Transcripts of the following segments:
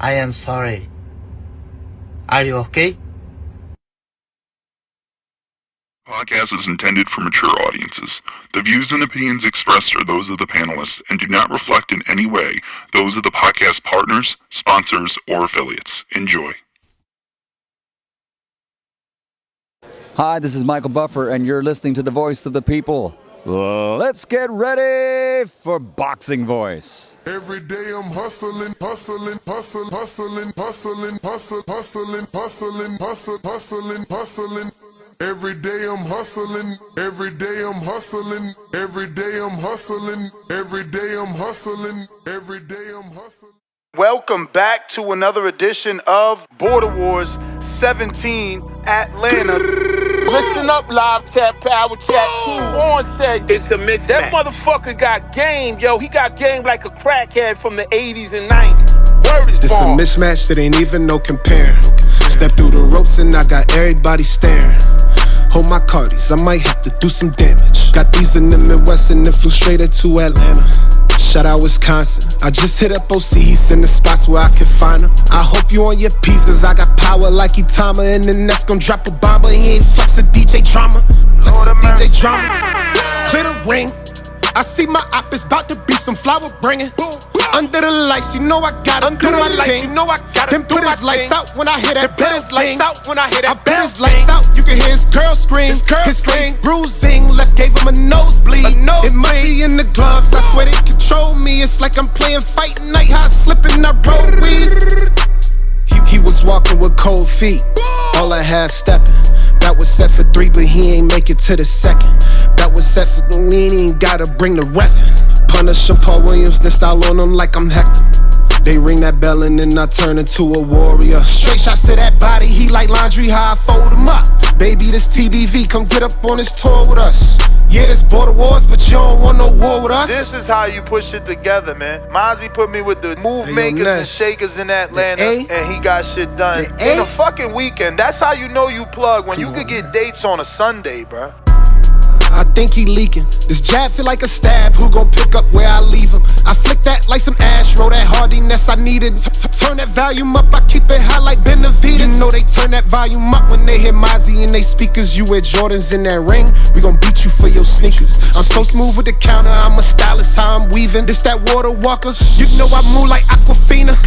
I am sorry. Are you okay? Podcast is intended for mature audiences. The views and opinions expressed are those of the panelists and do not reflect in any way those of the podcast partners, sponsors, or affiliates. Enjoy. Hi, this is Michael Buffer, and you're listening to the Voice of the People. Let's get ready for Boxing Voice. Every day I'm hustling, hustling, hustling, hustling, hustling, hustling, hustling, hustling, hustling, hustling. Every day I'm hustling, every day I'm hustling, every day I'm hustling, every day I'm hustling, every day I'm hustling. Welcome back to another edition of Border Wars 17 Atlanta. Listen up, live chat, power chat, team on said it's a mismatch. That motherfucker got game, yo. He got game like a crackhead from the 80s and 90s. Word is this born. It's a mismatch that ain't even no comparing. Step through the ropes and I got everybody staring. Hold my cardies, I might have to do some damage. Got these in the Midwest and then flew straight to Atlanta. Shout out Wisconsin. I just hit up OC, he's in the spots where I can find him. I hope you on your P's, cause I got power like Itama. And the next gon' drop a bomb, but he ain't flexin' DJ drama. Flexin' DJ drama. Clear the ring. I see my op is about to be some flower bringing. Under the lights, you know I gotta do my thing. You know I gotta then put his lights out when I hear that bell thing. I bet his lights out, you can hear his girl scream. His face bruising, left gave him a nosebleed. It might be in the gloves, I swear they control me. It's like I'm playing fight night, how I slip and I roll weed. He was walking with cold feet, all I half stepping. That was set for 3, but he ain't make it to the second. That was set for the lean, he ain't gotta bring the reffin'. Punish him, Paul Williams, then style on him like I'm Hector. They ring that bell and then I turn into a warrior. Straight shots to that body, he like laundry, how I fold him up. Baby, this TBV, come get up on this tour with us. Yeah, this border wars, but you don't want no war with us. This is how you push it together, man. Mozzie put me with the move makers and shakers in Atlanta, and he got shit done in a fucking weekend. That's how you know you plug, when you could get dates on a Sunday, bruh. I think he leaking. This jab feel like a stab. Who gon' pick up where I leave him? I flick that like some Astro. That hardiness I needed. Turn that volume up. I keep it high like Benavides. You know they turn that volume up when they hear Mozzie in they speakers. You wear Jordans in that ring. We gon' beat you for your sneakers. I'm so smooth with the counter. I'm a stylist. How I'm weaving. This that water walker. You know I move like Aquafina.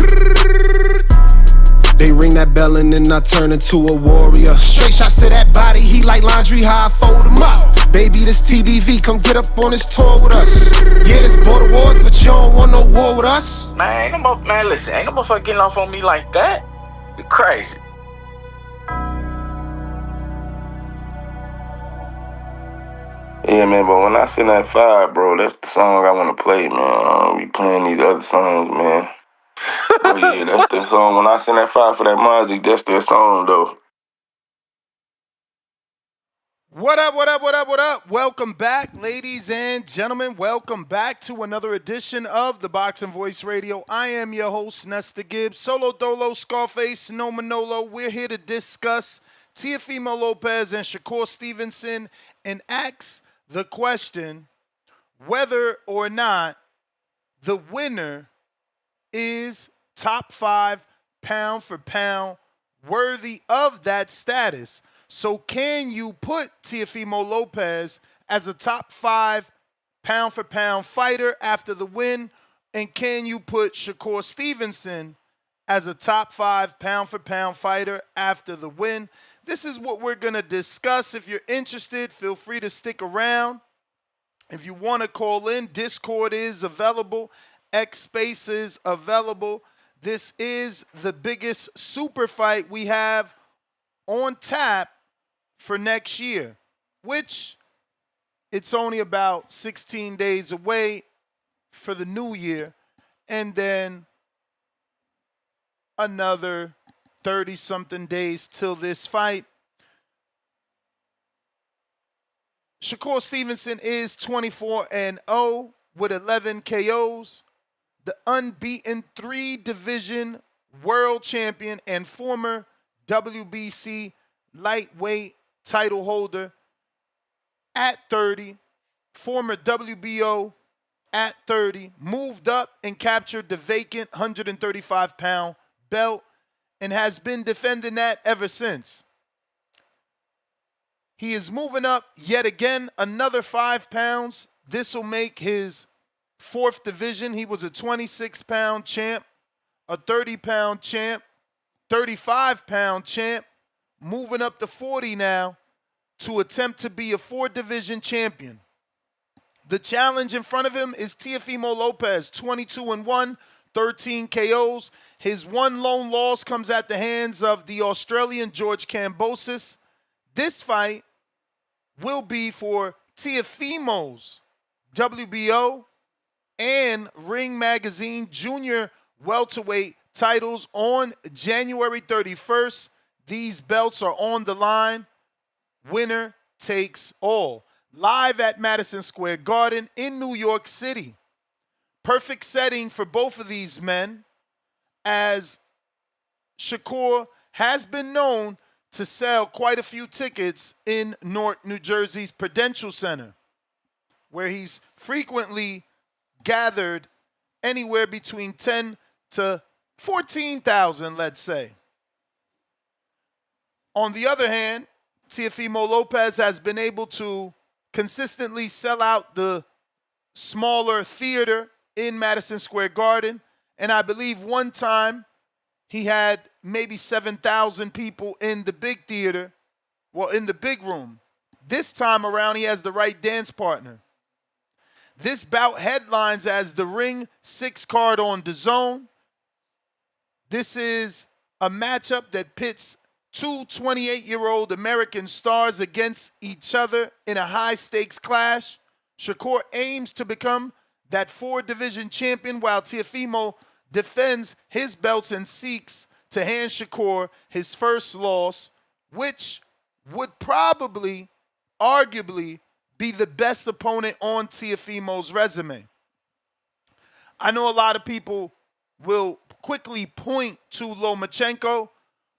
They ring that bell and then I turn into a warrior. Straight shots to that body, he like laundry, how I fold him up. Baby, this TBV, come get up on this tour with us. Yeah, this border wars, but you don't want no war with us. Man, listen, ain't no motherfucker getting off on me like that. You crazy. Yeah, man, but when I send that fire, bro, that's the song I want to play, man. We playing these other songs, man. Oh yeah, that's the song. When I send that fire for that Mozzie, that's that song, though. What up, what up, what up, what up? Welcome back, ladies and gentlemen. Welcome back to another edition of the Boxing Voice Radio. I am your host, Nesta Gibbs. Solo Dolo, Scarface, No Manolo. We're here to discuss Teofimo Lopez and Shakur Stevenson and ask the question whether or not the winner is top 5 pound for pound worthy of that status. So can you put Teofimo Lopez as a top 5 pound for pound fighter after the win? And can you put Shakur Stevenson as a top 5 pound for pound fighter after the win? This is what we're going to discuss. If you're interested, feel free to stick around. If you want to call in, Discord is available. X Space is available. This is the biggest super fight we have on tap for next year, which it's only about 16 days away for the new year, and then another 30-something days till this fight. Shakur Stevenson is 24-0 with 11 KOs. The unbeaten 3-division world champion and former WBC lightweight title holder at 30, former WBO at 30, moved up and captured the vacant 135-pound belt and has been defending that ever since. He is moving up yet again, another 5 pounds. This will make his 4th division. He was a 26-pound champ, a 30-pound champ, 35-pound champ, moving up to 40 now to attempt to be a 4-division champion. The challenge in front of him is Teofimo Lopez, 22-1, 13 KOs. His one lone loss comes at the hands of the Australian George Kambosos. This fight will be for Teofimo's WBO and Ring Magazine Junior welterweight titles on January 31st. These belts are on the line. Winner takes all. Live at Madison Square Garden in New York City. Perfect setting for both of these men, as Shakur has been known to sell quite a few tickets in Newark, New Jersey's Prudential Center, where he's frequently gathered anywhere between 10 to 14,000, let's say. On the other hand, Teofimo Lopez has been able to consistently sell out the smaller theater in Madison Square Garden. And I believe one time he had maybe 7,000 people in the big theater, well, in the big room. This time around, he has the right dance partner. This bout headlines as the Ring 6 card on DAZN. This is a matchup that pits two 28-year-old American stars against each other in a high-stakes clash. Shakur aims to become that 4-division champion, while Teofimo defends his belts and seeks to hand Shakur his first loss, which would probably, arguably, be the best opponent on Teofimo's resume. I know a lot of people will quickly point to Lomachenko,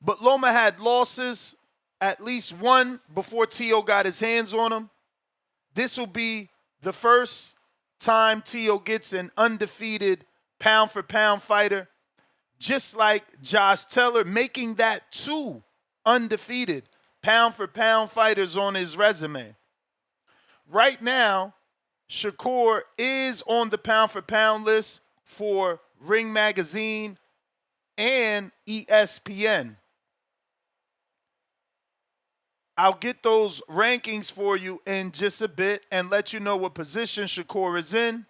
but Loma had losses, at least one, before Teo got his hands on him. This will be the first time Teo gets an undefeated pound-for-pound fighter, just like Josh Taylor, making that 2 undefeated pound-for-pound fighters on his resume. Right now, Shakur is on the pound-for-pound list for Ring Magazine and ESPN. I'll get those rankings for you in just a bit and let you know what position Shakur is in.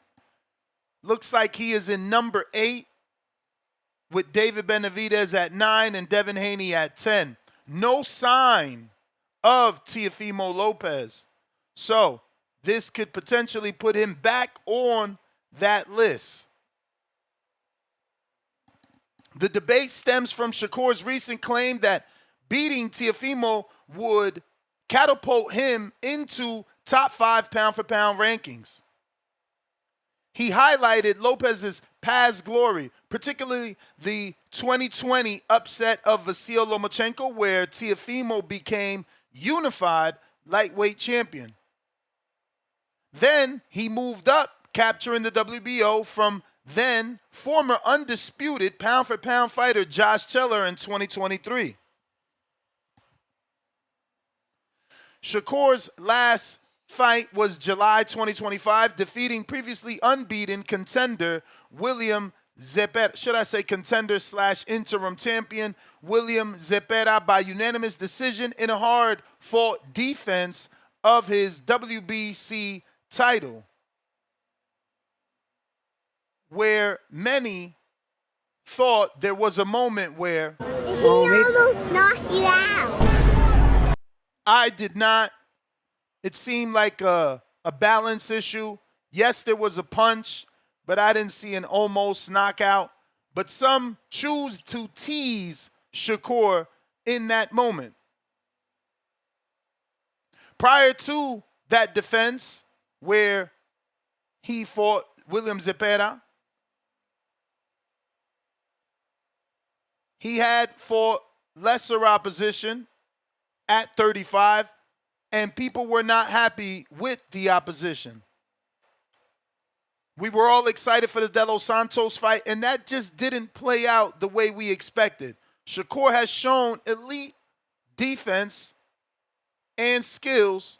Looks like he is in number 8 with David Benavidez at 9 and Devin Haney at 10. No sign of Teofimo Lopez. So this could potentially put him back on that list. The debate stems from Shakur's recent claim that beating Teofimo would catapult him into top 5 pound-for-pound rankings. He highlighted Lopez's past glory, particularly the 2020 upset of Vasil Lomachenko, where Teofimo became unified lightweight champion. Then he moved up, capturing the WBO from then former undisputed pound-for-pound fighter Josh Taylor in 2023. Shakur's last fight was July 2025, defeating previously unbeaten contender William Zepeda, should I say contender/interim champion William Zepeda, by unanimous decision in a hard-fought defense of his WBC title, where many thought there was a moment where he almost knocked you out. I did not. It seemed like a balance issue. Yes, there was a punch, but I didn't see an almost knockout. But some choose to tease Shakur in that moment. Prior to that defense, where he fought William Zepeda, he had fought lesser opposition at 35, and people were not happy with the opposition. We were all excited for the De Los Santos fight, and that just didn't play out the way we expected. Shakur has shown elite defense and skills,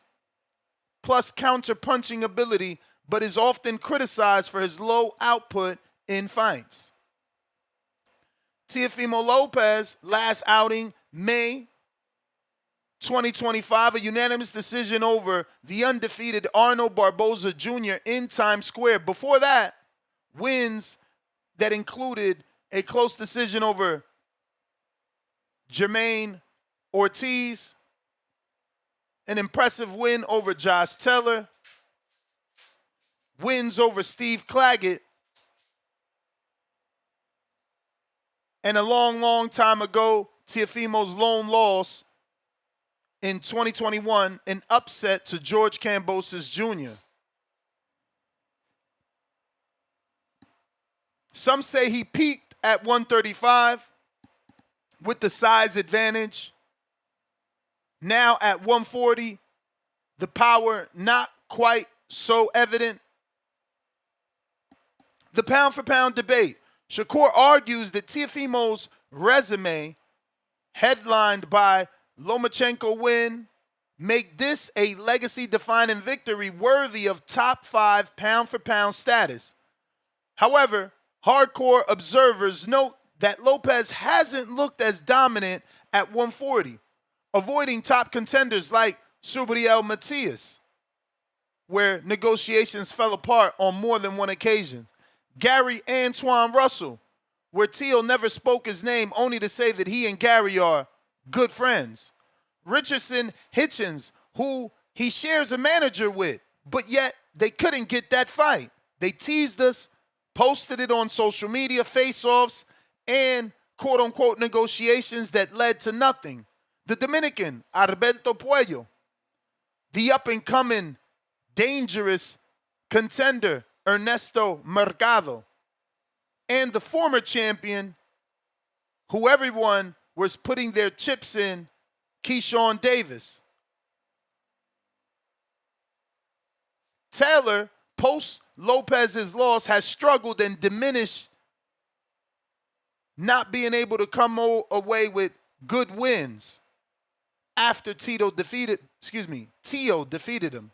plus counter-punching ability, but is often criticized for his low output in fights. Teofimo Lopez, last outing, May 2025, a unanimous decision over the undefeated Arnold Barboza Jr. in Times Square. Before that, wins that included a close decision over Jermaine Ortiz, an impressive win over Josh Taylor, wins over Steve Claggett, and a long, long time ago, Teofimo's lone loss in 2021, an upset to George Kambosos Jr. Some say he peaked at 135 with the size advantage. Now at 140, the power not quite so evident. The pound-for-pound debate. Shakur argues that Teofimo's resume, headlined by Lomachenko win, make this a legacy-defining victory worthy of top 5 pound-for-pound status. However, hardcore observers note that Lopez hasn't looked as dominant at 140, avoiding top contenders like Subriel Matias, where negotiations fell apart on more than one occasion. Gary Antoine Russell, where Teo never spoke his name only to say that he and Gary are good friends. Richardson Hitchens, who he shares a manager with, but yet they couldn't get that fight. They teased us, posted it on social media, face-offs, and quote-unquote negotiations that led to nothing. The Dominican, Alberto Puello, the up-and-coming, dangerous contender, Ernesto Mercado, and the former champion, who everyone was putting their chips in, Keyshawn Davis. Taylor, post Lopez's loss, has struggled and diminished, not being able to come away with good wins after Teo defeated him.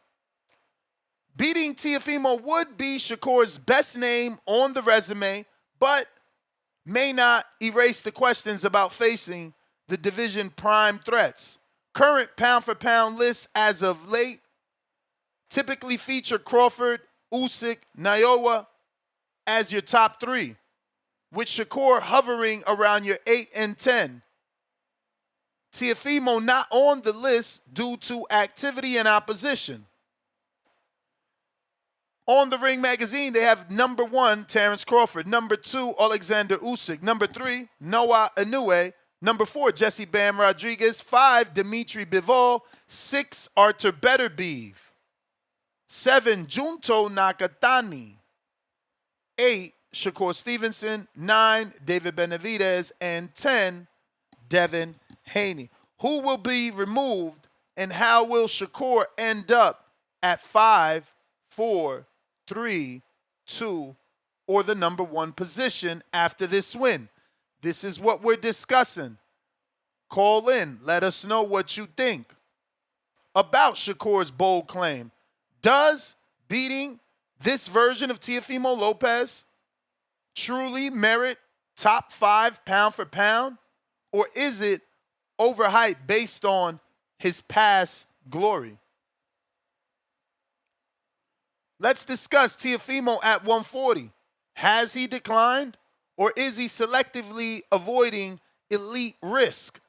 Beating Teofimo would be Shakur's best name on the resume, but may not erase the questions about facing the division prime threats. Current pound-for-pound lists as of late typically feature Crawford, Usyk, Naoya as your top 3, with Shakur hovering around your 8 and 10. Teofimo not on the list due to activity and opposition. On the Ring magazine, they have number 1, Terrence Crawford. Number 2, Alexander Usyk. Number 3, Noah Inoue. Number 4, Jesse Bam Rodriguez. 5, Dimitri Bivol. 6, Artur Beterbiev. 7, Junto Nakatani. 8, Shakur Stevenson. 9, David Benavidez. And 10, Devin Haney. Who will be removed, and how will Shakur end up at 5, 4, 3, 2, or the number 1 position after this win? This is what we're discussing. Call in. Let us know what you think about Shakur's bold claim. Does beating this version of Teofimo Lopez truly merit top 5 pound for pound? Or is it overhyped based on his past glory? Let's discuss Teofimo at 140. Has he declined, or is he selectively avoiding elite risk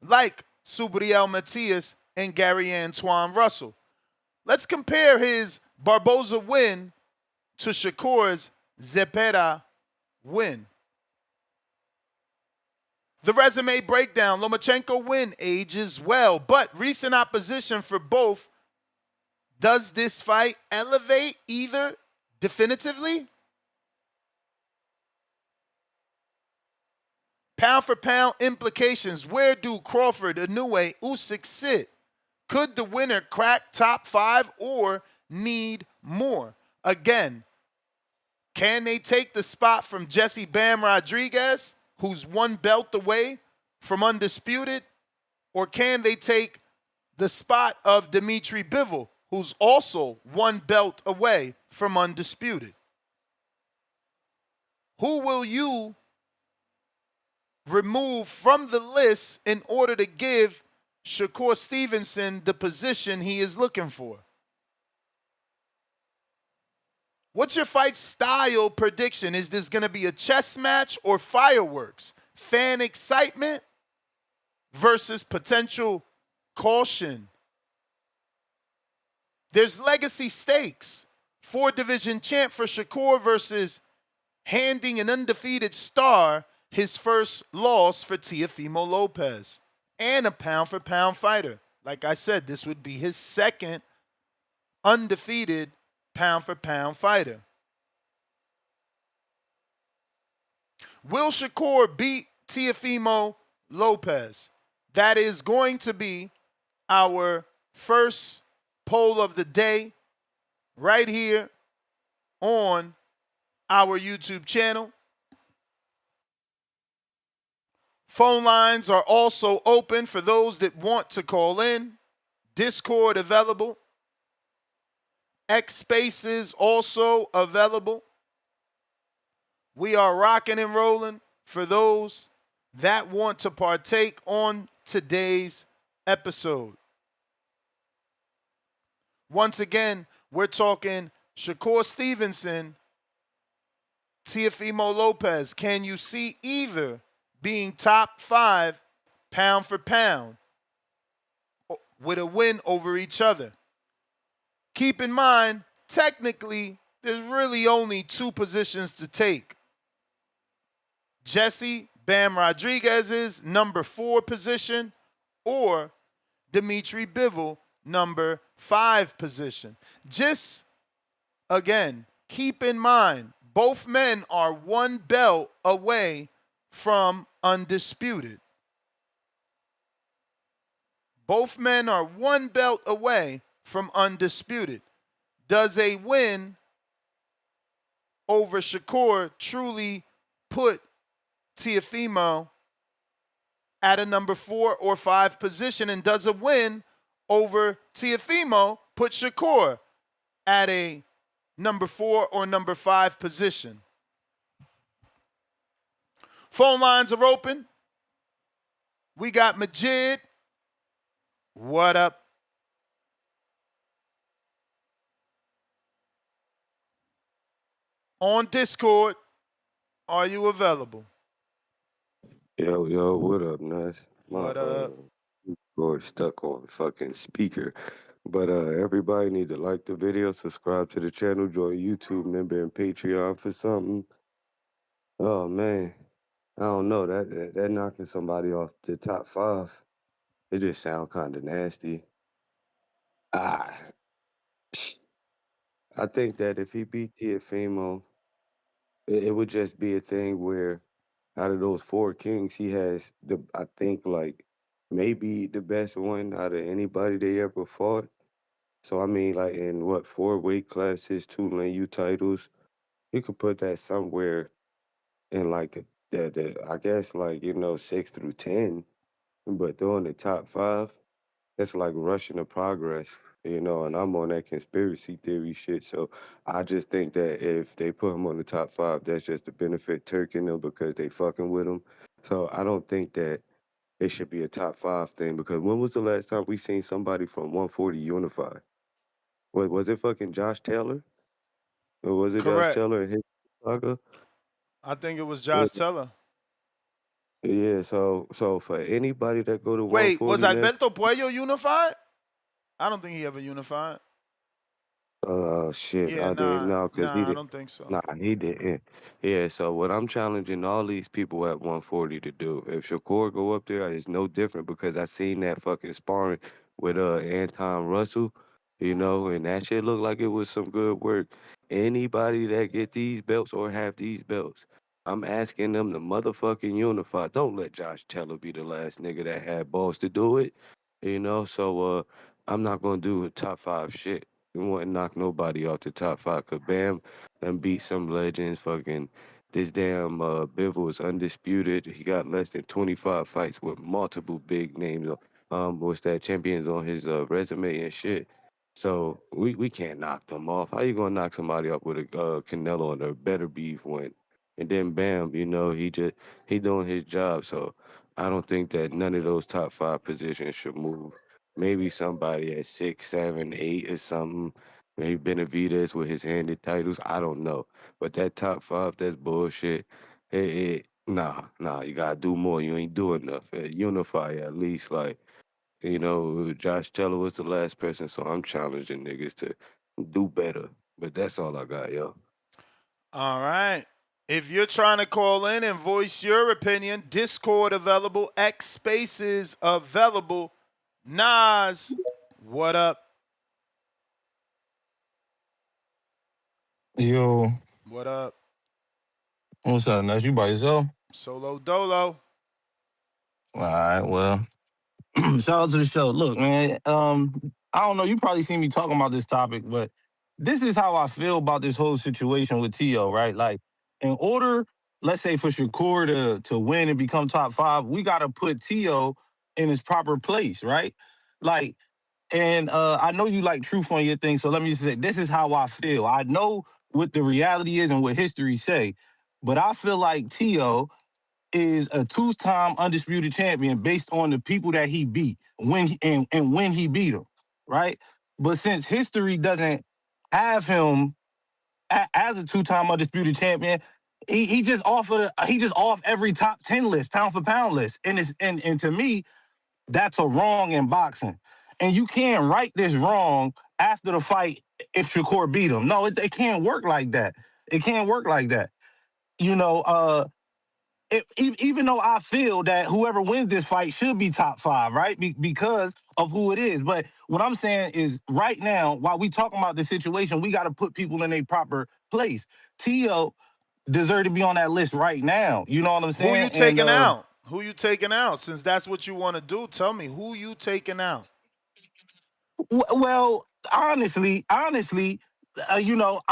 like Subriel Matias and Gary Antoine Russell? Let's compare his Barboza win to Shakur's Zepeda win. The resume breakdown: Lomachenko win ages well, but recent opposition for both. Does this fight elevate either definitively? Pound for pound implications: where do Crawford, Inoue, Usyk sit? Could the winner crack top 5 or need more? Again, Can they take the spot from Jesse Bam Rodriguez, who's one belt away from undisputed? Or can they take the spot of Dimitri Bivol, who's also one belt away from undisputed? Who will you remove from the list in order to give Shakur Stevenson the position he is looking for? What's your fight style prediction? Is this going to be a chess match or fireworks? Fan excitement versus potential caution. There's legacy stakes. 4-division champ for Shakur versus handing an undefeated star his first loss for Teofimo Lopez. And a pound-for-pound fighter. Like I said, this would be his second undefeated pound-for-pound fighter. Will Shakur beat Teofimo Lopez? That is going to be our first poll of the day right here on our YouTube channel. Phone lines are also open for those that want to call in. Discord available. X Spaces also available. We are rocking and rolling for those that want to partake on today's episode. Once again, we're talking Shakur Stevenson, Teofimo Lopez. Can you see either being top 5 pound for pound with a win over each other? Keep in mind, technically, there's really only 2 positions to take. Jesse Bam Rodriguez's number 4 position or Dimitri Bivol number 5 position. Just, again, keep in mind, both men are 1 belt away from undisputed. Both men are 1 belt away from undisputed. Does a win over Shakur truly put Teofimo at a number 4 or 5 position? And does a win over Teofimo put Shakur at a number 4 or number 5 position? Phone lines are open. We got Majid. What up? On Discord, are you available? Yo, what up, Nas? What up? Or stuck on fucking speaker. But everybody need to like the video, subscribe to the channel, join YouTube member and Patreon for something. Oh man, I don't know that knocking somebody off the top 5. It just sound kind of nasty. Ah, I think that if he beat Teofimo, it would just be a thing where out of those 4 kings, he has I think like maybe the best one out of anybody they ever fought. So I mean, like in what 4 weight classes, 2 Lenu titles, you could put that somewhere in like the I guess like 6 through 10, but doing the top 5, it's like rushing the progress, and I'm on that conspiracy theory shit. So I just think that if they put him on the top 5, that's just to benefit Turk and them because they fucking with him. So I don't think that it should be a top 5 thing because when was the last time we seen somebody from 140 unify? What was it? Fucking Josh Taylor? Or was it Josh Correct. Taylor and his saga? I think it was Josh Teller. Yeah. So for anybody that go to Wait, 140 was next, Alberto Puello unified? I don't think he ever unified. shit, Yeah, I didn't know because he I did. don't think so. Nah, he didn't. Yeah. So what I'm challenging all these people at 140 to do, if Shakur go up there, it's no different because I seen that fucking sparring with Anton Russell, and that shit looked like it was some good work. Anybody that get these belts or have these belts, I'm asking them to motherfucking unify. Don't let Josh Taylor be the last nigga that had balls to do it. So I'm not gonna do a top 5 shit. He wouldn't knock nobody off the top 5. Cause Bam done beat some legends. Fucking this damn Bivol is undisputed. He got less than 25 fights with multiple big names. What's that? Champions on his resume and shit. So we can't knock them off. How you gonna knock somebody off with a Canelo and a better beef win? And then Bam, he doing his job. So I don't think that none of those top 5 positions should move. Maybe somebody at 6, 7, 8 or something. Maybe Benavidez with his handed titles. I don't know. But that top 5, that's bullshit. Nah, you gotta do more. You ain't doing enough. Unify at least. Like, Josh Teller was the last person, so I'm challenging niggas to do better. But that's all I got, yo. All right. If you're trying to call in and voice your opinion, Discord available, X Spaces available. Nas, what up? Yo, What up? what's up, Nas? You by yourself? Solo Dolo. All right, well, shout out to the show. Look, man, I don't know. You probably seen me talking about this topic, but this is how I feel about this whole situation with Tio, right? Like, in order, let's say, for Shakur to win and become top 5, we got to put Tio in his proper place, right? Like, and I know you like truth on your thing, so let me just say, this is how I feel. I know what the reality is and what history say, but I feel like Tio is a two-time undisputed champion based on the people that he beat and when he beat them, right? But since history doesn't have him as a two-time undisputed champion, he just off every top 10 list, pound for pound list, and to me, that's a wrong in boxing. And you can't right this wrong after the fight if Shakur beat him. No, it can't work like that. It can't work like that. You know, even though I feel that whoever wins this fight should be top 5, right? Because of who it is. But what I'm saying is right now, while we talking about the situation, we got to put people in a proper place. Tio deserve to be on that list right now. You know what I'm Who you saying? taking out? Who you taking out? Since that's what you want to do, tell me who you taking out. Well, honestly, I don't.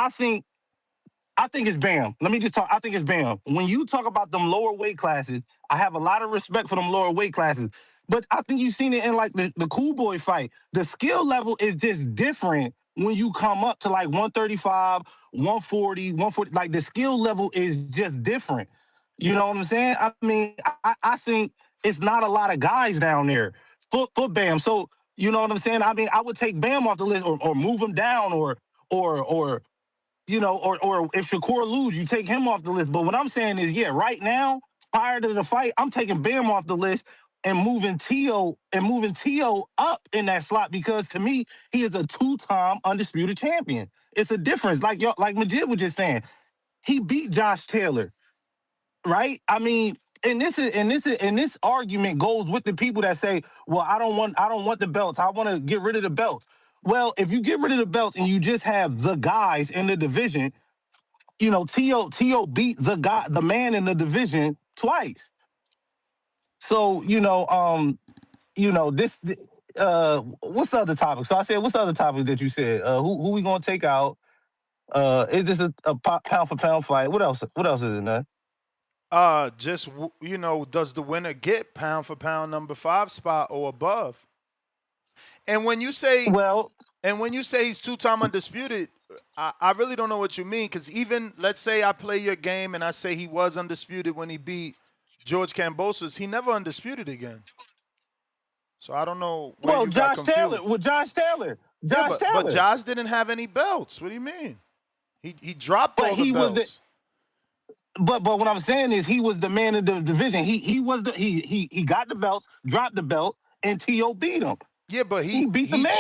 I think it's Bam. Let me just talk. I think it's Bam. When you talk about them lower weight classes, I have a lot of respect for them lower weight classes. But I think you've seen it in like the Cool Boy fight. The skill level is just different when you come up to like 135, 140, 140. Like the skill level is just different. You know what I'm saying? I mean, I think it's not a lot of guys down there for Bam. So you know what I'm saying? I mean, I would take Bam off the list or move him down or or if Shakur lose, you take him off the list. But what I'm saying is, yeah, right now, prior to the fight, I'm taking Bam off the list and moving Tio up in that slot because to me, he is a two-time undisputed champion. It's a difference. Like Majid was just saying, he beat Josh Taylor, right? I mean, and this argument goes with the people that say, well, I don't want the belts. I want to get rid of the belts. Well, if you get rid of the belts and you just have the guys in the division, Tio beat the man in the division twice. So, this what's the other topic? So I said, what's the other topic that you said? Who we gonna take out? Is this a pound for pound fight? What else? What else is it, man? Does the winner get pound for pound number 5 spot or above? And when you say he's two-time undisputed, I really don't know what you mean because even let's say I play your game and I say he was undisputed when he beat George Kambosos, he never undisputed again. So I don't know where you got confused. Josh Taylor. But Josh didn't have any belts. What do you mean? He dropped all the belts. But what I'm saying is he was the man in the division. He got the belts, dropped the belt, and Tio beat him. Yeah, but he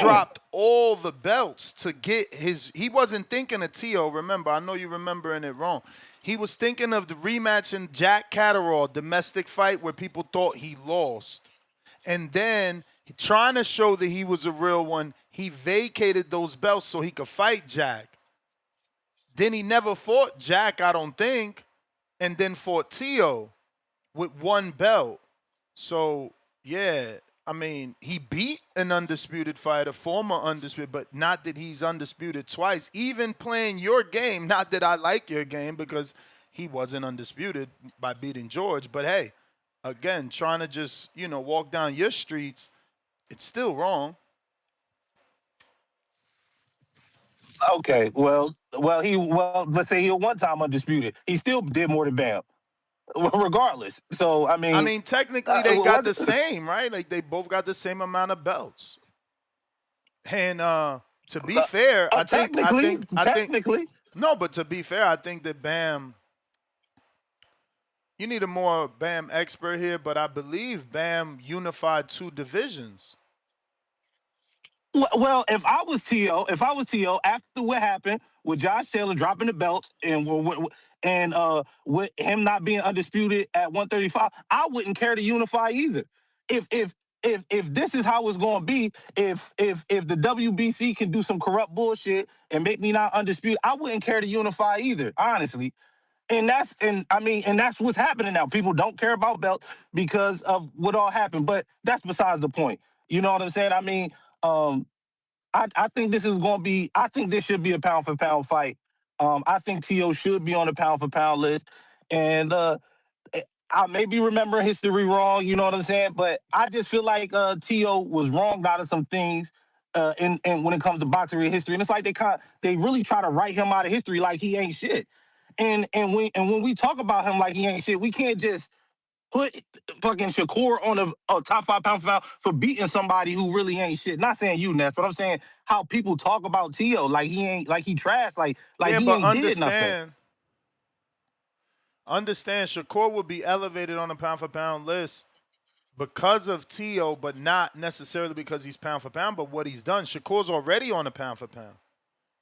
dropped all the belts to get his. He wasn't thinking of Tio. Remember, I know you're remembering it wrong. He was thinking of the rematch in Jack Catterall domestic fight where people thought he lost, and then trying to show that he was a real one, he vacated those belts so he could fight Jack. Then he never fought Jack, I don't think, and then fought Tio with one belt. So yeah. I mean, he beat an undisputed fighter, former undisputed, but not that he's undisputed twice. Even playing your game, not that I like your game because he wasn't undisputed by beating George. But hey, again, trying to just, walk down your streets, it's still wrong. Okay, well, let's say he was one time undisputed. He still did more than Bam, regardless. So I mean, technically they got the same, right? Like they both got the same amount of belts. And to be fair, I think technically. No, but to be fair, I think that Bam. You need a more Bam expert here, but I believe Bam unified 2 divisions. Well, if I was T.O., after what happened with Josh Taylor dropping the belts and with him not being undisputed at 135, I wouldn't care to unify either. If this is how it's going to be, if the WBC can do some corrupt bullshit and make me not undisputed, I wouldn't care to unify either, honestly. And that's what's happening now. People don't care about belts because of what all happened, but that's besides the point. You know what I'm saying? I mean, I think this is going to be. I think this should be a pound for pound fight. I think T.O. should be on the pound for pound list, and I may be remembering history wrong. You know what I'm saying? But I just feel like T.O. was wrong out of some things. And when it comes to boxing history, and it's like they really try to write him out of history like he ain't shit. And when we talk about him like he ain't shit, we can't just put fucking Shakur on a top 5 pound for pound for beating somebody who really ain't shit. Not saying you, Ness, but I'm saying how people talk about T.O. like he ain't, like he trash, like yeah, he but ain't did nothing. Understand, Shakur will be elevated on the pound for pound list because of T.O., but not necessarily because he's pound for pound, but what he's done. Shakur's already on the pound for pound.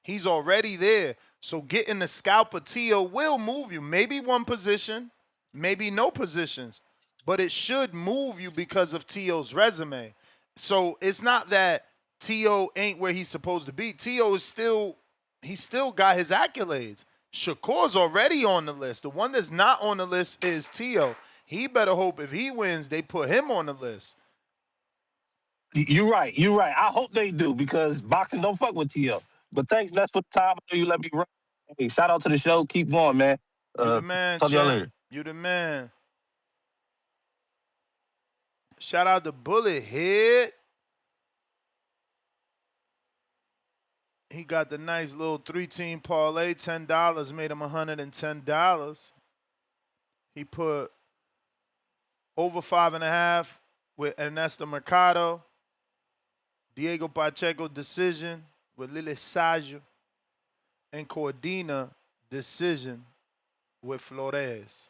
He's already there. So getting the scalp of T.O. will move you. Maybe one position, maybe no positions, but it should move you because of T.O.'s resume. So it's not that T.O. ain't where he's supposed to be. T.O. is still got his accolades. Shakur's already on the list. The one that's not on the list is T.O. He better hope if he wins, they put him on the list. You're right. I hope they do because boxing don't fuck with T.O. But thanks, Ness, for the time. I know you let me run. Hey, shout out to the show. Keep going, man. You the man, talk to y'all later. You the man. Shout out to Bullet Head. He got the nice little 3-team parlay, $10, made him $110. He put over 5.5 with Ernesto Mercado. Diego Pacheco decision with Lili Saggio. And Cordina decision with Flores.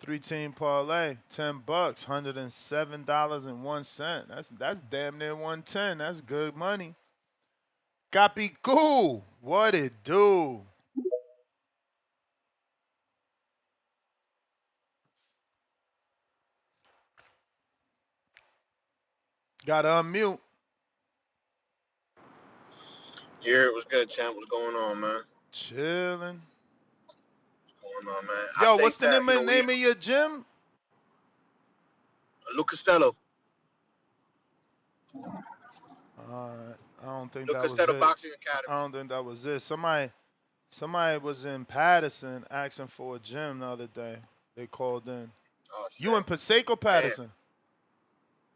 3-team parlay, $10, $107.01. That's damn near 110. That's good money. Copy cool. What it do? Gotta unmute. Yeah, it was good, champ. What's going on, man? Chilling. What's going on, man? Yo, what's the name of your gym? Luke Costello. I don't think Luke that was Costello it. Boxing Academy. I don't think that was it. Somebody was in Patterson asking for a gym the other day. They called in. Oh, you in Passaic or Patterson?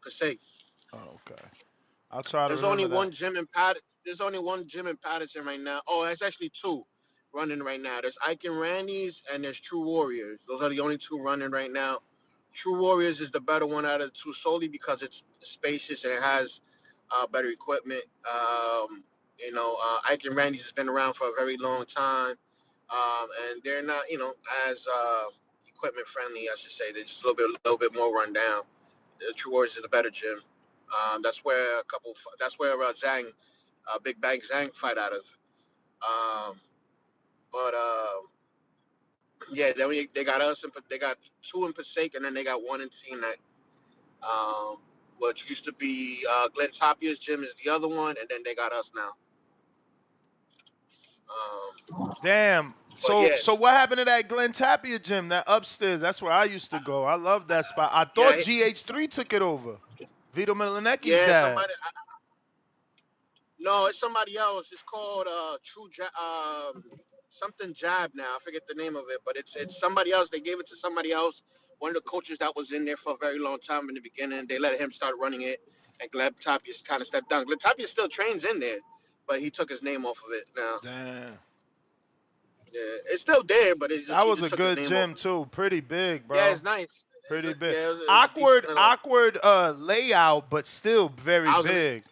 Passaic. Oh, okay. I'll try to. There's only one gym in Patterson. There's only one gym in Patterson right now. Oh, there's actually 2 running right now. There's Ike and Randy's and there's True Warriors. Those are the only 2 running right now. True Warriors is the better one out of the 2 solely because it's spacious and it has better equipment. Ike and Randy's has been around for a very long time, and they're not, as equipment friendly, I should say. They're just a little bit more run down. The True Warriors is the better gym. That's where Zhang, Big Bang Zhang fight out of. Yeah, then they got us, they got 2 in Passaic, and then they got 1 in Teaneck. Which used to be Glenn Tapia's gym is the other one, and then they got us now. Damn. So what happened to that Glenn Tapia gym, that upstairs? That's where I used to go. I love that spot. I thought GH3 took it over. Vito Milanecki's Yeah, dad. No, it's somebody else. It's called something Jab now. I forget the name of it, but it's somebody else. They gave it to somebody else. One of the coaches that was in there for a very long time in the beginning. They let him start running it, and Gleb Tapia kind of stepped down. Gleb Tapia still trains in there, but he took his name off of it now. Damn. Yeah, it's still there, but he That was just a took his good name gym off. too. Pretty big, bro. Yeah, it's nice. Pretty big. Yeah, it was a decent little. Awkward layout, but still very big.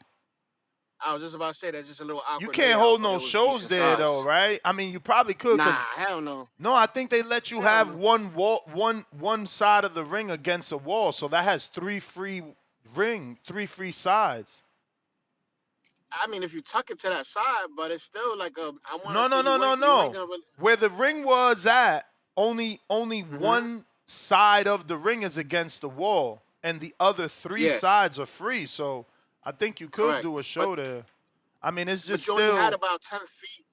I was just about to say that's just a little awkward. You can't layout, hold but it no was shows decent there size. though, right? I mean, you probably could. Nah, hell no. No, I think they let you have one side of the ring against a wall, so that has three free sides. I mean, if you tuck it to that side, but it's still like a. No. Where the ring was at, only Mm-hmm. one side of the ring is against the wall, and the other three sides are free. So I think you could do a show there. I mean, it's just you still. only had about 10 feet.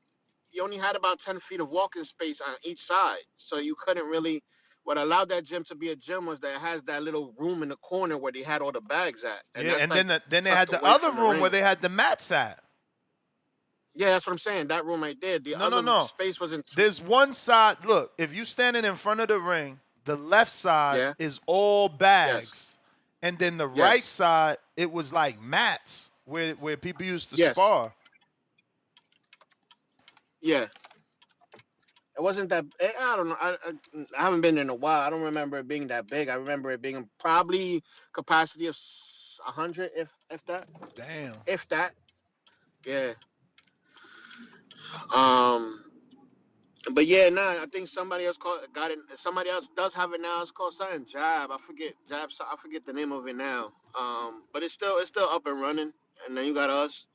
You only had about 10 feet of walking space on each side, so you couldn't really. What allowed that gym to be a gym was that it has that little room in the corner where they had all the bags at. And then they had the other room where they had the mats at. Yeah, that's what I'm saying. That room right there. The other space wasn't. There's one side. Look, if you standing in front of the ring, the left side is all bags, and then the right side it was like mats where people used to spar. Yeah. It wasn't that. I don't know. I haven't been there in a while. I don't remember it being that big. I remember it being probably capacity of 100, if that. Damn. If that. Yeah. But yeah, I think somebody else got it. Somebody else does have it now. It's called something Jab. I forget the name of it now. But it's still up and running. And then you got us.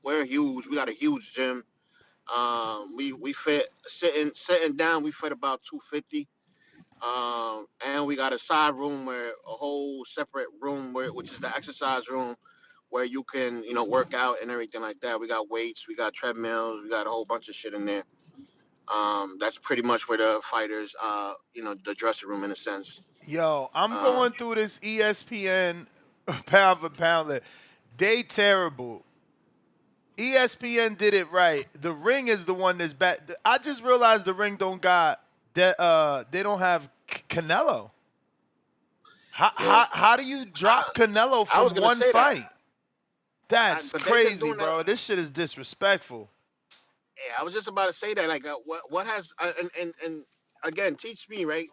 We're huge. We got a huge gym. We fit sitting down. We fit about 250. And we got a side room where a whole separate room which is the exercise room where you can work out and everything like that. We got weights, we got treadmills, we got a whole bunch of shit in there. That's pretty much where the fighters, the dressing room in a sense. Yo, I'm going through this ESPN pound for pound list. They terrible. ESPN did it right. The ring is the one that's bad. I just realized the ring don't got that. They don't have Canelo. How do you drop Canelo from one fight? That's crazy, bro. This shit is disrespectful. Yeah, I was just about to say that. Like, what has and again, teach me, right?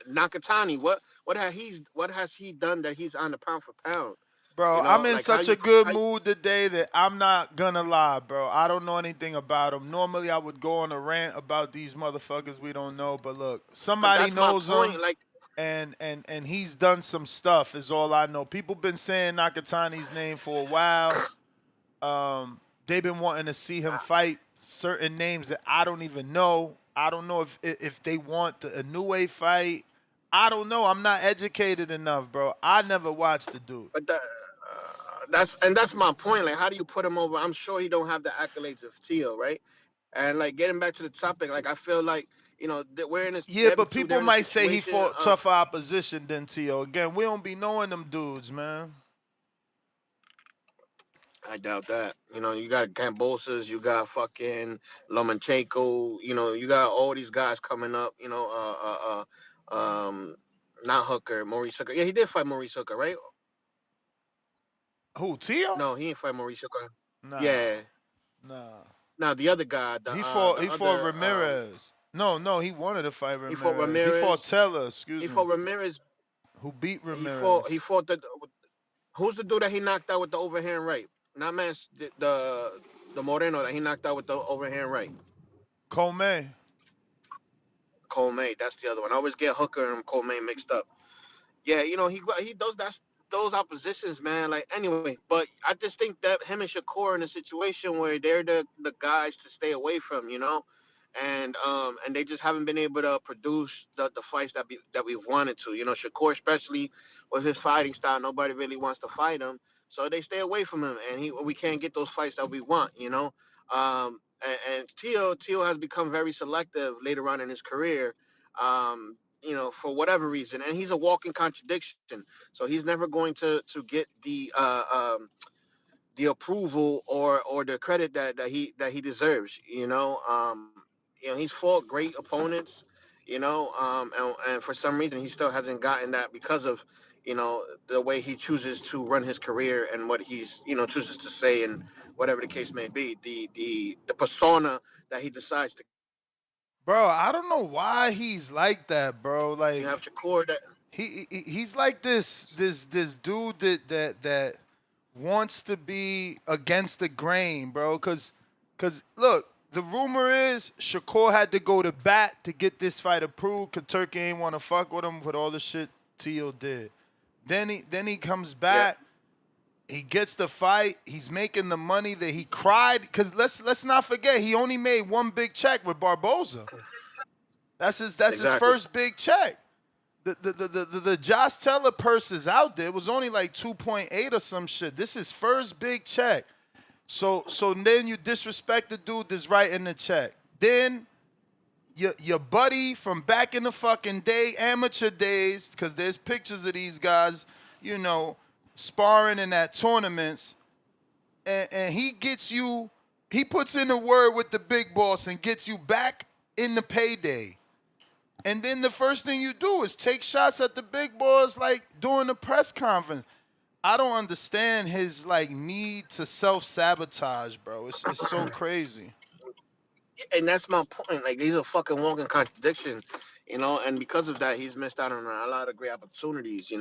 Nakatani, what has he done that he's on the pound for pound? Bro, I'm in such a good mood today that I'm not gonna lie, bro. I don't know anything about him. Normally, I would go on a rant about these motherfuckers we don't know, but look, somebody knows him, and he's done some stuff. Is all I know. People been saying Nakatani's name for a while. They've been wanting to see him fight certain names that I don't even know. I don't know if they want a New Wave fight. I don't know. I'm not educated enough, bro. I never watched the dude. But that's my point. Like, how do you put him over? I'm sure he don't have the accolades of Teo, right? And like getting back to the topic, like I feel like that we're in this. Yeah, but people might say he fought tougher opposition than Teo. Again, we don't be knowing them dudes, man. I doubt that. You got Gambosas, you got fucking Lomachenko. You got all these guys coming up. Not Hooker, Maurice Hooker. Yeah, he did fight Maurice Hooker, right? Who, Teo? No, he didn't fight Maurice Hooker. Nah. Yeah. Nah. Now the other guy. He fought Ramirez. No, he wanted to fight Ramirez. He fought Ramirez. He fought Taylor. Excuse me. He fought Ramirez. Who beat Ramirez? He fought the. Who's the dude that he knocked out with the overhand right? Not man, the Moreno that he knocked out with the overhand right. Colmay, that's the other one. I always get Hooker and Colmay mixed up. Yeah, he does those oppositions, man. Like anyway, but I just think that him and Shakur in a situation where they're the guys to stay away from, and they just haven't been able to produce the fights that we've wanted to. Shakur, especially with his fighting style, nobody really wants to fight him. So they stay away from him, and we can't get those fights that we want, And Teo has become very selective later on in his career. for whatever reason, and he's a walking contradiction. So he's never going to get the approval or the credit that he deserves. He's fought great opponents. And for some reason he still hasn't gotten that because of the way he chooses to run his career and what he's chooses to say and whatever the case may be. The persona that he decides to. Bro, I don't know why he's like that, bro. You Like have Shakur that. he's like this dude that wants to be against the grain, bro. Cause look, the rumor is Shakur had to go to bat to get this fight approved. Cause Turkey ain't want to fuck with him with all the shit Teo did. Then he comes back. Yeah. He gets the fight. He's making the money that he cried. Cause let's not forget he only made one big check with Barboza. That's his first big check. The Josh Taylor purse is out there. It was only like 2.8 or some shit. This is first big check. So then you disrespect the dude that's writing the check. Then your buddy from back in the fucking day, amateur days, because there's pictures of these guys, sparring in that tournaments, and he puts in a word with the big boss and gets you back in the payday. And then the first thing you do is take shots at the big boys like during the press conference. I don't understand his need to self-sabotage, bro. It's so crazy. And that's my point. Like, he's a fucking walking contradiction, and because of that, he's missed out on a lot of great opportunities,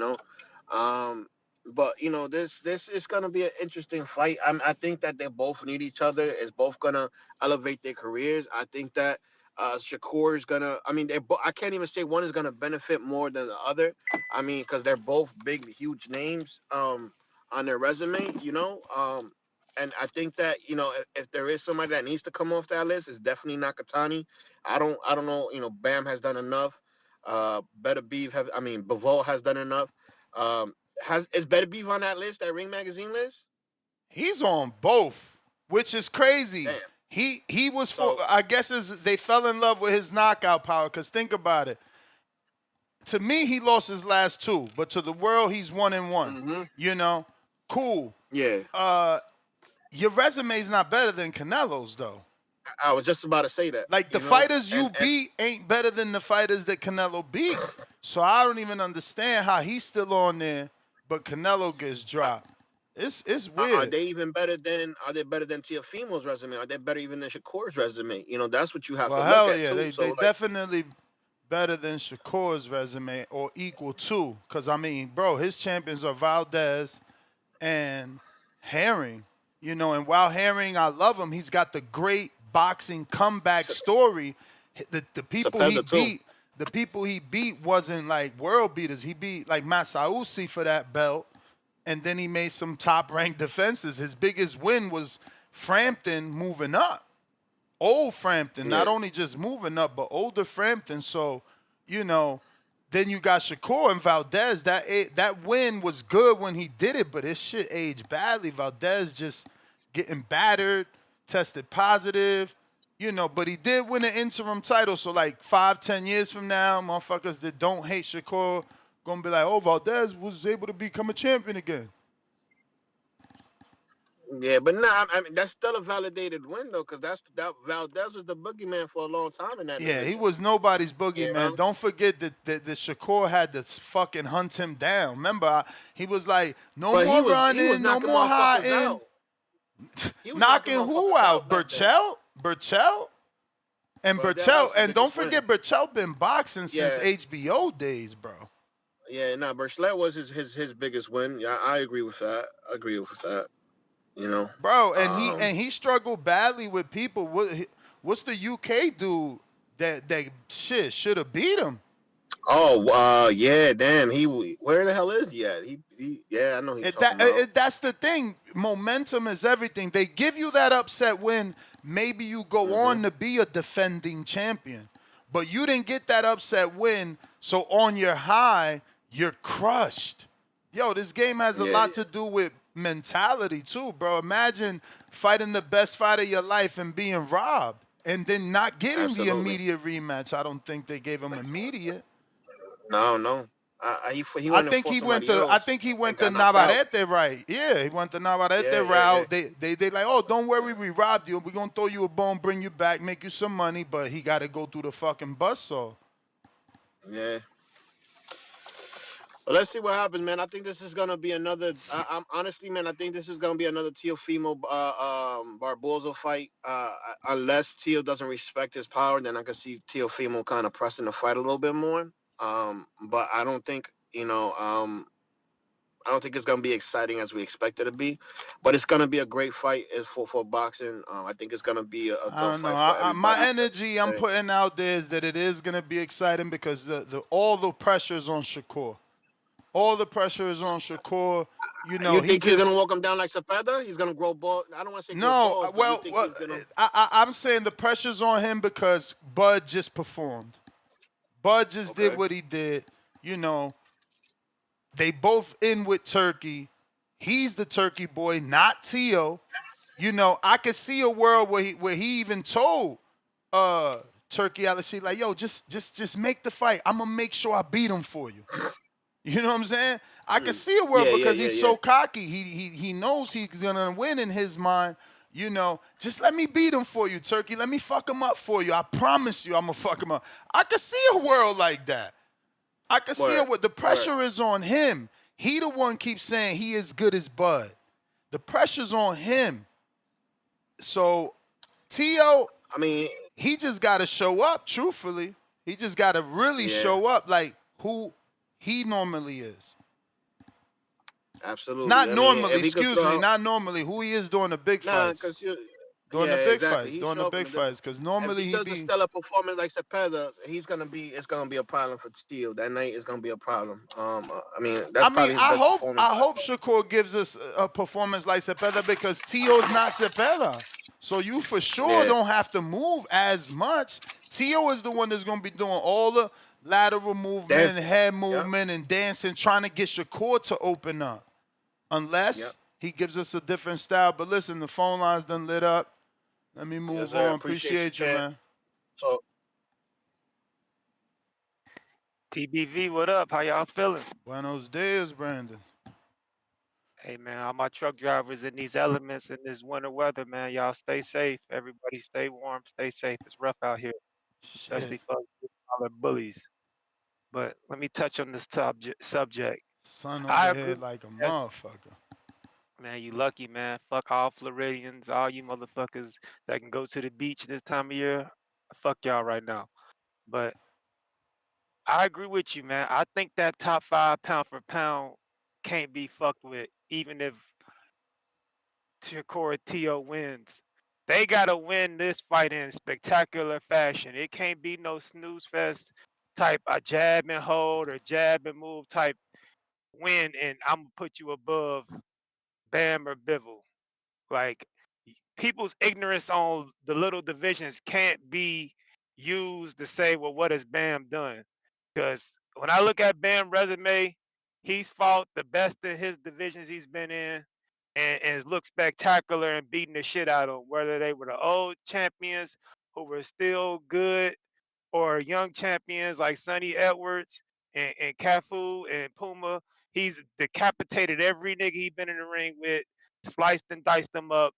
But this is gonna be an interesting fight. I think that they both need each other. It's both gonna elevate their careers. I think that Shakur is gonna. I mean, I can't even say one is gonna benefit more than the other. I mean, because they're both big, huge names on their resume. And I think that if there is somebody that needs to come off that list, it's definitely Nakatani. I don't know. Bam has done enough. Bivol has done enough. Is Better Beef on that list, that Ring Magazine list? He's on both, which is crazy. Damn. He was I guess they fell in love with his knockout power. Cause think about it. To me, he lost his last two, but to the world, he's 1-1. Mm-hmm. Cool. Yeah. Your resume's not better than Canelo's though. I was just about to say that. Like the fighters you beat ain't better than the fighters that Canelo beat. So I don't even understand how he's still on there, but Canelo gets dropped. It's weird. Are they better than Teofimo's resume? Are they better even than Shakur's resume? That's what you have to look at. Yeah, they definitely better than Shakur's resume or equal to. Because, bro, his champions are Valdez and Herring. And while Herring, I love him, he's got the great boxing comeback story. The people he beat, the people he beat wasn't like world beaters. He beat like Masausi for that belt. And then he made some top-ranked defenses. His biggest win was Frampton moving up. Old Frampton, not only just moving up, but older Frampton. So, then you got Shakur and Valdez. That win was good when he did it, but his shit aged badly. Valdez just getting battered, tested positive, but he did win an interim title. So, 5-10 years from now, motherfuckers that don't hate Shakur gonna be like, oh, Valdez was able to become a champion again. Yeah, but that's still a validated win though, because that Valdez was the boogeyman for a long time in that. Yeah, he was nobody's boogeyman. Don't forget that Shakur had to fucking hunt him down. Remember, he was like, no more running, no more hiding. Knocking who out? Burchell? And Burchell, and don't forget, Burchell been boxing since HBO days, bro. Yeah, Burchell was his biggest win. Yeah, I agree with that. Bro, and he struggled badly with people. What's the UK dude that shit should have beat him? Oh, yeah, damn. Where the hell is he at? I know he's talking about. That's the thing. Momentum is everything. They give you that upset win. Maybe you go on to be a defending champion, but you didn't get that upset win. So on your high, you're crushed. Yo, this game has a lot to do with mentality too, bro. Imagine fighting the best fight of your life and being robbed and then not getting the immediate rematch. I don't think they gave him immediate. No. He I went and think fought he went somebody to I else think he and went to got knocked out. Navarrete, right? Yeah, he went to Navarrete Yeah. route. They like, oh, don't worry, we robbed you. We're gonna throw you a bone, bring you back, make you some money, but he got to go through the fucking buzzsaw. Yeah. Well, let's see what happens, man. I think this is gonna be another. I'm honestly, man. I think this is gonna be another Teofimo Barboza fight. Unless Teo doesn't respect his power, then I can see Teofimo kind of pressing the fight a little bit more. But I don't think I don't think it's gonna be exciting as we expect it to be. But it's gonna be a great fight for boxing. I think it's gonna be a I good don't know. fight for My everybody. energy I'm putting out there is that it is gonna be exciting because the all the pressure is on Shakur. All the pressure is on Shakur. You know, You he think he's gonna just walk him down like Zepeda? He's gonna grow ball. I don't want to say grow no. balls, but you Well, think well he's gonna? I'm saying the pressure's on him because Bud just performed. Bud just did Okay. what he did. You know, they both in with Turkey. He's the Turkey boy, not Tio. You know, I could see a world where he even told Turkey Alashid, like, yo, just make the fight. I'm gonna make sure I beat him for you. You know what I'm saying? I can see a world because he's so cocky. He knows he's gonna win in his mind. You know, just let me beat him for you, Turkey. Let me fuck him up for you. I promise you, I'm gonna fuck him up. I can see a world like that. I can see it. With the pressure is on him. He the one keeps saying he is good as Bud. The pressure's on him. So Tio, I mean, he just got to show up. Truthfully, he just got to really show up like who he normally is. Absolutely. Not I mean, normally. if he could Excuse throw, me. Not normally. Who he is during the big nah, fights. because you, During the yeah, big exactly. fights. He During the show up big in the, fights. Because if normally he he does a be. stellar performance like Cepeda, it's gonna be a problem for Steele. That night is gonna be a problem. I mean, that's probably his best performance. I hope Shakur gives us a performance like Zepeda because Tio's not Zepeda. So you for sure Yeah. don't have to move as much. Tio is the one that's gonna be doing all the lateral movement and Dancing. head Yep. movement and dancing, trying to get Shakur to open up. Yep. Unless he gives us a different style. But listen, the phone line's done lit up. Let me Yes, move sir. on. Appreciate you, Appreciate you, champ. man. So TBV, what up? How y'all feeling? Buenos dias, Brandon. Hey man, all my truck drivers in these elements in this winter weather, man. Y'all stay safe. Everybody stay warm, stay safe. It's rough out here, especially Shit. for all the bullies. But let me touch on this subject. Sun I over agree. here like a That's motherfucker. man, you lucky man. Fuck all Floridians, all you motherfuckers that can go to the beach this time of year. Fuck y'all right now. But I agree with you, man. I think that top 5 pound for pound can't be fucked with, even if Shakur Tio wins. They gotta win this fight in spectacular fashion. It can't be no snooze fest type a jab and hold or jab and move type win, and I'm gonna put you above Bam or Bivol. Like people's ignorance on the little divisions can't be used to say, well, what has Bam done? Because when I look at Bam's resume, he's fought the best in his divisions he's been in and has looked spectacular and beating the shit out of them, whether they were the old champions who were still good or young champions like Sonny Edwards and Cafu and Puma. He's decapitated every nigga he's been in the ring with, sliced and diced them up.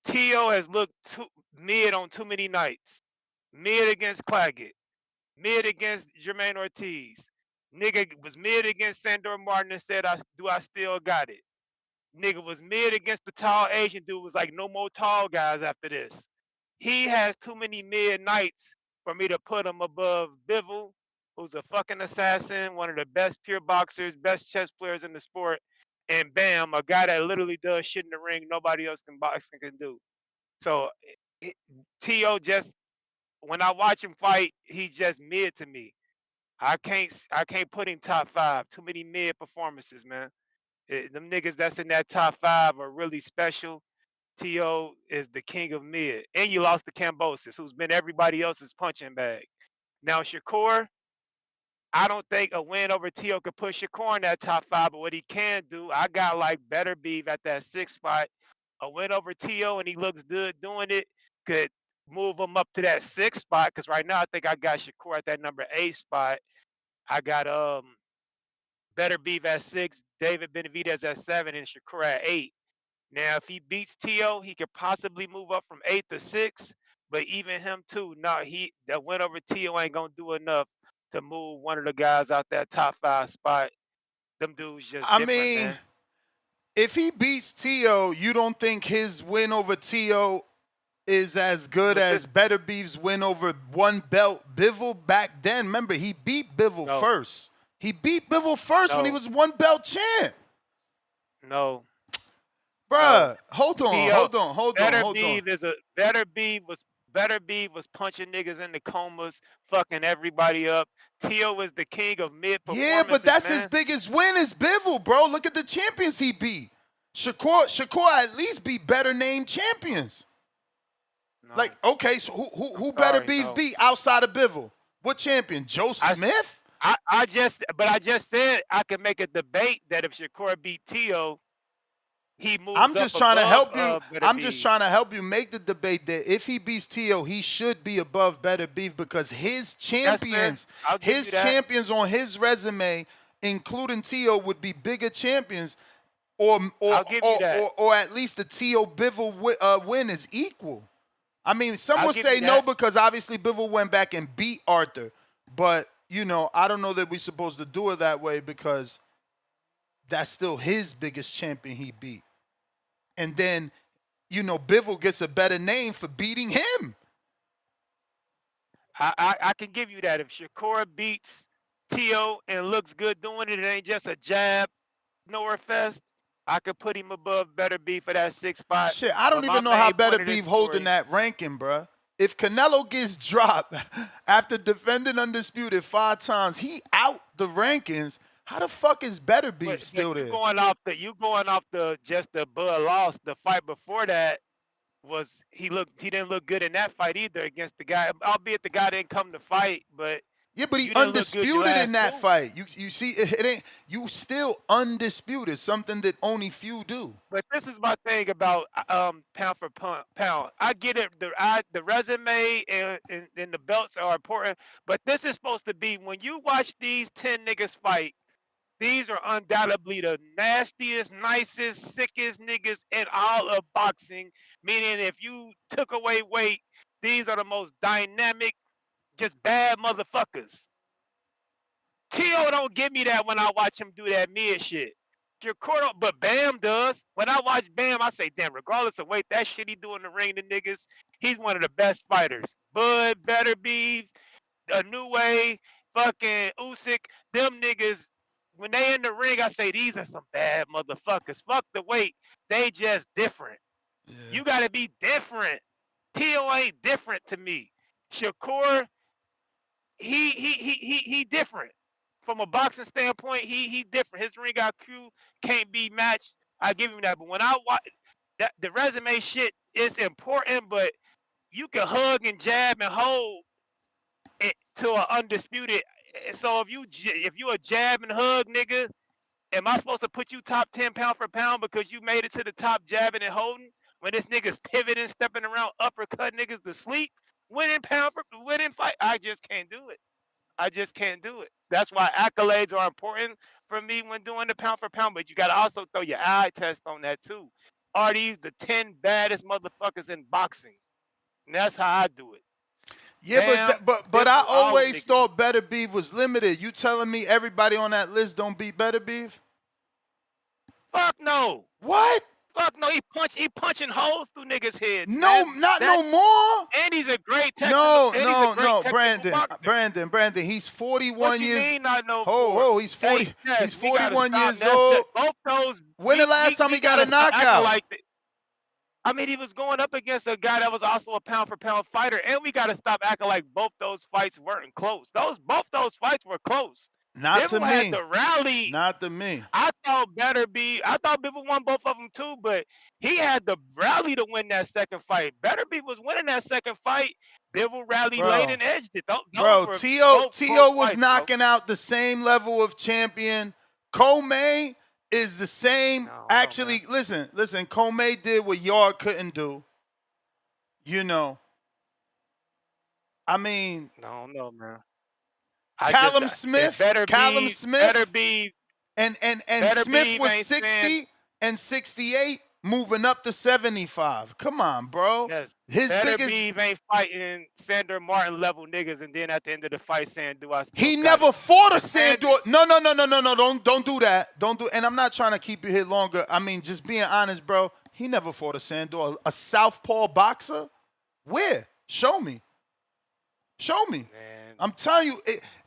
Tio has looked mid on too many nights. Mid against Claggett, mid against Jermaine Ortiz. Nigga was mid against Sandor Martin and said, do I still got it? Nigga was mid against the tall Asian dude, was like, no more tall guys after this. He has too many mid nights for me to put him above Bivol, who's a fucking assassin, one of the best pure boxers, best chess players in the sport, and Bam, a guy that literally does shit in the ring nobody else in boxing can do. So T.O. just, when I watch him fight, he's just mid to me. I can't put him top 5. Too many mid performances, man. Them niggas that's in that top 5 are really special. T.O. is the king of mid. And you lost to Cambosis, who's been everybody else's punching bag. Now, Shakur, I don't think a win over T.O. could put Shakur in that top 5, but what he can do, I got like better beef at that 6th spot. A win over T.O. and he looks good doing it could move him up to that 6th spot, because right now I think I got Shakur at that number 8 spot. I got Better Beef at 6, David Benavidez at 7, and Shakur at 8. Now, if he beats Tio, he could possibly move up from 8 to 6. But even him too, no, that win over Tio ain't gonna do enough to move one of the guys out that top 5 spot. Them dudes just I different, mean, man. if he beats Tio, you don't think his win over Tio is as good But as Better Beef's win over one belt Bivol back then? Remember, he beat Bivol no, first. He beat Bivol first when he no, was one belt champ. no, no. Bruh, hold Tio, on. Better Beef was punching niggas in the comas, fucking everybody up. Tio was the king of mid Yeah, but performances, that's his man. biggest win is Bivol, bro. Look at the champions he beat. Shakur at least beat better named champions. No, Like, okay, so who Better sorry, Beef no. beat outside of Bivol? What champion? Joe Smith? I just said I could make a debate that if Shakur beat Tio, he I'm moves up just trying to above help you. Better I'm just Beef. trying to help you make the debate that if he beats Tio, he should be above Better Beef because his That's fair. champions, I'll give you that. on his resume, including Tio, would be bigger champions, or I'll give you that. or at least the Tio Bivol win is equal. I mean, some I'll would give say you no that. because obviously Bivol went back and beat Arthur, but I don't know that we're supposed to do it that way because that's still his biggest champion he beat. And then, Bivol gets a better name for beating him. I can give you that. If Shakur beats Tio and looks good doing it, it ain't just a jab, nowhere fest. I could put him above Better Beef for that 6th spot. Shit, I don't But my even know how main Better point of this Beef holding story, that ranking, bruh. If Canelo gets dropped after defending undisputed 5 times, he out the rankings. How the fuck is Better Beef still you there? going off the Bud loss. The fight before that was he didn't look good in that fight either against the guy, albeit the guy didn't come to fight, but Yeah, but he you didn't look good your undisputed in last that 2. fight. You see, it ain't you still undisputed, something that only few do. But this is my thing about pound for pound. I get it. The resume and the belts are important, but this is supposed to be when you watch these 10 niggas fight. These are undoubtedly the nastiest, nicest, sickest niggas in all of boxing. Meaning, if you took away weight, these are the most dynamic, just bad motherfuckers. Tio don't give me that when I watch him do that mid shit. Shakur, but Bam does. When I watch Bam, I say, damn, regardless of weight, that shit he do in the ring to niggas, he's one of the best fighters. Bud, Better Beef, A New Way, fucking Usyk, them niggas, when they in the ring, I say, these are some bad motherfuckers. Fuck the weight. They just different. Yeah. You gotta be different. Tio ain't different to me. Shakur, he different. From a boxing standpoint, he different. His ring IQ can't be matched. I give him that. But when I watch that, the resume shit is important, but you can hug and jab and hold it to an undisputed. So if you a jab and hug nigga, am I supposed to put you top 10 pound for pound because you made it to the top jabbing and holding when this nigga's pivoting, stepping around, uppercut niggas to sleep, winning fight? I just can't do it. I just can't do it. That's why accolades are important for me when doing the pound for pound. But you got to also throw your eye test on that too. Are these the 10 baddest motherfuckers in boxing? And that's how I do it. Yeah, Bam, but I Bivol, all them always niggas. thought Better Beef was limited. You telling me everybody on that list don't beat Better Beef? Fuck no. What? Fuck no. He punching holes through niggas' heads. No, man. not no more. And he's a great technical. No, Boxer. Brandon. He's 41 What you years. mean not no more? He's 40. Hey, Ness, he's we gotta 41 stop, years Ness. old. Both those. When the last time he got a gotta stop acting knockout? like that. I mean, he was going up against a guy that was also a pound for pound fighter, and we got to stop acting like both those fights weren't close. Both those fights were close. Not to Bivol had me. the rally. Not to me. I thought Bivol won both of them too, but he had the rally to win that second fight. Better Beef was winning that second fight. Bivol rallied late and edged it. Tio was fights, knocking out the same level of champion. Comey is the same. No, Actually, listen. Comey did what Yard couldn't do. I mean, no, man. Callum Smith. Callum Better Smith. be. And Better Smith be was ain't 60 saying. and 68, moving up to 75. Come on, bro. Yes. His Better biggest. be ain't fighting Sandor Martin level niggas, and then at the end of the fight saying, "Do I still He got never it?" fought a If Sandor. No. Don't do that. Don't do. And I'm not trying to keep you here longer. I mean, just being honest, bro. He never fought a Sandor. A southpaw boxer. Where? Show me. Show me. Man. I'm telling you,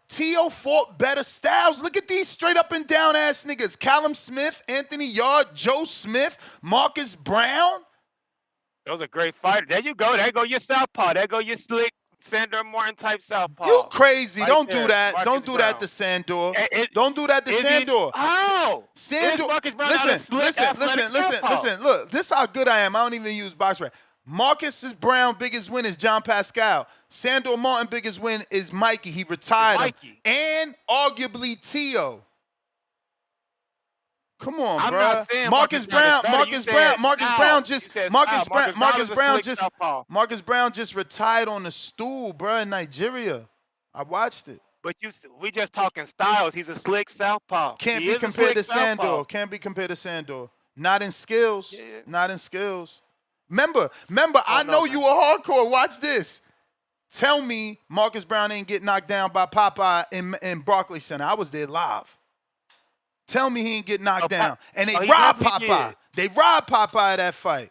Teo fought better styles. Look at these straight up and down ass niggas. Callum Smith, Anthony Yard, Joe Smith, Marcus Brown. Those are great fighters. There you go. There go your southpaw. There go your slick Sandor Martin type southpaw. You crazy. Right Don't there, do that. Marcus Don't do Brown. that to Sandor. Don't do that to Sandor. How? Sandor. Is Marcus Brown not a slick, athletic southpaw? Listen. Look, this is how good I am. I don't even use box rap. Marcus Brown biggest win is John Pascal. Sandor Martin biggest win is Mikey. He retired him. And arguably Teo. Come on, I'm bro. not saying Marcus Brown just retired on the stool, bro, in Nigeria. I watched it. But we just talking styles. He's a slick southpaw. Can't be compared to Sandor. Can't be compared to Sandor. Not in skills. Yeah. Not in skills. Remember, I know you were hardcore. Watch this. Tell me Marcus Brown ain't get knocked down by Popeye in Barclays Center. I was there live. Tell me he ain't get knocked down. And they robbed Popeye. They robbed Popeye that fight.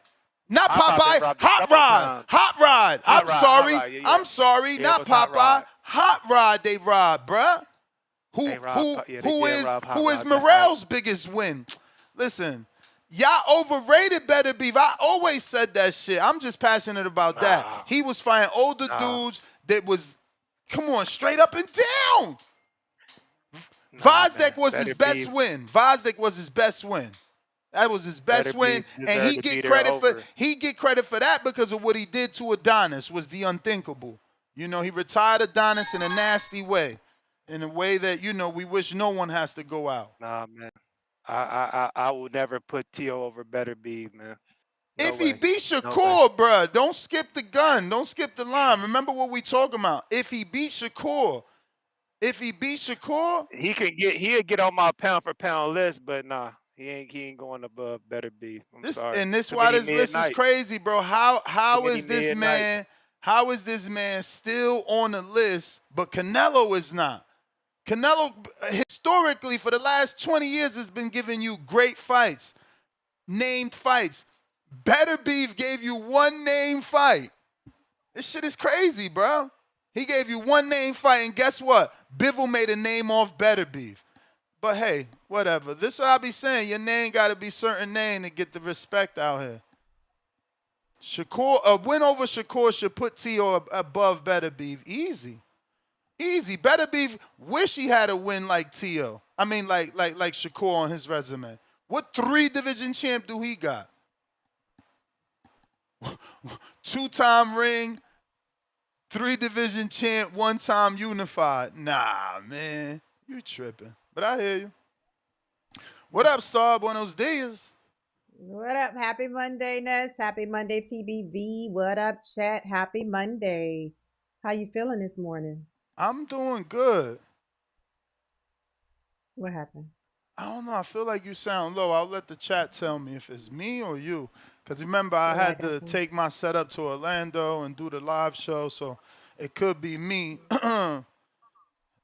Not Popeye. Hot Rod. I'm sorry. Yeah, not Popeye. Hot Rod they robbed, bruh. Who is Morrell's biggest win? Listen, y'all overrated Better Beef. I always said that shit. I'm just passionate about that. He was fighting older dudes that was, come on, straight up and down. Vozdek was his best win. Vozdek was his best win. That was his best win, and he get credit for that because of what he did to Adonis was the unthinkable. You know, he retired Adonis in a nasty way, in a way that, you know, we wish no one has to go out. Nah, man. I will never put Teo over Better Beef, man. If he beat Shakur, bruh, don't skip the gun. Don't skip the line. Remember what we talking about. If he beat Shakur, he'll get on my pound for pound list, but nah, he ain't going above Better Beef. I'm sorry. And this why this list is crazy, bro. How is this man still on the list, but Canelo is not? Canelo historically for the last 20 years has been giving you great fights, named fights. Better Beef gave you one name fight. This shit is crazy, bro. He gave you one name fight, and guess what? Bivol made a name off Better Beef. But hey, whatever. This is what I be saying. Your name got to be certain name to get the respect out here. A win over Shakur should put Teo above Better Beef. Easy. Better Beef wish he had a win like Teo. I mean, like Shakur on his resume. What 3-division champ do he got? 2-time ring, 3-division champ, 1-time unified. Nah, man. You tripping. But I hear you. What up, Star? Buenos dias. What up? Happy Monday, Ness. Happy Monday, TBV. What up, chat? Happy Monday. How you feeling this morning? I'm doing good. What happened? I don't know. I feel like you sound low. I'll let the chat tell me if it's me or you. Because remember, I had to take my setup to Orlando and do the live show, so it could be me that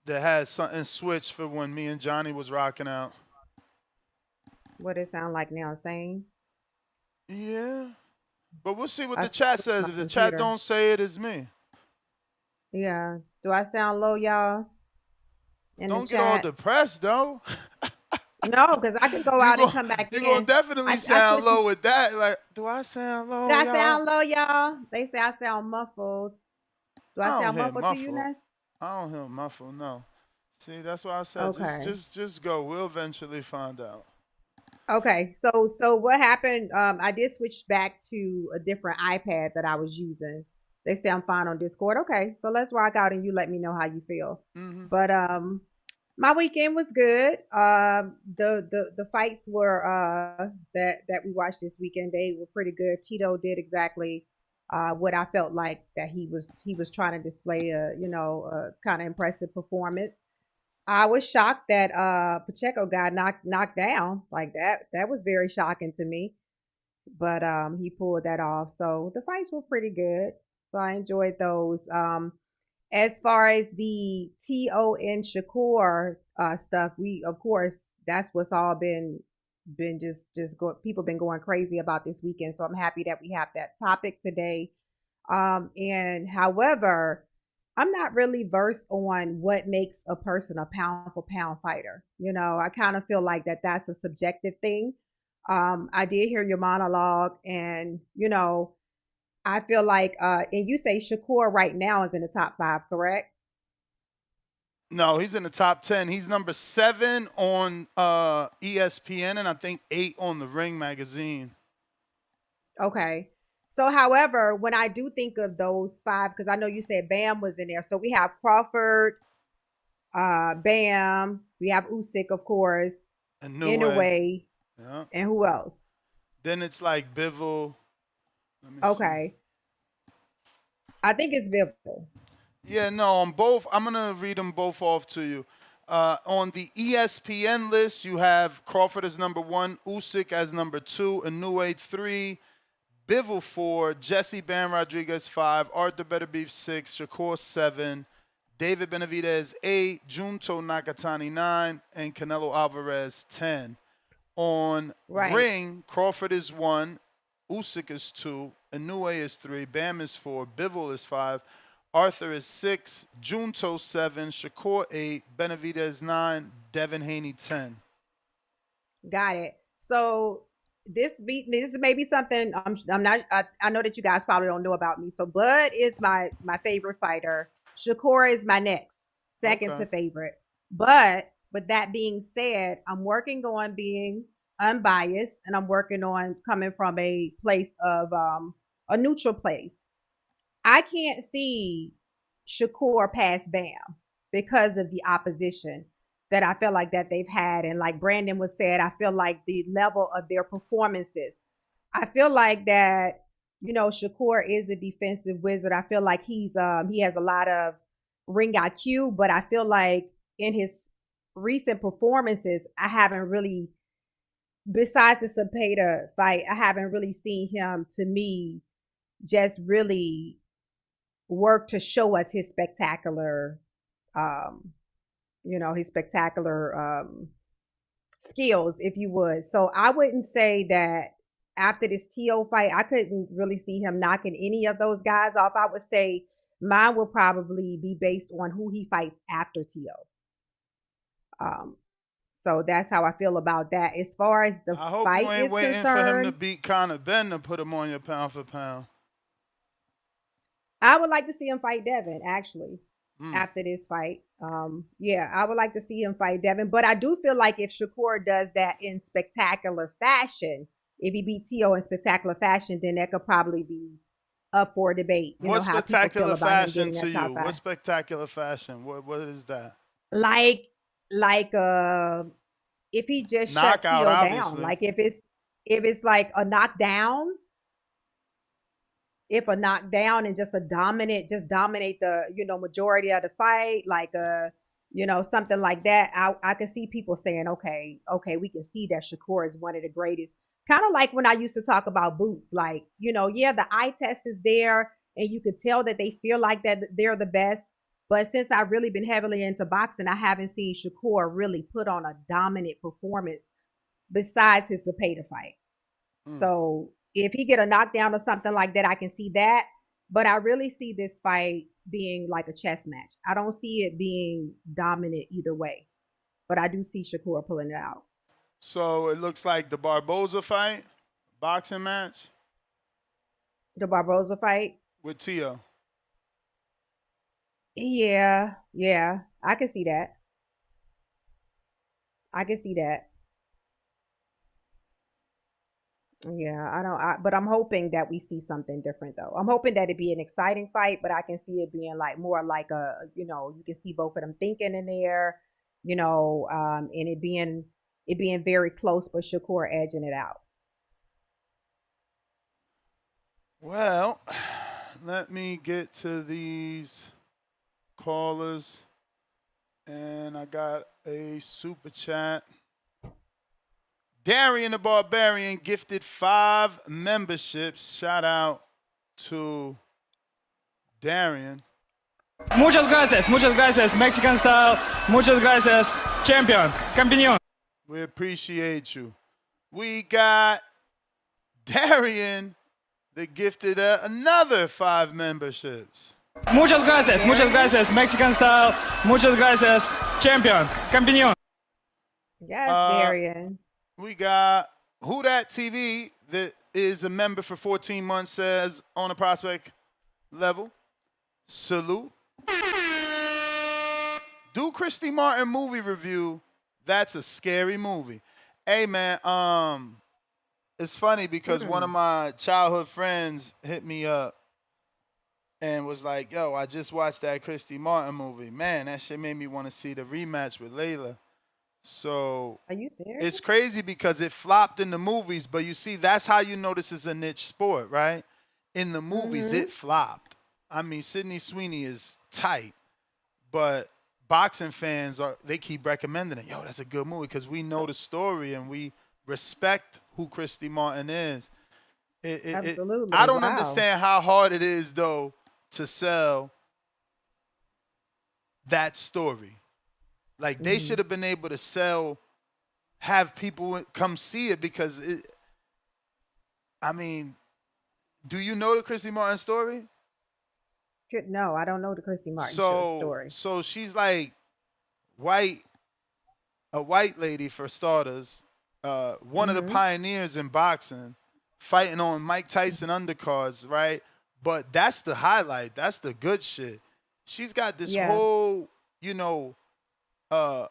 had something switched for when me and Johnny was rocking out. What it sound like now, same? Yeah. But we'll see what the chat says. If the chat don't say it, it's me. Yeah. Do I sound low, y'all? Don't get all depressed, though. No, because I can go out and come back in. You're going to definitely sound low with that. Like, do I sound low, Do I sound low, y'all? They say I sound muffled. Do I sound muffled to you, Ness? I don't hear muffled, no. See, that's why I said just go. We'll eventually find out. Okay, so what happened, I did switch back to a different iPad that I was using. They say I'm fine on Discord. Okay, so let's rock out and you let me know how you feel. Mm-hmm. But my weekend was good. The fights were that we watched this weekend, they were pretty good. Tito did exactly what I felt like that he was trying to display a kind of impressive performance. I was shocked that Pacheco got knocked down like that. That was very shocking to me, but he pulled that off. So the fights were pretty good. So I enjoyed those. As far as the To and Shakur stuff, we of course that's what's all been just go, people been going crazy about this weekend. So I'm happy that we have that topic today. And however, I'm not really versed on what makes a person a pound for pound fighter. I kind of feel like that's a subjective thing. I did hear your monologue, and I feel like, and you say Shakur right now is in the top 5, correct? No, he's in the top 10. He's number 7 on ESPN, and I think 8 on the Ring magazine. Okay. So, however, when I do think of those 5, because I know you said Bam was in there. So we have Crawford, Bam, we have Usyk, of course, And in New a Way. way, Yeah. and who else? Then it's like Bivol. Let me see. Okay. I think it's Bivol. Yeah, no, on both. I'm going to read them both off to you. On the ESPN list, you have Crawford as number 1, Usyk as number 2, Inoue 3, Bivol 4, Jesse Bam Rodriguez 5, Arthur Beterbiev 6, Shakur 7, David Benavidez 8, Junto Nakatani 9, and Canelo Alvarez 10. On Right. Ring, Crawford is 1, Usyk is 2, Inoue is 3, Bam is 4, Bivol is 5, Arthur is 6, Junto 7, Shakur 8, Benavidez 9, Devin Haney 10. Got it. So this may be something I'm not. I know that you guys probably don't know about me. So Bud is my favorite fighter. Shakur is my next, second Okay. to favorite. But with that being said, I'm working on being unbiased, and I'm working on coming from a place of a neutral place. I can't see Shakur past Bam because of the opposition that I feel like that they've had. And like Brandon was said, I feel like the level of their performances. I feel like that, Shakur is a defensive wizard. I feel like he has a lot of ring IQ, but I feel like in his recent performances, I haven't really, besides the Zepeda fight, I haven't really seen him, to me, just really work to show us his spectacular um his spectacular skills, if you would. So I wouldn't say that after this To fight I couldn't really see him knocking any of those guys off. I would say mine will probably be based on who he fights after To. So that's how I feel about that. As far as the I hope you fight ain't is waiting for him to concerned, beat Conor Ben to put him on your pound for pound. I would like to see him fight Devin, actually, Mm. after this fight. Yeah, I would like to see him fight Devin. But I do feel like if Shakur does that in spectacular fashion, if he beat To in spectacular fashion, then that could probably be up for debate. What How people feel spectacular about him fashion getting to that you? top What 5. spectacular fashion? What is that? Like, like if he just shut Knockout, To down, obviously. like if it's like a knockdown, if a knockdown and just dominate the majority of the fight, like something like that. I can see people saying, okay, we can see that Shakur is one of the greatest. Kind of like when I used to talk about Boots, like yeah, the eye test is there, and you could tell that they feel like that they're the best. But since I've really been heavily into boxing, I haven't seen Shakur really put on a dominant performance besides his Zepeda fight. Mm. So if he get a knockdown or something like that, I can see that. But I really see this fight being like a chess match. I don't see it being dominant either way. But I do see Shakur pulling it out. So it looks like the Barboza fight, boxing match The Barboza fight? with Tio. Yeah. I can see that. I can see that. Yeah, but I'm hoping that we see something different though. I'm hoping that it be an exciting fight, but I can see it being like more like you can see both of them thinking in there, and it being very close, but Shakur edging it out. Well, let me get to these callers. And I got a super chat. Darian the Barbarian gifted 5 memberships. Shout out to Darian. Muchas gracias, Mexican style. Muchas gracias, champion, campeón. We appreciate you. We got Darian that gifted another 5 memberships. Muchas gracias, Mexican style. Muchas gracias, champion, campeón. Yes, Darian. We got Who Dat TV that is a member for 14 months, says on a prospect level. Salute. Do Christy Martin movie review. That's a scary movie. Hey man, it's funny because one of my childhood friends hit me up and was like, yo, I just watched that Christy Martin movie. Man, that shit made me want to see the rematch with Layla. So are you serious? It's crazy because it flopped in the movies, but you see, that's how you know this is a niche sport, right? In the movies, it flopped. I mean, Sydney Sweeney is tight, but boxing fans they keep recommending it. Yo, that's a good movie because we know the story and we respect who Christy Martin is. Absolutely. I don't understand how hard it is though to sell that story. Like they should have been able to have people come see it because do you know the Christy Martin story? No, I don't know the Christy Martin story. So she's like a white lady for starters, one of the pioneers in boxing, fighting on Mike Tyson undercards, right? But that's the highlight. That's the good shit. She's got this whole, a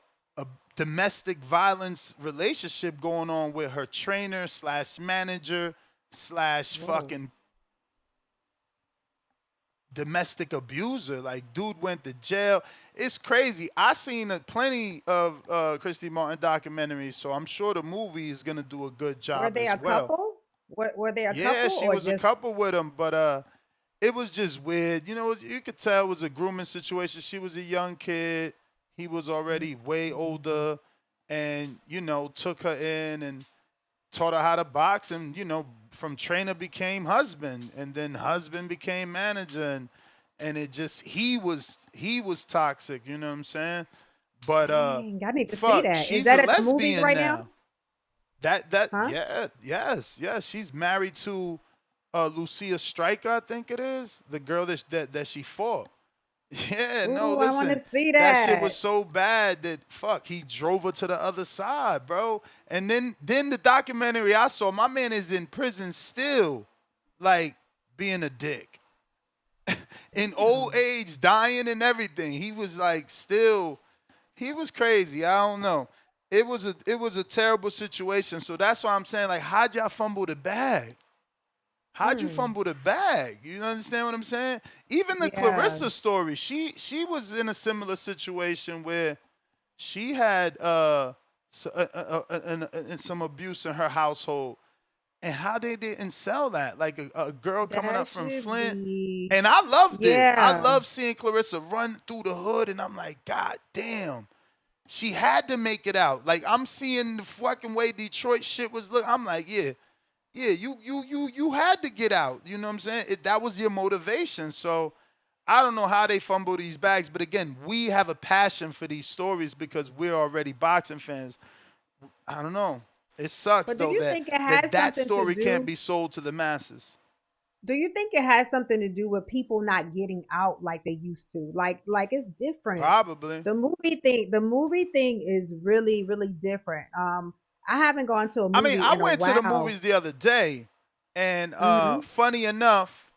domestic violence relationship going on with her trainer / manager / fucking domestic abuser. Like, dude went to jail. It's crazy. I seen plenty of Christy Martin documentaries, so I'm sure the movie is gonna do a good job. Were they as a well. couple? Were they a couple? Yeah, she was a couple with him, but it was just weird. You could tell it was a grooming situation. She was a young kid. He was already way older, and took her in and taught her how to box, and from trainer became husband, and then husband became manager, and it just he was toxic. You know what I'm saying? But Dang, I need to see that. She's Is that a at the lesbian movies right now. Huh? Yeah, yes. She's married to Lucia Stryker, I think it is, the girl that she fought. Yeah, Ooh, no, I listen. want to see That shit was so bad that he drove her to the other side, bro. And then the documentary I saw, my man is in prison still, like being a dick. In old age, dying and everything. He was like he was crazy. I don't know. It was a terrible situation. So that's why I'm saying, like, how'd y'all fumble the bag? How'd you fumble the bag? You understand what I'm saying? Even the Clarissa story, she was in a similar situation where she had some abuse in her household. And how they didn't sell that. Like a girl coming up from Flint. And I loved it. I love seeing Clarissa run through the hood, and I'm like, God damn. She had to make it out. Like, I'm seeing the fucking way Detroit shit was looking. I'm like, yeah, you had to get out. You know what I'm saying? That was your motivation. So I don't know how they fumble these bags. But again, we have a passion for these stories because we're already boxing fans. I don't know. It sucks, though, that story can't be sold to the masses. Do you think it has something to do with people not getting out like they used to? Like it's different. Probably. The movie thing is really, really different. I haven't gone to a movie. I went to the movies the other day, and funny enough,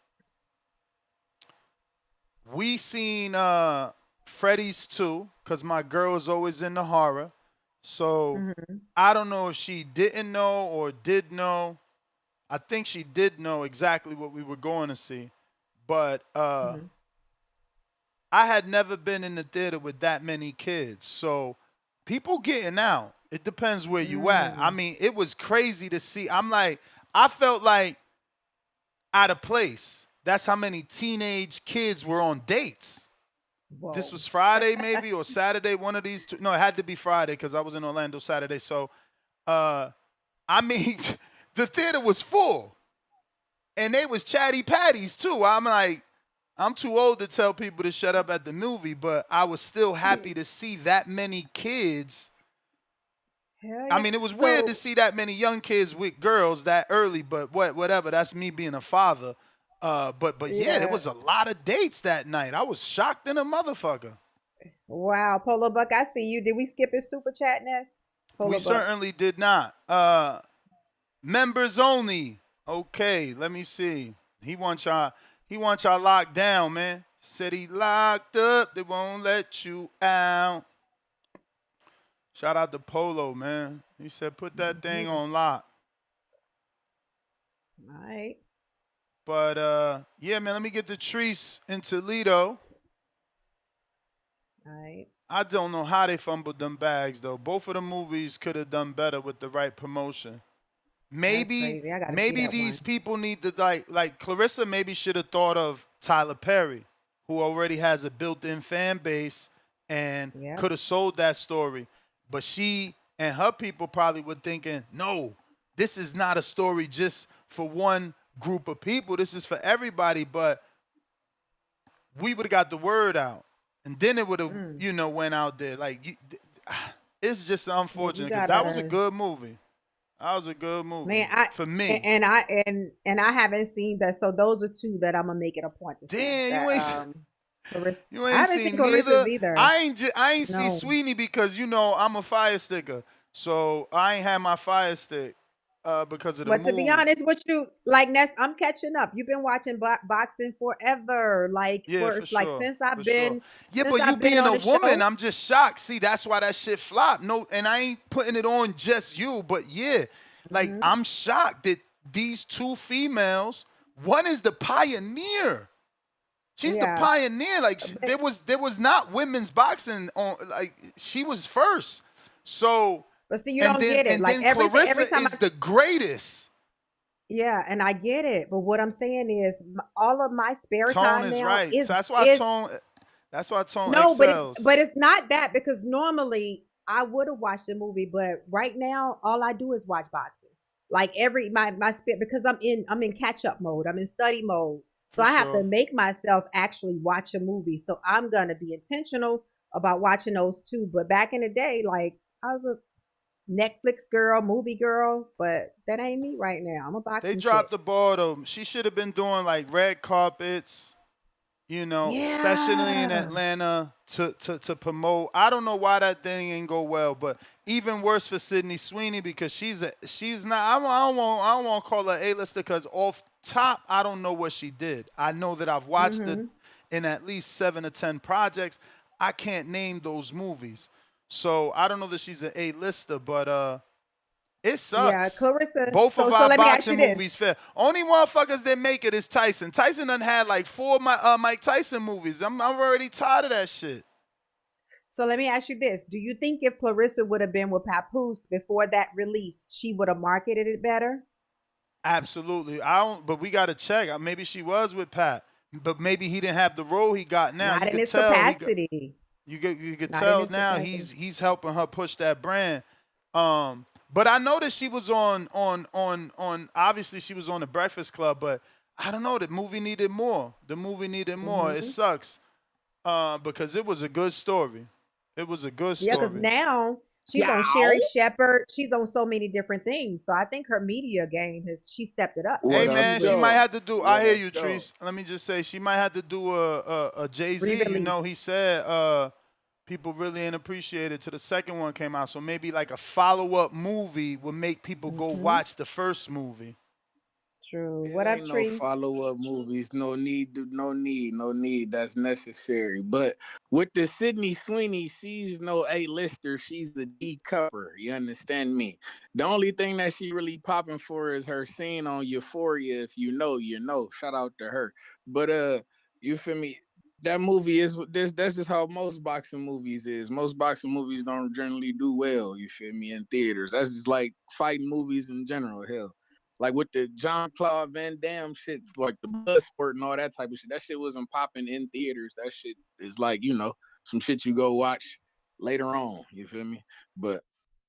we seen Freddy's 2 because my girl is always into horror. So I don't know if she didn't know or did know. I think she did know exactly what we were going to see. But I had never been in the theater with that many kids. So people getting out. It depends where you at. I mean, it was crazy to see. I felt like out of place that's how many teenage kids were on dates. Whoa. This was Friday maybe or Saturday, one of these two. No, it had to be Friday because I was in Orlando Saturday. So, I mean, the theater was full. And they was chatty patties too. I'm like, I'm too old to tell people to shut up at the movie, but I was still happy to see that many kids. Hell I yeah. mean, it was weird to see that many young kids with girls that early, but whatever. That's me being a father. But yeah, there was a lot of dates that night. I was shocked in a motherfucker. Wow, Polo Buck, I see you. Did we skip his super chat, Ness? Polo We Buck. certainly did not. Members only. Okay, let me see. He wants y'all locked down, man. Said he locked up, they won't let you out. Shout out to Polo, man. He said put that thing on lock. All right. But yeah, man, let me get the Treese in Toledo. All right. I don't know how they fumbled them bags though. Both of the movies could have done better with the right promotion. Maybe these people need to like Clarissa maybe should have thought of Tyler Perry, who already has a built-in fan base and could have sold that story. But she and her people probably were thinking, no, this is not a story just for one group of people. This is for everybody. But we would have got the word out. And then it would have, went out there. Like, it's just unfortunate because that was a good movie. That was a good movie, man, for me. And I haven't seen that. So those are two that I'm gonna make it a point to see. Damn, you ain't. You ain't seen neither. Either. I ain't see Sweeney because I'm a fire sticker, so I ain't had my fire stick because of the. But to be honest with you, like Ness, I'm catching up. You've been watching boxing forever, since I've been. Sure. Yeah, but you being a woman, I'm just shocked. See, that's why that shit flopped. No, and I ain't putting it on just you, but yeah, like I'm shocked that these two females. One is the pioneer. She's the pioneer. Like there was not women's boxing on. Like she was first. So. But see, you don't get it. Like every time is the greatest. Yeah, and I get it. But what I'm saying is, all of my spare Tone time is now right. is That's why Tone excels. but it's not that because normally I would have watched a movie, but right now all I do is watch boxing. Like my spirit because I'm in catch up mode. I'm in study mode. So I have to make myself actually watch a movie. So I'm gonna be intentional about watching those two. But back in the day, like I was a Netflix girl, movie girl, but that ain't me right now. I'm a boxing They dropped chick. the ball though. She should have been doing like red carpets, especially in Atlanta to promote. I don't know why that thing ain't go well, but even worse for Sydney Sweeney because she's not. I don't want to call her A-lister because off top I don't know what she did. I know that I've watched it in at least 7 or 10 projects. I can't name those movies. So I don't know that she's an A-lister, but it sucks. Yeah, Clarissa. Both of our boxing movies fail. Only motherfuckers that make it is Tyson. Tyson done had like 4 Mike Tyson movies. I'm already tired of that shit. So let me ask you this: do you think if Clarissa would have been with Papoose before that release, she would have marketed it better? Absolutely. But we got to check. Maybe she was with Pat, but maybe he didn't have the role he got now. Not in his capacity. You could tell now he's helping her push that brand. But I know that she was on obviously she was on the Breakfast Club, but I don't know, the movie needed more. It sucks. Because it was a good story. It was a good story. Yeah, because now she's on Sherry Shepherd. She's on so many different things. So I think her media game she stepped it up. Hey man, she might have to do. I hear you, Treese. Let me just say, she might have to do a Jay-Z. He said people really ain't appreciated till the second one came out. So maybe like a follow-up movie would make people go watch the first movie. True. What up, Tree? No follow-up movies. No need. That's necessary. But with the Sydney Sweeney, she's no A-lister. She's a D-cupper. You understand me? The only thing that she really popping for is her scene on Euphoria. If you know, you know. Shout out to her. But you feel me? That movie is this. That's just how most boxing movies is. Most boxing movies don't generally do well. You feel me? In theaters. That's just like fighting movies in general. Hell. Like with the Jean-Claude Van Damme shits, like the blood sport and all that type of shit. That shit wasn't popping in theaters. That shit is like, you know, some shit you go watch later on. You feel me? But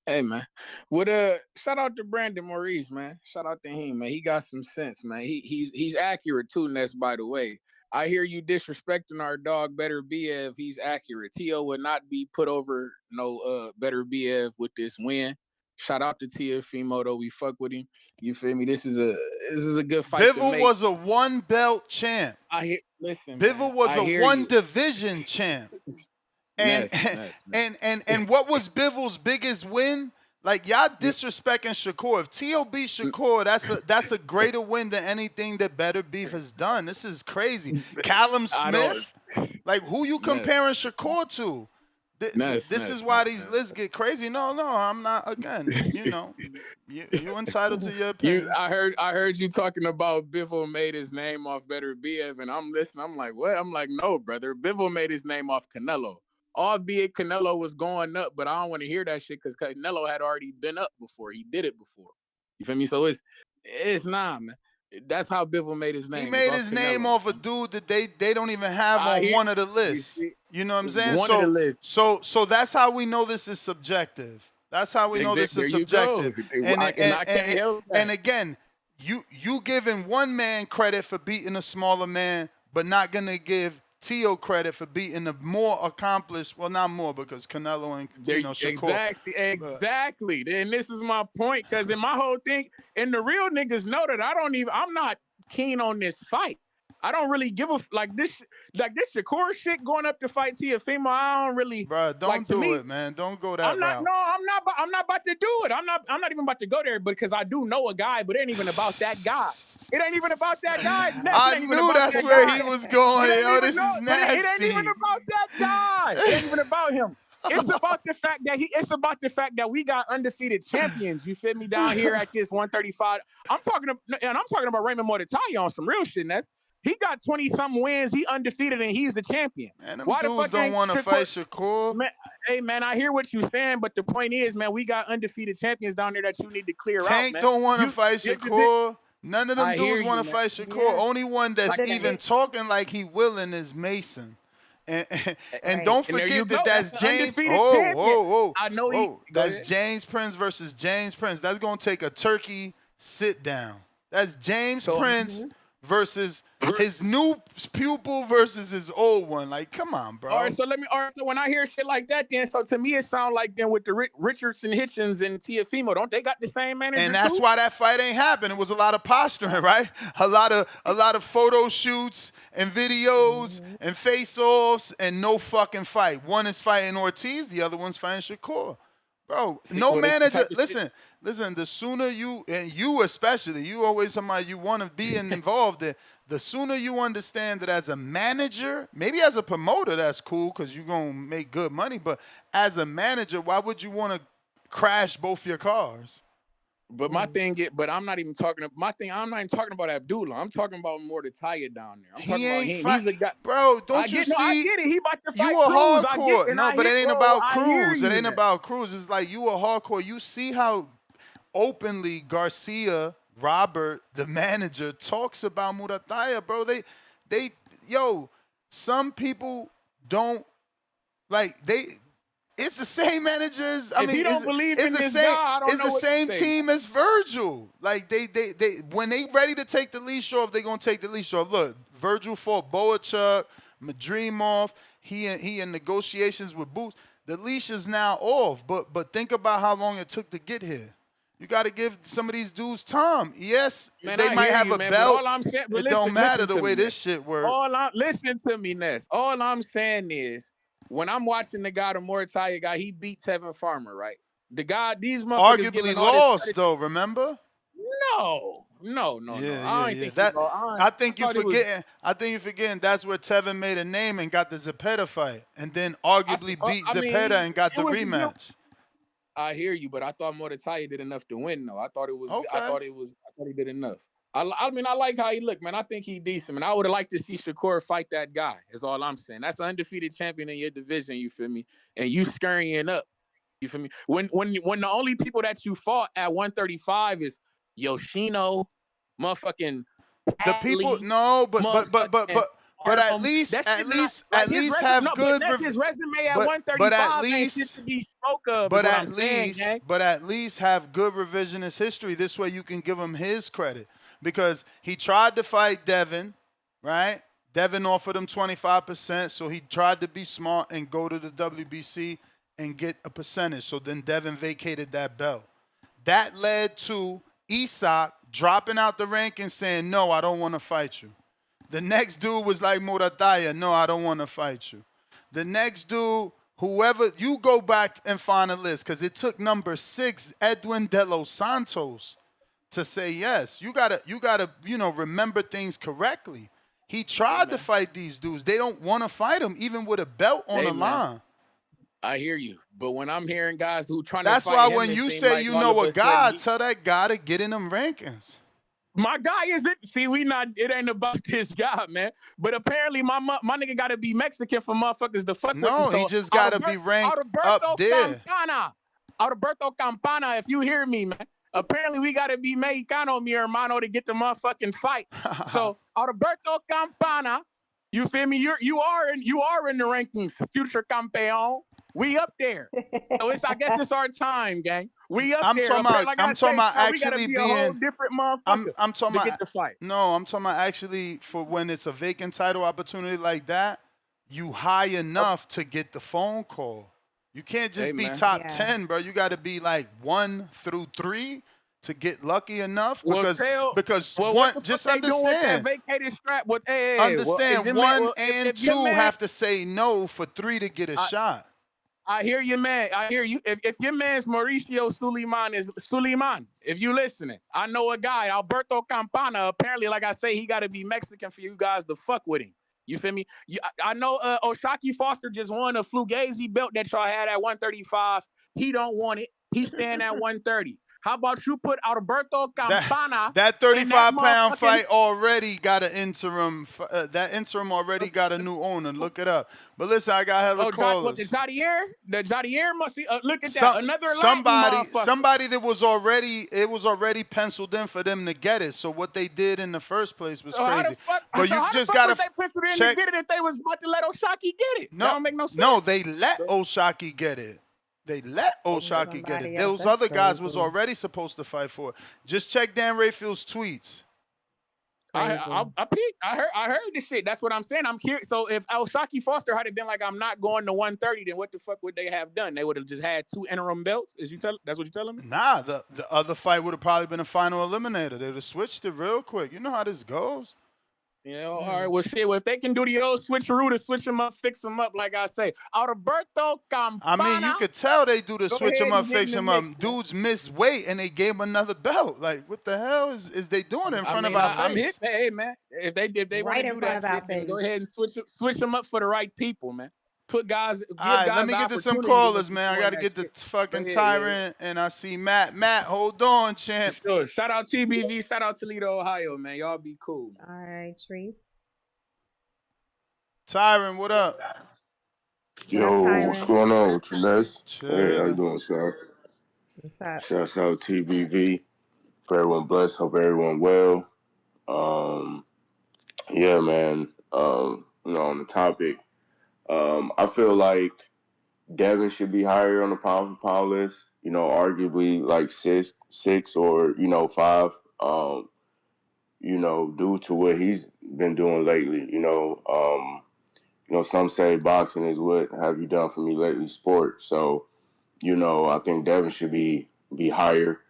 hey man, shout out to Brandon Maurice, man. Shout out to him, man. He got some sense, man. He's accurate too, Ness, by the way. I hear you disrespecting our dog Better BF. He's accurate. Tio would not be put over no Better BF with this win. Shout out to Teofimo though. We fuck with him. You feel me? This is a good fight. Bivol was a 1 belt champ. Listen. Bivol was a 1 division champ. And and what was Bivol's biggest win? Like y'all disrespecting Shakur. If Tio beat Shakur, that's a greater win than anything that Better Beef has done. This is crazy. Callum Smith, like who you comparing Shakur to? This is why these lists get crazy. No, I'm not. Again, you know, you entitled to your opinion. I heard you talking about Bivol made his name off Better BF, and I'm listening. I'm like, what? I'm like, no, brother. Bivol made his name off Canelo. Albeit Canelo was going up, but I don't want to hear that shit because Canelo had already been up before. He did it before. You feel me? So it's not, man. That's how Bivol made his name. He made his name off a dude that they don't even have on one of the lists. You know what I'm saying? One of the lists. So that's how we know this is subjective. That's how we know this is subjective. And again, you giving one man credit for beating a smaller man, but not gonna give Tio credit for beating the more accomplished, well, not more because Canelo and Shakur. Exactly. And this is my point, because in my whole thing, and the real niggas know that I'm not keen on this fight. I don't really give a this Shakur shit going up to fight Teofimo. I don't really. Bro, don't do it, man. Don't go that route. No, I'm not about to do it. I'm not even about to go there because I do know a guy, but it ain't even about that guy. It ain't even about that guy. I knew that's where he was going. Yo, this is nasty. It ain't even about that guy. It ain't even about him. It's about the fact that we got undefeated champions. You feel me down here at this 135. I'm talking about Raymond Mortatalia on some real shit. And he got 20-something wins. He undefeated, and he's the champion. Man, them dudes don't want to fight Shakur. Man, hey, man, I hear what you're saying, but the point is, man, we got undefeated champions down there that you need to clear out, man. Tank don't want to fight Shakur. None of them dudes want to fight Shakur. Yeah. Only one that's even talking like he willing is Mason. And don't forget that's James. Whoa. I know that's James Prince versus James Prince. That's going to take a turkey sit down. That's James Prince versus his new pupil versus his old one. Like, come on, bro. All right, so when I hear shit like that, then so to me it sounds like then with the Richardson, Hitchens, and Teofimo, don't they got the same manager? And that's why that fight ain't happened. It was a lot of posturing, right? A lot of photo shoots and videos and face-offs and no fucking fight. One is fighting Ortiz, the other one's fighting Shakur. Bro, no manager. Listen. The sooner you, and you especially, you always somebody you want to be involved in. The sooner you understand that as a manager, maybe as a promoter, that's cool because you're going to make good money. But as a manager, why would you want to crash both your cars? But my thing is, I'm not even talking about Abdullah. I'm talking about Mortatalia down there. I'm talking about him. He's a guy. Bro, don't you see? I get it. He about to fight you a Cruz. hardcore. No, but it ain't about Cruz. It ain't about Cruz. It's like you a hardcore. You see how openly Garcia, Robert, the manager, talks about Mortatalia, bro. Some people don't it's the same managers. I mean, it's the same team as Virgil. Like they when they ready to take the leash off, they gonna take the leash off. Look, Virgil fought Boachuk, Madrimov. He in negotiations with Boots. The leash is now off. But think about how long it took to get here. You got to give some of these dudes time. Yes, man, they might have a belt. It don't matter the way this shit works. Listen to me, Ness. All I'm saying is, when I'm watching the guy, the Mortatalia guy, he beat Tevin Farmer, right? The guy, these motherfuckers arguably lost though. Remember? No. I think you're forgetting. That's where Tevin made a name and got the Zepeda fight, and then arguably beat Zepeda and got the rematch. I hear you, but I thought Mortatalia did enough to win, though. I thought he did enough. I mean, I like how he looked, man. I think he decent, man. I would have liked to see Shakur fight that guy, is all I'm saying. That's an undefeated champion in your division, you feel me? And you scurrying up, you feel me? When the only people that you fought at 135 is Yoshino, motherfucking The people, Padley, no, but at least That shit at not, least like at his least resume. have No, but good. that's his resume at But at 135 ain't shit least to be spoke of. Is what I'm saying, gang. but at least have good revisionist history. This way you can give him his credit because he tried to fight Devin, right? Devin offered him 25%, so he tried to be smart and go to the WBC and get a percentage. So then Devin vacated that belt. That led to Isak dropping out the rank and saying, no, I don't want to fight you. The next dude was like Murataya, no, I don't want to fight you. The next dude, whoever, you go back and find a list because it took number 6, Edwin De Los Santos, to say yes. You gotta, remember things correctly. He tried to fight these dudes. They don't want to fight him, even with a belt on the line. I hear you, but when I'm hearing guys who trying That's to fight why him, when you say you know a guy, tell that guy to get in them rankings. My guy isn't. See, it ain't about this guy, man. But apparently, my nigga got to be Mexican for motherfuckers to fuck with him. No, he just got to be ranked up there. Alberto Campana, if you hear me, man. Apparently, we got to be Mexicano, mi hermano, to get the motherfucking fight. So, Alberto Campana, you feel me? You are in the rankings, future campeón. We up there. So I guess it's our time, gang. We up there. I'm talking about actually being a whole different motherfucker. I'm talking about get the fight. No, I'm talking about actually for when it's a vacant title opportunity like that, you high enough to get the phone call. You can't just be top 10, bro. You got to be like 1 through 3 to get lucky enough because just understand. Understand 1 and 2 have to say no for 3 to get a shot. I hear you, man. I hear you. If your man's Mauricio Suleiman, if you listening, I know a guy, Alberto Campana. Apparently, like I say, he got to be Mexican for you guys to fuck with him. You feel me? I know Oshaki Foster just won a Fugazi belt that y'all had at 135. He don't want it. He's staying at 130. How about you put Alberto Campana? That 35-pound fight already got an interim. That interim already got a new owner. Look it up. But listen, I got hella callers. The Jadier must see. Look at that. Another somebody that was already penciled in for them to get it. So what they did in the first place was crazy. But you just gotta check. Get it if they was about to let Oshaki get it. No, that don't make no sense. No, they let Oshaki get it. They let Oshaki get it. Those other guys was already supposed to fight for it. Just check Dan Rayfield's tweets. I peeked. I heard this shit. That's what I'm saying. I'm curious. So if Oshaki Foster had been like, I'm not going to 130, then what the fuck would they have done? They would have just had 2 interim belts. That's what you're telling me? Nah, the other fight would have probably been a final eliminator. They would have switched it real quick. You know how this goes. All right, well, shit. Well, if they can do the old switcheroo to switch them up, fix them up, like I say, Alberto Campana. I mean, you could tell they do the switch them up, fix them up. Dudes miss weight and they gave him another belt. Like, what the hell is they doing in front of our face? Hey, man, if they want to do that shit, then go ahead and switch them up for the right people, man. Put guys. All right, let me get to some callers, man. I got to get the fucking Tyrant, and I see Matt. Matt, hold on, champ. Sure. Shout out TBV. Shout out Toledo, Ohio, man. Y'all be cool. All right, Treese. Tyrant, what up? Yo, what's going on with you, Les? Chill. Hey, how you doing, sir? What's up? Shouts out TBV. For everyone blessed. Hope everyone well. Yeah, man. On the topic. I feel like Devin should be higher on the pound for pound list. Arguably like six or 5. Due to what he's been doing lately. Some say boxing is what have you done for me lately, sport. So, I think Devin should be higher.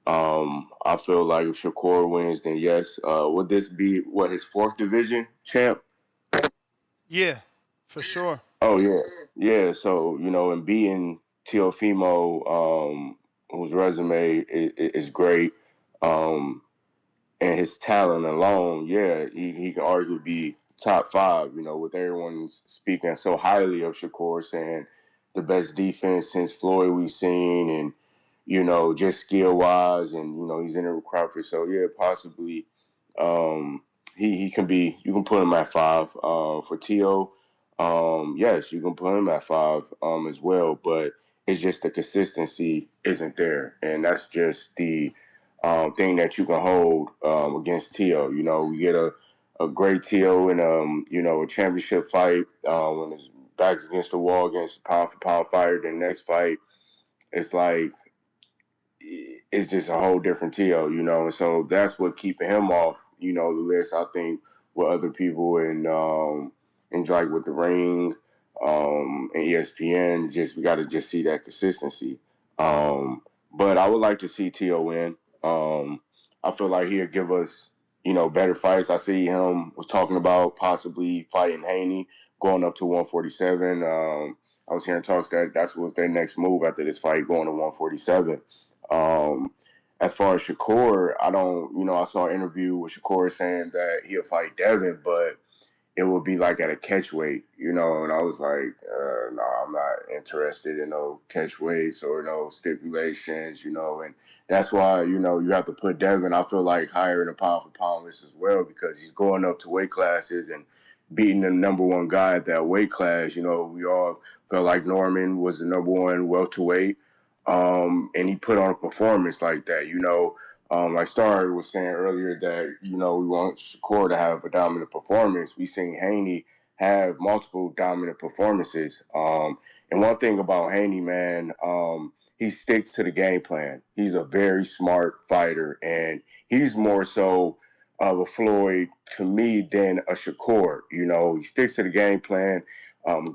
I feel like if Shakur wins, then yes. Would this be his 4th division champ? Yeah. For sure. Oh, yeah. Yeah, so, and beating Teofimo, whose resume is great, and his talent alone, yeah, he can arguably be top 5, with everyone speaking so highly of Shakur, saying the best defense since Floyd we've seen, and, just skill-wise, and, he's in a Crawford. So, yeah, possibly he can be, you can put him at 5. For Teo, yes, you can put him at 5 as well, but it's just the consistency isn't there, and that's just the thing that you can hold against Teo. You know, we get a great Teo in a championship fight when his back's against the wall against a pound for pound fighter. Then next fight, it's like it's just a whole different Teo, you know. And so that's what keeping him off, the list. I think with other people and like with the Ring and ESPN, we got to just see that consistency. But I would like to see Teo win. I feel like he'll give us, better fights. I see him was talking about possibly fighting Haney, going up to 147. I was hearing talks that that's what their next move after this fight, going to 147. As far as Shakur, I saw an interview with Shakur saying that he'll fight Devin, but it would be like at a catch weight, and I was like, no, I'm not interested in no catch weights or no stipulations, and that's why, you have to put Devin, I feel like, higher in the pound for pound list as well, because he's going up to weight classes and beating the number one guy at that weight class. We all felt like Norman was the number one welterweight, and he put on a performance like that, like Star was saying earlier that, we want Shakur to have a dominant performance. We seen Haney have multiple dominant performances. And one thing about Haney, man, he sticks to the game plan. He's a very smart fighter, and he's more so of a Floyd to me than a Shakur. He sticks to the game plan,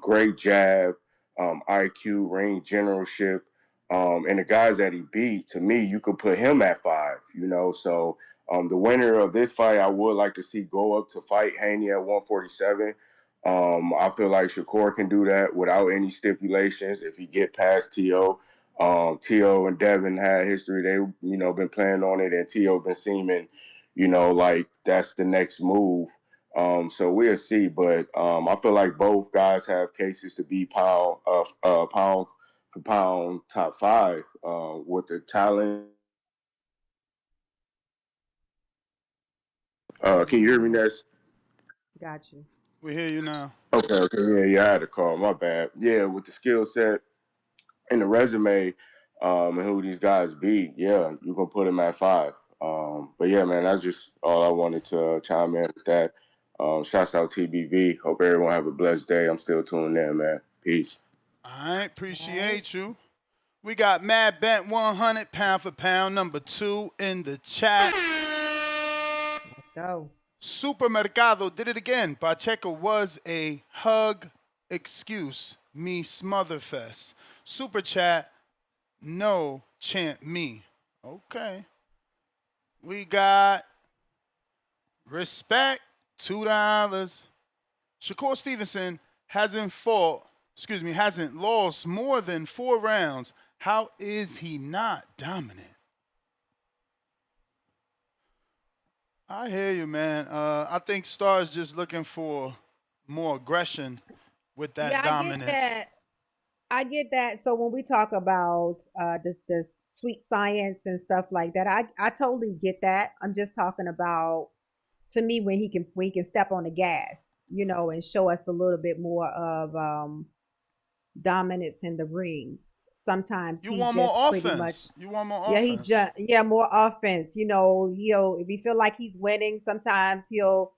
great jab, IQ, ring generalship. And the guys that he beat, to me, you could put him at 5, So the winner of this fight, I would like to see go up to fight Haney at 147. I feel like Shakur can do that without any stipulations if he get past Teo. Teo and Devin had history. They, been playing on it, and Teo been seeming, like that's the next move. So we'll see. But I feel like both guys have cases to be pound for pound top 5 with the talent. Can you hear me, Ness? Got you. We hear you now. Okay, yeah, I had to call. My bad. Yeah, with the skill set and the resume and who these guys beat, yeah, you can put them at 5. But yeah, man, that's just all I wanted to chime in with that. Shouts out TBV. Hope everyone have a blessed day. I'm still tuning in, man. Peace. All right, appreciate you. We got Mad Bent 100 pound for pound, number 2 in the chat. Let's go. Supermercado did it again. Pacheco was a hug excuse, me smotherfest. Super chat, no chant me. Okay. We got respect, $2. Shakur Stevenson hasn't lost more than 4 rounds. How is he not dominant? I hear you, man. I think Star's just looking for more aggression with that dominance. I get that. So when we talk about this sweet science and stuff like that, I totally get that. I'm just talking about, to me, when he can step on the gas, and show us a little bit more of dominance in the ring. Sometimes you want more offense. You want more offense. More offense. If he feel like he's winning, sometimes he'll,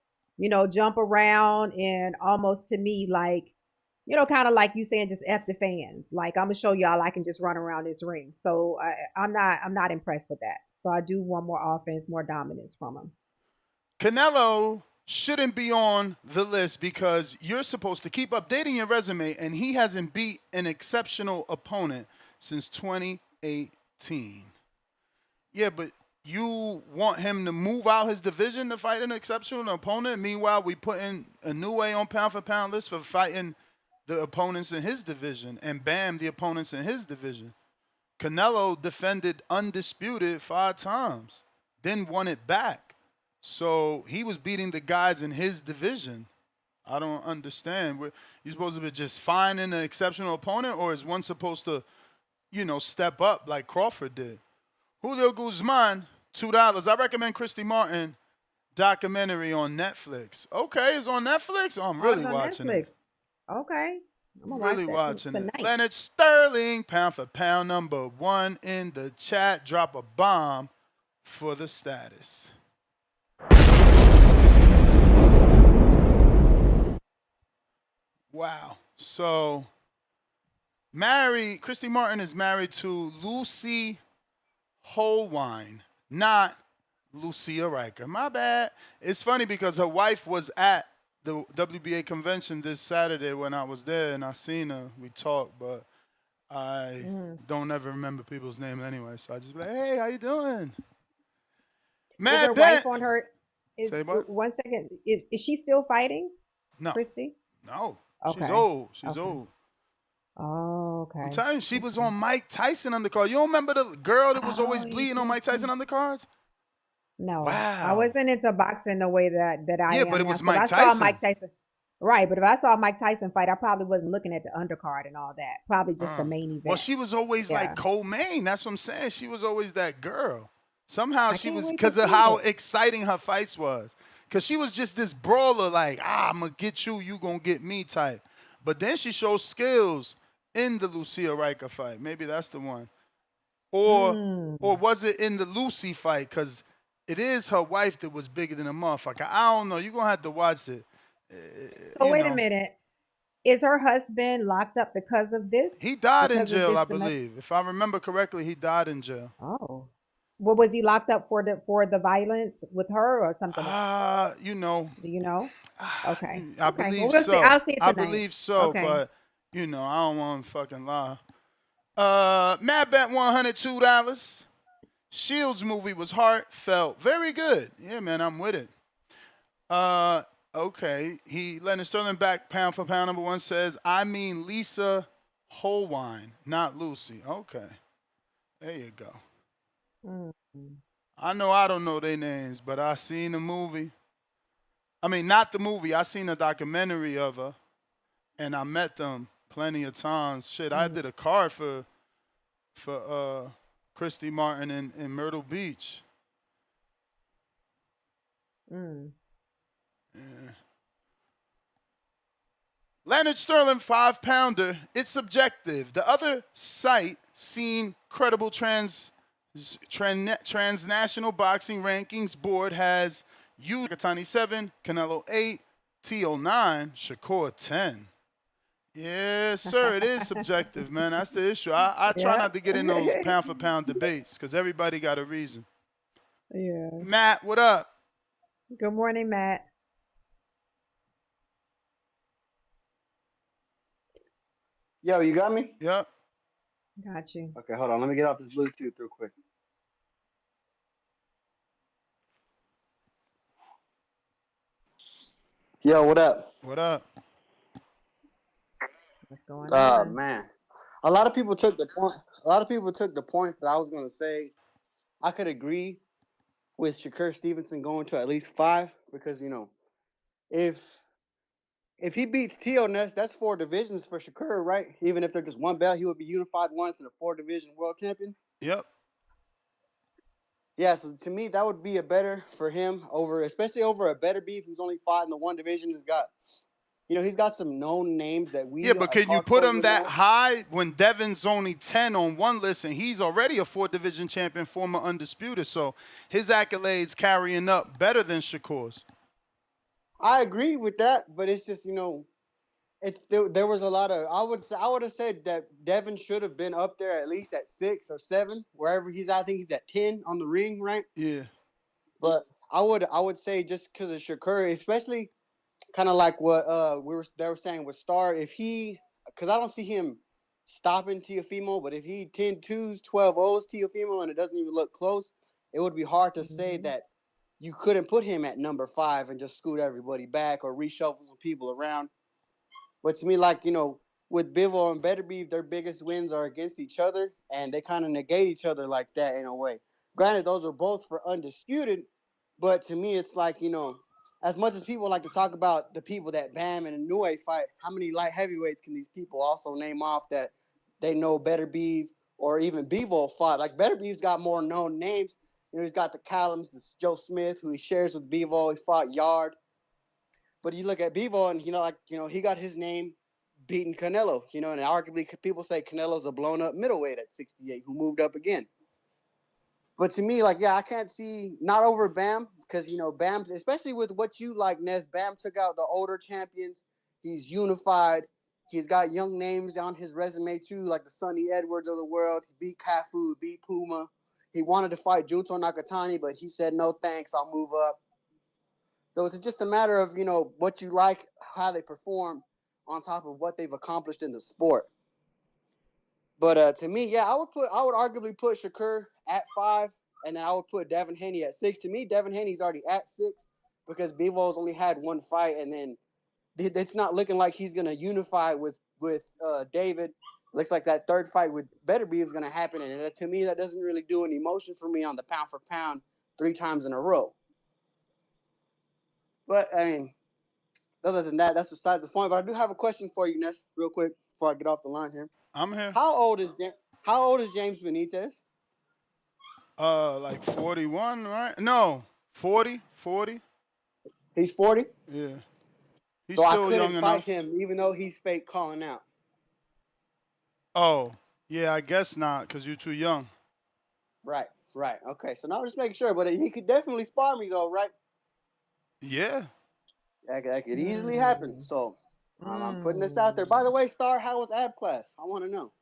jump around and almost, to me, like, kind of like you saying, just F the fans. Like, I'm gonna show y'all I can just run around this ring. So I'm not impressed with that. So I do want more offense, more dominance from him. Canelo shouldn't be on the list because you're supposed to keep updating your resume, and he hasn't beat an exceptional opponent since 2018. Yeah, but you want him to move out his division to fight an exceptional opponent? Meanwhile, we put in a new way on pound for pound list for fighting the opponents in his division, and bam, the opponents in his division. Canelo defended undisputed 5 times, then won it back. So he was beating the guys in his division. I don't understand. You supposed to be just finding an exceptional opponent, or is one supposed to, step up like Crawford did? Julio Guzman, $2. I recommend Christy Martin documentary on Netflix. Okay, it's on Netflix? Oh, I'm really watching Netflix. It. Okay. I'm really watching it. Leonard Sterling, pound for pound, number 1 in the chat. Drop a bomb for the status. Wow. So, Christy Martin is married to Lucy Holwine, not Lucia Riker. My bad. It's funny because her wife was at the WBA convention this Saturday when I was there, and I seen her. We talked, but I don't ever remember people's names anyway. So I just be like, hey, how you doing? Is her wife on her? Say what? 1 second. Is she still fighting? No. Christy? No. Okay. She's old. She's old. Oh, okay. I'm telling you, she was on Mike Tyson undercard. You don't remember the girl that was always bleeding on Mike Tyson undercards? No. Wow. I wasn't into boxing the way that I am. Yeah, but it was now. Mike So I saw Tyson. Mike Tyson. Right, but if I saw Mike Tyson fight, I probably wasn't looking at the undercard and all that. Probably just the main event. Well, she was always like co-main. That's what I'm saying. She was always that girl. Somehow she was, because of how exciting her fights was. Because she was just this brawler, like, I'm going to get you, you going to get me type. But then she showed skills in the Lucia Riker fight. Maybe that's the one. Or was it in the Lucy fight? Because it is her wife that was bigger than a motherfucker. I don't know. You're going to have to watch it. So wait a minute. Is her husband locked up because of this? He died in jail, I believe. If I remember correctly, he died in jail. Oh. Well, was he locked up for the violence with her or something? You know. Do you know? Okay. I believe we'll so. See. I'll see it I tonight. believe so, but you know, I don't want to fucking lie. Matt bet $102. Shields movie was heartfelt. Very good. Yeah, man, I'm with it. Okay. Leonard Sterling back pound for pound #1 says, I mean Lisa Holwine, not Lucy. Okay. There you go. I know I don't know their names, but I seen the movie. I mean, not the movie. I seen a documentary of her, and I met them plenty of times. Shit, I did a card for Christy Martin in Myrtle Beach. Yeah. Leonard Sterling, 5-pounder. It's subjective. The other site seen credible transnational boxing rankings board has you Katani 7, Canelo 8, T.O. 9, Shakur 10. Yes, sir. It is subjective, man. That's the issue. I try not to get in those pound for pound debates because everybody got a reason. Yeah. Matt, what up? Good morning, Matt. Yo, you got me? Yep. Got you. Okay, hold on. Let me get off this Bluetooth real quick. Yo, what up? What up? What's going on? Man. A lot of people took the point. A lot of people took the point that I was going to say. I could agree with Shakur Stevenson going to at least 5 because, you know, if he beats Teo Ness, that's 4 divisions for Shakur, right? Even if they're just one belt, he would be unified once and a 4-division world champion. Yep. Yeah, so to me, that would be a better for him especially over a better beef who's only fought in the 1 division. He's got some known names that we. Yeah, but can you put him that high when Devin's only 10 on one list and he's already a 4-division champion, former undisputed? So his accolades carrying up better than Shakur's. I agree with that, but it's just, there was a lot of I would have said that Devin should have been up there at least at 6 or 7 wherever he's at. I think he's at 10 on the ring, right? Yeah. But I would say just because of Shakur, especially kind of like what they were saying with Star, because I don't see him stopping Teofimo, but if he 10-2s, 12-0s Teofimo and it doesn't even look close, it would be hard to say that you couldn't put him at number 5 and just scoot everybody back or reshuffle some people around. But to me, with Bivol and Better Beef, their biggest wins are against each other, and they kind of negate each other like that in a way. Granted, those are both for undisputed, but to me, it's like, as much as people like to talk about the people that Bam and Inoue fight, how many light heavyweights can these people also name off that they know Better Beef or even Bivol fought? Like, Better Beef's got more known names. He's got the Callums, this Joe Smith, who he shares with Bivol. He fought Yard. But you look at Bivol and, he got his name beating Canelo, and arguably people say Canelo's a blown-up middleweight at 68 who moved up again. But to me, like, yeah, I can't see not over Bam because Bam, especially with what you like, Ness. Bam took out the older champions. He's unified. He's got young names on his resume too, like the Sonny Edwards of the world. He beat Cafu, beat Puma. He wanted to fight Junto Nakatani, but he said no thanks. I'll move up. So it's just a matter of what you like, how they perform, on top of what they've accomplished in the sport. But to me, yeah, I would arguably put Shakur at 5, and then I would put Devin Haney at 6. To me, Devin Haney's already at 6 because Bivol only had one fight, and then it's not looking like he's gonna unify with David. Looks like that third fight with Beterbiev is gonna happen, and to me, that doesn't really do any motion for me on the pound for pound 3 times in a row. But I mean, other than that, that's besides the point. But I do have a question for you, Ness, real quick before I get off the line here. I'm here. How old is James Benitez? Like 41, right? No, 40. He's 40? Yeah. He's so still I couldn't young fight enough. him, even though he's fake calling out. Oh, yeah, I guess not, because you're too young. Right. Okay, so now I'm just making sure, but he could definitely spar me, though, right? Yeah. That could easily happen. So I'm putting this out there. By the way, Star, how was ab class? I want to know.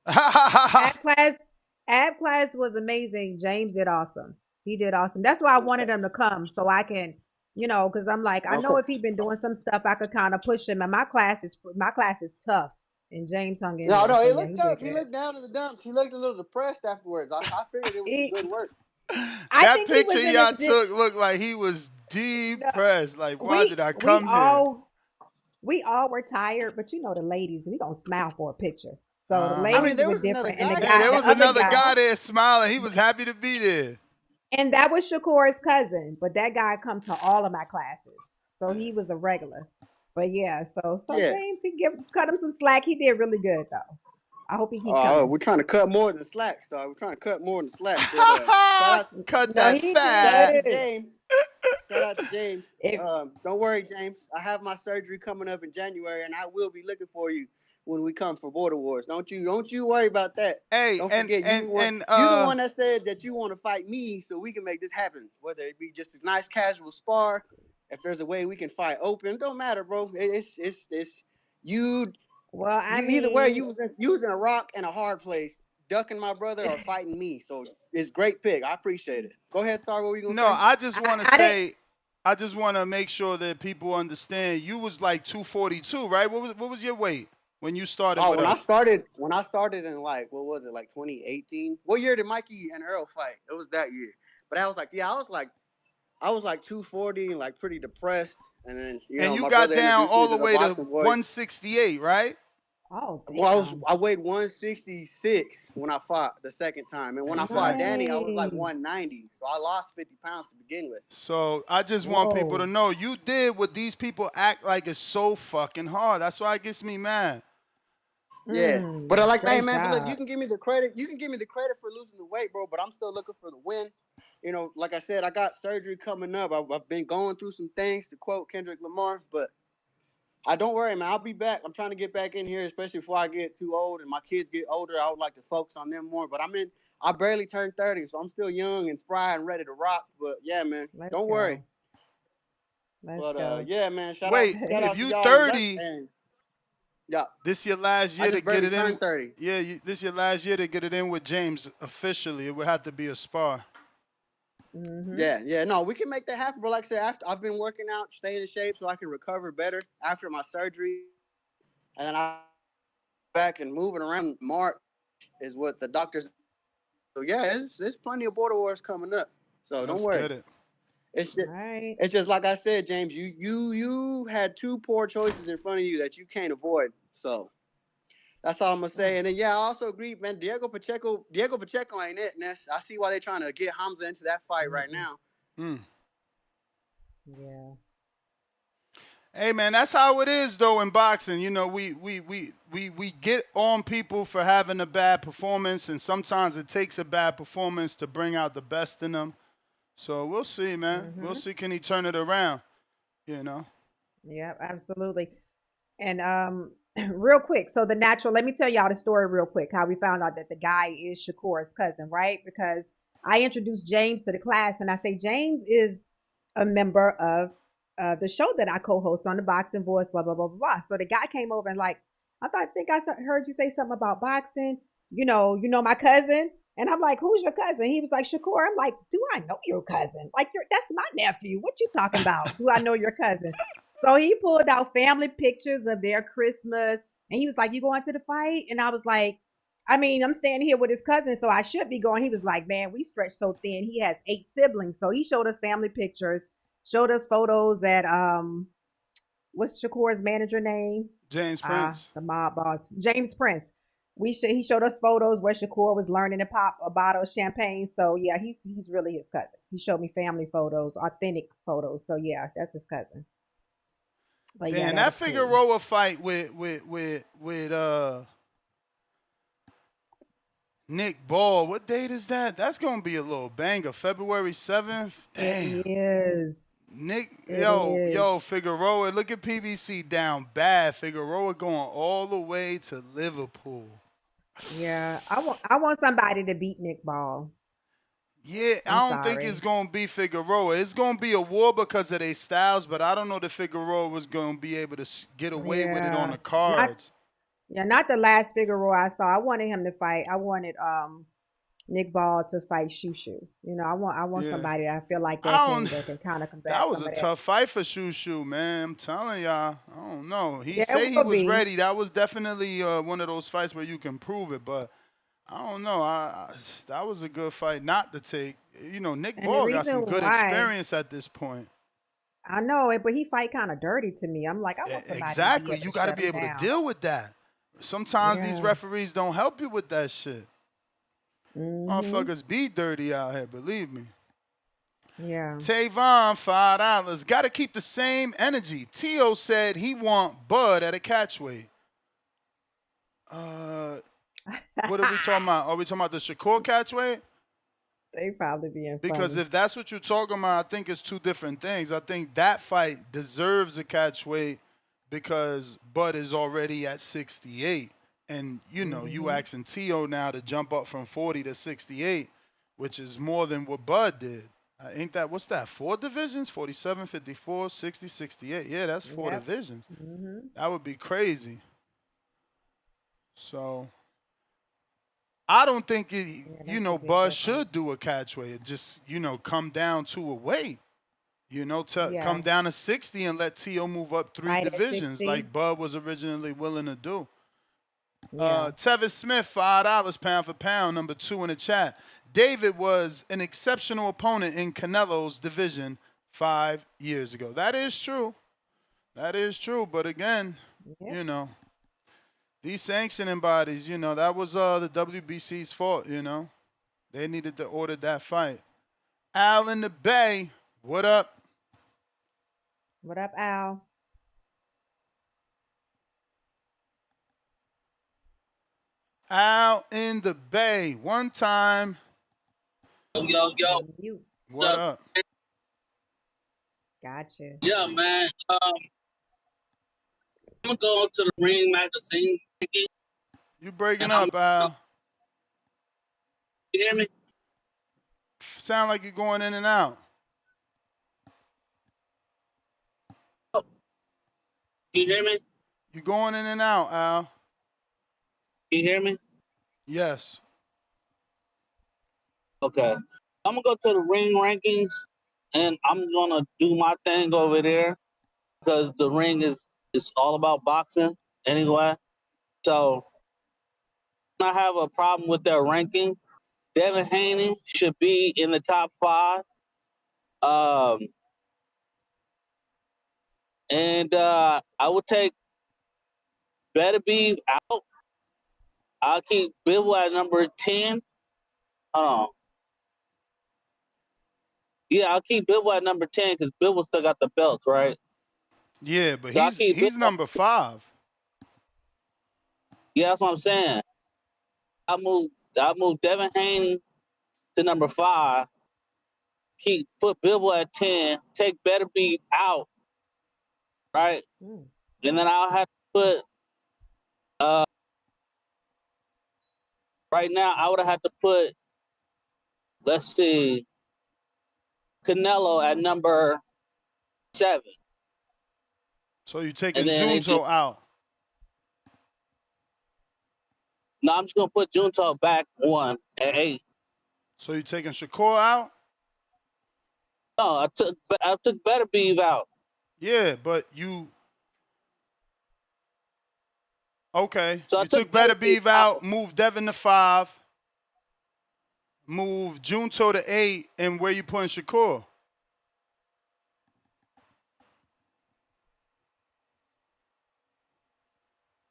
Ab class was amazing. James did awesome. He did awesome. That's why I wanted him to come so I can, because I'm like, I know if he'd been doing some stuff, I could kind of push him. And my class is tough. And James hung in there. No, So it yeah, looked tough. He looked down in the dumps. He looked a little depressed afterwards. I figured it was some good work. That picture y'all took looked like he was depressed. Like, why did I come here? We all were tired, but the ladies, we gonna smile for a picture. So the ladies there were was different, and there was another guy there smiling. He was happy to be there. And that was Shakur's cousin, but that guy come to all of my classes, so he was a regular. But yeah, so James, cut him some slack. He did really good though. I hope he keeps coming. We're trying to cut more than the slack, Star. We're trying to cut more than the slack. Cut that fat. Shout out to James. Don't worry, James. I have my surgery coming up in January, and I will be looking for you when we come for Border Wars. Don't you worry about that. Hey, don't forget, you're the one that said that you want to fight me so we can make this happen. Whether it be just a nice casual spar, if there's a way we can fight open, don't matter, bro. It's you. Well, either way, you was in a rock and a hard place, ducking my brother or fighting me. So it's great pick. I appreciate it. Go ahead, Star. What were you gonna say? No, I just want to say, I just want to make sure that people understand. You was like 242, right? What was your weight when you started with us? When I started in like 2018? What year did Mikey and Earl fight? It was that year. But I was like 240 and like pretty depressed. And then you got down all the way to 168, right? Oh, damn. Well, I weighed 166 when I fought the second time, and when I fought Danny, I was like 190. So I lost 50 pounds to begin with. So I just want people to know you did what these people act like is so fucking hard. That's why it gets me mad. Yeah, but I like, hey man, but look, you can give me the credit. You can give me the credit for losing the weight, bro. But I'm still looking for the win. Like I said, I got surgery coming up. I've been going through some things, to quote Kendrick Lamar, but I don't worry, man. I'll be back. I'm trying to get back in here, especially before I get too old and my kids get older. I would like to focus on them more. But I barely turned 30, so I'm still young and spry and ready to rock. But yeah, man, don't worry. Yeah, man. Shout out if you y'all 30, yeah, this your last year to get it in. 30. Yeah, this your last year to get it in with James officially. It would have to be a spar. Mm-hmm. Yeah, no, we can make that happen. But like I said, I've been working out, staying in shape so I can recover better after my surgery, and then I'm back and moving around. March is what the doctors. So yeah, there's plenty of Border Wars coming up. So don't worry. It's just like I said, James. You had 2 poor choices in front of you that you can't avoid. So that's all I'm gonna say. And then I also agree, man. Diego Pacheco ain't it, Ness. I see why they're trying to get Hamza into that fight right now. Yeah. Hey man, that's how it is though in boxing. We get on people for having a bad performance, and sometimes it takes a bad performance to bring out the best in them. So we'll see, man. We'll see, can he turn it around? Yeah, absolutely. And real quick, so let me tell y'all the story real quick, how we found out that the guy is Shakur's cousin, right? Because I introduced James to the class, and I say James is a member of the show that I co-host on the Boxing Voice, blah blah blah blah blah. So the guy came over and like, I think I heard you say something about boxing. You know my cousin, and I'm like, who's your cousin? He was like Shakur. I'm like, do I know your cousin? Like, that's my nephew. What you talking about? Do I know your cousin? So he pulled out family pictures of their Christmas, and he was like, you going to the fight? And I was like, I mean, I'm standing here with his cousin, so I should be going. He was like, man, we stretched so thin. He has 8 siblings. So he showed us family pictures, showed us photos that what's Shakur's manager name? James Prince. The mob boss. James Prince. He showed us photos where Shakur was learning to pop a bottle of champagne. So yeah, he's really his cousin. He showed me family photos, authentic photos. So yeah, that's his cousin. But Damn, yeah, that cool. Figueroa fight with Nick Ball. What date is that? That's gonna be a little banger. February 7th. Damn. It is. Nick, It yo, is. Figueroa. Look at PBC down bad. Figueroa going all the way to Liverpool. Yeah, I want somebody to beat Nick Ball. Yeah, I don't think it's going to be Figueroa. It's going to be a war because of their styles, but I don't know that Figueroa was going to be able to get away with it on the cards. Not the last Figueroa I saw. I wanted him to fight. I wanted Nick Ball to fight Shushu. You know, I want somebody that I feel like that can kind of combat. That was a tough fight for Shushu, man. I'm telling y'all. I don't know. He said he was ready. That was definitely one of those fights where you can prove it, but I don't know. That was a good fight not to take. You know, Nick Ball got some good experience at this point. I know it, but he fight kind of dirty to me. I'm like, I want somebody. Exactly. You got to be able to deal with that. Sometimes these referees don't help you with that shit. Motherfuckers be dirty out here, believe me. Yeah. Tavon, $5. Got to keep the same energy. Tio said he want Bud at a catchweight. What are we talking about? Are we talking about the Shakur catchweight? They probably being funny. Because if that's what you're talking about, I think it's two different things. I think that fight deserves a catchweight because Bud is already at 68. And, you know, you asking Tio now to jump up from 40 to 68, which is more than what Bud did. Ain't that, what's that, 4 divisions? 47, 54, 60, 68. Yeah, that's 4 divisions. That would be crazy. So, I don't think, Bud should do a catchweight. Just, come down to a weight. Come down to 60 and let Tio move up 3 divisions like Bud was originally willing to do. Tevis Smith, $5 pound for pound, number 2 in the chat. David was an exceptional opponent in Canelo's division 5 years ago. That is true. That is true. But again, these sanctioning bodies, that was the WBC's fault, They needed to order that fight. Al in the Bay, what up? What up, Al? Al in the Bay. One time. Yo. What up? Gotcha. Yeah, man. I'm going to go to the Ring magazine. You breaking up, Al. You hear me? Sound like you're going in and out. You hear me? You're going in and out, Al. You hear me? Yes. Okay. I'm going to go to the Ring rankings, and I'm going to do my thing over there because the Ring is all about boxing anyway. So I have a problem with their ranking. Devin Haney should be in the top 5. And I would take Better Be out. I'll keep Bivol at number 10. Yeah, I'll keep Bivol at number 10 because Bivol still got the belts, right? Yeah, but he's number 5. Yeah, that's what I'm saying. I move Devin Haney to number 5. Put Bivol at 10. Take Better Be out, right? And then I'll have to put. Right now, I would have had to put let's see, Canelo at number 7. So you're taking And then Junto out. No, I'm just gonna put Junto back 1 at 8. So you're taking Shakur out? No, I took Better Beef out. Yeah, but you. Okay. So you took Better Beef out, moved Devin to 5, moved Junto to 8, and where you putting Shakur?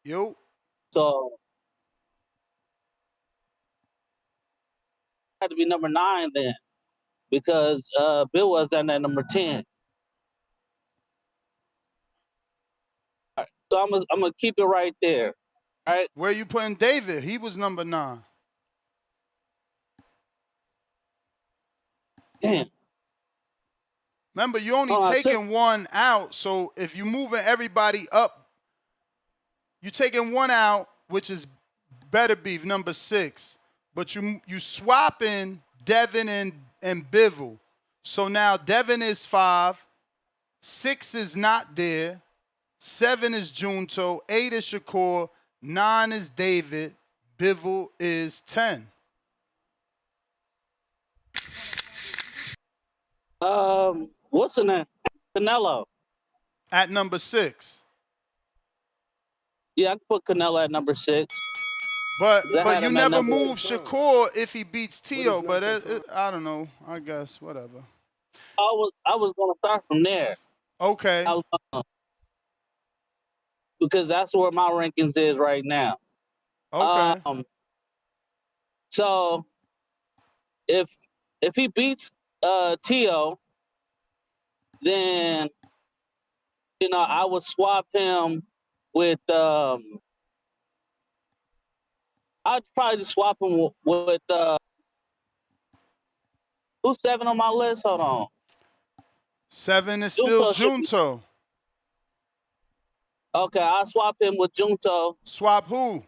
Yo. So had to be number 9 then, because Bill was at number 10. All right, so I'm gonna keep it right there. All right. Where you putting David? He was number 9. Damn. Remember, you only taking one out, so if you moving everybody up, you taking one out, which is Better Beef, number 6. But you swapping Devin and Bivol. So now Devin is 5, 6 is not there, 7 is Junto, 8 is Shakur, 9 is David, Bivol is 10. What's the name? Canelo. At number 6. Yeah, I can put Canelo at number 6. But you never move Shakur if he beats Tio. But I don't know. I guess whatever. I was gonna start from there. Okay. Because that's where my rankings is right now. Okay. So if he beats Tio, then I would swap him with I'd probably just swap him with who's 7 on my list? Hold on. 7 is still Junto. Okay, I'll swap him with Junto. Swap who?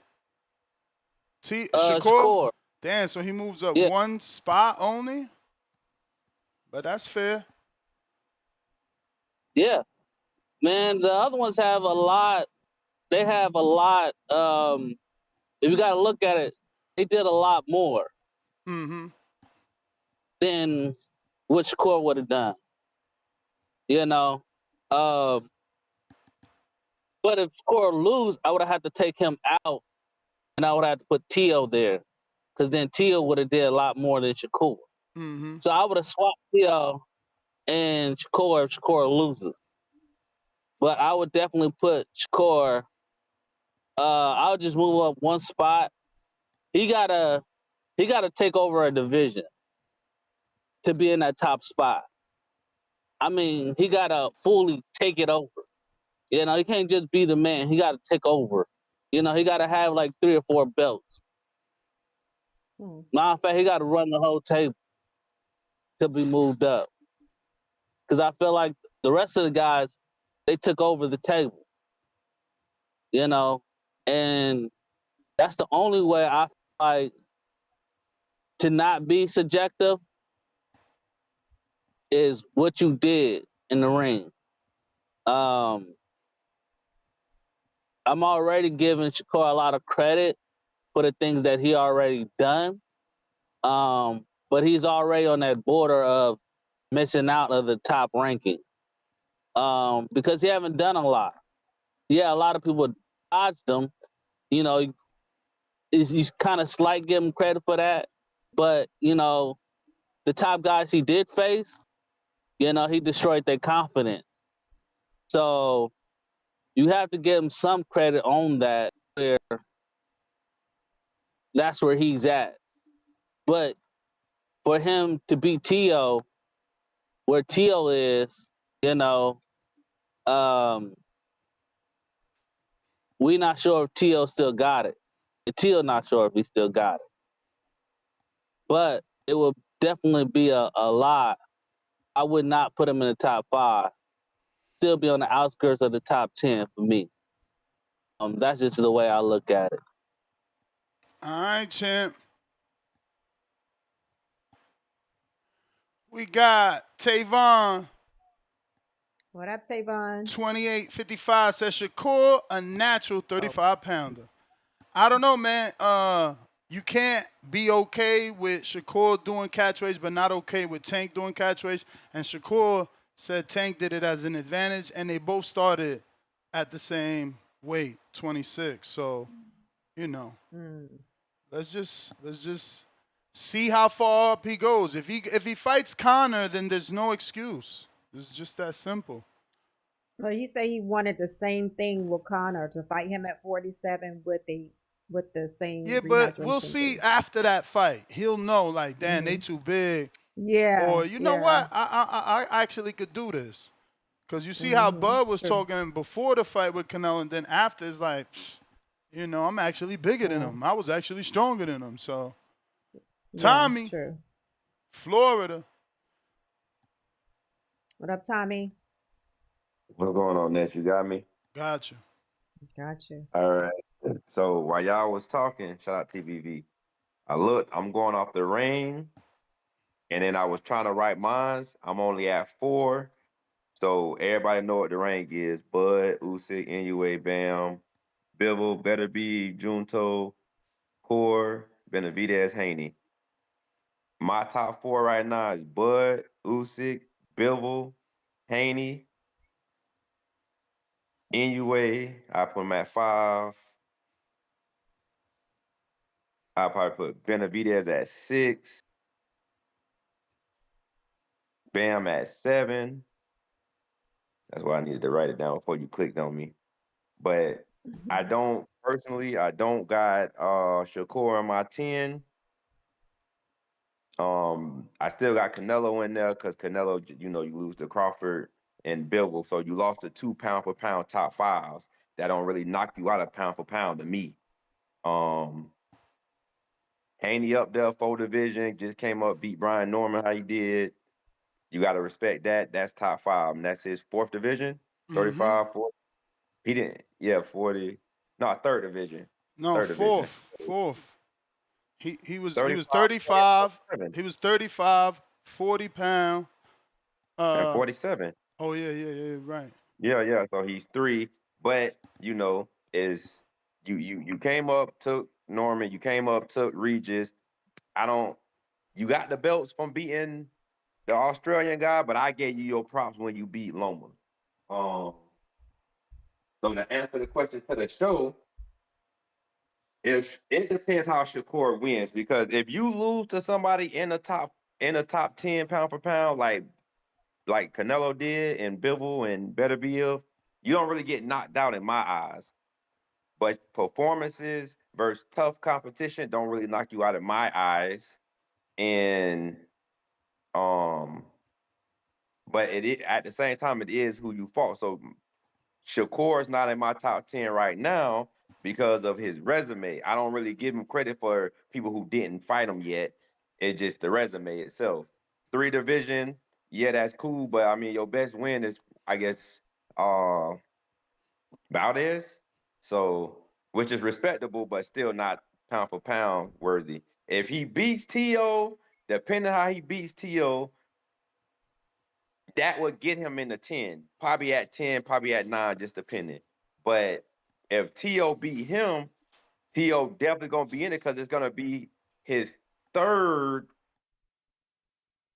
Shakur? Damn, so he moves up one spot only? But that's fair. Yeah. Man, the other ones have a lot. They have a lot. If you got to look at it, they did a lot more than what Shakur would have done. But if Shakur lose, I would have had to take him out, and I would have to put Tio there, because then Tio would have did a lot more than Shakur. So I would have swapped Tio and Shakur if Shakur loses. But I would definitely put Shakur. I would just move up one spot. He gotta take over a division to be in that top spot. I mean, he gotta fully take it over. He can't just be the man. He gotta take over. He gotta have like 3 or 4 belts. Matter of fact, he gotta run the whole table to be moved up. Because I feel like the rest of the guys, they took over the table. And that's the only way I feel like to not be subjective is what you did in the ring. I'm already giving Shakur a lot of credit for the things that he already done. But he's already on that border of missing out of the top ranking. Because he haven't done a lot. Yeah, a lot of people dodged him. You kind of slight give him credit for that. But, the top guys he did face, he destroyed their confidence. So you have to give him some credit on that, where that's where he's at. But for him to beat Tio, where Tio is, we're not sure if Tio still got it. Tio not sure if he still got it. But it will definitely be a lot. I would not put him in the top 5. Still be on the outskirts of the top 10 for me. That's just the way I look at it. All right, champ. We got Tavon. What up, Tavon? 2855 says Shakur, a natural 35-pounder. I don't know, man. You can't be okay with Shakur doing catchweights, but not okay with Tank doing catchweights. And Shakur said Tank did it as an advantage, and they both started at the same weight, 26. So, you know, let's just see how far up he goes. If he fights Conor, then there's no excuse. It's just that simple. Well, he said he wanted the same thing with Connor to fight him at 47 with the same Yeah, but we'll rehydration see thing. after that fight. He'll know, like, damn, they too big. Yeah. Or you know what? I actually could do this. Because you see how Bud was talking before the fight with Canelo, and then after, it's like, you know, I'm actually bigger than him. I was actually stronger than him. So, Tommy, Florida. What up, Tommy? What's going on, Ness? You got me? Gotcha. All right. So while y'all was talking, shout out TBV. I'm going off the ring, and then I was trying to write mines. I'm only at 4. So everybody know what the rank is. Bud, Usyk, NUA, Bam, Bivol, Better Be, Junto, Core, Benavidez, Haney. My top 4 right now is Bud, Usyk, Bivol, Haney, NUA. I put him at 5. I'll probably put Benavidez at 6. Bam at 7. That's why I needed to write it down before you clicked on me. But I don't got Shakur on my 10. I still got Canelo in there because Canelo, you know, you lose to Crawford and Bivol, so you lost to 2 pound for pound top 5s that don't really knock you out of pound for pound to me. Haney up there, 4 division, just came up, beat Brian Norman how he did. You got to respect that. That's top 5, and that's his 4th division, 35, 40. He didn't, 40. No, 3rd division. No, 3rd division. fourth. He was 35, 35. 47. He was 35, 40 pound. And 47. Oh yeah, right. Yeah. So he's 3, but you know, you came up, took Norman, you came up, took Regis. You got the belts from beating the Australian guy, but I gave you your props when you beat Loma. So to answer the question to the show, if it depends how Shakur wins, because if you lose to somebody in the top 10 pound for pound, like Canelo did and Bivol and Beterbiev, you don't really get knocked out in my eyes. But performances versus tough competition don't really knock you out in my eyes. And but at the same time, it is who you fought. So Shakur is not in my top 10 right now because of his resume. I don't really give him credit for people who didn't fight him yet. It's just the resume itself. 3 division, yeah, that's cool. But I mean, your best win is, I guess, Valdez. So, which is respectable, but still not pound for pound worthy. If he beats T.O., depending on how he beats T.O., that would get him in the 10. Probably at 10, probably at 9, just depending. But if T.O. beat him, T.O. definitely going to be in it because it's going to be his 3rd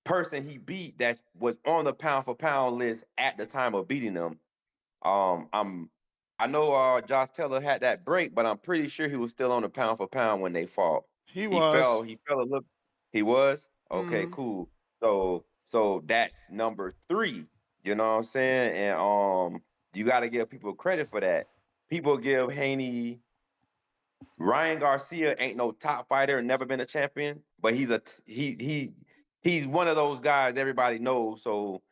person he beat that was on the pound for pound list at the time of beating him. I know Josh Taylor had that break, but I'm pretty sure he was still on the pound for pound when they fought. He fell was. a little. He was? Okay, cool. So that's number 3. You know what I'm saying? And you got to give people credit for that. People give Haney. Ryan Garcia ain't no top fighter, never been a champion, but he's one of those guys everybody knows. So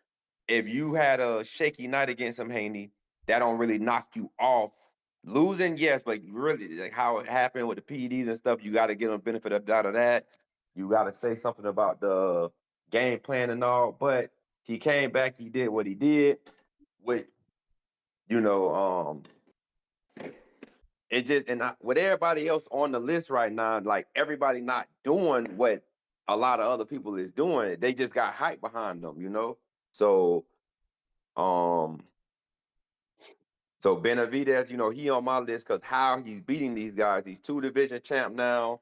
if you had a shaky night against him, Haney, that don't really knock you off. Losing, yes, but really, like how it happened with the PEDs and stuff, you got to give them benefit of doubt of that. You got to say something about the game plan and all. But he came back, he did what he did. With it just with everybody else on the list right now, like everybody not doing what a lot of other people is doing it. They just got hype behind them, you know. So so Benavidez, you know, he on my list because how he's beating these guys. He's 2 division champ now.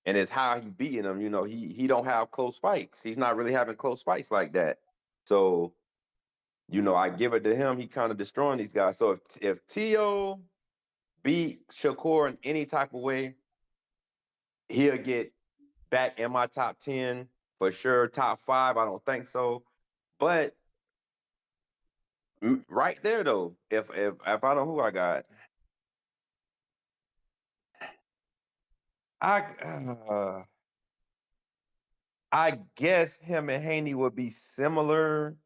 And it's how he beating them. You know, he don't have close fights. He's not really having close fights like that. So, you know, I give it to him. He kind of destroying these guys. So if Tio beat Shakur in any type of way, he'll get back in my top 10 for sure. Top 5, I don't think so. But right there though, if I don't know who I got, I guess him and Haney would be similar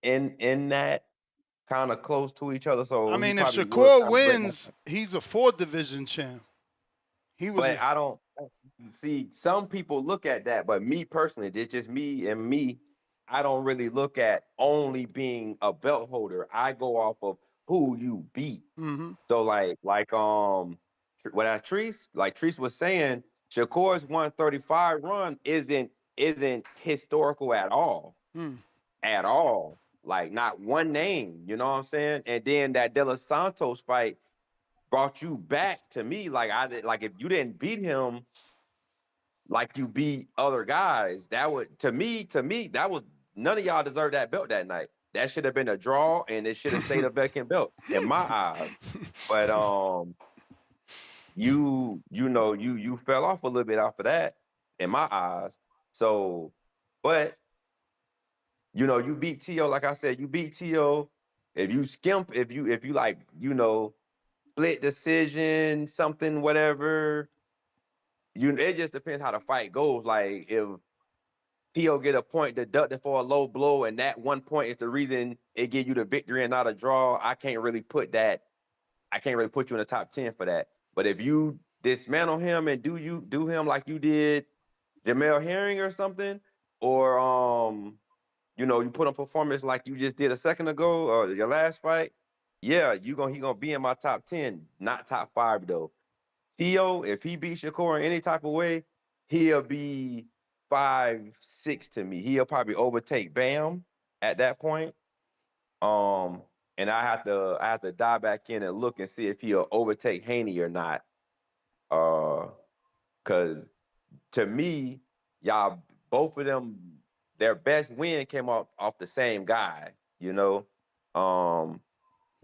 in that kind of close to each other. I So he mean, if probably would Shakur kind of break my. wins, he's a 4th-division champ. He was. But I don't see some people look at that, but me personally, it's just me and me. I don't really look at only being a belt holder. I go off of who you beat. Mm-hmm. So like what Treese was saying, Shakur's 135 run isn't historical at all. At all. Like not one name, you know what I'm saying? And then that De Los Santos fight brought you back to me. Like if you didn't beat him like you beat other guys, that would to me, that was none of y'all deserve that belt that night. That should have been a draw and it should have stayed a vacant belt in my eyes. But you know, you fell off a little bit after that in my eyes. So, but you know, you beat T.O. Like I said, you beat T.O. If you skimp, if you like, you know, split decision, something, whatever, it just depends how the fight goes. Like if T.O. get a point deducted for a low blow, and that 1 point is the reason it give you the victory and not a draw, I can't really put you in the top 10 for that. But if you dismantle him and do him like you did Jamel Herring or something, or you know, you put on performance like you just did a second ago or your last fight, yeah, he gonna be in my top 10, not top 5 though. Theo, if he beats Shakur in any type of way, he'll be 5, 6 to me. He'll probably overtake Bam at that point. And I have to dive back in and look and see if he'll overtake Haney or not. Cause to me, y'all both of them, their best win came off the same guy, you know.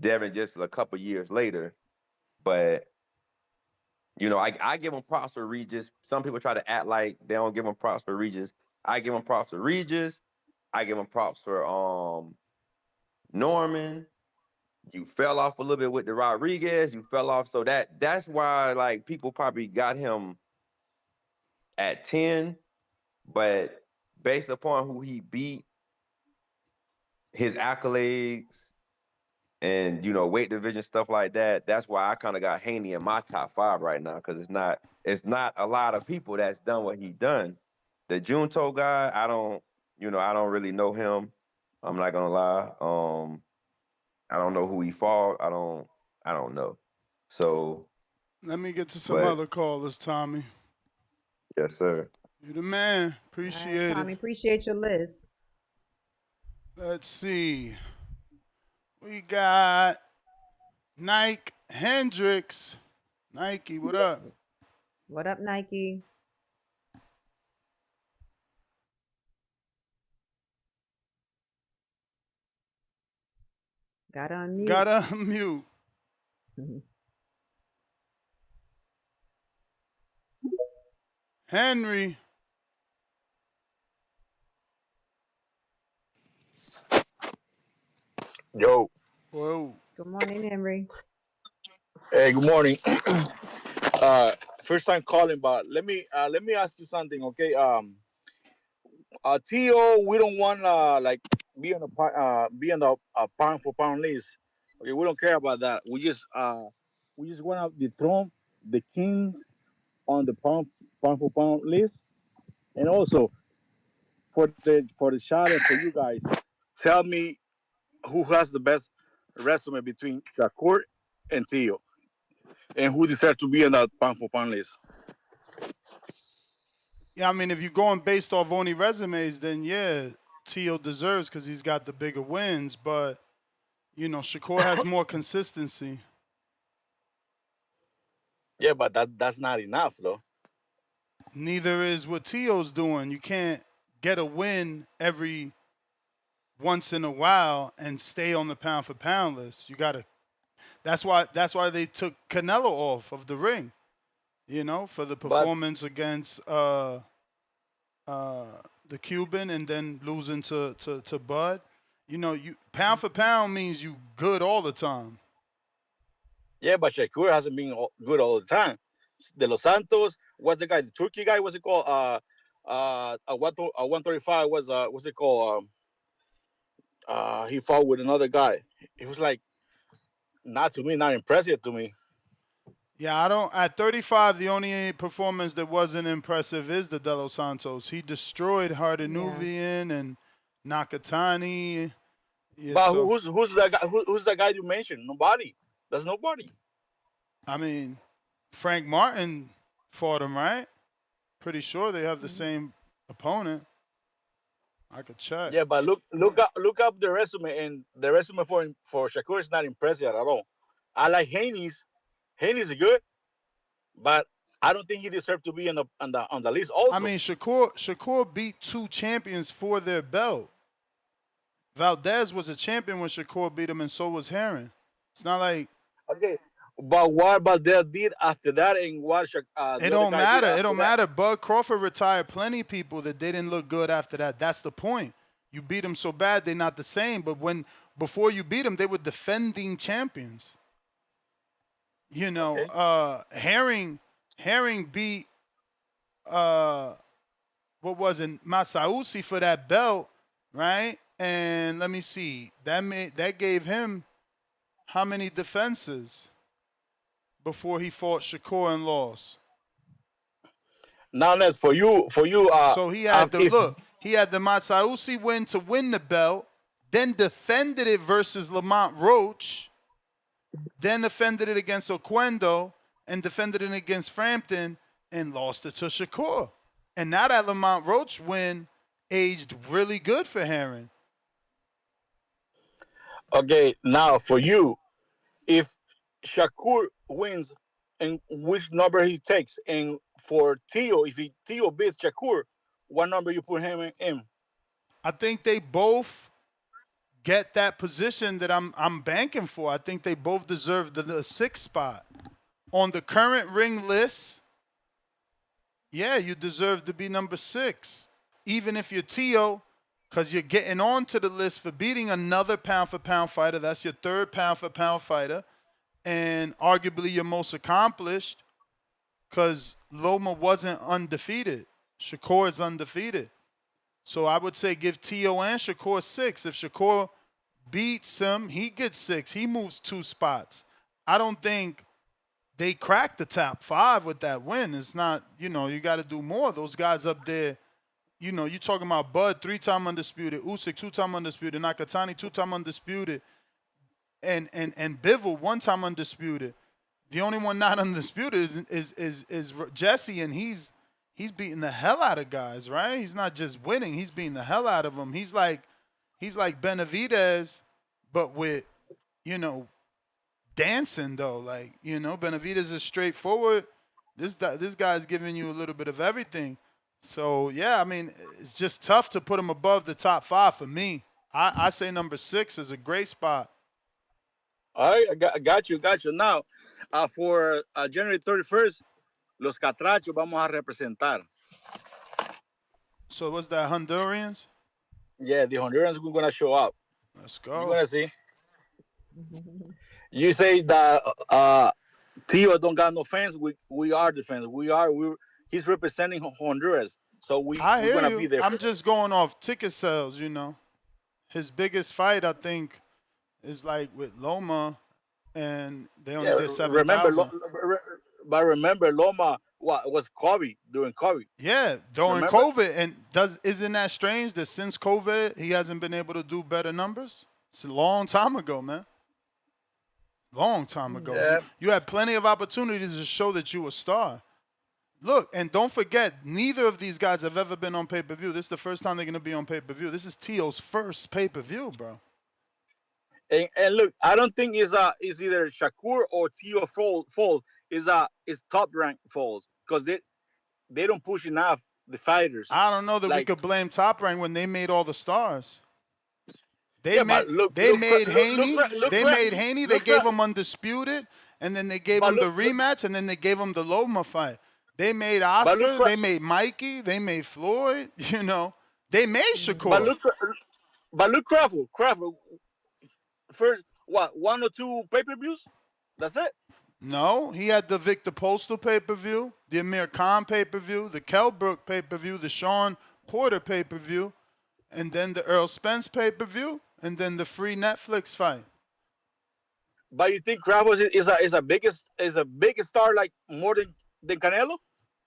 Devin just a couple years later. But you know, I give him props for Regis. Some people try to act like they don't give him props for Regis. I give him props for Regis. I give him props for Norman. You fell off a little bit with the Rodriguez. You fell off, so that's why like people probably got him at 10. But based upon who he beat, his accolades, and you know, weight division stuff like that, that's why I kind of got Haney in my top 5 right now, because it's not a lot of people that's done what he done. The Junto guy, I don't really know him. I'm not gonna lie. I don't know who he fought. I don't know. So let me get to some other callers, Tommy. Yes, sir. You the man. Appreciate Tommy, it. appreciate your list. Let's see. We got Nike Hendricks. Nike, what up? What up, Nike? Gotta unmute. Gotta unmute. Henry. Yo. Whoa. Good morning, Henry. Hey, good morning. First time calling, but let me ask you something, okay? Tio, we don't want like be on the pound for pound list. Okay, we don't care about that. We just want to dethrone the kings on the pound for pound list, and also for the shot and for you guys, tell me who has the best resume between Shakur and Tio, and who deserves to be on that pound for pound list. Yeah, I mean, if you're going based off only resumes, then yeah, Tio deserves because he's got the bigger wins. But Shakur has more consistency. Yeah, but that's not enough though. Neither is what Tio's doing. You can't get a win every once in a while and stay on the pound for pound list. You gotta. That's why they took Canelo off of the ring. For the performance against the Cuban and then losing to Bud. You pound for pound means you good all the time. Yeah, but Shakur hasn't been good all the time. De Los Santos, what's the guy? The Turkey guy, what's it called? A 135 was what's it called? He fought with another guy. It was like not to me, not impressive to me. Yeah, I don't. At 35, the only performance that wasn't impressive is the De Los Santos. He destroyed Hardanuvian and Nakatani. Yeah, But who's that guy? Who's that guy you mentioned? Nobody. That's nobody. I mean, Frank Martin fought him, right? Pretty sure they have the same opponent. I could check. Yeah, but look up the resume, and the resume for Shakur is not impressive at all. I like Haney's. Haney's good, but I don't think he deserves to be on the list. Also, I mean, Shakur beat two champions for their belt. Valdez was a champion when Shakur beat him, and so was Herring. It's not like okay, but what Valdez did after that, and what it don't matter. It don't matter. Bud Crawford retired plenty of people that they didn't look good after that. That's the point. You beat them so bad, they're not the same. But before you beat them, they were defending champions. Herring beat what was it, Masausi for that belt, right? And let me see, that gave him how many defenses before he fought Shakur and lost? Now that's for you. So he had he had the Masausi win to win the belt, then defended it versus Lamont Roach, then defended it against Oquendo, and defended it against Frampton, and lost it to Shakur. And now that Lamont Roach win aged really good for Herring. Okay, now for you, if Shakur wins and which number he takes, and for Tio, if Tio beats Shakur, what number you put him in? I think they both get that position that I'm banking for. I think they both deserve the sixth spot. On the current ring list, yeah, you deserve to be number 6. Even if you're Tio, because you're getting onto the list for beating another pound-for-pound fighter. That's your third pound-for-pound fighter. And arguably your most accomplished, because Loma wasn't undefeated. Shakur is undefeated. So I would say give Tio and Shakur 6. If Shakur beats him, he gets 6. He moves 2 spots. I don't think they cracked the top 5 with that win. It's not, you got to do more. Those guys up there, you're talking about Bud, 3-time undisputed, Usyk, 2-time undisputed, Nakatani, 2-time undisputed, and Bivol, 1-time undisputed. The only one not undisputed is Jesse, and he's beating the hell out of guys, right? He's not just winning; he's beating the hell out of them. He's like Benavidez, but with dancing though. Like Benavidez is straightforward. This guy's giving you a little bit of everything. So yeah, I mean it's just tough to put him above the top 5 for me. I say number 6 is a great spot. All right, I got you. Now, for January 31st, los Catrachos vamos a representar. So what's that, Hondurans? Yeah, the Hondurans are going to show up. Let's go. You're going to see. You say that Tio don't got no fans. We are the fans. He's representing Honduras. So we're going to be there. I'm just going off ticket sales, His biggest fight, I think, is like with Loma, and they only did 7,000. But remember, Loma was COVID during COVID. Yeah, during COVID, and isn't that strange that since COVID he hasn't been able to do better numbers? It's a long time ago, man. Long time ago. Yeah. You had plenty of opportunities to show that you were a star. Look, and don't forget, neither of these guys have ever been on pay-per-view. This is the first time they're going to be on pay-per-view. This is Teo's first pay-per-view, bro. And look, I don't think it's either Shakur or Teo fault. Is Top Rank fault because they don't push enough the fighters. I don't know that we could blame Top Rank when they made all the stars. They made Haney. They gave him Undisputed, and then they gave him the rematch, and then they gave him the Loma fight. They made Oscar. They made Mikey. They made Floyd. You know, they made Shakur. But look, Crawford. First, what, 1 or 2 pay-per-views? That's it. No, he had the Victor Postal pay-per-view, the Amir Khan pay-per-view, the Kell Brook pay-per-view, the Sean Porter pay-per-view, and then the Earl Spence pay-per-view, and then the free Netflix fight. But you think Crawford is a biggest star, like more than Canelo?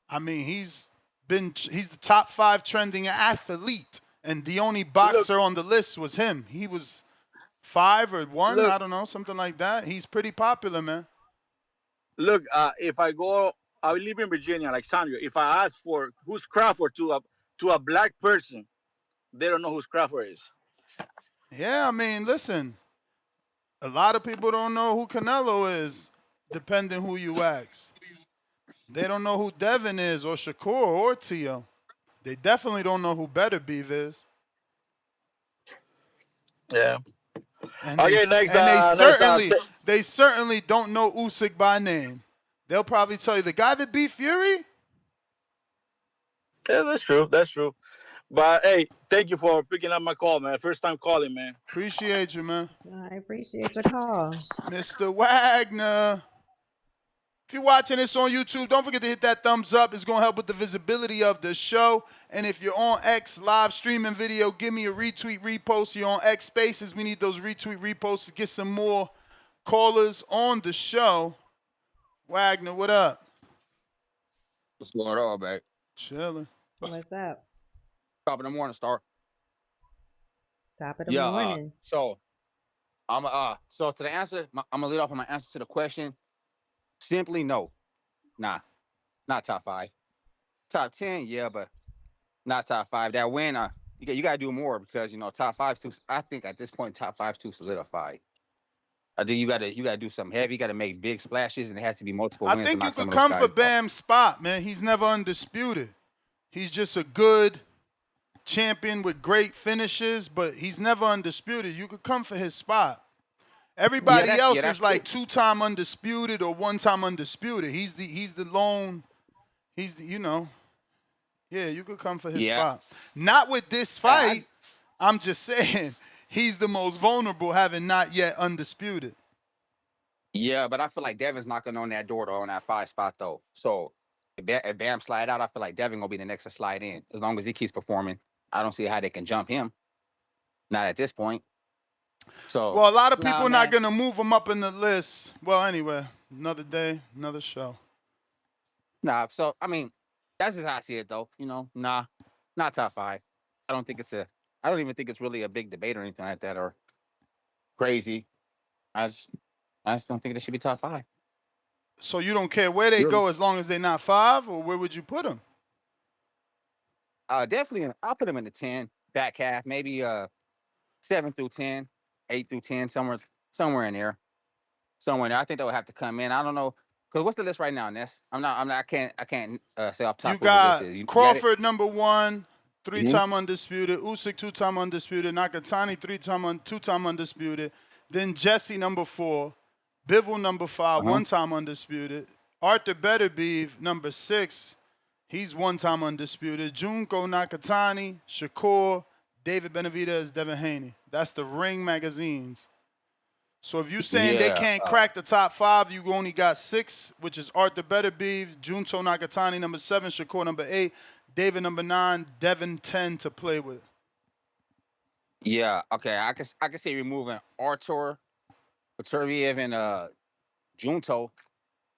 I mean, he's the top 5 trending athlete, and the only boxer on the list was him. He was 5 or 1, I don't know, something like that. He's pretty popular, man. Look, if I live in Virginia, like Sandra. If I ask for who's Crawford to a black person, they don't know who Crawford is. Yeah, I mean, listen, a lot of people don't know who Canelo is, depending who you ask. They don't know who Devin is, or Shakur, or Teo. They definitely don't know who Better Beef is. Yeah. And they certainly don't know Usyk by name. They'll probably tell you the guy that beat Fury. Yeah, that's true. That's true. But hey, thank you for picking up my call, man. First time calling, man. Appreciate you, man. I appreciate your call, Mr. Wagner. If you're watching this on YouTube, don't forget to hit that thumbs up. It's going to help with the visibility of the show. And if you're on X live streaming video, give me a retweet, repost. You're on X Spaces. We need those retweet, reposts to get some more callers on the show. Wagner, what up? What's going on, man? Chilling. What's up? Top of the morning, Star. Top of the morning. So to the answer, I'm gonna lead off with my answer to the question. Simply no. Nah. Not top 5. Top 10, yeah, but not top 5. That win, you gotta do more because top 5's too. I think at this point top 5's too solidified. I think you gotta do something heavy. You gotta make big splashes, and it has to be multiple wins. I think you could come for Bam's spot, man. He's never undisputed. He's just a good champion with great finishes, but he's never undisputed. You could come for his spot. Everybody else is like 2-time undisputed or 1-time undisputed. He's the lone. Yeah, you could come for his spot. Not with this fight. I'm just saying he's the most vulnerable, having not yet undisputed. Yeah, but I feel like Devin's knocking on that door on that 5 spot though. So if Bam slide out, I feel like Devin gonna be the next to slide in. As long as he keeps performing, I don't see how they can jump him. Not at this point. So well, a lot of people are not gonna move him up in the list. Well, anyway, another day, another show. Nah, so I mean, that's just how I see it though. Not top 5. I don't even think it's really a big debate or anything like that or crazy. I just don't think they should be top 5. So you don't care where they go as long as they're not 5, or where would you put them? Definitely, I'll put them in the 10 back half, maybe 7 through 10, 8 through 10, somewhere in there. I think they would have to come in. I don't know, because what's the list right now, Ness? I can't say off top. You got Crawford number 1, 3-time undisputed. Usyk 2-time undisputed. Nakatani 2-time undisputed. Then Jesse number 4. Bivol number 5, 1-time undisputed. Arthur Beterbiev number 6. He's 1-time undisputed. Junko Nakatani, Shakur, David Benavidez, Devin Haney. That's the Ring magazines. So if you're saying they can't crack the top 5, you only got 6, which is Arthur Beterbiev, Junto Nakatani number 7, Shakur number 8, David number 9, Devin 10 to play with. Yeah, okay. I can see removing Artur, Petreviev, and Junto,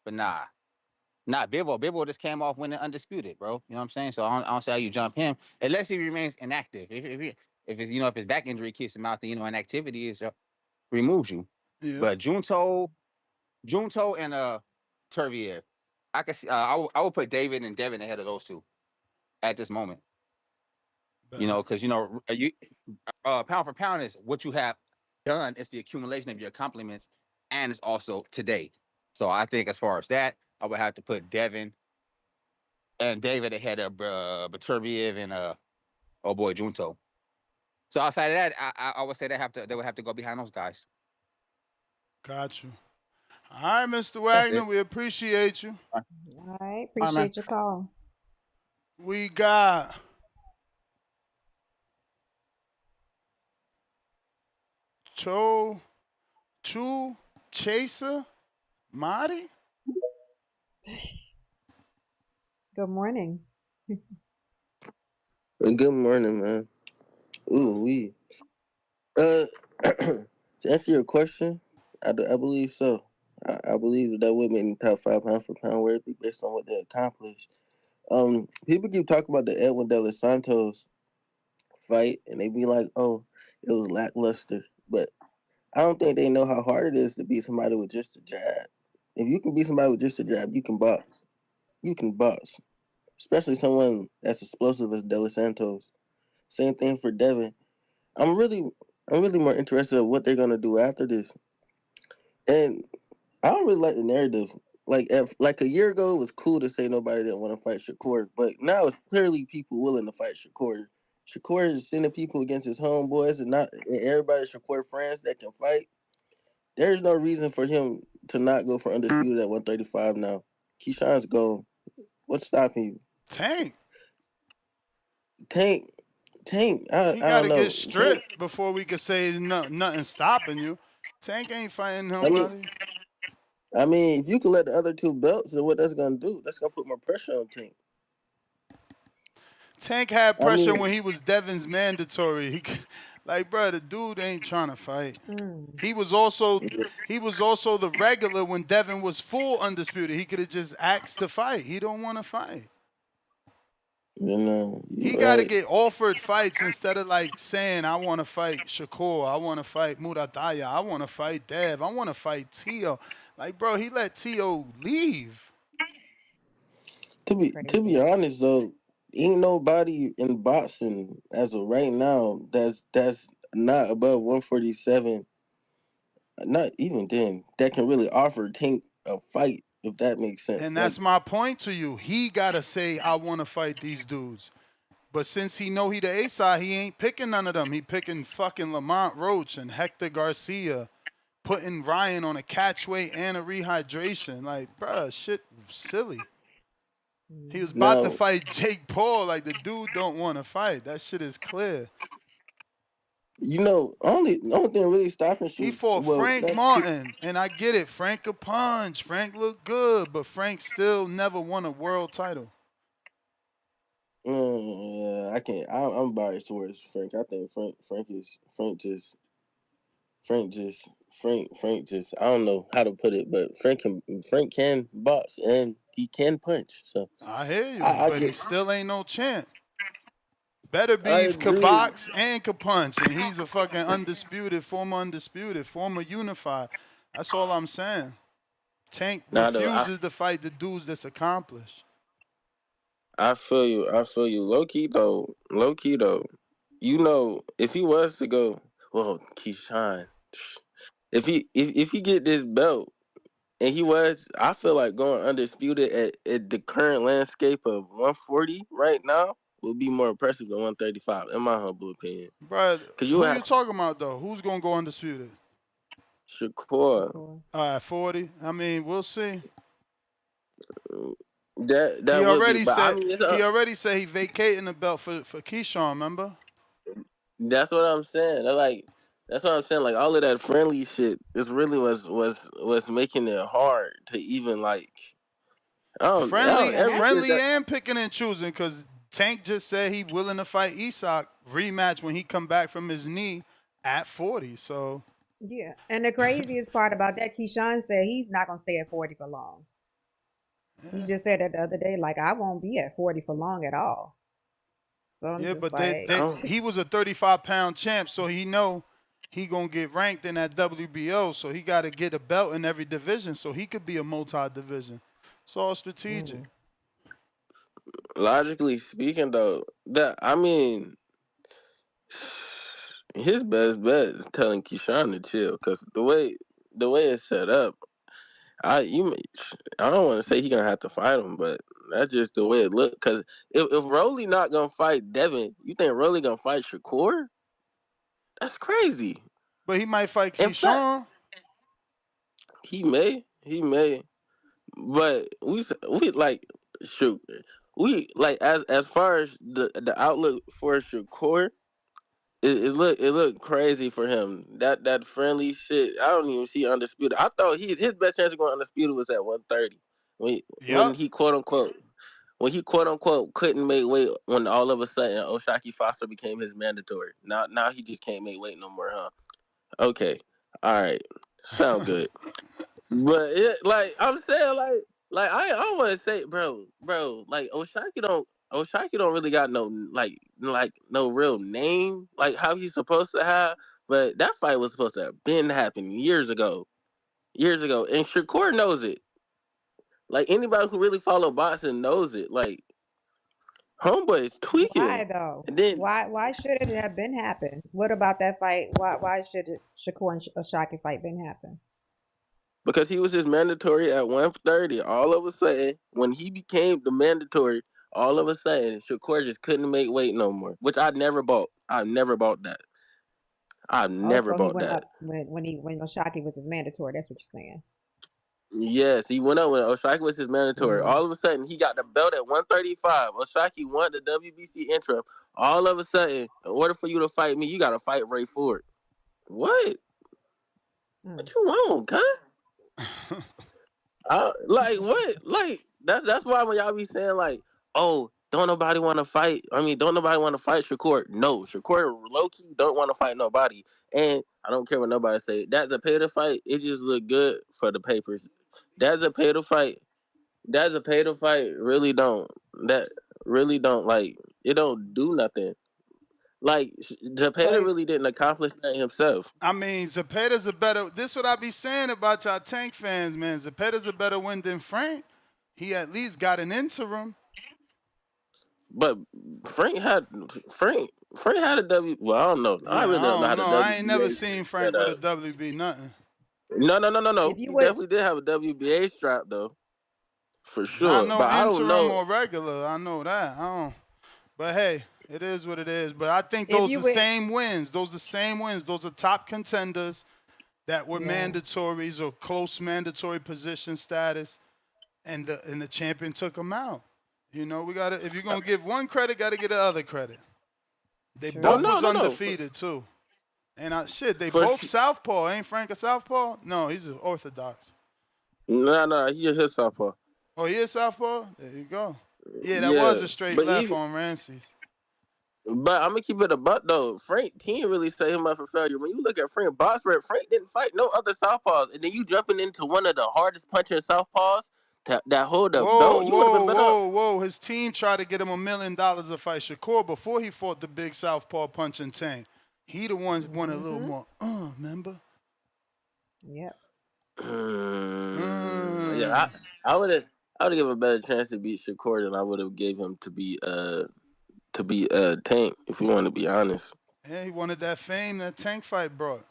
but nah. Bivol. Bivol just came off winning undisputed, bro. You know what I'm saying? So I don't see how you jump him unless he remains inactive. If his back injury keeps him out, then inactivity is removes you. Yeah. But Junto and Turviev, I can see. I would put David and Devin ahead of those two at this moment. You know, because you pound for pound is what you have done. It's the accumulation of your accomplishments, and it's also today. So I think as far as that, I would have to put Devin and David ahead of Baturbiev and oh boy Junto. So outside of that, I would say they would have to go behind those guys. Got you. All right, Mr. That's Wagner, it. we appreciate you. All right. All right, man. Appreciate your call. We got Chu Chaser Marty. Good morning. Good morning, man. Ooh, we. To answer your question, I believe so. I believe that would make the top 5 pound for pound worthy based on what they accomplished. People keep talking about the Edwin De Los Santos fight, and they be like, "Oh, it was lackluster," but I don't think they know how hard it is to beat somebody with just a jab. If you can beat somebody with just a jab, you can box. You can box, especially someone as explosive as De Los Santos. Same thing for Devin. I'm really more interested in what they're gonna do after this. And I don't really like the narrative. Like a year ago, it was cool to say nobody didn't want to fight Shakur, but now it's clearly people willing to fight Shakur. Shakur is sending people against his homeboys, and not and everybody Shakur friends that can fight. There's no reason for him to not go for undisputed at 135 now. Keyshawn's gone. What's stopping you? Tank. Tank. I He got don't to know. get stripped before we could say nothing stopping you. Tank ain't fighting nobody. I mean, if you could let the other two belts, then what that's gonna do? That's gonna put more pressure on Tank. Tank had pressure when he was Devin's mandatory. Like, bro, the dude ain't trying to fight. He was also the regular when Devin was full undisputed. He could have just asked to fight. He don't want to fight. He got to get offered fights instead of like saying, I want to fight Shakur. I want to fight Murataya. I want to fight Dev. I want to fight Tio. Like, bro, he let Tio leave. To be honest though, ain't nobody in boxing as of right now that's not above 147. Not even then that can really offer Tank a fight, if that makes sense. And that's my point to you. He got to say, I want to fight these dudes. But since he know he the A-side, he ain't picking none of them. He picking fucking Lamont Roach and Hector Garcia, putting Ryan on a catch weight and a rehydration. Like, bruh, shit silly. He was about to fight Jake Paul. Like, the dude don't want to fight. That shit is clear. Only thing really stopping He fought Frank Martin, and I get it. Frank could punch. Frank looked good, but Frank still never won a world title. Yeah, I can't. I'm biased towards Frank. I think Frank just. I don't know how to put it, but Frank can box and he can punch. So I hear you, but he still ain't no champ. Better Beef could agree. box and could punch, and he's a fucking former unified. That's all I'm saying. Tank refuses to fight the dudes that's accomplished. I feel you. Low key though. If he was to go, well, Keyshawn, if he get this belt, and I feel like going undisputed at the current landscape of 140 right now would be more impressive than 135, in my humble opinion. Bro, who you talking about though? Who's gonna go undisputed? Shakur. All right, 40. I mean, we'll see. He already said he vacating the belt for Keyshawn. Remember? That's what I'm saying. That's what I'm saying. Like all of that friendly shit, this really was making it hard to even like. Friendly and picking and choosing, because Tank just said he willing to fight Isak rematch when he come back from his knee at 40. So yeah, and the craziest part about that, Keyshawn said he's not gonna stay at 40 for long. He just said that the other day, like, I won't be at 40 for long at all. So I'm yeah, just but like, he was a 35-pound champ, so he know he gonna get ranked in that WBO. So he got to get a belt in every division, so he could be a multi-division. It's all strategic. Logically speaking, though, his best bet is telling Keyshawn to chill because the way it's set up, I you I don't want to say he gonna have to fight him, but that's just the way it look. Because if Rolly not gonna fight Devin, you think Rolly gonna fight Shakur? That's crazy. But he might fight In fact, Keyshawn. he may, but we like shoot. We like as far as the outlook for Shakur, it looked crazy for him. That friendly shit. I don't even see undisputed. I thought his best chance of going undisputed was at 130 when Yep. he quote unquote couldn't make weight when all of a sudden Oshaki Foster became his mandatory. Now he just can't make weight no more, huh? Okay, all right, sound good. But like I'm saying, like I want to say, bro, like Oshaki don't really got no like no real name like how he's supposed to have. But that fight was supposed to have been happening years ago, and Shakur knows it. Like anybody who really follow boxing knows it. Like homeboy is Why tweaking, though? and then Why should it have been happen? What about that fight? Why should Shakur and Ashaki fight been happen? because he was his mandatory at 130, all of a sudden when he became the mandatory, all of a sudden Shakur just couldn't make weight no more, which I never bought. I never bought that. I Oh, never so he bought went that. up when Ashaki was his mandatory. That's what you're saying. Yes, he went up when Oshaki was his mandatory. Mm. All of a sudden, he got the belt at 135. Oshaki won the WBC interim. All of a sudden, in order for you to fight me, you got to fight Ray Ford. What? Mm. What you want, cuz? Like what? Like that's why when y'all be saying like, oh, don't nobody want to fight. I mean, don't nobody want to fight Shakur. No, Shakur low key don't want to fight nobody, and I don't care what nobody say. That's a pay to fight. It just look good for the papers. That's a pay to fight. That's a pay to fight. Really don't. That really don't like. It don't do nothing. Like Zepeda So really didn't accomplish that himself. I mean, Zepeda's a better. This what I be saying about y'all Tank fans, man. Zepeda's a better win than Frank. He at least got an interim. But Frank had Frank Frank had a W. Well, I don't know. I Yeah, really don't I know how don't the know. I ain't never WBA seen is set Frank with a up. WB nothing. No. if you He would, definitely did have a WBA strap though, for Not sure. no But I don't interim know. or regular. I know that. I don't. But hey, it is what it is. But I think if those you the would, same wins. Those the same wins. Those are top contenders that were yeah. mandatories or close mandatory position status, and the champion took them out. You know, we gotta. If you're gonna give one credit, gotta give the other credit. They Oh both True. no, was no, no. For, undefeated too. And shit, they for both su- southpaw. Ain't Frank a southpaw? No, he's an orthodox. no, he a his softball. Oh, he is southpaw. There you go. Yeah, that was Yeah, a straight but left even on Ramsey's. but I'm gonna keep it a buck though. Frank he didn't really set him up for failure. When you look at Frank Boxford, Frank didn't fight no other southpaws, and then you jumping into one of the hardest punching southpaws that hold the Whoa, belt. You would have whoa, been better. whoa, whoa. His team tried to get him $1 million to fight Shakur before he fought the big southpaw punching tank. He the one wanted a little Mm-hmm. more, remember? Yep. Yeah, Mm. I would have give him a better chance to beat Shakur than I would have gave him to be Tank. If you want to be honest, Yeah, he wanted that fame that tank fight brought.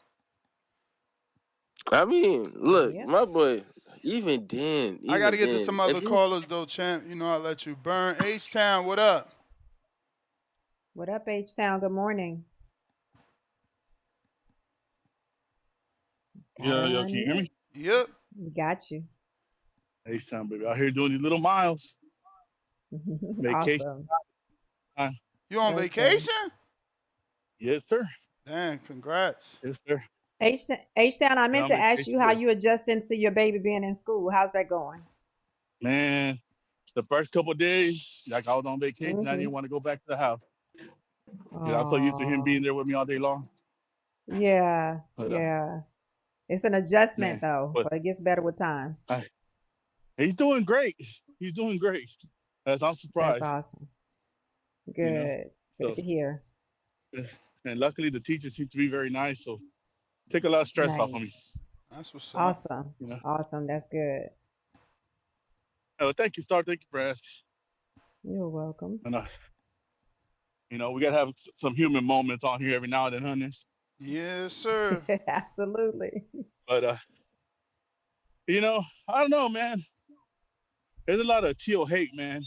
I mean, look, Yep. my boy. I got to Even get to some then, if other you callers, though, champ. You know, I'll let you burn. H-Town, what up? What up, H Town? Good morning. Gotta Yo, can you hear unmute. me? Yep. We got you. Hey, son, baby, out here doing these little miles. Vacation Awesome. time. You on Okay. vacation? Yes, sir. Damn, congrats. Yes, sir. H Town, I Been meant on to ask vacation you how today. you adjusting to your baby being in school. How's that going? Man, the first couple of days, like I was on vacation, I Mm-hmm. didn't want to go back to the house. I'm so used to him being Oh, there with me all day long. yeah, But yeah. It's an adjustment man, though, but so it gets better with time. I, he's doing great. He's doing great. As I'm That's surprised, awesome. you know. Good. Good So, to hear. and luckily the teacher seems to be very nice, so take a lot of stress off of me. Nice. That's what's up. Awesome. You know. Awesome. That's good. Oh, thank you, Star. Thank you for asking. You're welcome. And, we gotta have some human moments on here every now and then, honey. Yes, sir. Absolutely. But I don't know, man. There's a lot of Teal hate, man.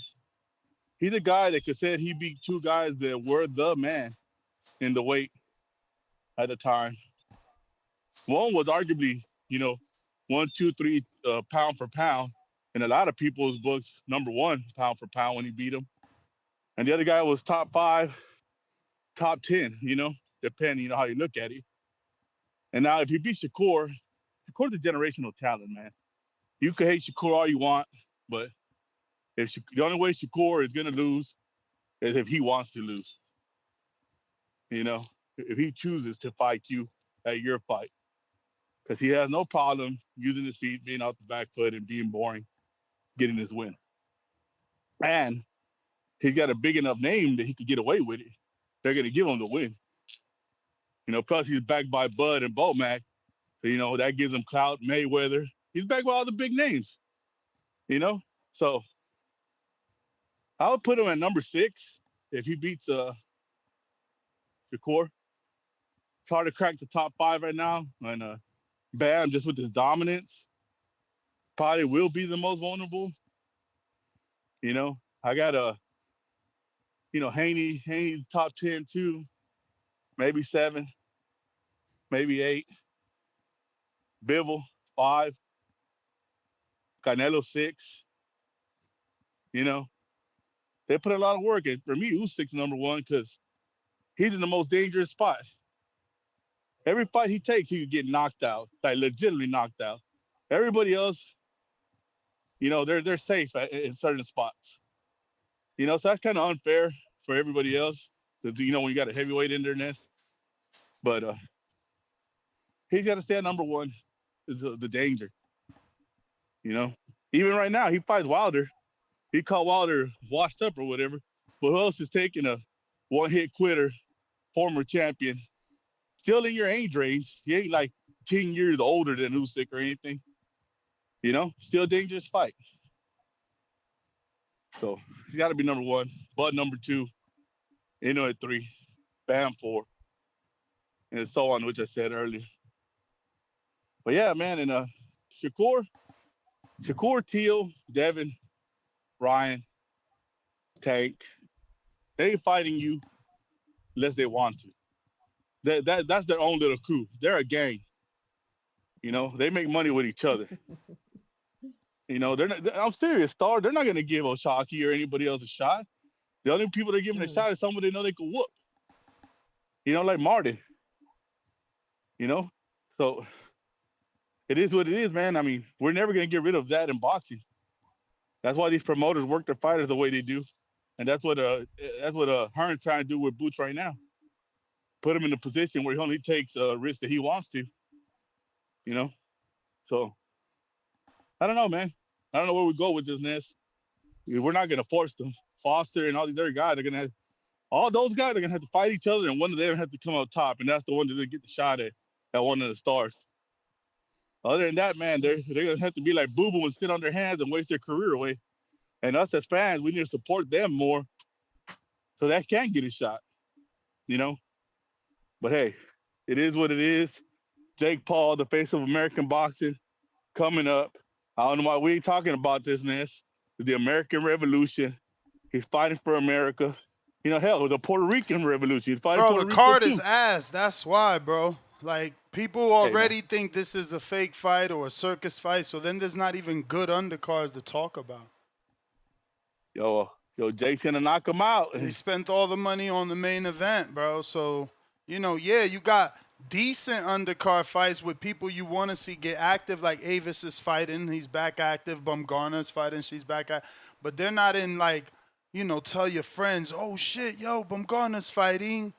He's a guy that could say he beat two guys that were the man in the weight at the time. One was arguably, 1, 2, 3 pound for pound in a lot of people's books, number one pound for pound when he beat him. And the other guy was top 5, top 10, depending, how you look at it. And now if you beat Shakur's a generational talent, man. You can hate Shakur all you want, but the only way Shakur is gonna lose is if he wants to lose. If he chooses to fight you at your fight, because he has no problem using his feet, being out the back foot, and being boring, getting his win. And he's got a big enough name that he could get away with it. They're gonna give him the win. Plus he's backed by Bud and Bomac, so that gives him clout. Mayweather, he's backed by all the big names. So I would put him at number 6 if he beats Shakur. It's hard to crack the top 5 right now, and Bam, just with his dominance, probably will be the most vulnerable. I got Haney's top 10 too, maybe 7, maybe 8. Bivol 5, Canelo 6. They put a lot of work in. For me, Usyk's number 1 because he's in the most dangerous spot. Every fight he takes, he could get knocked out, like legitimately knocked out. Everybody else, they're safe in certain spots. So that's kind of unfair for everybody else, because when you got a heavyweight in their nest. But he's got to stay at number 1. Is the danger. Even right now, he fights Wilder. He called Wilder washed up or whatever. But who else is taking a one-hit quitter, former champion, still in your age range? He ain't like 10 years older than Usyk or anything. Still a dangerous fight. So he's got to be number 1. Bud number 2. Eno at 3. Bam 4. And so on, which I said earlier. But yeah, man, and Shakur, Teal, Devin, Ryan, Tank, they ain't fighting you unless they want to. That's their own little coup. They're a gang. They make money with each other. I'm serious, Star. They're not gonna give Oshaki or anybody else a shot. The only people they're giving a shot is someone they know they can whoop. Like Martin. So it is what it is, man. I mean, we're never gonna get rid of that in boxing. That's why these promoters work their fighters the way they do, and that's what Hearn's trying to do with Boots right now. Put him in a position where he only takes risks that he wants to. So I don't know, man. I don't know where we go with this, Ness. We're not gonna force them. Foster and all these other guys all those guys are gonna have to fight each other, and one of them has to come out top, and that's the one that they get the shot at one of the stars. Other than that, man, they're gonna have to be like Boo Boo and sit on their hands and waste their career away. And us as fans, we need to support them more so that can get a shot. But hey, it is what it is. Jake Paul, the face of American boxing, coming up. I don't know why we ain't talking about this, Ness. The American Revolution. He's fighting for America. Hell, the Puerto Rican Revolution. He's fighting Bro, Puerto the Rico card too. is ass. That's why, bro. Like, people already think this is a fake fight or a circus fight, so then there's not even good undercards to talk about. Yo, Jake's gonna knock him out. They spent all the money on the main event, bro. So, yeah, you got decent undercard fights with people you want to see get active, like Avis is fighting. He's back active. Bumgarner's fighting. She's back active. But they're not in, like, tell your friends, oh, shit, yo, Bumgarner's fighting.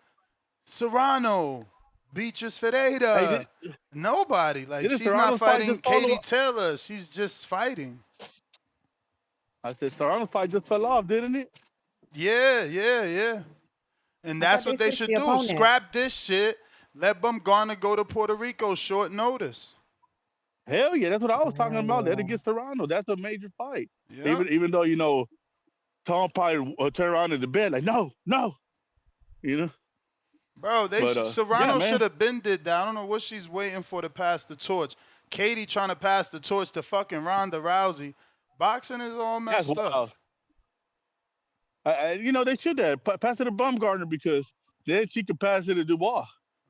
Serrano, Beatrice Ferreira. Nobody. Like, she's not fighting Katie Taylor. She's just fighting. I said, Serrano's fight just fell off, didn't it? Yeah. And that's what they should do. Scrap this shit. Let Bumgarner go to Puerto Rico short notice. Hell yeah, that's what I was talking Hell about. Let it yeah. get Serrano. That's a major fight. Yeah. Even though Tom probably turn around in the bed like no, you know. Bro, But yeah, Serrano should man. have been did that. I don't know what she's waiting for to pass the torch. Katie trying to pass the torch to fucking Ronda Rousey. Boxing is all That's messed up. wild. They should have pass it to Bumgarner because then she could pass it to Dubois.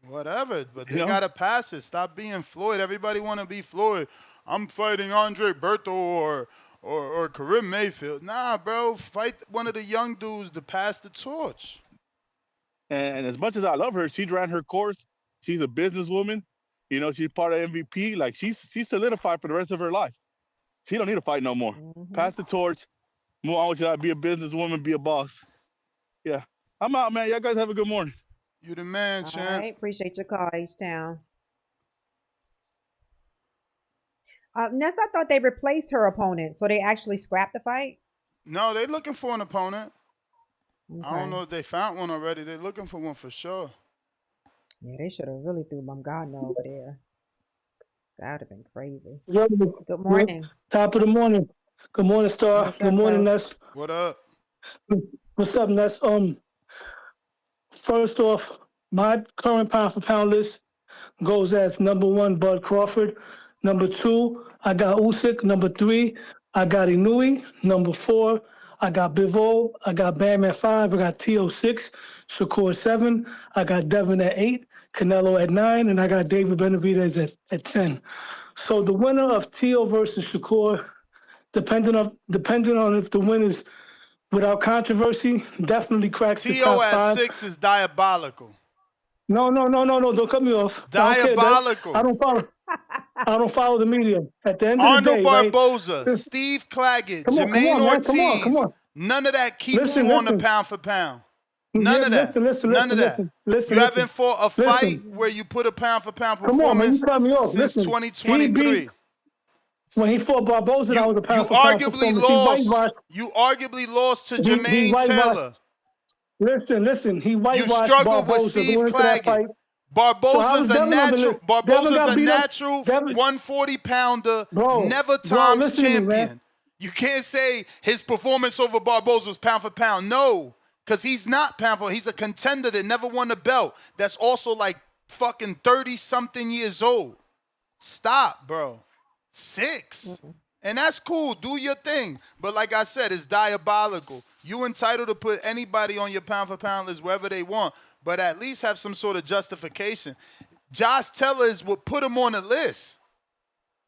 Whatever, but You they know. gotta pass it. Stop being Floyd. Everybody want to be Floyd. I'm fighting Andre Berto or Karim Mayfield. Nah, bro, fight one of the young dudes to pass the torch. And as much as I love her, she ran her course. She's a businesswoman. She's part of MVP. Like she's solidified for the rest of her life. She don't need to fight no more. Mm-hmm. Pass the torch. Move on with your life. Be a businesswoman. Be a boss. Yeah. I'm out, man. Y'all guys have a good morning. You the man, All champ. right. Appreciate your call, H-Town. Ness, I thought they replaced her opponent, so they actually scrapped the fight. No, they looking for an opponent. I don't Okay. know if they found one already. They're looking for one for sure. Yeah, they should have really threw Bumgarner over there. That would have been crazy. Yo, Good yo, morning. top of the morning. Good morning, Star. What's Good up, morning, Coach? Ness. What up? What's up, Ness? First off, my current pound for pound list goes as number 1, Bud Crawford. Number 2, I got Usyk. Number 3, I got Inouye. Number 4, I got Bivol. I got Bam at 5. I got T.O. 6. Shakur 7. I got Devin at 8. Canelo at 9. And I got David Benavidez at 10. So the winner of T.O. versus Shakur, depending on if the win is without controversy, definitely cracks the T.O. top at 5. 6 is diabolical. No, don't cut me off. I don't care. Diabolical. I don't follow the media. At the end of the Arnold day, right? Barboza, Steve Claggett, Come Jermaine on, man. Come Ortiz. on. None of that keeps Listen, you on the listen. pound for pound. Yeah, None of that. None of that. You haven't fought a fight Listen. where you put a pound for pound Come on, man. You performance cut me off. since Listen. He 2023. when he fought Barboza, that You was a you pound for pound arguably performance. He lost. whitewashed. You arguably lost to He Jermaine whitewashed. Taylor. Listen. He You whitewashed struggled with Barboza Steve going into that Claggett. fight. So how Barboza's was a Devin on the natural. list? Devin Barboza's got a beat up. natural Devin, 140 pounder, bro, never times listen to me, man. champion. You can't say his performance over Barboza was pound for pound. No, because he's not pound for pound. He's a contender that never won a belt. That's also like fucking 30-something years old. Stop, bro. 6. And that's cool. Do your thing. But like I said, it's diabolical. You entitled to put anybody on your pound for pound list wherever they want, but at least have some sort of justification. Josh Taylor is what put him on the list.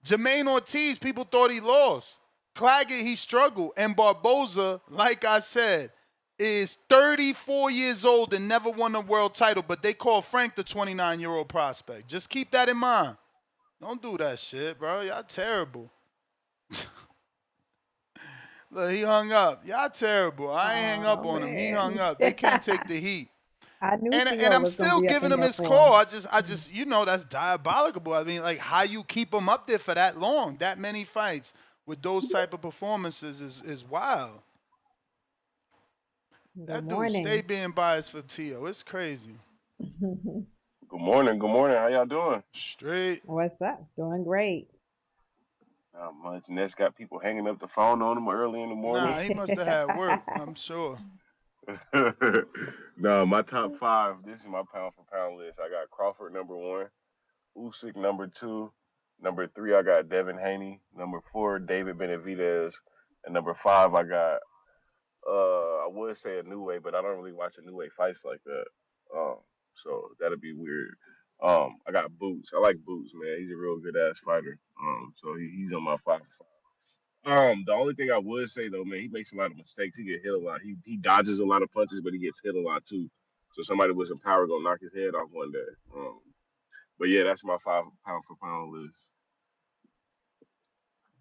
Jermaine Ortiz, people thought he lost. Claggett, he struggled. And Barboza, like I said, is 34 years old and never won a world title, but they call Frank the 29-year-old prospect. Just keep that in mind. Don't do that shit, bro. Y'all terrible. Look, he hung up. Y'all terrible. I ain't hang up on him. He hung up. They can't take the heat. I knew And T.O. I'm was gonna still be up giving in him there his for call. him. I just, that's diabolical. I mean, like how you keep him up there for that long, that many fights with those type of performances is wild. That dude stay being biased for T.O. It's crazy. Good morning. How y'all doing? Straight. What's up? Doing great. Not much. Ness got people hanging up the phone on him early in the morning. Nah, he must have had work, I'm sure. No, my top 5. This is my pound for pound list. I got Crawford number 1, Usyk number 2, number 3 I got Devin Haney, number 4 David Benavidez, and number 5 I got I would say Inouye, but I don't really watch Inouye fights like that. So that'd be weird. I got Boots. I like Boots, man. He's a real good ass fighter. So he's on my 5 for 5. The only thing I would say though, man, he makes a lot of mistakes. He get hit a lot. He dodges a lot of punches, but he gets hit a lot too. So somebody with some power gonna knock his head off one day. But yeah, that's my 5 pound for pound list.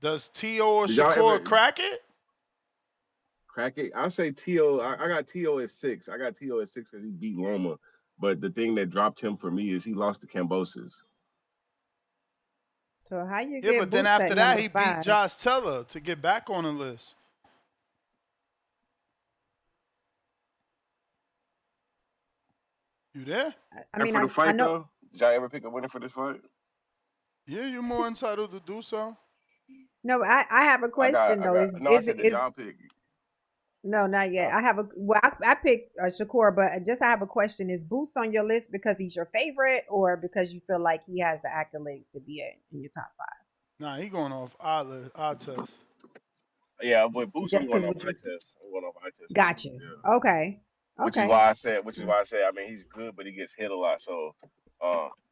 Does T.O. or Did y'all Shakur ever crack it? crack it? I say T.O. I got T.O. at 6. I got T.O. at 6 because he beat Loma. But the thing that dropped him for me is he lost to Cambosis. So how you Yeah, get but then Boots after at that, number he beat 5? Josh Taylor to get back on the list. You there? I mean, for the I fight know. though, did y'all ever pick a winner for this fight? Yeah, you're more entitled to do so. No, I have a question though. No, I said did y'all pick? No, not yet. Uh, I have a well, I picked Shakur, but just I have a question. Is Boots on your list because he's your favorite, or because you feel like he has the accolades to be in your top five? Nah, he going off odd test. yeah, with Boots, I'm Just going because off what eye you test. I'm going off eye test with got Boots. you. Yeah. Okay. Which is Okay. why I said. Which is why I say. I mean, he's good, but he gets hit a lot. So,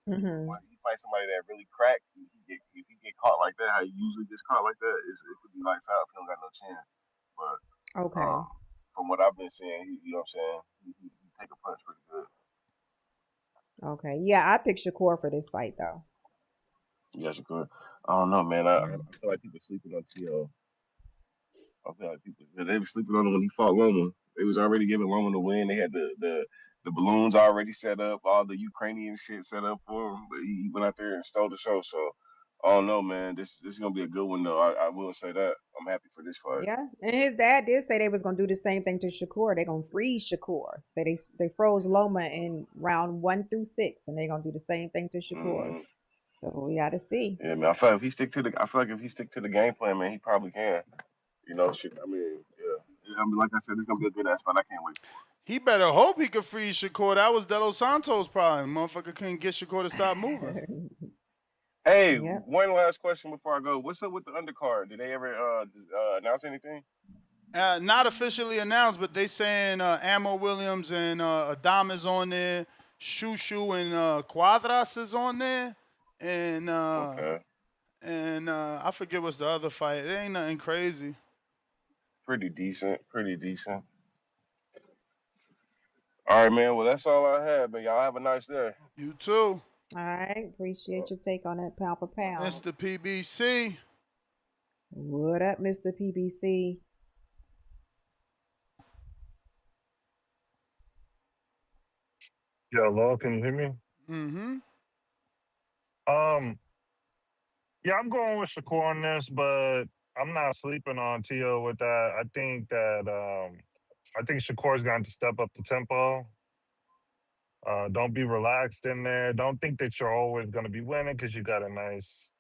Mm-hmm. when he fights somebody that really crack, if he get caught like that, how he usually gets caught like that, it could be lights out if he don't got no chin. But Okay. from what I've been seeing, you know what I'm saying, he take a punch pretty good. Okay. Yeah, I picked Shakur for this fight though. Yes, good. I don't know, man. I Mm. feel like people sleeping on T.O. I feel like people they were sleeping on him when he fought Loma. They was already giving Loma the win. They had the balloons already set up, all the Ukrainian shit set up for him. But he went out there and stole the show. So I don't know, man. This is gonna be a good one though. I will say that. I'm happy for this fight. Yeah, and his dad did say they was gonna do the same thing to Shakur. They're gonna freeze Shakur. Say they froze Loma in round 1 through 6, and they're gonna do the same thing to Shakur. Hmm. So we got to see. Yeah, man. I feel like if he stick to the game plan, man, he probably can. You know, shit. I mean, yeah. I mean, like I said, it's gonna be a good ass fight. I can't wait for it. He better hope he could freeze Shakur. That was De Los Santos' problem. Motherfucker couldn't get Shakur to stop moving. Hey, Yep. one last question before I go. What's up with the undercard? Did they ever announce anything? Not officially announced, but they saying Ammo Williams and Adam is on there. Shushu and Quadras is on there. And Okay, I forget what's the other fight. It ain't nothing crazy. pretty decent. Pretty decent. All right, man. Well, that's all I had, man. Y'all have a nice day. You too. All right. Appreciate your take on that pound for pound. Mr. PBC. What up, Mr. PBC? Yo, Law, can you hear me? Mm-hmm. Um, yeah, I'm going with Shakur on this, but I'm not sleeping on Tio with that. I think Shakur's going to step up the tempo. Don't be relaxed in there. Don't think that you're always going to be winning because you got a nice,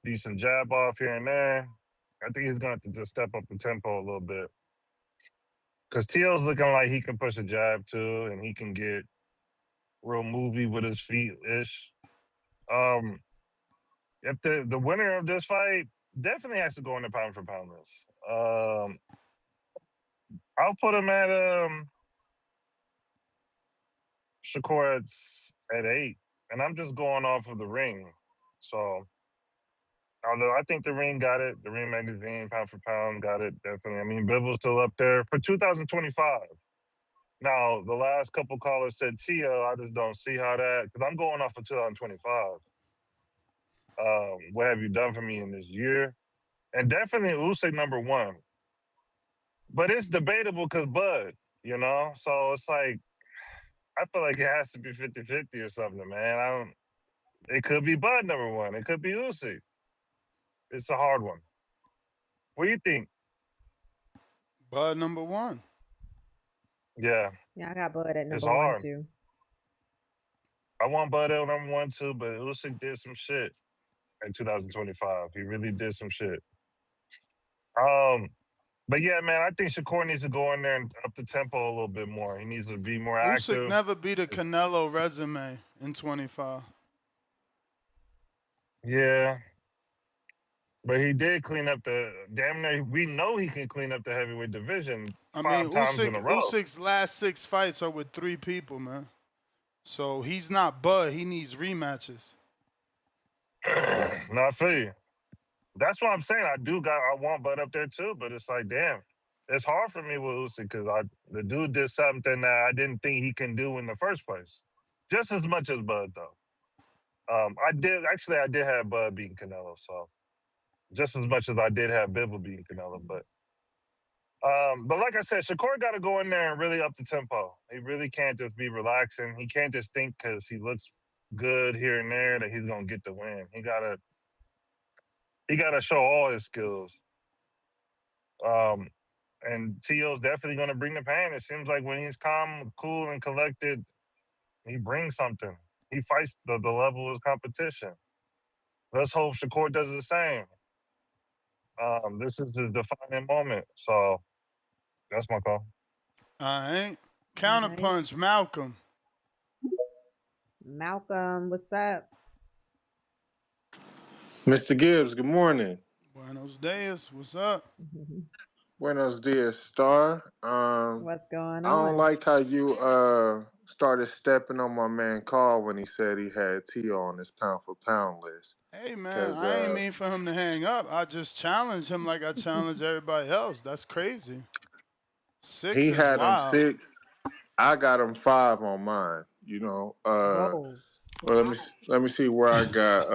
decent jab off here and there. I think he's going to just step up the tempo a little bit because Tio's looking like he can push a jab too, and he can get real movie with his feet ish. Um, if the winner of this fight definitely has to go in the pound for pound list. I'll put him at Shakur at 8, and I'm just going off of the ring. So although I think the ring got it, the ring magazine pound for pound got it definitely. I mean, Bibble's still up there for 2025. Now the last couple callers said Tia. I just don't see how that because I'm going off of 2025. What have you done for me in this year? And definitely Usyk #1. But it's debatable because Bud, you know? So it's like, I feel like it has to be 50-50 or something, man. It could be Bud #1. It could be Usyk. It's a hard one. What do you think? Bud #1. Yeah, Yeah, I got Bud at it's number one hard. too. I want Bud at #1 too, but Usyk did some shit in 2025. He really did some shit. Um, but yeah, man, I think Shakur needs to go in there and up the tempo a little bit more. He needs to be more Usyk active. never beat a Canelo resume in 25. Yeah, but he did clean up the damn near. We know he can clean up the heavyweight division I mean, 5 times in a row. Usyk's last 6 fights are with 3 people, man. So he's not Bud. He needs rematches. No, I feel you. That's what I'm saying. I want Bud up there too, but it's like, damn, it's hard for me with Usyk because the dude did something that I didn't think he can do in the first place. Just as much as Bud though. I did have Bud beating Canelo, so just as much as I did have Bibble beating Canelo, but like I said, Shakur got to go in there and really up the tempo. He really can't just be relaxing. He can't just think because he looks good here and there that he's gonna get the win. He gotta show all his skills. Um, and Tio's definitely gonna bring the pain. It seems like when he's calm, cool, and collected, he brings something. He fights the level of his competition. let's hope Shakur does the same. This is his defining moment. So that's my call. All right. All right. Counterpunch, Malcolm. Malcolm, what's up? Mr. Gibbs, good morning. Buenos dias. What's up? Buenos dias, Star. What's going I don't on? like how you started stepping on my man Carl when he said he had T.O. on his pound for pound list. Hey, man, Cause I ain't mean for him to hang up. I just challenged him like I challenge everybody else. That's crazy. 6 he is had him wild. 6. I got him 5 on mine. You know. Whoa. Well, let me see where I got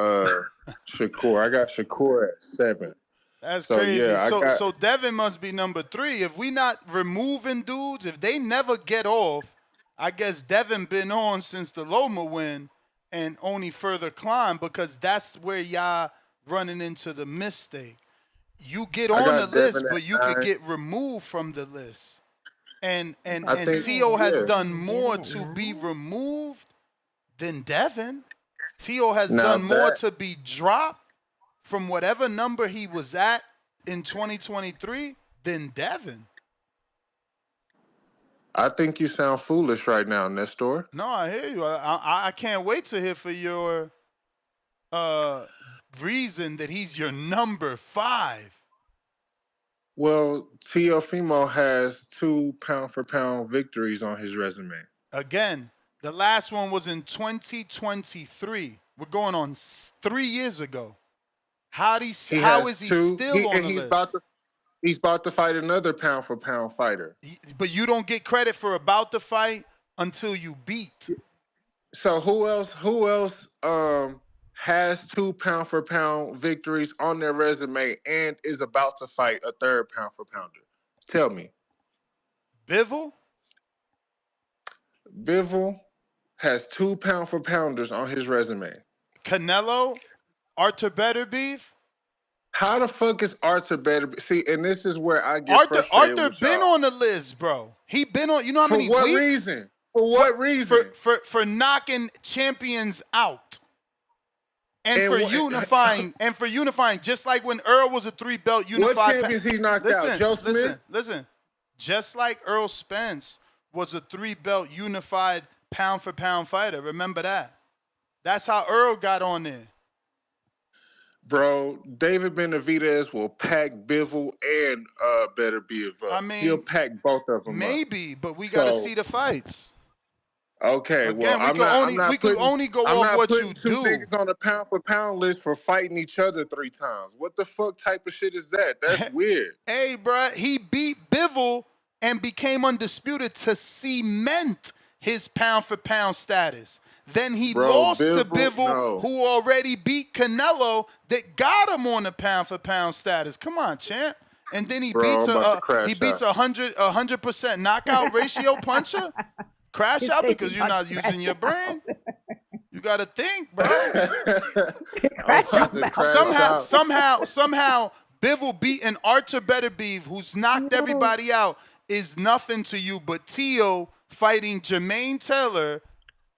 Shakur. I got Shakur at 7. That's So crazy. yeah, So Devin must be number 3. If we not removing dudes, if they never get off, I guess Devin been on since the Loma win and only further climb because that's where y'all running into the mistake. You get on the list, but you could get removed from the list. And T.O. has done more to be removed than Devin. T.O. has done more to be dropped from whatever number he was at in 2023 than Devin. I think you sound foolish right now, Nestor. No, I hear you. I can't wait to hear for your reason that he's your number 5. Well, Teofimo has 2 pound for pound victories on his resume. Again, the last one was in 2023. We're going on 3 years ago. How is he still on the list? He's about to fight another pound for pound fighter. But you don't get credit for about to fight until you beat. So who else has 2 pound for pound victories on their resume and is about to fight a third pound for pounder? Tell me. Bivol? Bivol has 2 pound for pounders on his resume. Canelo? Arthur Better Beef? How the fuck is Arthur Better? See, and this is where I get frustrated. Arthur been on the list, bro. He been on. You know how many weeks? For what reason? For what reason? For knocking champions out, and for unifying, just like when Earl was a 3-belt unified. What champions he knocked out? Joe Smith? Listen. Just like Earl Spence was a 3-belt unified pound for pound fighter. Remember that. That's how Earl got on there. Bro, David Benavidez will pack Bivol and Better Beef up. I mean, he'll pack both of them maybe, but we got to see the fights. Okay, again, well, we can only go off what you do. I'm not putting 2 niggas on the pound for pound list for fighting each other 3 times. What the fuck type of shit is that? That's weird. Hey, bro, he beat Bivol and became undisputed to cement his pound for pound status. Then he lost to Bivol, who already beat Canelo, that got him on the pound for pound status. Come on, champ. And then he beats a 100% knockout ratio puncher. Crash out because you're not using your brain. You got to think, bro. Somehow, Bivol beating Arthur Better Beef, who's knocked everybody out, is nothing to you. But T.O. fighting Jermaine Taylor.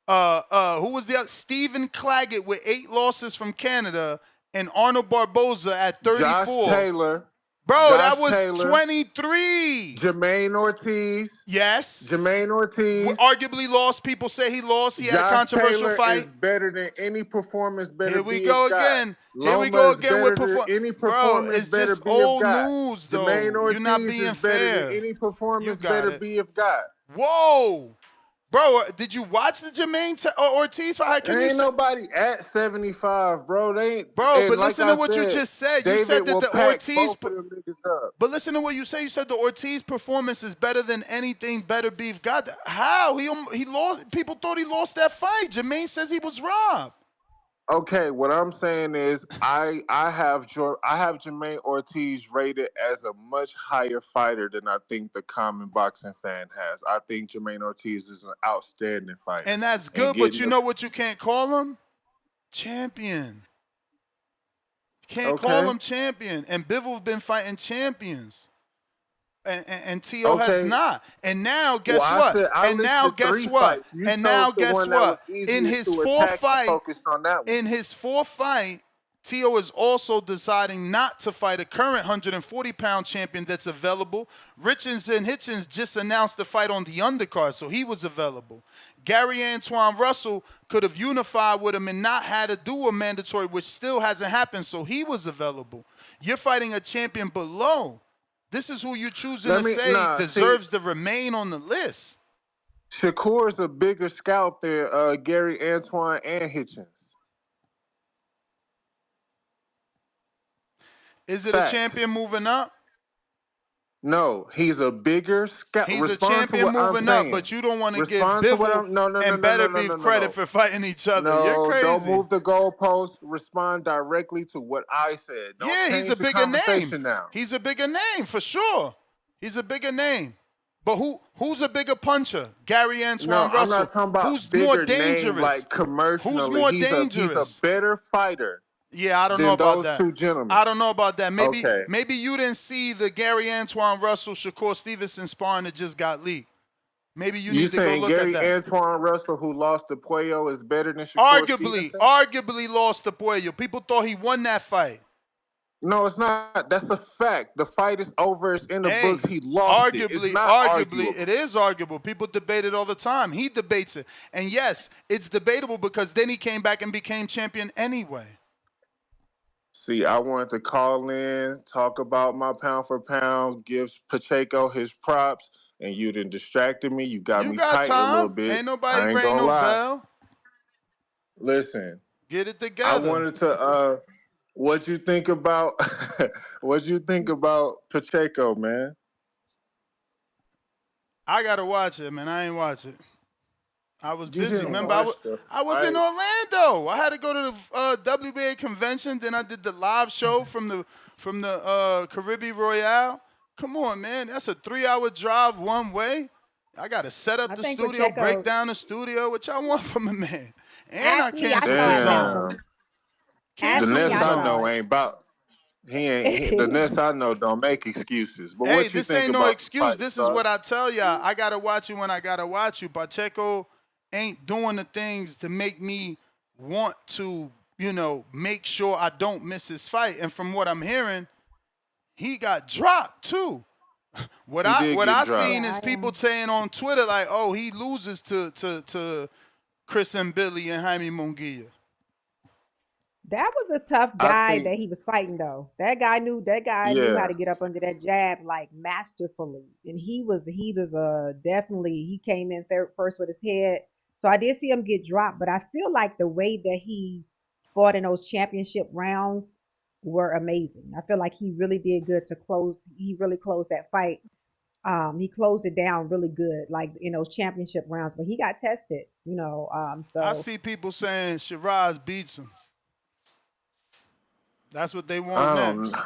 Who was the other? Stephen Claggett with 8 losses from Canada and Arnold Barboza at 34. Josh Taylor. Bro, that was 23. Jermaine Ortiz. Yes. Jermaine Ortiz. Arguably lost. People say he lost. He had a controversial Taylor fight. Is better than any performance better. Here we go again. Here we go again with any Bro, it's just old news, though. Jermaine Ortiz You're not being fair. Any performance better BF got. Whoa. Bro, did you watch the Jermaine Ortiz fight? Ain't nobody at 75, bro. They ain't. Bro, but listen to what you just said. You said that the Ortiz. But listen to what you say. You said the Ortiz performance is better than anything Better Beef got. How? He lost. People thought he lost that fight. Jermaine says he was robbed. Okay, what I'm saying is I have Jermaine Ortiz rated as a much higher fighter than I think the common boxing fan has. I think Jermaine Ortiz is an outstanding fighter. And that's good, but you know what you can't call him? Champion. Can't call him champion. And Bivol's been fighting champions. And T.O. has not. And now, guess what? And now, guess what? In his fourth fight, Tio is also deciding not to fight a current 140-pound champion that's available. Richards and Hitchens just announced the fight on the undercard, so he was available. Gary Antoine Russell could have unified with him and not had to do a mandatory, which still hasn't happened, so he was available. You're fighting a champion below. This is who you're choosing to say deserves to remain on the list. Shakur's a bigger scalp than Gary Antoine and Hitchens. Is it a champion moving up? No, he's a bigger scalp. He's a champion moving up, but you don't want to give Bivol and Better Beef credit for fighting each other. You're crazy. Don't move the goalpost. Respond directly to what I said. Don't change he's a the bigger conversation name. Now. He's a bigger name for sure. He's a bigger name. But who's a bigger puncher? Gary Antoine Russell. I'm not talking about who's more dangerous? Name, like commercially. Who's more dangerous? He's a better fighter. Yeah, I don't know about that. Two gentlemen. I don't know about that. Maybe you didn't see the Gary Antoine Russell, Shakur Stevenson sparring that just got leaked. Maybe you need to go look Gary at that. Antoine Russell, who lost to Puello, is better than Shakur Stevenson? Arguably lost to Puello. People thought he won that fight. No, it's not. That's a fact. The fight is over. It's in the book. He lost it. It's not arguable. It is arguable. People debate it all the time. He debates it. And yes, it's debatable because then he came back and became champion anyway. See, I wanted to call in, talk about my pound for pound, give Pacheco his props, and you done distracted me. You got me tight a little bit. Ain't nobody ring no bell. Listen. Get it together. I wanted to what you think about Pacheco, man? I gotta watch it, man. I ain't watch it. I was busy. Remember, I was in Orlando. I had to go to the WBA convention. Then I did the live show from the Caribbean Royale. Come on, man. That's a 3-hour drive one way. I got to set up the studio, break down the studio. What y'all want from a man? And I cancel the next I know ain't about. The next I know don't make excuses. But hey, this ain't no excuse. This is what I tell y'all. I gotta watch you when I gotta watch you. Pacheco ain't doing the things to make me want to, make sure I don't miss his fight. And from what I'm hearing, he got dropped too. What I seen is people saying on Twitter like, oh, he loses to Chris and Billy and Jaime Munguia. That was a tough guy that he was fighting, though. That guy knew how to get up under that jab like masterfully, and he was definitely he came in first with his head. So I did see him get dropped, but I feel like the way that he fought in those championship rounds were amazing. I feel like he really did good to close. He really closed that fight. He closed it down really good, like in those championship rounds. But he got tested, So I see people saying Shiraz beats him. That's what they want next.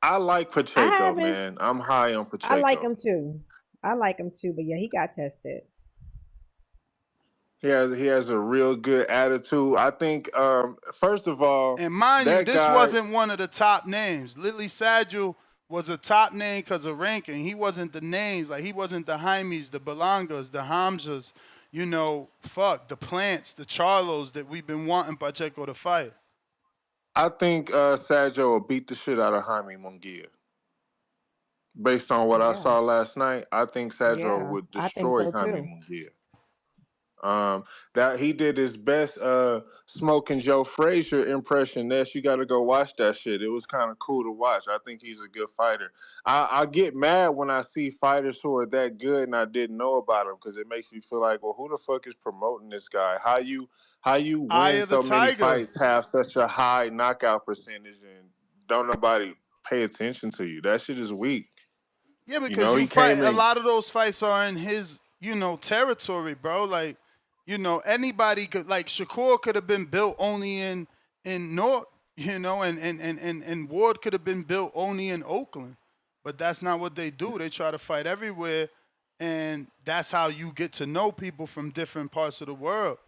I like Pacheco, man. I'm high on Pacheco. I like him too. But yeah, he got tested. He has a real good attitude. I think, first of all, and mind you, this wasn't one of the top names. Lily Sagil was a top name because of ranking. He wasn't the names. Like, he wasn't the Jaimes, the Belangas, the Hamzas, the Plants, the Charlos that we've been wanting Pacheco to fight. I think Sergio will beat the shit out of Jaime Munguia. Based on what I saw last night, I think Sergio would destroy Jaime Munguia. That he did his best Smoking Joe Frazier impression. You got to go watch that shit. It was kind of cool to watch. I think he's a good fighter. I get mad when I see fighters who are that good and I didn't know about them because it makes me feel like, well, who the fuck is promoting this guy? How you win so many fights, have such a high knockout percentage, and don't nobody pay attention to you? That shit is weak. Yeah, because a lot of those fights are in his territory, bro. Like, anybody could, like, Shakur could have been built only in North, and Ward could have been built only in Oakland. But that's not what they do. They try to fight everywhere, and that's how you get to know people from different parts of the world.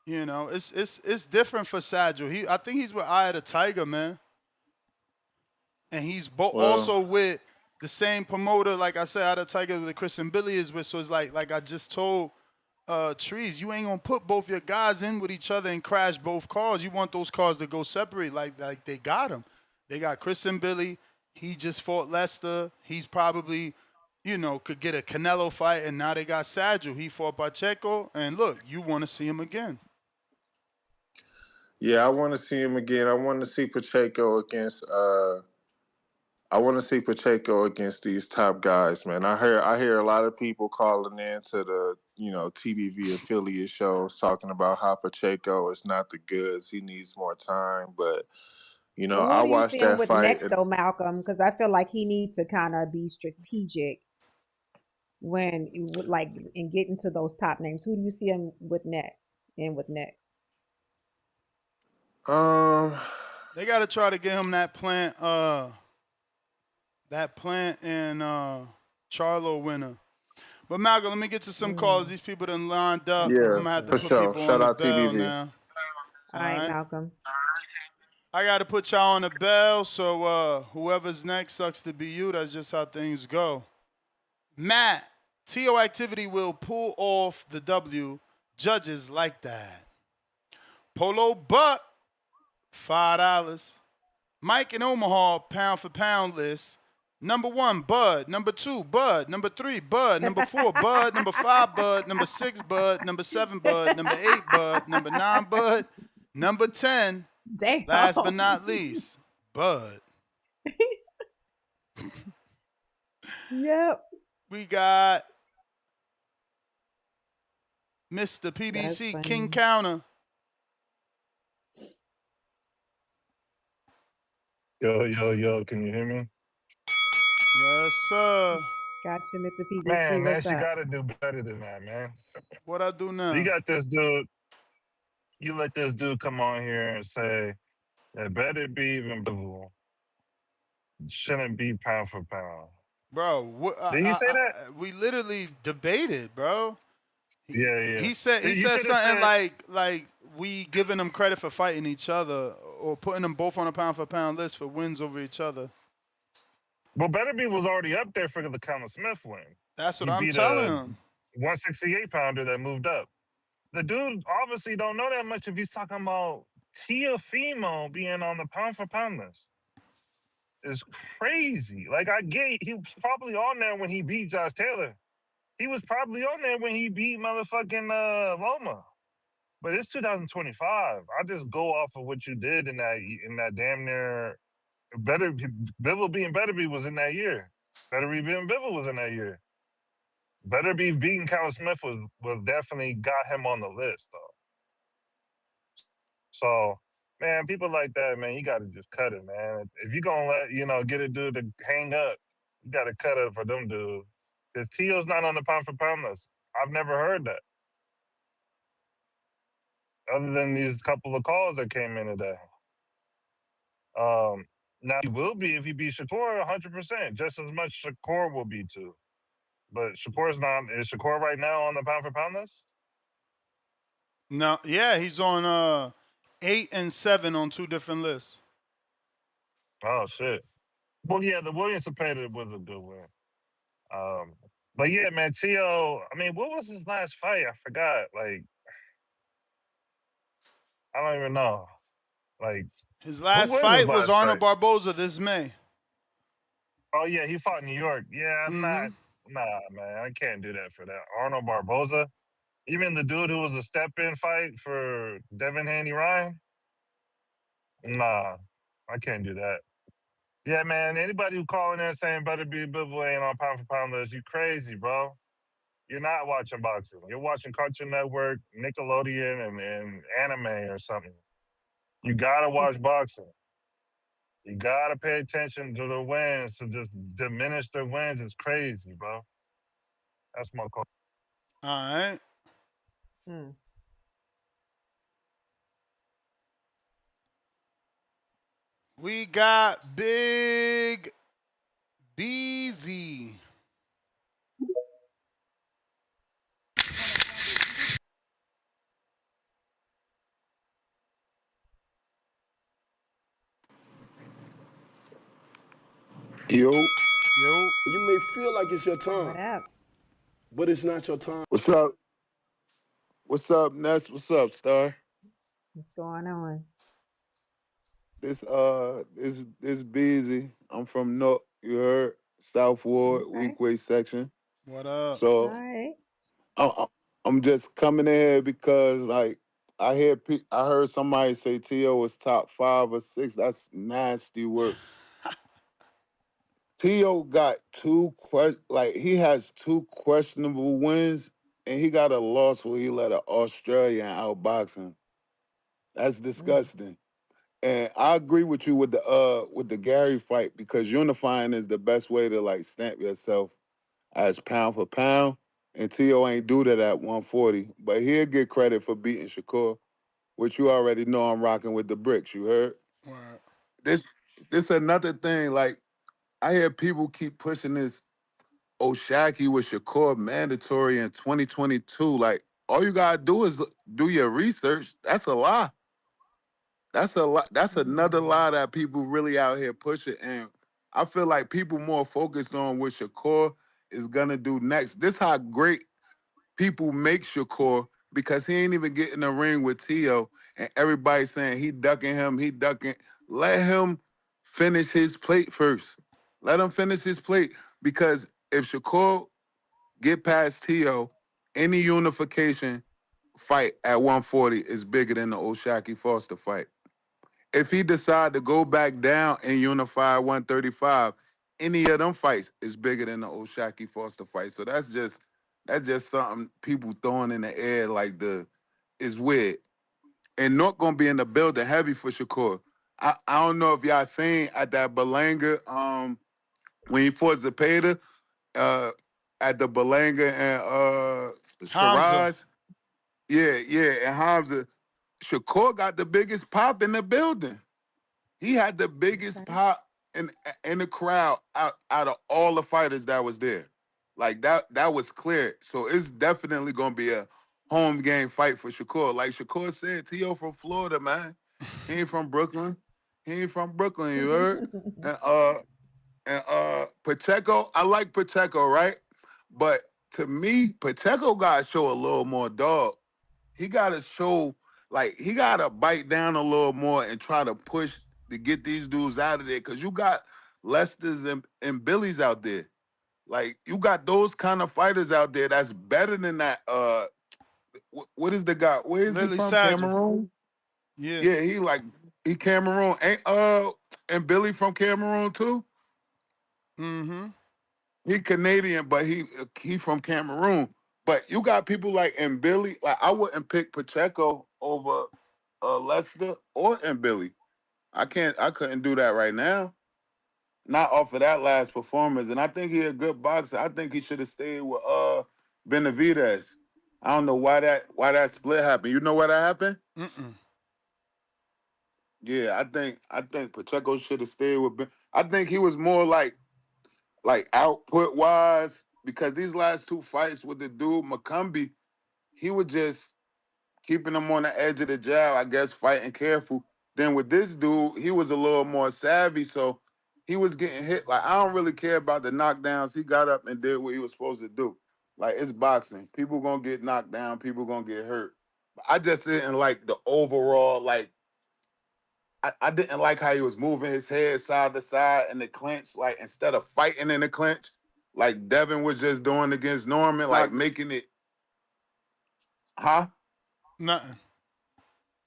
It's different for Sagil. I think he's with Eye of the Tiger, man. And he's also with the same promoter, like I said, Eye of the Tiger that Chris and Billy is with. So it's like I just told trees. You ain't gonna put both your guys in with each other and crash both cars. You want those cars to go separate like they got them. They got Chris and Billy. He just fought Lester. He's probably, could get a Canelo fight, and now they got Sagil. He fought Pacheco, and look, you want to see him again. Yeah, I want to see him again. I want to see Pacheco against. I want to see Pacheco against these top guys, man. I hear a lot of people calling in to the TBV affiliate shows talking about how Pacheco is not the goods. He needs more time, but Well, who I do you watched see him that with fight next, and though, Malcolm? Because I feel like he needs to kind of be strategic like and get into those top names. Who do you see him with next? And with next? They got to try to get him that plant and Charlo winner. But Malcolm, let me get to some calls. These people done lined up. I'm yeah, gonna have to for put sure. people on Shout the out bell TBV. now. All right, Malcolm. I got to put y'all on the bell, so whoever's next sucks to be you. That's just how things go. Matt, TO activity will pull off the W. Judges like that. Polo Buck, $5. Mike in Omaha, pound for pound list. Number 1, Bud. Number 2, Bud. Number 3, Bud. Number 4, Bud. Number 5, Bud. Number 6, Bud. Number 7, Bud. Number 8, Bud. Number 9, Bud. Number 10, Damn. last but not least, Bud. Yep. We got Mr. That's PBC, funny. King Counter. Yo, can you hear me? Yes, sir. Gotcha, Mr. PBC. Man, What's you up? gotta do better than that, man. What I do now? You got this dude, you let this dude come on here and say, it better be even Bivol. Shouldn't be pound for pound. Bro, Did he say that? we literally debated, bro. Yeah. He said You should have something said, like we giving them credit for fighting each other or putting them both on a pound for pound list for wins over each other. well, Betterby was already up there for the Conor Smith win. That's what He I'm beat telling a him. 168 pounder that moved up. The dude obviously don't know that much if he's talking about Teofimo being on the pound for pound list. It's crazy. Like, I get he was probably on there when he beat Josh Taylor. He was probably on there when he beat motherfucking Loma. But it's 2025. I just go off of what you did in that damn near better Bivol being Betterby was in that year. Betterby being Bivol was in that year. Betterby beating Callum Smith was definitely got him on the list though. So, man, people like that, man, you got to just cut it, man. If you're going to let, get a dude to hang up, you got to cut it for them dudes. Because Tio's not on the pound for pound list. I've never heard that. Other than these couple of calls that came in today. Now, he will be if he beats Shakur 100%, just as much Shakur will be too. But Shakur's not. Is Shakur right now on the pound for pound list? No, yeah, he's on 8 and 7 on 2 different lists. Oh shit. Well, yeah, the William Zepeda was a good win. But yeah, man, Tio. I mean, what was his last fight? I forgot. Like, I don't even know. Like, his last fight was Arnold Barboza this May. Oh yeah, he fought in New York. Yeah, I'm not. Nah, man, I can't do that for that. Arnold Barboza. Even the dude who was a step-in fight for Devin Haney Ryan. Nah, I can't do that. Yeah, man. Anybody who calling in saying better be Bivol ain't on pound for pound list, you crazy, bro. You're not watching boxing. You're watching Cartoon Network, Nickelodeon, and anime or something. You gotta watch boxing. You gotta pay attention to the wins. To just diminish their wins is crazy, bro. That's my call. All right. We got Big BZ. Yo. Yo. You may feel like it's your time, What up? but it's not your time. What's up? What's up, Ness? What's up, Star? What's going on? This busy. I'm from North. You heard South Ward, Okay. Weekway section. What up? All So right. I, I'm just coming in here because like I heard somebody say T.O. was top 5 or 6. That's nasty work. T.O. got he has 2 questionable wins, and he got a loss where he let an Australian outbox him. That's Mm. disgusting. And I agree with you with the Gary fight because unifying is the best way to like stamp yourself as pound for pound. And T.O. ain't do that at 140, but he'll get credit for beating Shakur, which you already know I'm rocking with the bricks. You heard? What? This this another thing. Like I hear people keep pushing this Oshaki with Shakur mandatory in 2022. Like all you gotta do is do your research. That's a lie. That's a lot. That's another Mm. lie that people really out here pushing, and I feel like people more focused on what Shakur is gonna do next. This how great people make Shakur because he ain't even getting the ring with Tio, and everybody saying he ducking him, he ducking. Let him finish his plate first. Let him finish his plate because if Shakur get past Tio, any unification fight at 140 is bigger than the Oshaki Foster fight. If he decide to go back down and unify 135, any of them fights is bigger than the Oshaki Foster fight. So that's just something people throwing in the air like the is weird. And not gonna be in the building heavy for Shakur. I don't know if y'all seen at that Belanga when he fought Zepeda uh at the Belanga and Hamza. Shiraz. Yeah, and Hamza. Shakur got the biggest pop in the building. He had the biggest Okay. pop in the crowd out of all the fighters that was there. Like that was clear. So it's definitely gonna be a home game fight for Shakur. Like Shakur said, T.O. from Florida, man. He ain't from Brooklyn. He ain't from Brooklyn, you heard? And Pacheco, I like Pacheco, right? But to me, Pacheco gotta show a little more dog. He gotta show he gotta bite down a little more and try to push to get these dudes out of there. Cause you got Lester's and Billy's out there. Like you got those kind of fighters out there that's better than that. What is the guy? Where is he Lily from? Sadger. Cameroon? Yeah. Yeah, he Cameroon. Ain't and Billy from Cameroon too? Mm-hmm. He Canadian, but he from Cameroon. But you got people like and Billy. Like I wouldn't pick Pacheco over Lester or and Billy. I couldn't do that right now. Not off of that last performance. And I think he a good boxer. I think he should have stayed with Benavidez. I don't know why that split happened. You know why that happened? Mm-mm. Yeah, I think Pacheco should have stayed with I think he was more like output wise because these last 2 fights with the dude Macumbi, he was just keeping him on the edge of the jab, I guess, fighting careful. Then with this dude, he was a little more savvy, so he was getting hit. Like I don't really care about the knockdowns. He got up and did what he was supposed to do. Like it's boxing. People gonna get knocked down. People gonna get hurt. But I just didn't like the overall. Like I didn't like how he was moving his head side to side in the clinch. Like instead of fighting in the clinch, like Devin was just doing against Norman, like Knock. making it, huh? Nothing.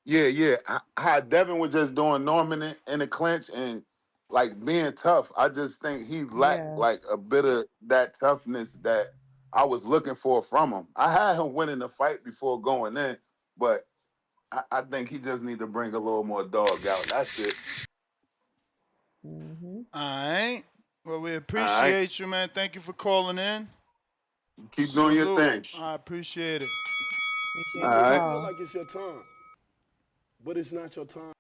Yeah. How Devin was just doing Norman in the clinch and like being tough. I just think he lacked Yeah. like a bit of that toughness that I was looking for from him. I had him winning the fight before going in, but I think he just need to bring a little more dog out. That's it. Mm-hmm. All right. Well, we All right. appreciate you, man. Thank you for calling in. Keep doing your Salute. thing. I appreciate it. All Appreciate It the may right. feel call. like it's your time, but it's not your time.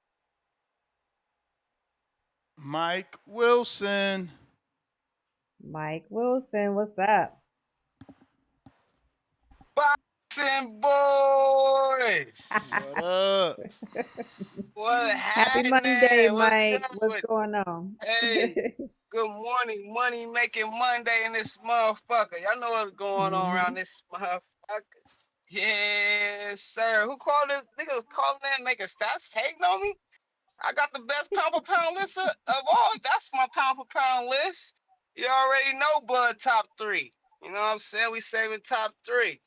Mike Wilson. Mike Wilson, what's up? Boxing boys. What up? What Happy Monday, happening? What's Mike. good What's with going on? Hey, good morning, money making Monday in this motherfucker. Y'all know what's going on hmm around this motherfucker. Yes, sir. Who called this? Niggas calling in making stats hating on me? I got the best pound for pound list of all. That's my pound for pound list. You already know Bud top 3. You know what I'm saying? We saving top 3. And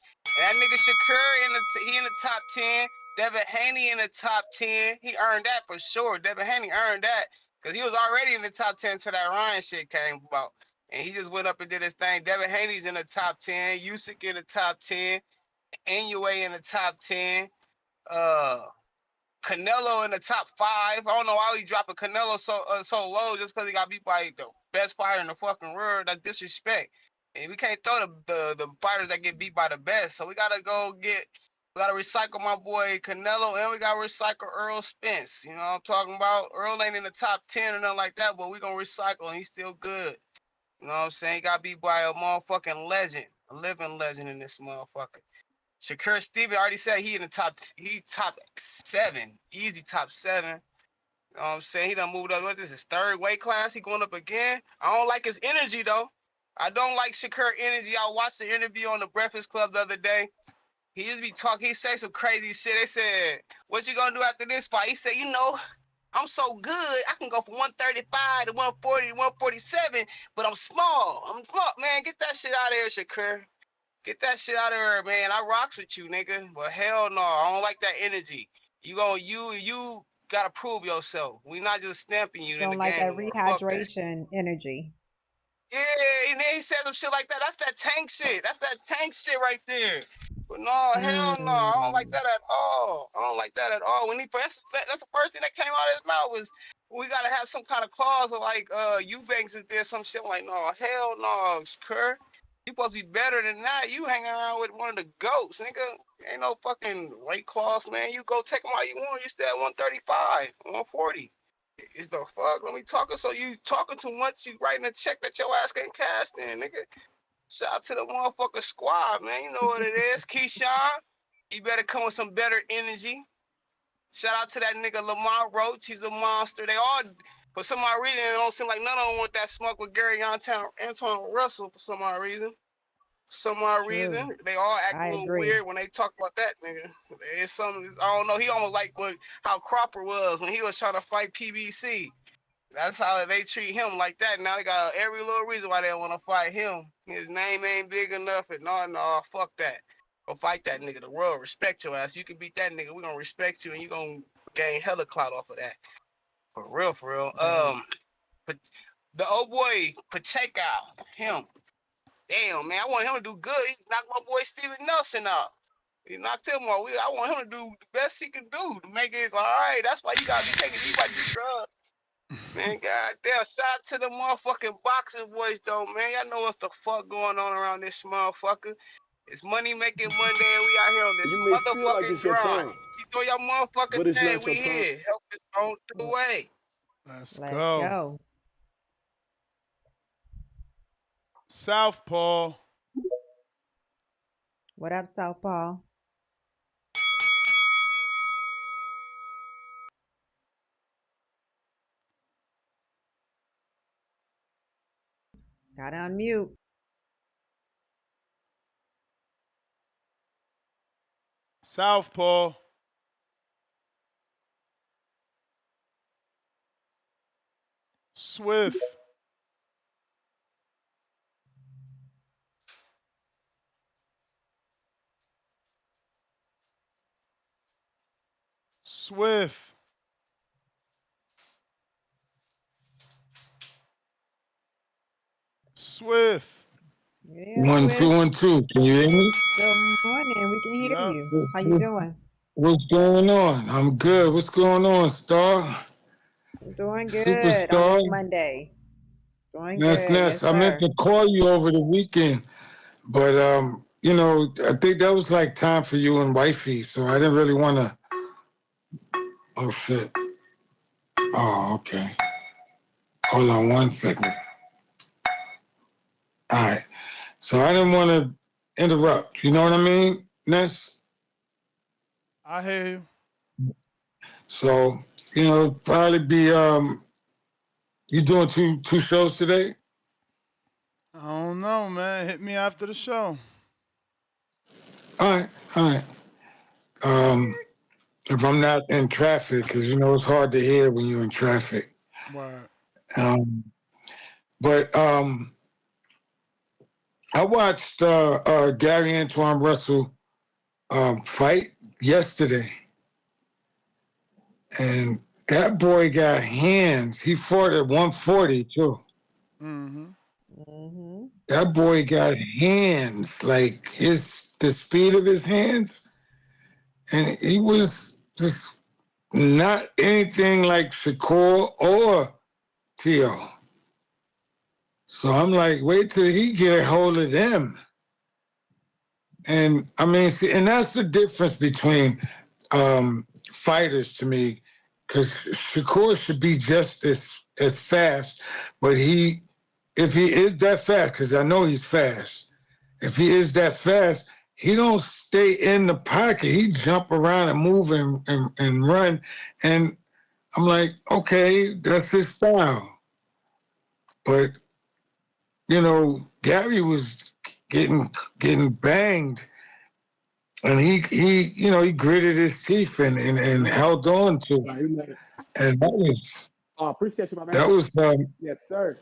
that nigga Shakur he in the top 10. Devin Haney in the top 10. He earned that for sure. Devin Haney earned that because he was already in the top 10 till that Ryan shit came about. And he just went up and did his thing. Devin Haney's in the top 10. Usyk in the top 10. Inoue in the top 10. Canelo in the top 5. I don't know why he dropping Canelo so low just because he got beat by the best fighter in the fucking world. That's disrespect. And we can't throw the fighters that get beat by the best. So we gotta recycle my boy Canelo, and we gotta recycle Earl Spence. You know what I'm talking about? Earl ain't in the top 10 or nothing like that, but we gonna recycle and he's still good. You know what I'm saying? He got beat by a motherfucking legend, a living legend in this motherfucker. Shakur Stevenson already said he top 7. Easy top 7. You know what I'm saying? He done moved up. What is his 3rd weight class? He going up again. I don't like his energy though. I don't like Shakur energy. I watched the interview on the Breakfast Club the other day. He used to be talking, he say some crazy shit. They said, what you gonna do after this fight? He said, I'm so good, I can go from 135 to 140 to 147, but I'm small. Man, get that shit out of here, Shakur. Get that shit out of her, man. I rocks with you, nigga. But hell no, I don't like that energy. You gotta prove yourself. We not just stamping you in the Don't like game that no more. Fuck that. rehydration energy. Yeah, and then he said some shit like that. That's that tank shit. That's that tank shit right there. But no, hell no. I don't like that at all. I don't like that at all. That's the first thing that came out of his mouth was we gotta have some kind of clause of like Eubanks is there, some shit. I'm like, no, hell no, Kerr. You supposed to be better than that. You hanging around with one of the goats, nigga. Ain't no fucking weight clause, man. You go take them all you want. You stay at 135, 140. Is the fuck? Let me talking. So you talking too much? You writing a check that your ass can't cash in, nigga. Shout out to the motherfucking squad, man. You know what it is, Keyshawn. You better come with some better energy. Shout out to that nigga Lamar Roach. He's a monster. They all, for some odd reason, it don't seem like none of them want that smoke with Gary Antoine Russell for some odd reason. Some odd reason, they all act a little weird when they talk about that nigga. It's something, I don't know. He almost like how Cropper was when he was trying to fight PBC. That's how they treat him like that. Now they got every little reason why they don't want to fight him. His name ain't big enough. And no, fuck that. Go fight that nigga. The world respect your ass. You can beat that nigga. We gonna respect you, and you gonna gain hella clout off of that. For real, for real. But the old boy Pacheco, him. Damn, man, I want him to do good. He knocked my boy Steven Nelson out. He knocked him out. I want him to do the best he can do to make it all right. That's why you gotta be taking these like these drugs. Man, goddamn, shout out to the motherfucking boxing boys though, man. Y'all know what the fuck going on around this motherfucker. It's money making Monday and we out here on this You may feel like motherfucking it's your grind. time, Keep doing your motherfucking but it's thing. not We your time. here. Help us on the way. Let's Let's go. go. Southpaw. What up, Southpaw? Gotta unmute. Southpaw. Swift. Swift. Swift. Yeah, 1, 2, Swift. 1, 2. Can you hear me? Good morning. We can hear Yep. you. How you doing? What's going on? I'm good. What's going on, Star? Doing good on Superstar? this Monday. Doing That's good. nice. Yes, I meant sir. to call you over the weekend, but I think that was like time for you and wifey, so I didn't really want to. Oh shit. Oh, okay. Hold on 1 second. All right. So I didn't want to interrupt. You know what I mean, Ness? I hear you. So, probably be you doing two shows today? I don't know, man. Hit me after the show. All right. All right. If I'm not in traffic, because it's hard to hear when you're in traffic. Word. But I watched Gary Antoine Russell fight yesterday, and that boy got hands. He fought at 140 too. That boy got hands, like the speed of his hands, and he was just not anything like Shakur or Teo. So I'm like, wait till he get a hold of them. And I mean, see, and that's the difference between fighters to me, because Shakur should be just as fast, but if he is that fast, because I know he's fast, if he is that fast, he don't stay in the pocket. He jump around and move and run. And I'm like, okay, that's his style. But, Gary was getting banged, and he gritted his teeth and held on to it. And that was Appreciate you, my man. that was Yes, sir.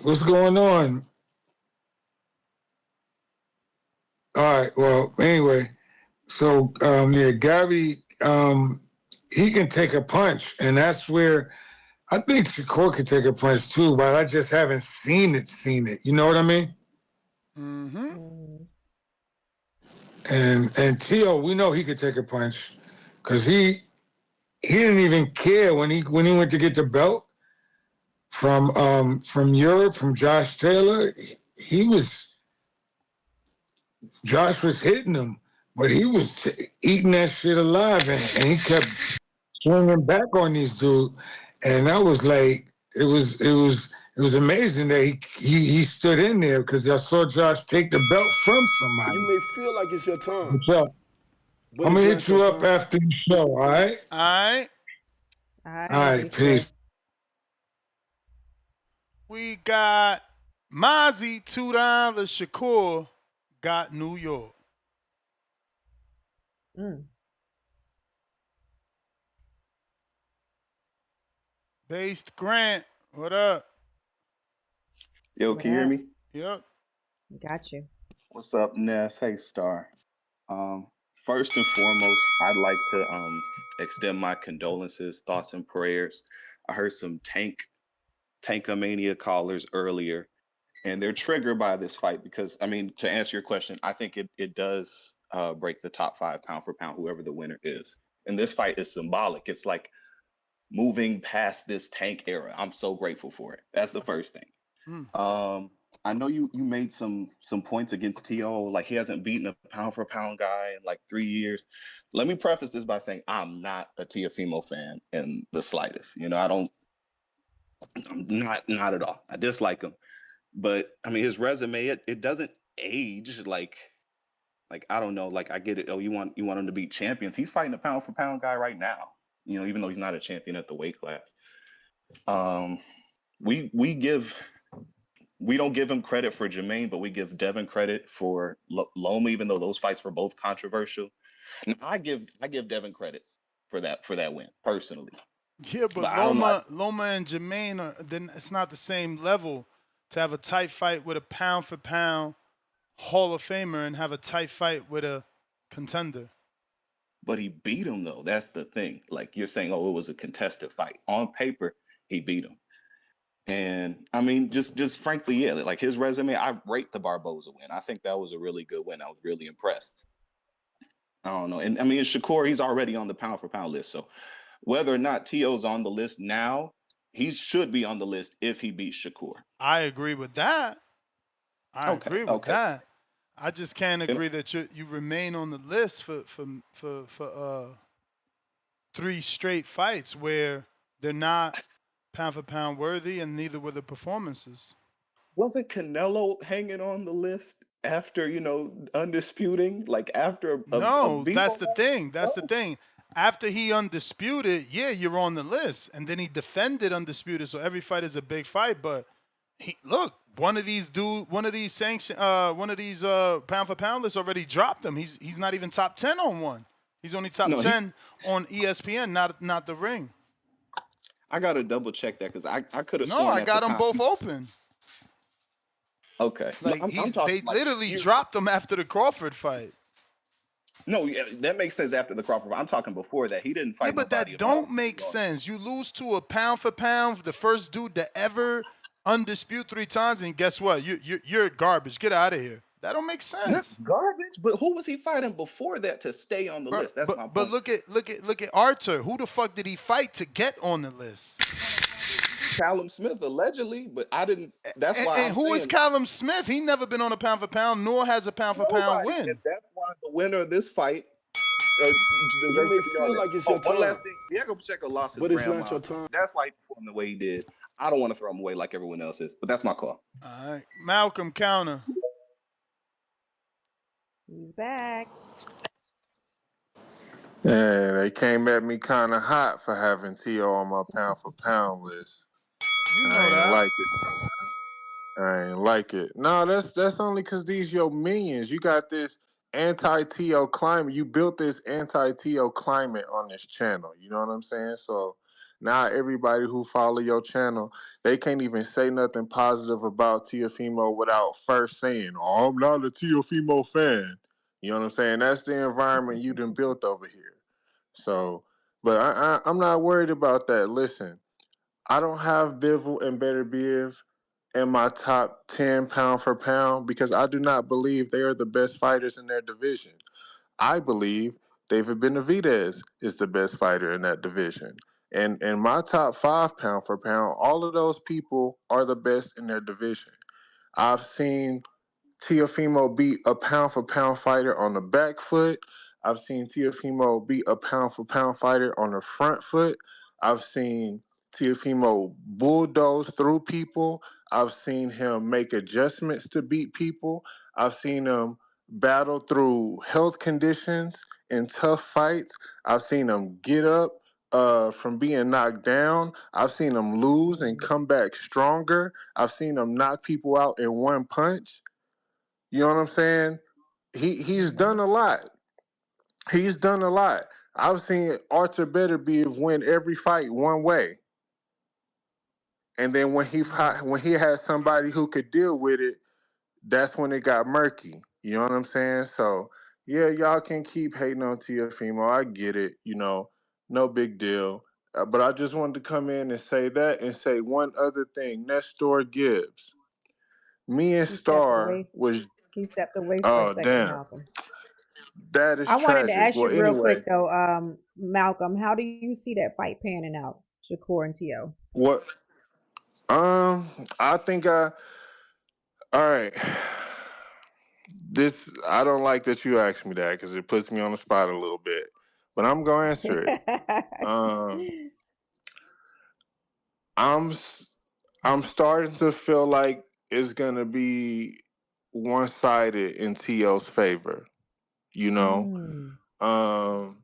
what's going on. All right. Well, anyway, so Gary, he can take a punch, and that's where I think Shakur can take a punch too, but I just haven't seen it. You know what I mean? And Teo, we know he could take a punch, because he didn't even care when he went to get the belt from Europe, from Josh Taylor. Josh was hitting him, but he was eating that shit alive, and he kept swinging back on these dudes. And that was like, it was amazing that he stood in there, because I saw Josh take the belt from somebody. You may feel like it's your time. What's up? But I'm it's gonna not hit you your up time. after the show, all right? All right. All right. All right, peace. We got Mozzie, $2. Shakur got New York. Based Grant, what up? Yo, can you hear me? Yep. Got you. What's up, Ness? Hey, Star. First and foremost, I'd like to extend my condolences, thoughts, and prayers. I heard some Tankamania callers earlier, and they're triggered by this fight because, I mean, to answer your question, I think it does break the top 5 pound for pound, whoever the winner is. And this fight is symbolic. It's like moving past this Tank era. I'm so grateful for it. That's the first thing. I know you made some points against T.O. Like, he hasn't beaten a pound for pound guy in like 3 years. Let me preface this by saying I'm not a Teofimo fan in the slightest. I'm not at all. I dislike him. But I mean, his resume, it doesn't age like I don't know, like I get it. Oh, you want him to beat champions. He's fighting a pound for pound guy right now, even though he's not a champion at the weight class. We don't give him credit for Jermaine, but we give Devin credit for Loma, even though those fights were both controversial. And I give Devin credit for that win personally. Yeah, but Loma and Jermaine then it's not the same level to have a tight fight with a pound for pound Hall of Famer and have a tight fight with a contender. But he beat him though. That's the thing. Like, you're saying, oh, it was a contested fight. On paper, he beat him. And I mean, just frankly, yeah, like his resume, I rate the Barboza win. I think that was a really good win. I was really impressed. I don't know. And I mean, Shakur, he's already on the pound for pound list. So whether or not T.O.'s on the list now, he should be on the list if he beats Shakur. I agree with that. I agree with that. I just can't agree that you remain on the list for 3 straight fights where they're not pound for pound worthy, and neither were the performances. Wasn't Canelo hanging on the list after, undisputing? Like, after No, that's the thing. That's the thing. After he undisputed, yeah, you're on the list. And then he defended undisputed, so every fight is a big fight. But one of these pound for pound lists already dropped him. He's not even top 10 on one. He's only top No, he. 10 on ESPN, not the Ring. I gotta double check that because I could have No, sworn I at the got them time. both open. Okay, no, Like I'm they talking like literally years. dropped him after the Crawford fight. No, yeah, that makes sense after the Crawford. I'm talking before that. He didn't Yeah, fight but nobody that at all. don't make sense. You lose to a pound for pound, the first dude to ever undisputed 3 times, and guess what? You're garbage. Get out of here. That don't make Not sense. garbage, but who was he fighting before that to stay on the But list? That's my but point. look at Arthur. Who the fuck did he fight to get on the list? Callum Smith allegedly, but I didn't. That's why And I'm who is saying Callum Smith? He never been on a pound for pound, nor has a pound for pound nobody, and win. that's why the winner of this fight You deserves may to be on feel there. like it's Oh, your one time, last thing. Diego Pacheco lost his but it's not grandma. your time. That's why he performed the way he did. I don't want to throw him away like everyone else is, but that's my call. All right, Malcolm counter. He's back. Yeah, they came at me kind of hot for having T.O. on my pound for pound list. You know I ain't that. like it. I ain't like it. No, that's only because these your minions. You got this anti-TO climate. You built this anti-TO climate on this channel. You know what I'm saying? So now everybody who follow your channel, they can't even say nothing positive about Teofimo without first saying, "Oh, I'm not a Teofimo fan." You know what I'm saying? That's the environment you done built over here. So, but I'm not worried about that. Listen, I don't have Bivol and Better Biv in my top 10 pound for pound because I do not believe they are the best fighters in their division. I believe David Benavidez is the best fighter in that division. And in my top 5 pound for pound, all of those people are the best in their division. I've seen Teofimo beat a pound for pound fighter on the back foot. I've seen Teofimo beat a pound for pound fighter on the front foot. I've seen Teofimo bulldoze through people. I've seen him make adjustments to beat people. I've seen him battle through health conditions in tough fights. I've seen him get up from being knocked down. I've seen him lose and come back stronger. I've seen him knock people out in one punch. You know what I'm saying? He's done a lot. He's done a lot. I've seen Arthur Beterbiev win every fight one way, and then when he had somebody who could deal with it, that's when it got murky. You know what I'm saying? So yeah, y'all can keep hating on Teofimo. I get it. You know, no big deal. But I just wanted to come in and say that and say one other thing. Nestor Gibbs. Me and He stepped Star away. was. He stepped away for a Oh second, damn. Malcolm. That is I wanted to tragic. ask Well, you real anyway, quick though, Malcolm, how do you see that fight panning out, Shakur and Tio? what? I think I. All right. This I don't like that you asked me that because it puts me on the spot a little bit, but I'm gonna answer it. Um, I'm s- I'm starting to feel like it's gonna be one sided in To's favor. You know, Mm, um,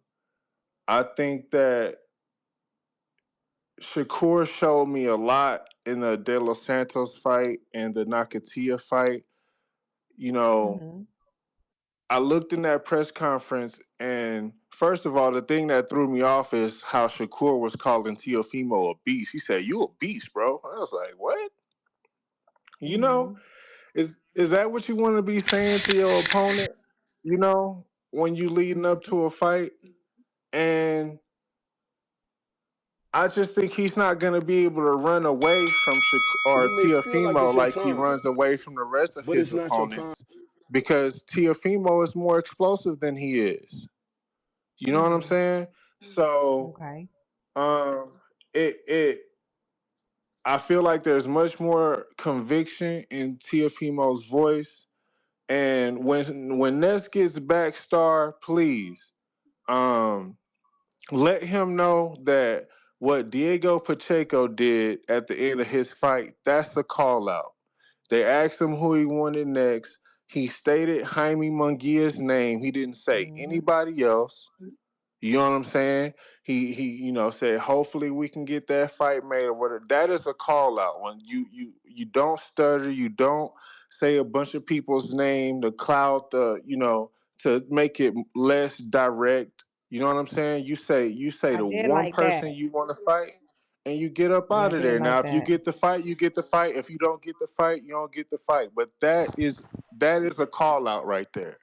I think that Shakur showed me a lot in the De Los Santos fight and the Nakatia fight. You know, mm-hmm. I looked in that press conference, and first of all, the thing that threw me off is how Shakur was calling Teofimo a beast. He said, "You a beast, bro." I was like, "What?" You know, Mm-hmm. is that what you want to be saying to your opponent? You know, when you leading up Mm-hmm. to a fight, and I just think he's not going to be able to run away from or You may feel like Teofimo it's your like he time, runs away from the rest of but his it's not your time. opponents because Teofimo is more explosive than he is. You know what I'm Mm, saying? So, okay. um, it I feel like there's much more conviction in Teofimo's voice. And when Ness gets back, Star, please, um, let him know that what Diego Pacheco did at the end of his fight, that's a call out. They asked him who he wanted next. He stated Jaime Munguia's name. He didn't say Mm-hmm. anybody else. You know what I'm saying? He said, hopefully we can get that fight made or whatever. That is a call out when you don't stutter, you don't say a bunch of people's name to cloud to make it less direct. You know what I'm saying? You say I the did one like that. person you want to fight and you get up Yeah, I out of did there. Now like if you that. get the fight, you get the fight. If you don't get the fight, you don't get the fight. But that is a call out right there.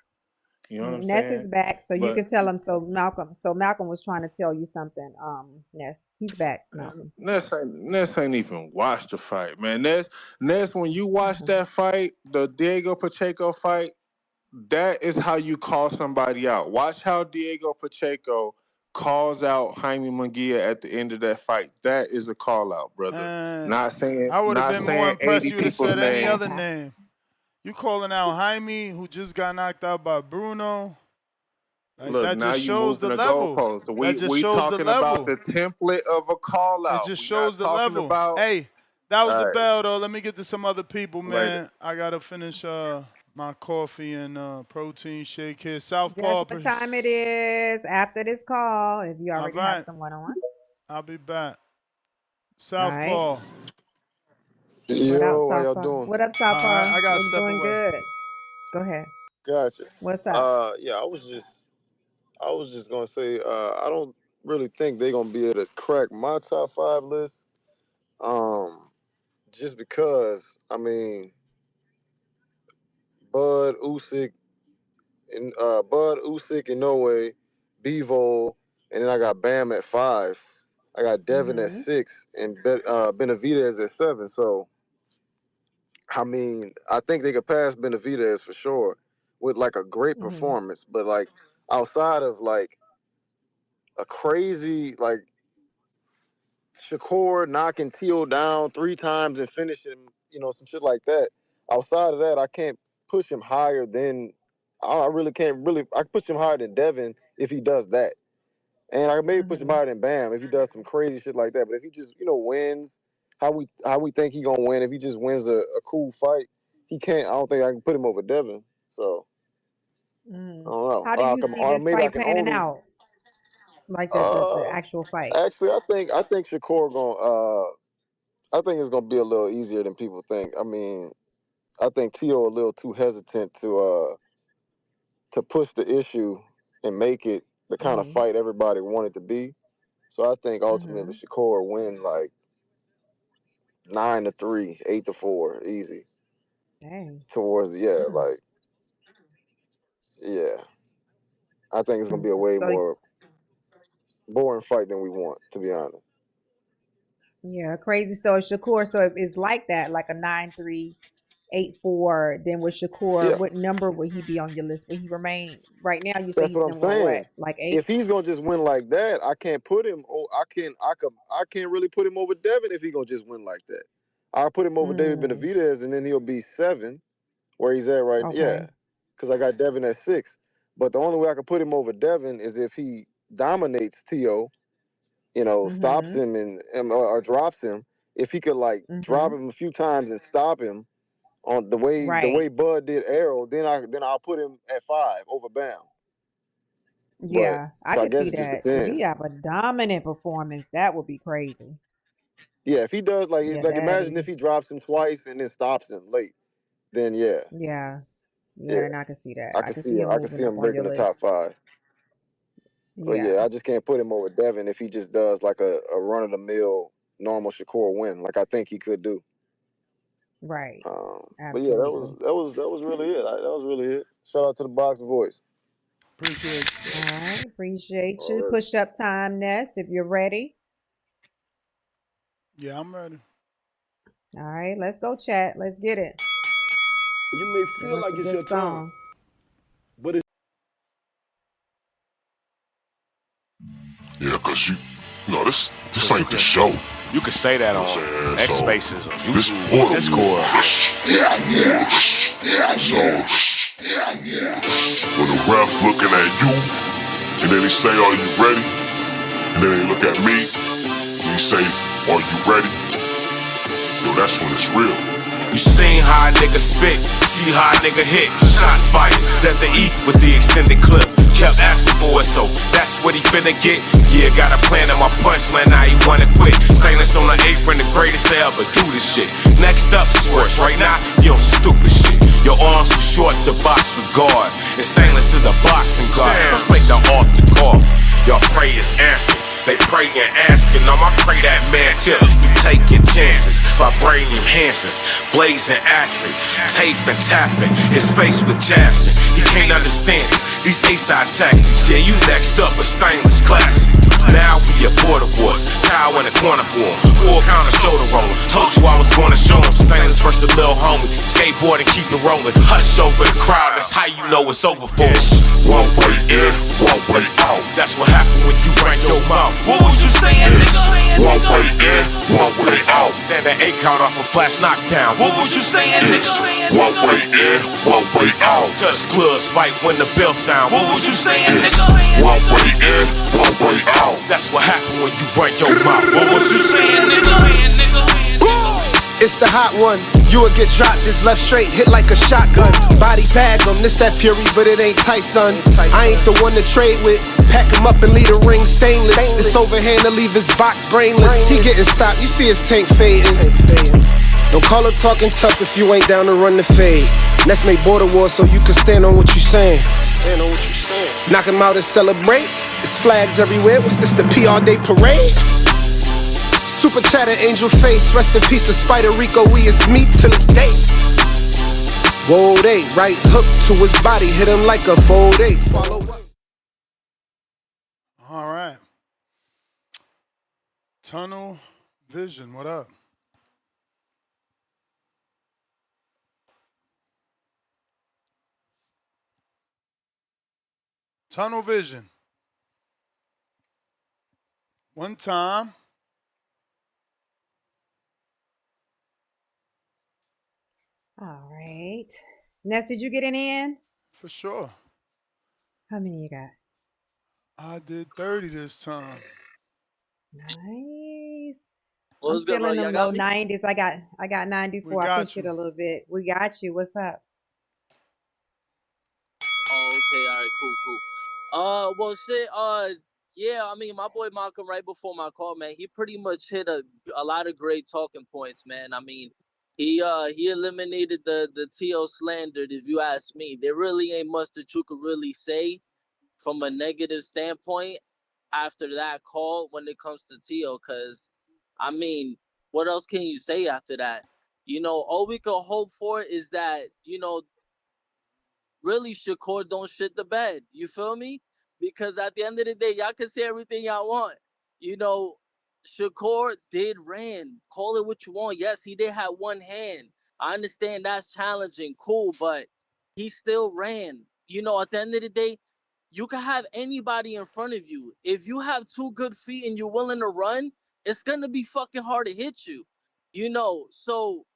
You know what I'm Ness is saying? back, so you But can tell him. So Malcolm was trying to tell you something. Ness, he's back, man, Malcolm. Ness ain't even watched the fight, man. Ness, when you watch that fight, the Diego Pacheco fight, that is how you call somebody out. Watch how Diego Pacheco calls out Jaime Munguia at the end of that fight. That is a call out, brother. Man, Not saying I would have not been more saying impressed 80 you would have people's said any name. other name. You calling out Jaime, who just got knocked out by Bruno. Like, Look, that now just you shows the moving the level. goalposts. That We just we shows the talking about level. the template of a call It out. just We shows not the talking level. about Hey, that was all the right, bell, though. Let me get to some other people, later. man. I got to finish my coffee and protein shake here. Guess Southpaw. what time it is after this call? If you All already have right. someone on. I'll be back. All right. Southpaw. What up, Yo, how y'all Southpaw? doing? What up, All right. Southpaw? I got to What's step doing away. good? Go ahead. Gotcha. What's up? Yeah, I was just gonna say, I don't really think they're gonna be able to crack my top 5 list. Um, just because, I mean, Bud, Usyk, and No Way, Bivol, and then I got Bam at 5. I got Devin at Mm-hmm. 6, and Benavidez at 7. So, I mean, I think they could pass Benavidez for sure with like a great Mm-hmm. performance, but like outside of like a crazy like Shakur knocking Teal down 3 times and finishing, some shit like that. Outside of that, I can't push him higher than I really can't really. I can push him higher than Devin if he does that, and I can maybe push him Mm-hmm. higher than Bam if he does some crazy shit like that. But if he just wins how we think he gonna win, if he just wins a cool fight, he can't. I don't think I can put him over Devin. So I Mm. don't know. How do you see Or this maybe I fight can panning only. out? Like the Uh, actual fight. Actually, I think Shakur gonna. I think it's gonna be a little easier than people think. I mean, I think Tio a little too hesitant to push the issue and make it the kind of Mm-hmm. fight everybody wanted to be. So I think ultimately Mm-hmm. Shakur will win like 9-3, 8-4, easy. Dang. Towards Mm. yeah. I think it's gonna be a way So more boring fight than we want, to be honest. yeah, crazy. So Shakur, so if it's like that, like a 9-3, 8-4, then with Shakur, Yeah, what number would he be on your list? Would he remain right now? You say that's he's what I'm number what? saying. Like If 8? he's gonna just win like that, I can't put him. Oh, I can't really put him over Devin if he gonna just win like that. I'll put him over David Mm. Benavidez, and then he'll be 7 where he's at right. Yeah, Okay. because I got Devin at 6. But the only way I can put him over Devin is if he dominates To, stops Mm-hmm. him or drops him. If he could like Mm-hmm. drop him a few times and stop him on the way Right. Bud did Arrow, then I'll put him at 5 over Bam. But Yeah, I so I can guess see it just that. If he depends. have a dominant performance, that would be crazy. Yeah, if he does Yeah, imagine if that'd he drops him twice and then stops him late, then yeah, yeah. Yeah, yeah, then I can see that. I I could can see see him. him I could moving see up him on your breaking the top list. 5. But yeah, Yeah. I just can't put him over Devin if he just does like a run of the mill normal Shakur win, like I think he could do. Right. But yeah, that was Absolutely. really it. That was really it. Shout out to the Box Voice. Appreciate you. All right. Appreciate you. Already. Push up time, Ness, if you're ready. Yeah, I'm ready. All right. Let's go chat. Let's get it. You may Give feel us like a it's good your time, song. but it's Yeah, cause this ain't the show. You could say that You know on what I'm saying? X So Spaces, on this YouTube, portal Discord. So when the ref looking at you, and then he say, "Are you ready?" And then he look at me, and he say, "Are you ready?" Yo, that's when it's real. You seen how a nigga spit, see how a nigga hit. Shots fired, Desert E with the extended clip. Kept asking for it, so that's what he finna get? Yeah, got a plan in my punchline, now he wanna quit. Stainless on the apron, the greatest to ever do this shit. Next up, sports. Right now, you on stupid shit. Your arms too short to box with guard. And stainless is a boxing guard. Let's make the altar call. Your prayers answered. They praying, asking, I pray that man tip. You taking chances, vibranium enhancers, blazing accurate, taping, tapping, his face with jabs. He can't understand it. These A-side tactics, yeah, you next up a stainless classic. Now we at border wars, towel in the corner for him, full counter shoulder roller. Told you I was gonna show him stainless versus a little homie. Skateboard and keep it rolling. Hush over the crowd, that's how you know it's over for us. One way in, one way out. That's what happened when you bring your mouth. What was you saying, nigga? One way in, one way out. Stand an 8 count off a flash knockdown. What was you saying, nigga? One way in, one way out. Touch gloves, fight when the bell sound. What was you saying, nigga? One way in, one way out. That's what happened when you run your mouth. What was you saying, nigga? It's the hot one. You will get dropped, this left straight, hit like a shotgun. Body bag him, this that fury, but it ain't tight, son. I ain't the one to trade with. Pack him up and leave the ring stainless. This overhand to leave his box brainless. He getting stopped, you see his tank fading. Don't call up talking tough if you ain't down to run the fade. Let's make border wars so you can stand on what you saying. Knock him out and celebrate. It's flags everywhere. What's this, the PR Day parade? Super chatter, angel face. Rest in peace to Spider Rico. We is meat till it's day. Whoa, they right hook to his body. Hit him like a 4-8. Follow up. All right. Tunnel Vision, what up? Tunnel Vision. One time. All right. Ness, did you get any in? For sure. How many you got? I did 30 this time. Nice. What's I'm good, still bro? in the Y'all low got me? 90s. I got 94. I got pushed it you. a little bit. We got you. What's up? Oh, okay, all right, cool. Well, shit, yeah, I mean, my boy Malcolm, right before my call, man, he pretty much hit a lot of great talking points, man. I mean, he eliminated the T.O. slandered, if you ask me. There really ain't much that you could really say from a negative standpoint after that call when it comes to T.O., because, I mean, what else can you say after that? You know, all we could hope for is that, you know, really Shakur don't shit the bed. You feel me? Because at the end of the day, y'all can say everything y'all want. You know, Shakur did ran. Call it what you want. Yes, he did have one hand. I understand that's challenging, cool, but he still ran. You know, at the end of the day, you can have anybody in front of you. If you have 2 good feet and you're willing to run, it's gonna be fucking hard to hit you. You know, so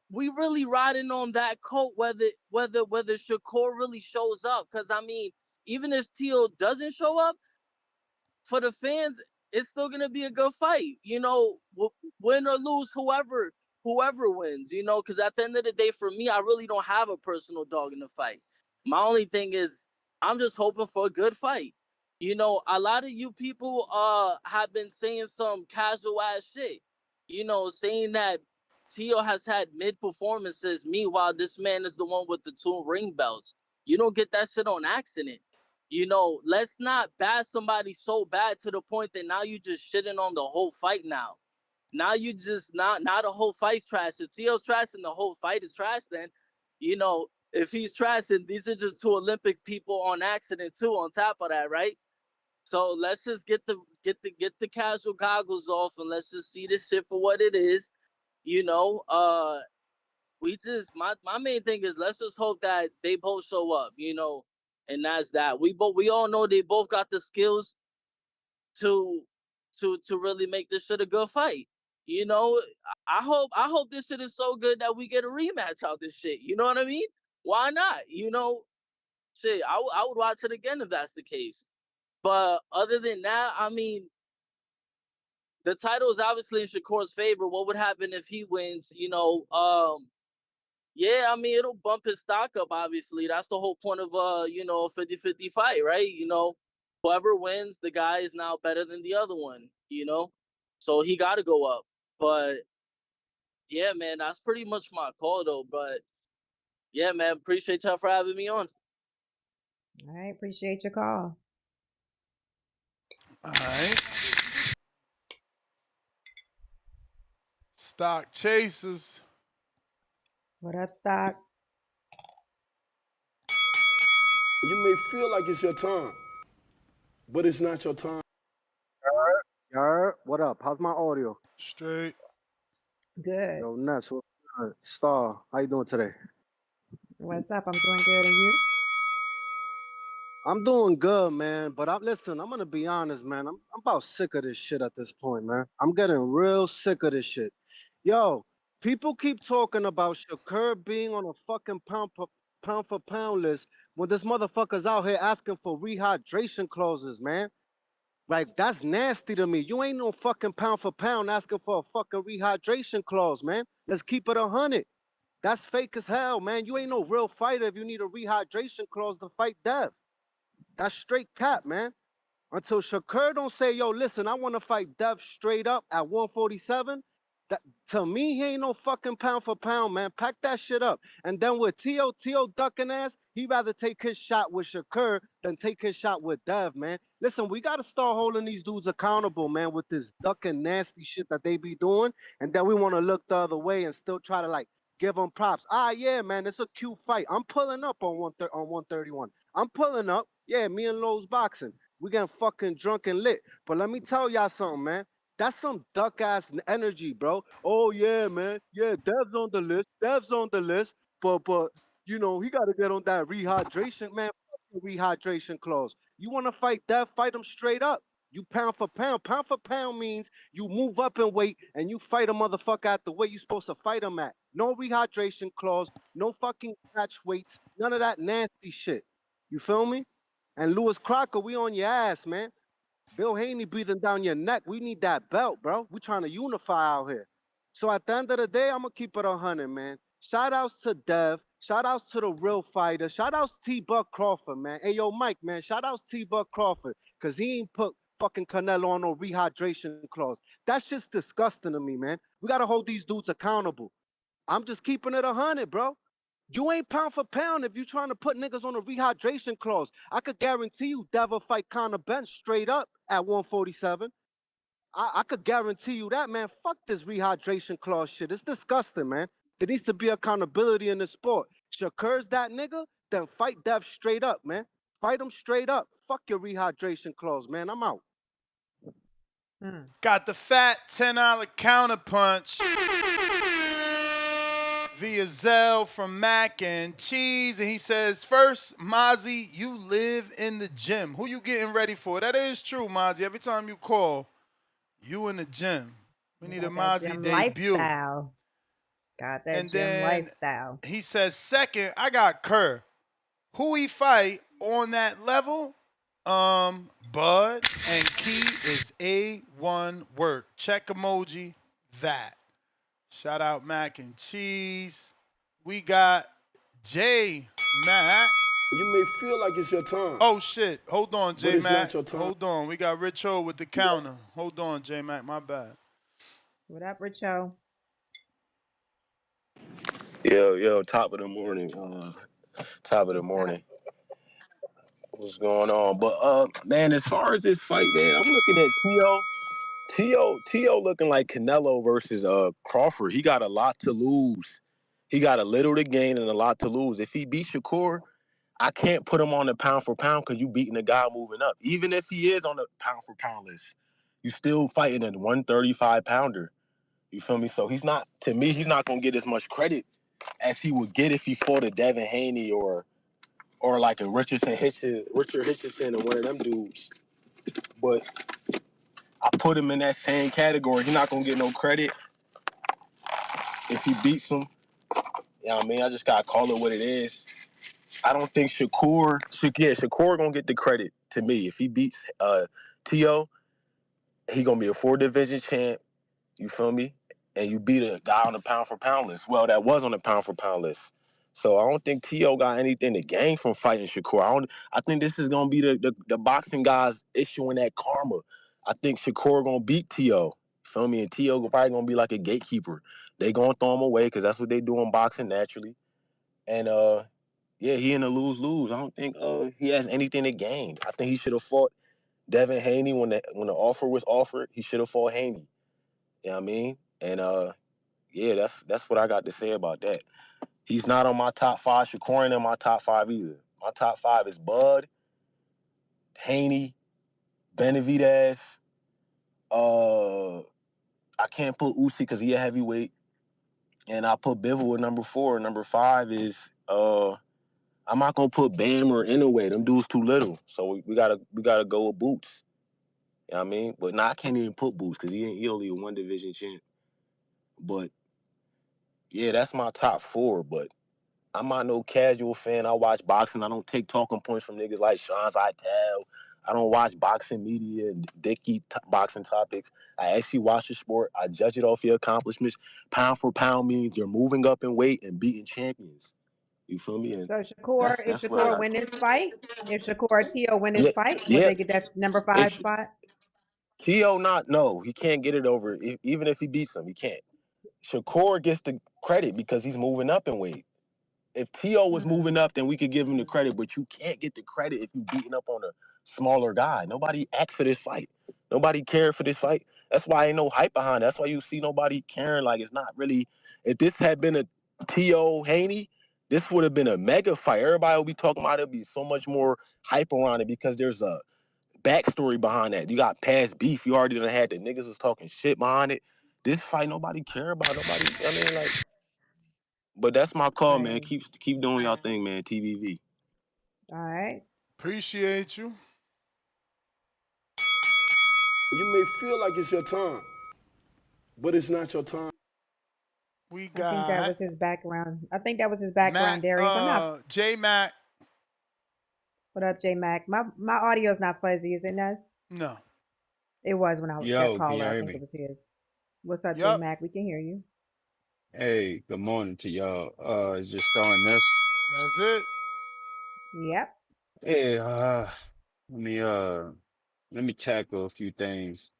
we really riding on that coat whether Shakur really shows up. Cause I mean, even if Teal doesn't show up, for the fans, it's still gonna be a good fight. You know, win or lose, whoever wins. You know, because at the end of the day, for me, I really don't have a personal dog in the fight. My only thing is, I'm just hoping for a good fight. You know, a lot of you people have been saying some casual ass shit. You know, saying that Tio has had mid performances. Meanwhile, this man is the one with the 2 ring belts. You don't get that shit on accident. You know, let's not bash somebody so bad to the point that now you just shitting on the whole fight now. Now you just not the whole fight's trash. If Tio's trash and the whole fight is trash, then, you know, if he's trash, and these are just 2 Olympic people on accident too, on top of that, right? So let's just get the casual goggles off and let's just see this shit for what it is. You know, we just my main thing is let's just hope that they both show up, you know, and that's that. We all know they both got the skills to really make this shit a good fight. You know, I hope this shit is so good that we get a rematch out this shit. You know what I mean? Why not? You know, shit, I would watch it again if that's the case. But other than that, I mean, the title is obviously in Shakur's favor. What would happen if he wins? You know, yeah, I mean, it'll bump his stock up, obviously. That's the whole point of, you know, a 50-50 fight, right? You know, whoever wins, the guy is now better than the other one, you know? So he got to go up. But yeah, man, that's pretty much my call, though. But yeah, man, appreciate y'all for having me on. All right, appreciate your call. All right. Stock Chasers. What up, Stock? You may feel like it's your time, but it's not your time. What up? How's my audio? Straight. Good. Yo, Ness, what's good? Star, how you doing today? What's up? I'm doing good, and you? I'm doing good, man. But listen, I'm gonna be honest, man. I'm about sick of this shit at this point, man. I'm getting real sick of this shit. Yo, people keep talking about Shakur being on a fucking pound for pound list when this motherfucker's out here asking for rehydration clauses, man. Like, that's nasty to me. You ain't no fucking pound for pound asking for a fucking rehydration clause, man. Let's keep it 100. That's fake as hell, man. You ain't no real fighter if you need a rehydration clause to fight Dev. That's straight cap, man. Until Shakur don't say, yo, listen, I want to fight Dev straight up at 147. That, to me, he ain't no fucking pound for pound, man. Pack that shit up. And then with T.O. ducking ass, he rather take his shot with Shakur than take his shot with Dev, man. Listen, we got to start holding these dudes accountable, man, with this ducking nasty shit that they be doing. And then we want to look the other way and still try to, like, give them props. Yeah, man, it's a cute fight. I'm pulling up on 131. I'm pulling up. Yeah, me and Lowe's boxing. We getting fucking drunk and lit. But let me tell y'all something, man. That's some duck ass energy, bro. Oh yeah, man. Yeah, Dev's on the list. Dev's on the list. But you know, he gotta get on that rehydration, man. Fuck the rehydration clause. You wanna fight Dev, fight him straight up. You pound for pound. Pound for pound means you move up in weight and you fight a motherfucker at the weight you're supposed to fight him at. No rehydration clause, no fucking catch weights, none of that nasty shit. You feel me? And Lewis Crocker, we on your ass, man. Bill Haney breathing down your neck. We need that belt, bro. We trying to unify out here. So at the end of the day, I'm going to keep it 100, man. Shout outs to Dev. Shout outs to the real fighter. Shout outs T-Buck Crawford, man. Hey, yo, Mike, man. Shout outs T-Buck Crawford. Because he ain't put fucking Canelo on no rehydration clause. That's just disgusting to me, man. We got to hold these dudes accountable. I'm just keeping it 100, bro. You ain't pound for pound if you trying to put niggas on a rehydration clause. I could guarantee you Dev will fight Conor Bench straight up at 147. I could guarantee you that, man. Fuck this rehydration clause shit. It's disgusting, man. There needs to be accountability in the sport. Shakur's that nigga, then fight Dev straight up, man. Fight him straight up. Fuck your rehydration clause, man. I'm out. Got the fat $10 counterpunch via Zell from Mac and Cheese. And he says, first, Mozzie, you live in the gym. Who you getting ready for? That is true, Mozzie. Every time you call, you in the gym. We need a Mozzie debut. Lifestyle. Got that And gym then lifestyle. he says, second, I got Kerr. Who he fight on that level? Bud and Key is A1 work. Check emoji that. Shout out Mac and Cheese. We got J Mac. You may feel like it's your time. Oh shit. Hold on, J But it's Mac. not your time. Hold on. We got Rich O with the counter. Hold on, J Mac. My bad. What up, Richo? Yo, top of the morning. Top of the What's up? morning. What's going on? But man, as far as this fight, man, I'm looking at T.O. looking like Canelo versus Crawford. He got a lot to lose. He got a little to gain and a lot to lose. If he beats Shakur, I can't put him on the pound for pound because you beating the guy moving up. Even if he is on the pound for pound list, you still fighting a 135 pounder. You feel me? So he's not, to me, he's not gonna get as much credit as he would get if he fought a Devin Haney or like a Richard Hitchison or one of them dudes. But I put him in that same category. He's not gonna get no credit if he beats him. You know what I mean? I just gotta call it what it is. I don't think Shakur gonna get the credit to me. If he beats T.O., he gonna be a 4-division champ. You feel me? And you beat a guy on the pound for pound list. Well, that was on the pound for pound list. So I don't think T.O. got anything to gain from fighting Shakur. I think this is gonna be the boxing guys issuing that karma. I think Shakur gonna beat T.O. Feel me? And T.O. probably gonna be like a gatekeeper. They gonna throw him away because that's what they do in boxing naturally. And yeah, he in a lose-lose. I don't think he has anything to gain. I think he should have fought Devin Haney when the offer was offered. He should have fought Haney. You know what I mean? And yeah, that's what I got to say about that. He's not on my top five. Shakur ain't in my top five either. My top five is Bud, Haney, Benavidez. I can't put Usyk because he a heavyweight, and I put Bivol at number 4. Number 5 is I'm not gonna put Bam or Inouye. Them dudes too little, so we gotta go with Boots. You know what I mean? But I can't even put Boots because he only a 1 division champ. But yeah, that's my top 4. But I'm not no casual fan. I watch boxing. I don't take talking points from niggas like Sean Vitale. I don't watch boxing media and dicky boxing topics. I actually watch the sport. I judge it off your accomplishments. Pound for pound means you're moving up in weight and beating champions. You feel me? And So Shakur, if that's what I Shakur got. win this fight, if Shakur Tio win this Yeah, fight, would yeah. they get that number 5 If spot? T.O. no, he can't get it over. Even if he beats him, he can't. Shakur gets the credit because he's moving up in weight. If T.O. was moving up, then we could give him the credit, but you can't get the credit if you beating up on a smaller guy. Nobody asked for this fight. Nobody cared for this fight. That's why ain't no hype behind it. That's why you see nobody caring. Like, it's not really. If this had been a T.O. Haney, this would have been a mega fight. Everybody would be talking about it. It'd be so much more hype around it because there's a backstory behind that. You got past beef. You already done had the niggas was talking shit behind it. This fight, nobody care about. Nobody. I mean, like. But that's my call, man. Right. Keep doing y'all thing, man. TVV. All right. Appreciate you. You may feel like it's your time, but it's not your time. We I think that got was his background. I think that was his Mac, background, Darius. I'm not. J Mac. What up, J Mac? My audio's not fuzzy, is it, Ness? No. It was when I that Yo, can caller. y'all I hear think it me? was his. What's up, J Yup. Mac? We can hear you. Hey, good morning to y'all. It's just starting this. That's it. Yep. Hey, let me let me tackle a few things.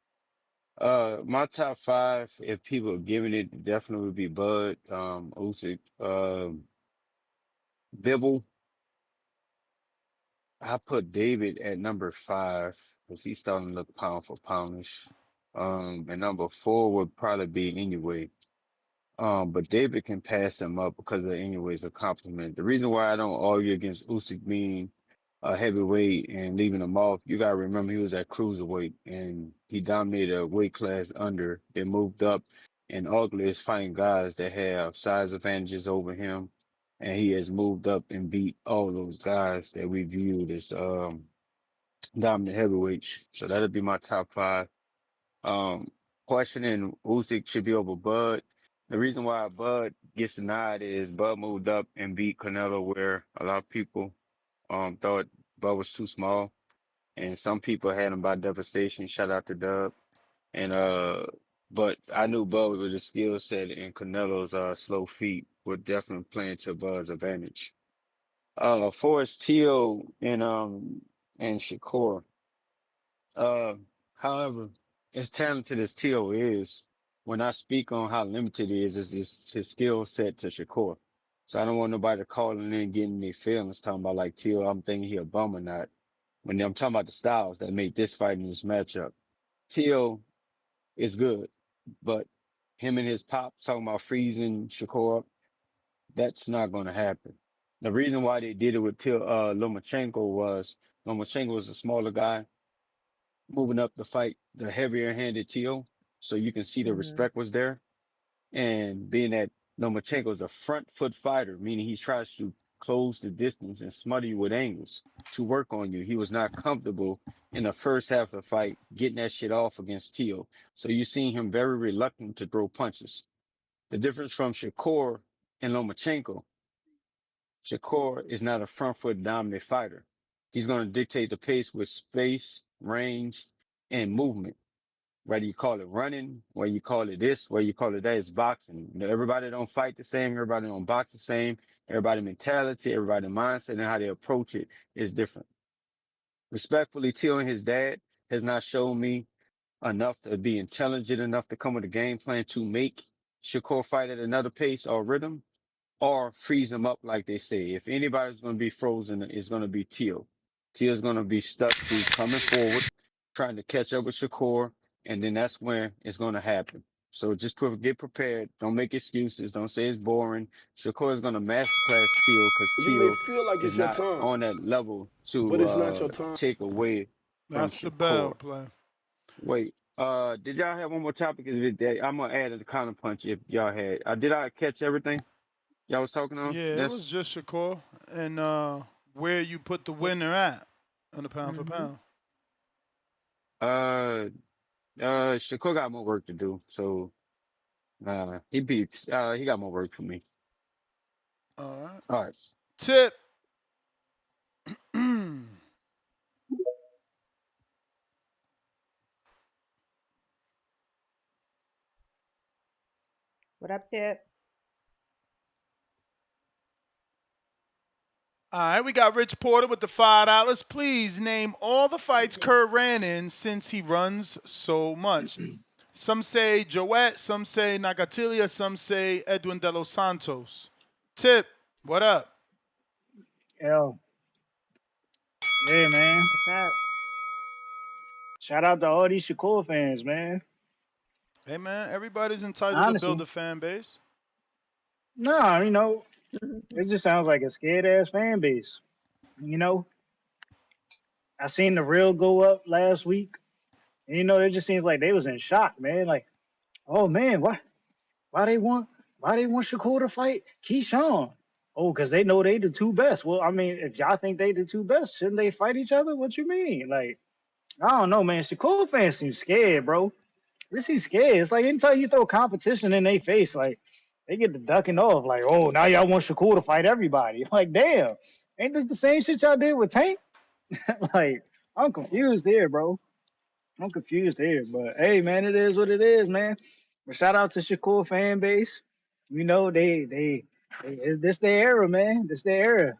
My top 5, if people are giving it, definitely would be Bud, Usyk, Bibble. I put David at number 5 because he's starting to look pound for poundish. And number 4 would probably be anyway. But David can pass him up because of anyways a compliment. The reason why I don't argue against Usyk being a heavyweight and leaving him off, you gotta remember he was at cruiserweight and he dominated a weight class under. They moved up, and Ugly is fighting guys that have size advantages over him, and he has moved up and beat all those guys that we viewed as dominant heavyweights. So that'll be my top 5. Um, Questioning Usyk should be over Bud. The reason why Bud gets denied is Bud moved up and beat Canelo, where a lot of people thought Bud was too small, and some people had him by devastation. Shout out to Dub. And but I knew Bud with his skill set and Canelo's slow feet would definitely play into Bud's advantage. Forrest Teal and Shakur. Uh, However, as talented as Tio is, when I speak on how limited he is his skill set to Shakur. So I don't want nobody calling in getting their feelings talking about like Tio, I'm thinking he a bum or not. When I'm talking about the styles that make this fight and this matchup. Tio is good, but him and his pop talking about freezing Shakur up, that's not going to happen. The reason why they did it with Lomachenko was Lomachenko was a smaller guy moving up the fight, the heavier handed Tio. So you can see the Mhm. respect was there. And being that Lomachenko is a front foot fighter, meaning he tries to close the distance and smother you with angles to work on you. He was not comfortable in the first half of the fight getting that shit off against Tio. So you seen him very reluctant to throw punches. The difference from Shakur and Lomachenko, Shakur is not a front foot dominant fighter. He's going to dictate the pace with space, range, and movement. Whether you call it running, whether you call it this, whether you call it that, it's boxing. You know, everybody don't fight the same, everybody don't box the same, Everybody mentality, everybody mindset, and how they approach it is different. Respectfully, Tio and his dad has not shown me enough to be intelligent enough to come with a game plan to make Shakur fight at another pace or rhythm or freeze him up like they say. If anybody's going to be frozen, it's going to be Tio. Tio's going to be stuck to coming forward, trying to catch up with Shakur, and then that's when it's going to happen. So just get prepared. Don't make excuses. Don't say it's boring. Shakur is going to masterclass Tio because You may Tio feel like is it's your not time, on that level but to it's not your time. take away from That's the bell Shakur. play. Wait, did y'all have one more topic? I'm gonna add a counter punch if y'all had. Did I catch everything y'all was talking on? Yeah, it was That's just Shakur and where you put the winner at on the pound for hmm pound. uh Shakur got more work to do, so he got more work for me. All right. All right. Tip. What up, Tip? All right, we got Rich Porter with the $5. Please name all the fights Kerr ran in since he runs so much. Some say Joette, some say Nagatilia, some say Edwin De Los Santos. Tip, what up? Yo, yeah, man. What's up? Shout out to all these Shakur fans, man. Hey, man, everybody's entitled to build Honestly, a fan base. no, it just sounds like a scared ass fan base. You know, I seen the real go up last week, and it just seems like they was in shock, man. Like, oh man, why they want why they want Shakur to fight Keyshawn? Oh, because they know they the two best. Well, I mean, if y'all think they the two best, shouldn't they fight each other? What you mean? Like, I don't know, man. Shakur fans seem scared, bro. They seem scared. It's like anytime you throw competition in their face, like they get the ducking off. Like, oh, now y'all want Shakur to fight everybody. Like, damn, ain't this the same shit y'all did with Tank? Like, I'm confused here, bro. I'm confused here. But hey, man, it is what it is, man. But shout out to Shakur fan base. This their era, man. This their era.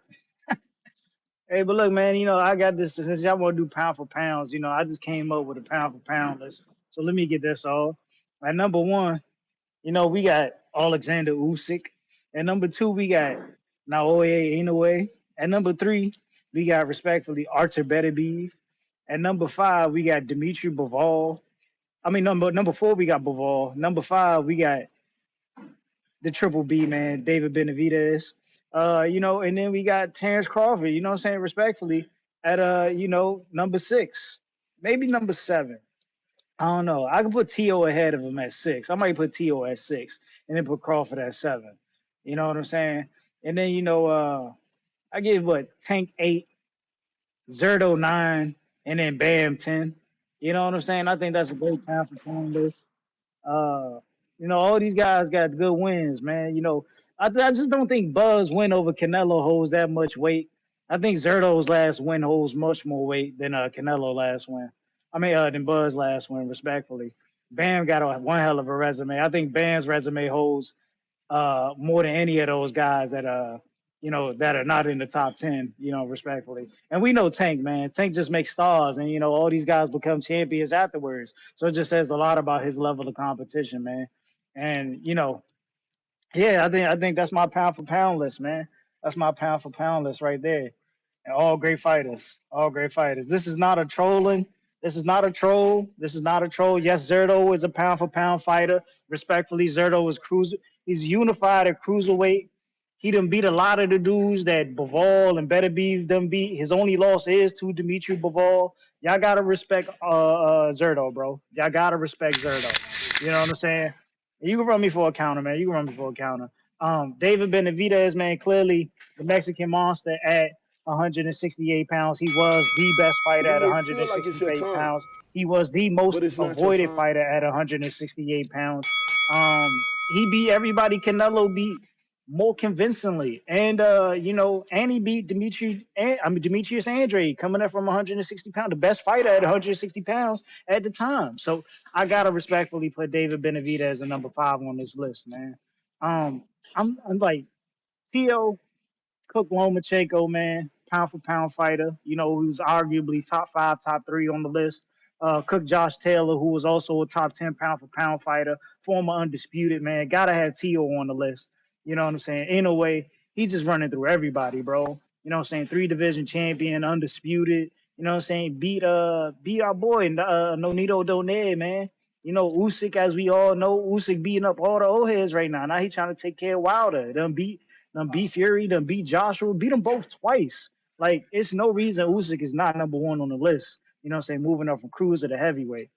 Hey, but look, man, I got this. Since y'all want to do pound for pounds, I just came up with a pound for pound list. So let me get this off. At number one, we got Alexander Usyk. At number two, we got Naoya Inoue. At number three, we got respectfully Artur Beterbiev. At number five, we got Dimitri Bivol. I mean, number four, we got Bivol. Number five, we got the Triple B man, David Benavidez. And then we got Terrence Crawford. You know what I'm saying? Respectfully, at number six, maybe number seven. I don't know. I can put T.O. ahead of him at six. I might put T.O. at six and then put Crawford at seven. You know what I'm saying? And then I give Tank eight, Zerto nine, and then Bam 10. You know what I'm saying? I think that's a great pound for pound list. Uh, all these guys got good wins, man. I just don't think Buzz win over Canelo holds that much weight. I think Zerto's last win holds much more weight than Canelo last win. I mean, than Buzz last win, respectfully. Bam got one hell of a resume. I think Bam's resume holds more than any of those guys that are not in the top 10, respectfully. And we know Tank, man. Tank just makes stars, and all these guys become champions afterwards. So it just says a lot about his level of competition, man. And yeah, I think that's my pound for pound list, man. That's my pound for pound list right there. And all great fighters. All great fighters. This is not a trolling. This is not a troll. This is not a troll. Yes, Zerto is a pound for pound fighter. Respectfully, Zerto is cruiser. He's unified at cruiserweight. He done beat a lot of the dudes that Bivol and Beterbiev done beat. His only loss is to Dimitri Bivol. Y'all gotta respect Zerto, bro. Y'all gotta respect Zerto. You know what I'm saying? You can run me for a counter, man. You can run me for a counter. David Benavidez, man, clearly the Mexican monster at 168 pounds. He was the best fighter You at may feel like it's your 168 time, pounds. He was the but most it's not your avoided time. fighter at 168 pounds. He beat everybody Canelo beat more convincingly. And he beat Demetrius Andre coming up from 160 pounds, the best fighter at 160 pounds at the time. So I gotta respectfully put David Benavidez as a number five on this list, man. I'm like Tio. Cook Lomachenko, man, pound for pound fighter. You know, who's arguably top 5, top 3 on the list. Cook Josh Taylor, who was also a top 10 pound for pound fighter, former undisputed, man. Gotta have Tio on the list. You know what I'm saying? In a way, he's just running through everybody, bro. You know what I'm saying? 3 division champion, undisputed. You know what I'm saying? Beat our boy Nonito Donaire, man. You know, Usyk, as we all know, Usyk beating up all the old heads right now. Now he trying to take care of Wilder. Done beat Fury, done beat Joshua, beat them both twice. Like, it's no reason Usyk is not #1 on the list. You know what I'm saying? Moving up from cruiser to heavyweight.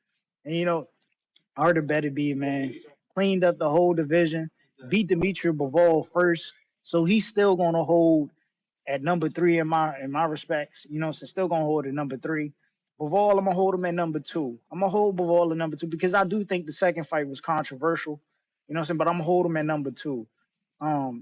And, you know, Harder better be, man. Cleaned up the whole division, beat Dimitri Bivol first. So he's still going to hold at #3 in my respects. You know, so still gonna hold at #3. Bivol, I'm gonna hold him at #2. I'm gonna hold Bivol at #2 because I do think the second fight was controversial. You know what I'm saying? But I'm gonna hold him at #2.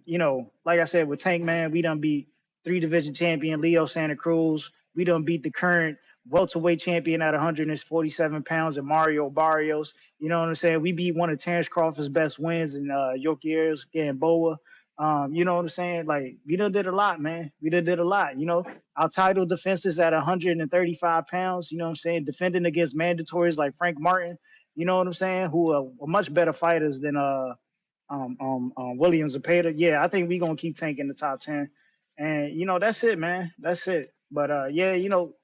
You know, like I said, with Tank Man, we done beat 3 division champion Leo Santa Cruz. We done beat the current welterweight champion at 147 pounds and Mario Barrios. You know what I'm saying? We beat one of Terrence Crawford's best wins in Yokier's Gamboa. You know what I'm saying? Like, we done did a lot, man. We done did a lot. You know, our title defenses at 135 pounds, you know what I'm saying? Defending against mandatories like Frank Martin, you know what I'm saying? Who are much better fighters than William Zepeda. Yeah, I think we gonna keep tanking the top 10. And you know, that's it, man. That's it. But yeah, you know,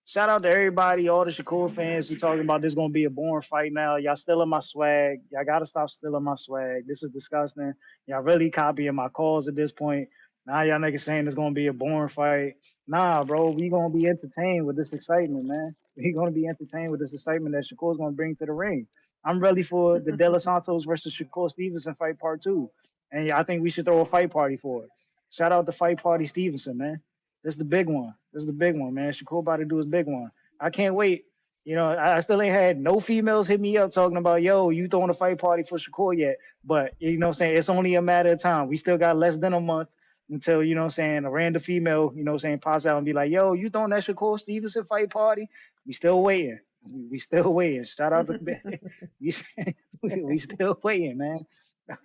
shout out to everybody, all the Shakur fans who talking about this gonna be a boring fight now. Y'all stealing my swag. Y'all gotta stop stealing my swag. This is disgusting. Y'all really copying my calls at this point. Now y'all niggas saying it's gonna be a boring fight. Nah, bro, we gonna be entertained with this excitement, man. We gonna be entertained with this excitement that Shakur's gonna bring to the ring. I'm ready for the De Los Santos versus Shakur Stevenson fight part 2. And yeah, I think we should throw a fight party for it. Shout out to Fight Party Stevenson, man. This is the big one. This is the big one, man. Shakur about to do his big one. I can't wait. You know, I still ain't had no females hit me up talking about, yo, you throwing a fight party for Shakur yet. But, you know what I'm saying, it's only a matter of time. We still got less than a month until, you know what I'm saying, a random female, you know what I'm saying, pops out and be like, yo, you throwing that Shakur Stevenson fight party? We still waiting. We still waiting. Shout out to we still waiting, man.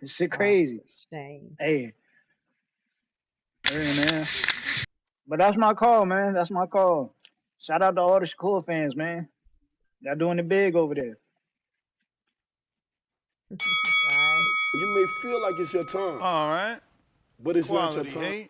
Shit crazy. Shame. Hey, man. But that's my call, man. That's my call. Shout out to all the Shakur fans, man. Y'all doing it big over there. Right. You may feel like it's your time, All right. but it's not your Quality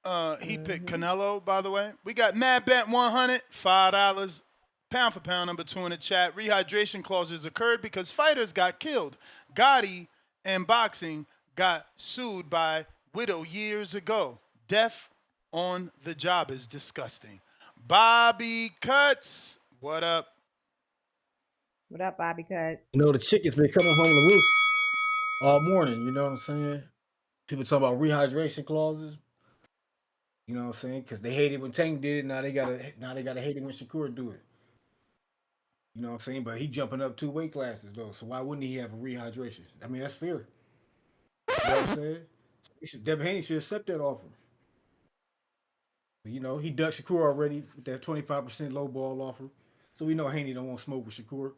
time. hate. He picked Canelo, by the way. We got Mad Bet 100, $5. Pound for pound, #2 in the chat. Rehydration clauses occurred because fighters got killed. Gotti and boxing got sued by Widow years ago. Death on the job is disgusting. Bobby Cuts, what up? What up, Bobby Cuts? You know, the chickens been coming home to roost all morning. You know what I'm saying? People talk about rehydration clauses. You know what I'm saying? Because they hated when Tank did it. Now they gotta hate it when Shakur do it. You know what I'm saying? But he jumping up 2 weight classes though. So why wouldn't he have a rehydration? I mean, that's fair. You know what I'm saying? Devin Haney should accept that offer. But, you know, he ducked Shakur already with that 25% low ball offer. So we know Haney don't want to smoke with Shakur.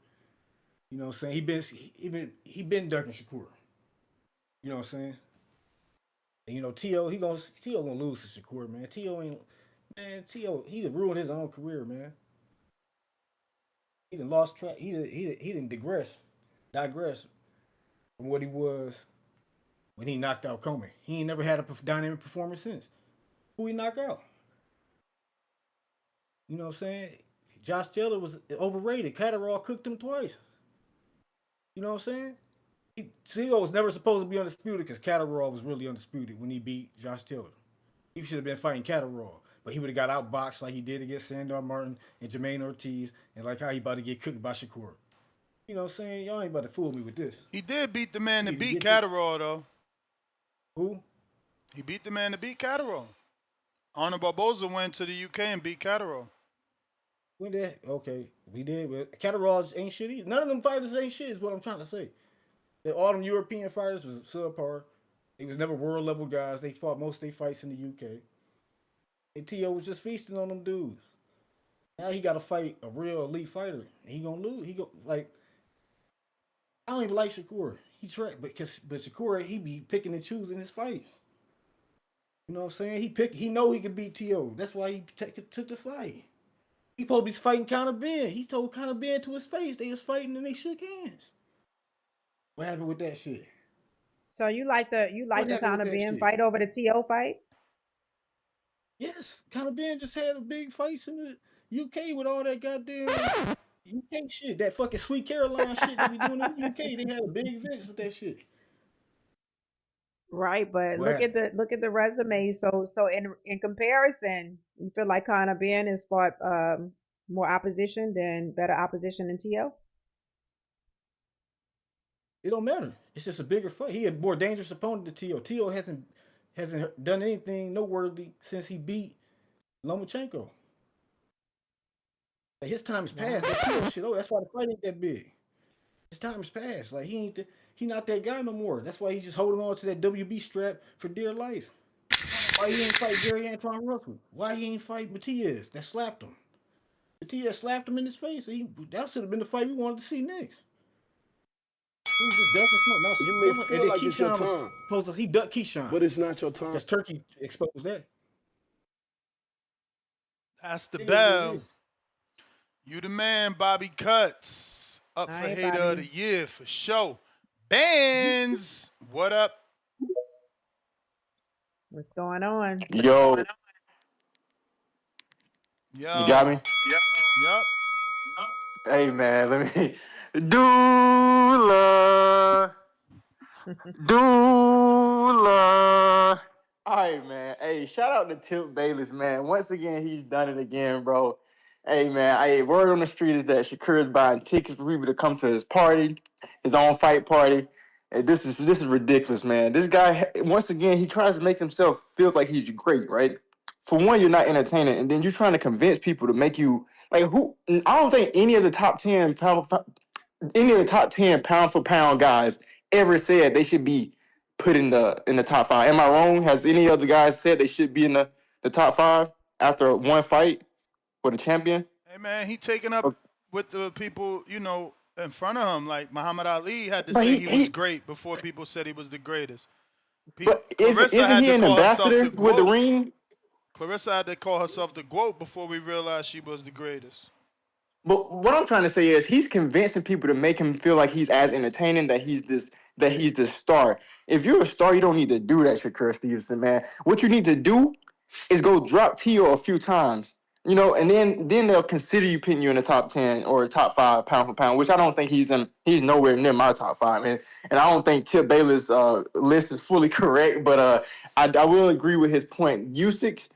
You know what I'm saying? He been ducking Shakur. You know what I'm saying? And you know, Tio gonna lose to Shakur, man. Tio, he done ruined his own career, man. He done lost track. He done digress from what he was when he knocked out Comey. He ain't never had a dynamic performance since. Who he knocked out? You know what I'm saying? Josh Taylor was overrated. Catterall cooked him twice. You know what I'm saying? Tio was never supposed to be undisputed because Catterall was really undisputed when he beat Josh Taylor. He should have been fighting Catterall, but he would have got outboxed like he did against Sandor Martin and Jermaine Ortiz, and like how he about to get cooked by Shakur. You know what I'm saying? Y'all ain't about to fool me with this. He did beat the man that beat Catterall, though. Who? He beat the man that beat Catterall. Arnold Barboza went to the UK and beat Catterall. We did. Okay, we did. But Catterall ain't shit either. None of them fighters ain't shit is what I'm trying to say. All them European fighters was subpar. They was never world level guys. They fought most of their fights in the UK. And T.O. was just feasting on them dudes. Now he got to fight a real elite fighter. He gonna lose. I don't even like Shakur. But Shakur, he be picking and choosing his fights. You know what I'm saying? He know he could beat T.O. That's why he took the fight. He supposed to be fighting Conor Ben. He told Conor Ben to his face they was fighting and they shook hands. What happened with that shit? So you like What the happened with Conor that Ben shit? fight over the TO fight? Yes, Conor Ben just had a big fight in the UK with all that goddamn UK shit. That fucking Sweet Caroline shit they be doing in the UK. They had a big events with that shit. Right, but What happened? look at the resume. So in comparison, you feel like Conor Ben has fought more opposition than better opposition than TO? It don't matter. It's just a bigger fight. He a more dangerous opponent than T.O. T.O. hasn't done anything noteworthy since he beat Lomachenko. Like, his time is past. That T.O. shit. Oh, that's why the fight ain't that big. His time is past. Like he not that guy no more. That's why he's just holding on to that WB strap for dear life. Why he ain't fight Gary Antoine Russell? Why he ain't fight Matias that slapped him? Matias slapped him in his face. That should have been the fight we wanted to see next. He was just ducking smoke. Now, You may and feel then like it's your Keyshawn was time, supposed to he ducked Keyshawn. but it's not your time. Because Turkey exposed that. That's the It is what it bell. is. You the man, Bobby Cuts. Up All for right, Hater of the Bobby. Year for sure. Bands. What up? What's going on? Yo, you got Yo. me? Yup. Hey man, let me Dula. Dula. All right, man. Hey, shout out to Tip Bayless, man. Once again, he's done it again, bro. Hey, man. Hey, word on the street is that Shakur is buying tickets for people to come to his party, his own fight party. Hey, this is ridiculous, man. This guy, once again, he tries to make himself feel like he's great, right? For one, you're not entertaining, and then you're trying to convince people to make you like who? I don't think any of the top 10 pound for pound guys ever said they should be put in the top five. Am I wrong? Has any other guys said they should be in the top five after one fight for the champion? Hey, man, he taking up with the people, in front of him. Like Muhammad Ali had to But say he, he was he great before people said he was the greatest. but Clarissa isn't had he to an call herself the ambassador with the GOAT. ring? Clarissa had to call herself the GOAT before we realized she was the greatest. But what I'm trying to say is he's convincing people to make him feel like he's as entertaining, that he's this star. If you're a star, you don't need to do that, Shakur Stevenson, man. What you need to do is go drop Tio a few times, and then they'll consider you putting you in the top 10 or top 5 pound for pound, which I don't think he's nowhere near my top 5, and I don't think Tip Bayless' list is fully correct, but I will agree with his point. Usyk,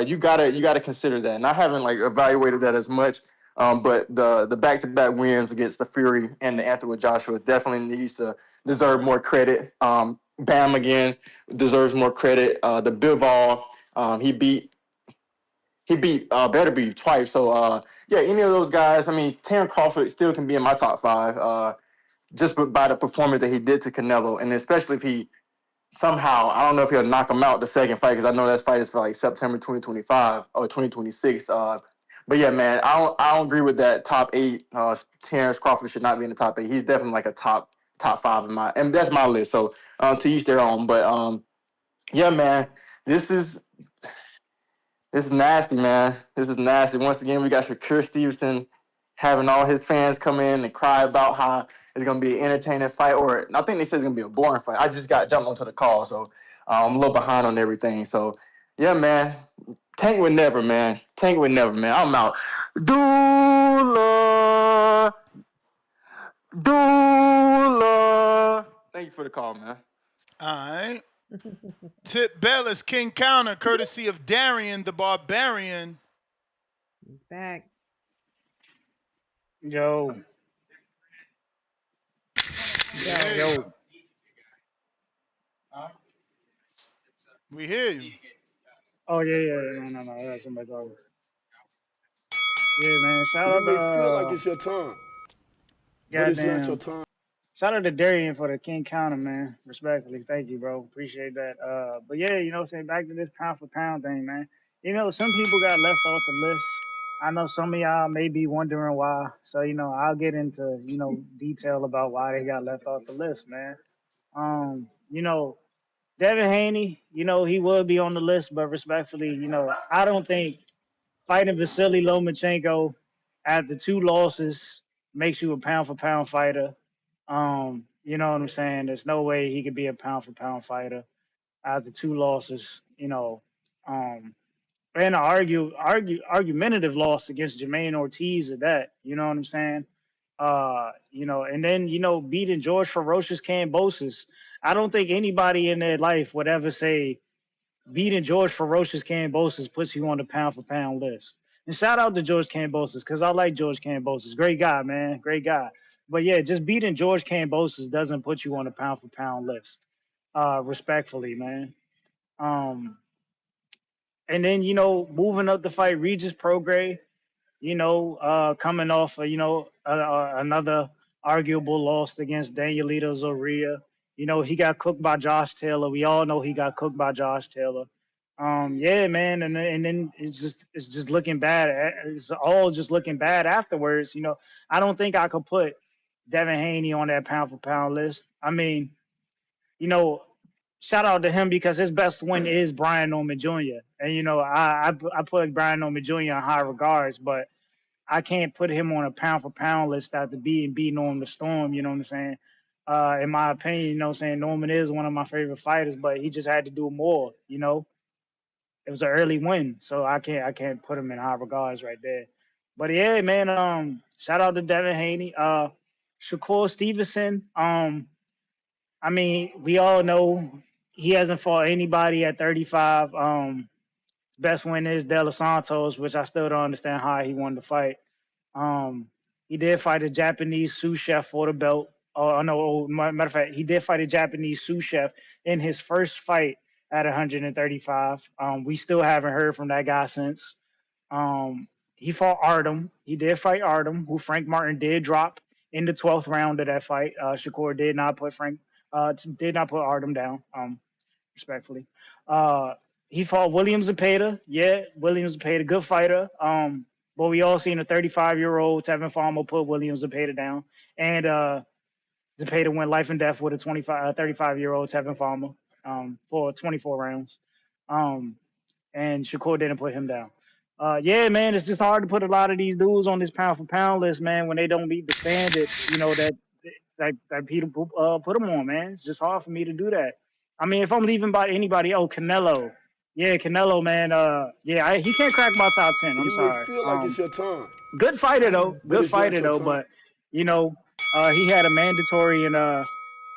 you gotta consider that, and I haven't like evaluated that as much. But the back-to-back wins against the Fury and the Anthony Joshua definitely needs to deserve more credit. Bam again deserves more credit. The Bivol, he beat Beterbiev twice. So yeah, any of those guys. I mean, Terence Crawford still can be in my top 5. Just by the performance that he did to Canelo, and especially if he somehow, I don't know if he'll knock him out the second fight because I know that fight is for like September 2025 or 2026. But yeah, man, I don't agree with that top 8. Terence Crawford should not be in the top 8. He's definitely like a top 5 in and that's my list. So to each their own. But yeah, man, this is nasty, man. This is nasty. Once again, we got Shakur Stevenson having all his fans come in and cry about how it's going to be an entertaining fight, or I think they said it's going to be a boring fight. I just got jumped onto the call, so I'm a little behind on everything. So, yeah, man. Tank would never, man. Tank would never, man. I'm out. Dula. Dula. Thank you for the call, man. All right. Tip Bellis, King Counter, courtesy of Darian the Barbarian. He's back. Yo. Yo. We hear you. Oh yeah. No. I got somebody talking. Yeah, man. Shout You out may feel like to it's your time, but it's not your goddamn. time. Shout out to Darian for the King Counter, man. Respectfully, thank you, bro. Appreciate that. But yeah, saying back to this pound for pound thing, man. Some people got left off the list. I know some of y'all may be wondering why. So, I'll get into, detail about why they got left off the list, man. Um, you know, Devin Haney, he would be on the list, but respectfully, I don't think fighting Vasily Lomachenko after 2 losses makes you a pound for pound fighter. You know what I'm saying? There's no way he could be a pound for pound fighter after 2 losses, and an argumentative loss against Jermaine Ortiz at that, you know what I'm saying? And then, beating George Ferocious Kambosos. I don't think anybody in their life would ever say beating George Ferocious Kambosos puts you on the pound for pound list. And shout out to George Kambosos because I like George Kambosos. Great guy, man. Great guy. But yeah, just beating George Kambosos doesn't put you on the pound for pound list. Respectfully, man. And then, moving up to fight Regis Prograis, coming off, another arguable loss against Danielito Zorrilla. He got cooked by Josh Taylor. We all know he got cooked by Josh Taylor. Yeah, man, and then it's just looking bad. It's all just looking bad afterwards. I don't think I could put Devin Haney on that pound for pound list. I mean, you know, shout out to him because his best win is Brian Norman Jr. And I put Brian Norman Jr. in high regards, but I can't put him on a pound for pound list after beating Norm the Storm. You know what I'm saying? In my opinion, Norman is one of my favorite fighters, but he just had to do more. It was an early win, so I can't put him in high regards right there. But yeah, man, shout out to Devin Haney. Shakur Stevenson. I mean, we all know he hasn't fought anybody at 35. His best win is De Los Santos, which I still don't understand how he won the fight. He did fight a Japanese sous chef for the belt. Oh no, matter of fact, he did fight a Japanese sous chef in his first fight at 135. We still haven't heard from that guy since. He fought Artem. He did fight Artem, who Frank Martin did drop in the 12th round of that fight. Shakur did not put Artem down. Respectfully. He fought William Zepeda. Yeah, William Zepeda, good fighter. But we all seen a 35-year-old Tefimo put William Zepeda down, and Zepeda went life and death with a 35-year-old Tefimo for 24 rounds. And Shakur didn't put him down. Yeah, man, it's just hard to put a lot of these dudes on this pound for pound list, man, when they don't meet the standard, that Peter put them on, man. It's just hard for me to do that. I mean, if I'm leaving by anybody, Canelo. Yeah, Canelo, man. He can't crack my top 10. I'm You may sorry. feel like it's your time, Good fighter though. but Good it's not fighter your though. time. But he had a mandatory in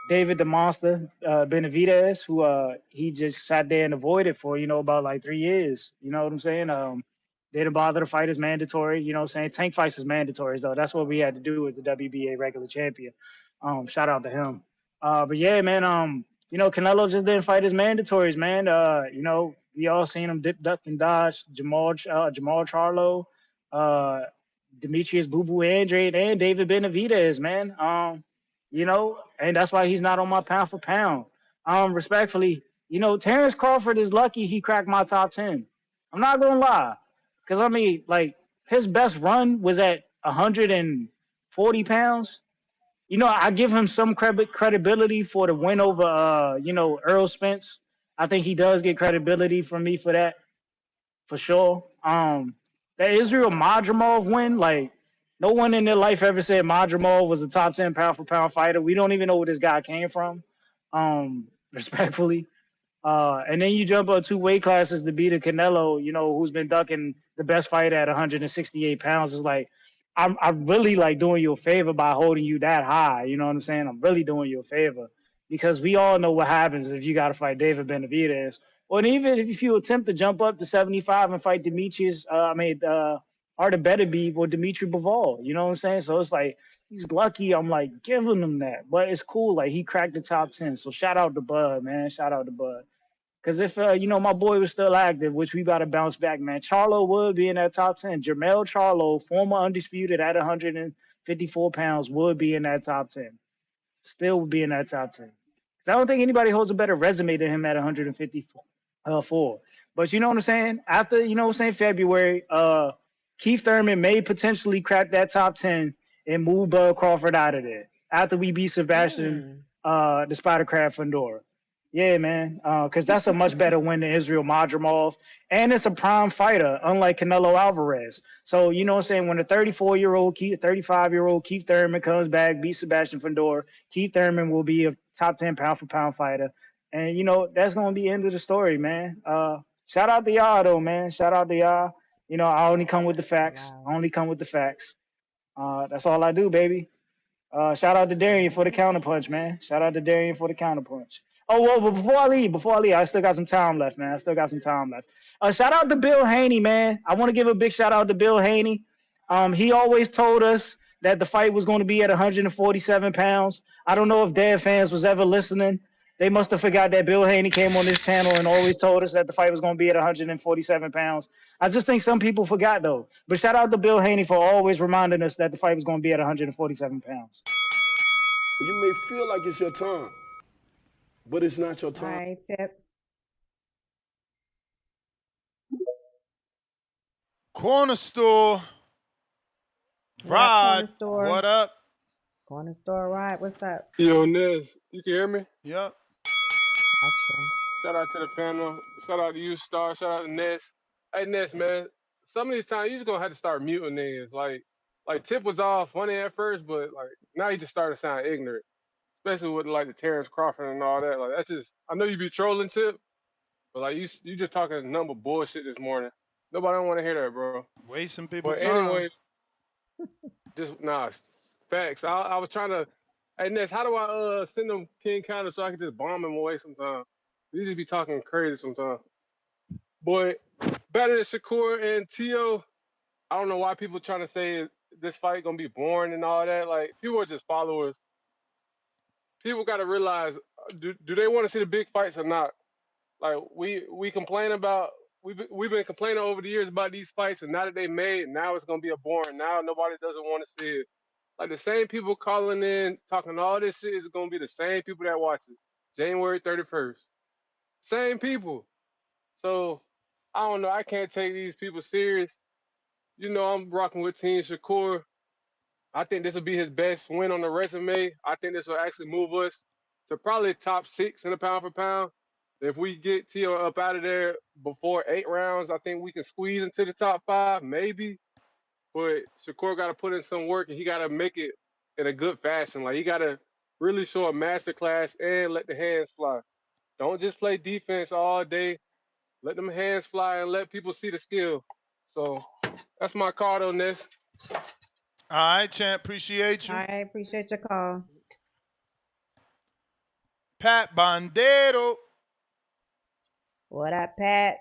David the Monster Benavidez, who he just sat there and avoided for about like 3 years. You know what I'm saying? Didn't bother to fight as mandatory. You know what I'm saying? Tank fights is mandatory, so that's what we had to do as the WBA regular champion. Shout out to him. But yeah, man. Canelo just didn't fight his mandatories, man. We all seen him dip, duck, and dodge. Jamal Charlo, Demetrius Boo Boo Andrade, and David Benavidez, man. And that's why he's not on my pound for pound. Respectfully, Terrence Crawford is lucky he cracked my top 10. I'm not gonna lie, because I mean, like his best run was at 140 pounds. I give him some credibility for the win over, Earl Spence. I think he does get credibility from me for that, for sure. That Israel Madrimov win, like, no one in their life ever said Madrimov was a top 10 pound for pound fighter. We don't even know where this guy came from, respectfully. And then you jump up 2 weight classes to beat a Canelo, who's been ducking the best fight at 168 pounds. It's like, I'm really like doing you a favor by holding you that high. You know what I'm saying? I'm really doing you a favor because we all know what happens if you got to fight David Benavidez. Or even if you attempt to jump up to 75 and fight Artem Beterbiev or Dimitri Bivol. You know what I'm saying? So it's like, he's lucky I'm like giving him that. But it's cool. Like, he cracked the top 10. So shout out to Bud, man. Shout out to Bud. Because if, my boy was still active, which we got to bounce back, man, Charlo would be in that top 10. Jermell Charlo, former undisputed at 154 pounds, would be in that top 10. Still would be in that top 10. I don't think anybody holds a better resume than him at 154. But you know what I'm saying? After, February, Keith Thurman may potentially crack that top 10 and move Bud Crawford out of there after we beat Sebastian, the Spider Crab Fundora. Yeah, man. Because that's a much better win than Israel Madrimov. And it's a prime fighter, unlike Canelo Alvarez. So, you know what I'm saying? When a 34-year-old, 35-year-old Keith Thurman comes back, beats Sebastian Fedor, Keith Thurman will be a top 10 pound-for-pound fighter. And, you know, that's going to be the end of the story, man. Shout out to y'all, though, man. Shout out to y'all. You know, I only come with the facts. I only come with the facts. That's all I do, baby. Shout out to Darian for the counterpunch, man. Shout out to Darian for the counterpunch. Oh, well, but before I leave, I still got some time left, man. I still got some time left. Shout out to Bill Haney, man. I want to give a big shout out to Bill Haney. He always told us that the fight was going to be at 147 pounds. I don't know if Dead fans was ever listening. They must have forgot that Bill Haney came on this channel and always told us that the fight was going to be at 147 pounds. I just think some people forgot, though. But shout out to Bill Haney for always reminding us that the fight was going to be at 147 pounds. You may feel like it's your time, but it's not your All time. right, Tip. Corner store. What up, Rod, corner store? what up? Corner store, Rod. What's up? Yo, Nez, you can hear me? Yep. Gotcha. Shout out to the panel. Shout out to you, Star. Shout out to Nez. Hey, Nez, man. Some of these times you just gonna have to start muting niggas. Like Tip was all funny at first, but like now he just started to sound ignorant, especially with like the Terrence Crawford and all that. Like that's just. I know you be trolling Tip, but like you just talking number bullshit this morning. Nobody don't want to hear that, bro. Wasting people But time. anyway, just facts. I was trying to. Hey Ness, how do I send them King Counter so I can just bomb him away sometimes? You just be talking crazy sometimes. But better than Shakur and Tio, I don't know why people trying to say this fight gonna be boring and all that. Like people are just followers. People got to realize, do they want to see the big fights or not? Like we complain about. We've been complaining over the years about these fights, and now that they made, now it's gonna be a boring. Now nobody doesn't want to see it. Like the same people calling in, talking all this shit is gonna be the same people that watch it. January 31st. Same people. So I don't know. I can't take these people serious. You know, I'm rocking with Team Shakur. I think this will be his best win on the resume. I think this will actually move us to probably top 6 in the pound for pound. If we get Tio up out of there before 8 rounds, I think we can squeeze into the top 5, maybe. But Shakur got to put in some work, and he got to make it in a good fashion. Like, he got to really show a master class and let the hands fly. Don't just play defense all day. Let them hands fly and let people see the skill. So that's my card on this. All right, champ. Appreciate you. I appreciate your call. Pat Bandero. What up, Pat?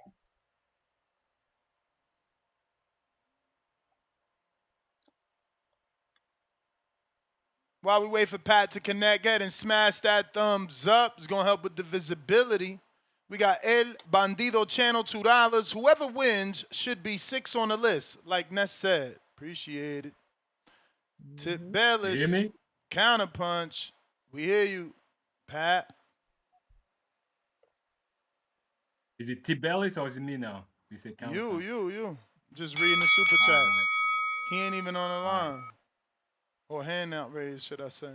While we wait for Pat to connect, get and smash that thumbs up. It's going to help with the visibility. We got El Bandido channel, $2. Whoever wins should be 6 on the list, like Ness said. Appreciate it. Tip Bellis. You hear me? Counterpunch. We hear you, Pat. Is it Tip Bellis or is it me now? You say counterpunch. You. Just reading the super chats. Right. He ain't even on the line. Right. Or hand out raised, should I say.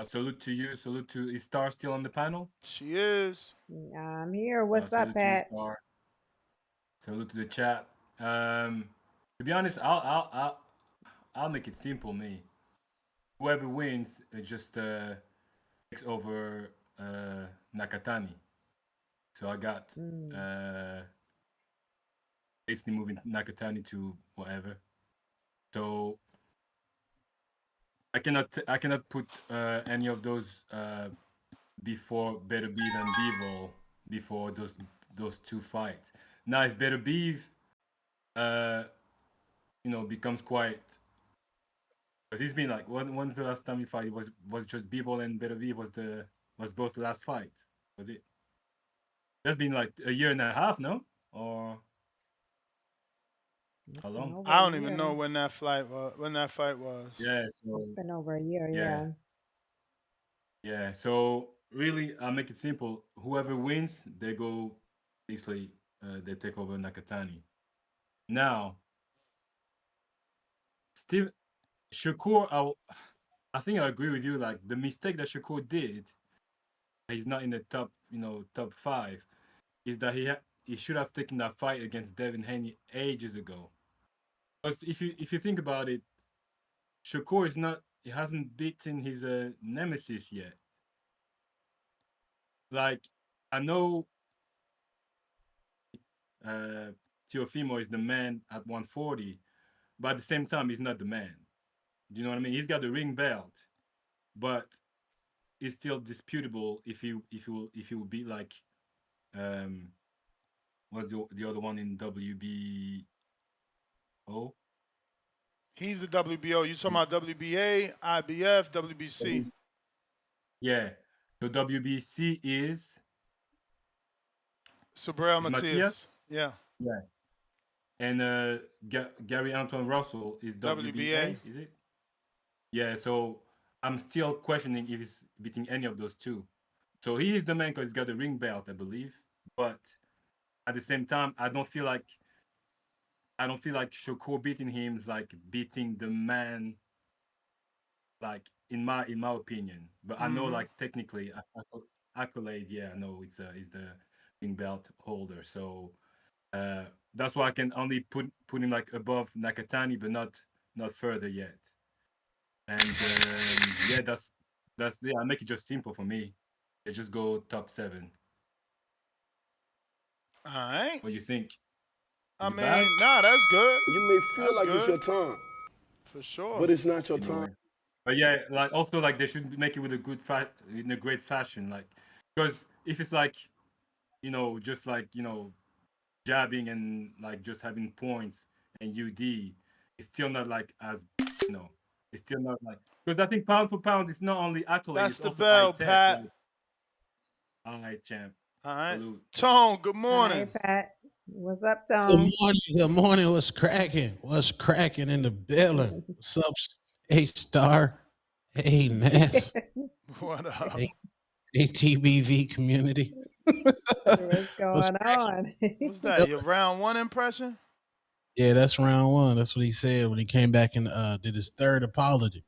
Salute to you. Salute to... Is Star still on the panel? She is. I'm here. What's up, Pat? Star. Salute to the chat. To be honest, I'll make it simple, me. Whoever wins just takes over Nakatani. So I got basically moving Nakatani to whatever. So I cannot put any of those before Better Beef and Bivol before those 2 fights. Now if Better Beef becomes quite, because he's been like, when's the last time he fight? It was just Bivol and Better Beef was both the last fight, was it? That's been like a year and a half, no? Or how long? I don't even know when that fight was. Yeah, so it's been over a year. Yeah. Yeah. So really, I'll make it simple. Whoever wins, they go basically. They take over Nakatani. Now, Shakur, I think I agree with you. Like the mistake that Shakur did he's not in the top 5, is that he should have taken that fight against Devin Haney ages ago. Because if you think about it, Shakur is not he hasn't beaten his nemesis yet. Like I know Teofimo is the man at 140, but at the same time he's not the man. Do you know what I mean? He's got the ring belt, but it's still disputable if he will beat like what's the other one in WBO? He's the WBO. You talking about WBA, IBF, WBC? Yeah. So WBC is Subriel Matthias. Matias. Yeah. Yeah. And Gary Antoine Russell is WBA, is it? Yeah. So I'm still questioning if he's beating any of those two. So he is the man because he's got the ring belt, I believe. But at the same time, I don't feel like Shakur beating him is like beating the man, like in my opinion. But I know like technically accolade, yeah, I know he's the ring belt holder. So that's why I can only put him like above Nakatani, but not further yet. And yeah, that's yeah. I make it just simple for me. I just go top 7. All right. What do you think? I mean, nah, that's good. You may feel That's like good. it's your time, For sure. but it's not your time. But yeah, like also like they should make it with in a great fashion, like because if it's like just like jabbing and like just having points and UD, it's still not like as it's still not like because I think pound for pound it's not only accolade, That's it's the also bell, eye test. Pat. Like, all right, champ. All right. Salute. Tone, good morning. Hi, Pat. What's up, Tom? Good morning. Good morning. What's cracking? What's cracking in the building? What's up, A-Star? Hey, Ness. What up? Hey, TBV community. What's going on? What's that? Your round 1 impression? Yeah, that's round 1. That's what he said when he came back and did his third apology.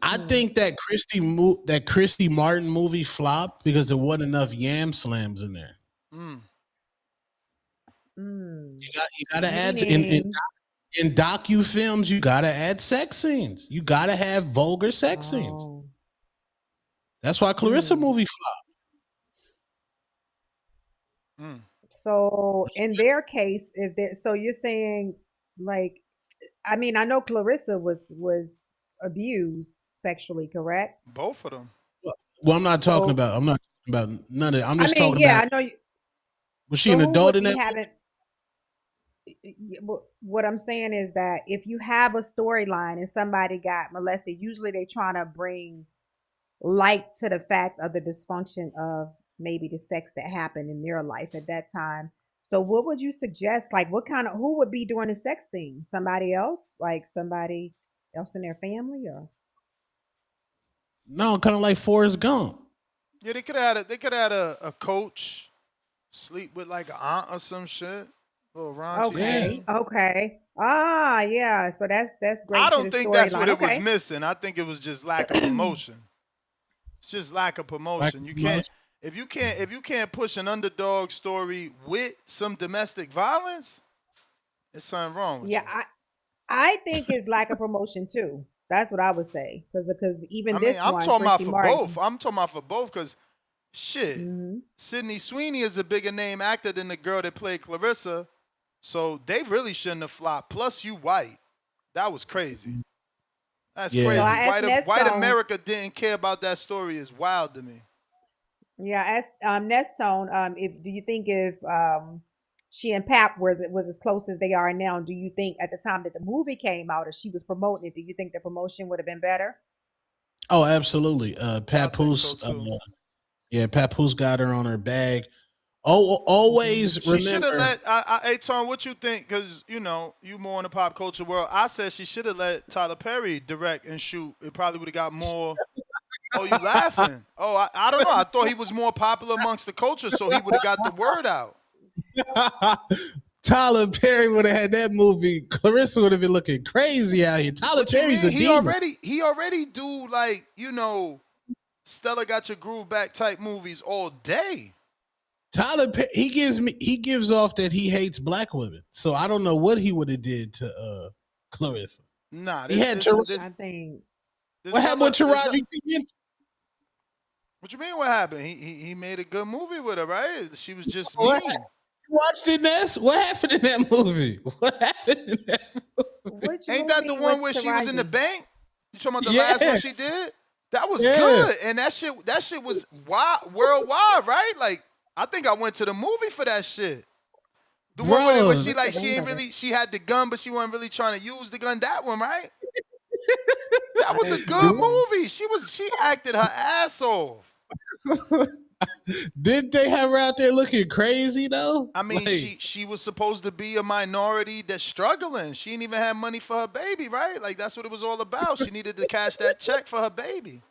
I think that Christy Martin movie flopped because there wasn't enough yam slams in there. You got to add in docu films. You got to add sex scenes. You got to have vulgar sex scenes. That's why Clarissa movie flopped. So in their case, so you're saying like, I mean, I know Clarissa was abused sexually, correct? Both of them. Well, I'm not talking about none of it. I'm just talking yeah, about. I know. Was she an adult in that? What I'm saying is that if you have a storyline and somebody got molested, usually they trying to bring light to the fact of the dysfunction of maybe the sex that happened in their life at that time. So what would you suggest? Like who would be doing the sex scene? Somebody else? Like somebody else in their family or? No, kind of like Forrest Gump. Yeah, they could add a coach, sleep with like an aunt or some shit. Little raunchy. Okay. Ah, yeah. So that's great. I don't think that's what it was missing. I think it was just lack of promotion. It's just lack of promotion. If you can't push an underdog story with some domestic violence, there's something wrong with you. Yeah, I think it's lack of promotion too. That's what I would say because even I'm talking about for both. I'm talking about for both because shit, Sydney Sweeney is a bigger name actor than the girl that played Clarissa, so they really shouldn't have flopped. Plus, you white. That was crazy. That's crazy. So white America didn't care about that story is wild to me. Yeah, Nestone, do you think if she and Pap was as close as they are now, do you think at the time that the movie came out or she was promoting it, do you think the promotion would have been better? Oh, absolutely. Papoose, Papoose got her on her bag. Oh, always remember. She should have let. Hey, Tom, what you think? Because you more in the pop culture world. I said she should have let Tyler Perry direct and shoot. It probably would have got more. Oh, you laughing? Oh, I don't know. I thought he was more popular amongst the culture, so he would have got the word out. Tyler Perry would have had that movie. Clarissa would have been looking crazy out here. Tyler Perry's a diva. He already do like Stella got your groove back type movies all day. Tyler Perry, he gives off that he hates black women. So I don't know what he would have did to Clarissa. Nah, he had I think. What happened with Taraji P. Henson? What you mean? What happened? He made a good movie with her, right? She was just What mean. You watched it, Ness? What happened in that movie? What happened in that movie? Ain't that the one where she was in the bank? You talking about the last one she did? That was Yeah. good, and that shit was worldwide, right? Like I think I went to the movie for that shit. The one where she like she had the gun, but she wasn't really trying to use the gun. That one, right? That was a good movie. She acted her ass off. Didn't they have her out there looking crazy though? I mean, she was supposed to be a minority that's struggling. She didn't even have money for her baby, right? Like that's what it was all about. She needed to cash that check for her baby.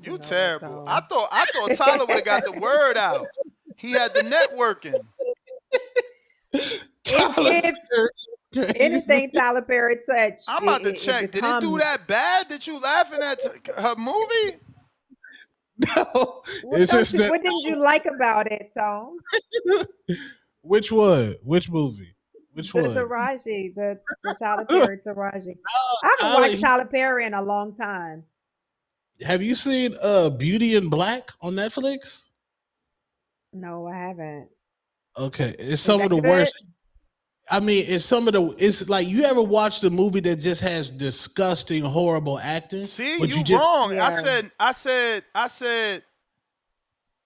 You terrible. I thought Tyler would have got the word out. He had the networking. If anything Tyler Perry touched, I'm about to check. Did it do that bad? Did you laughing at her movie? No. What didn't you like about it, Tom? Which one? Which movie? Which The one? Taraji, the Tyler Perry Taraji. I haven't watched Tyler Perry in a long time. Have you seen Beauty in Black on Netflix? No, I haven't. Okay, it's some of the worst. I mean, it's like you ever watched a movie that just has disgusting, horrible acting? See, but you wrong. Yeah. I said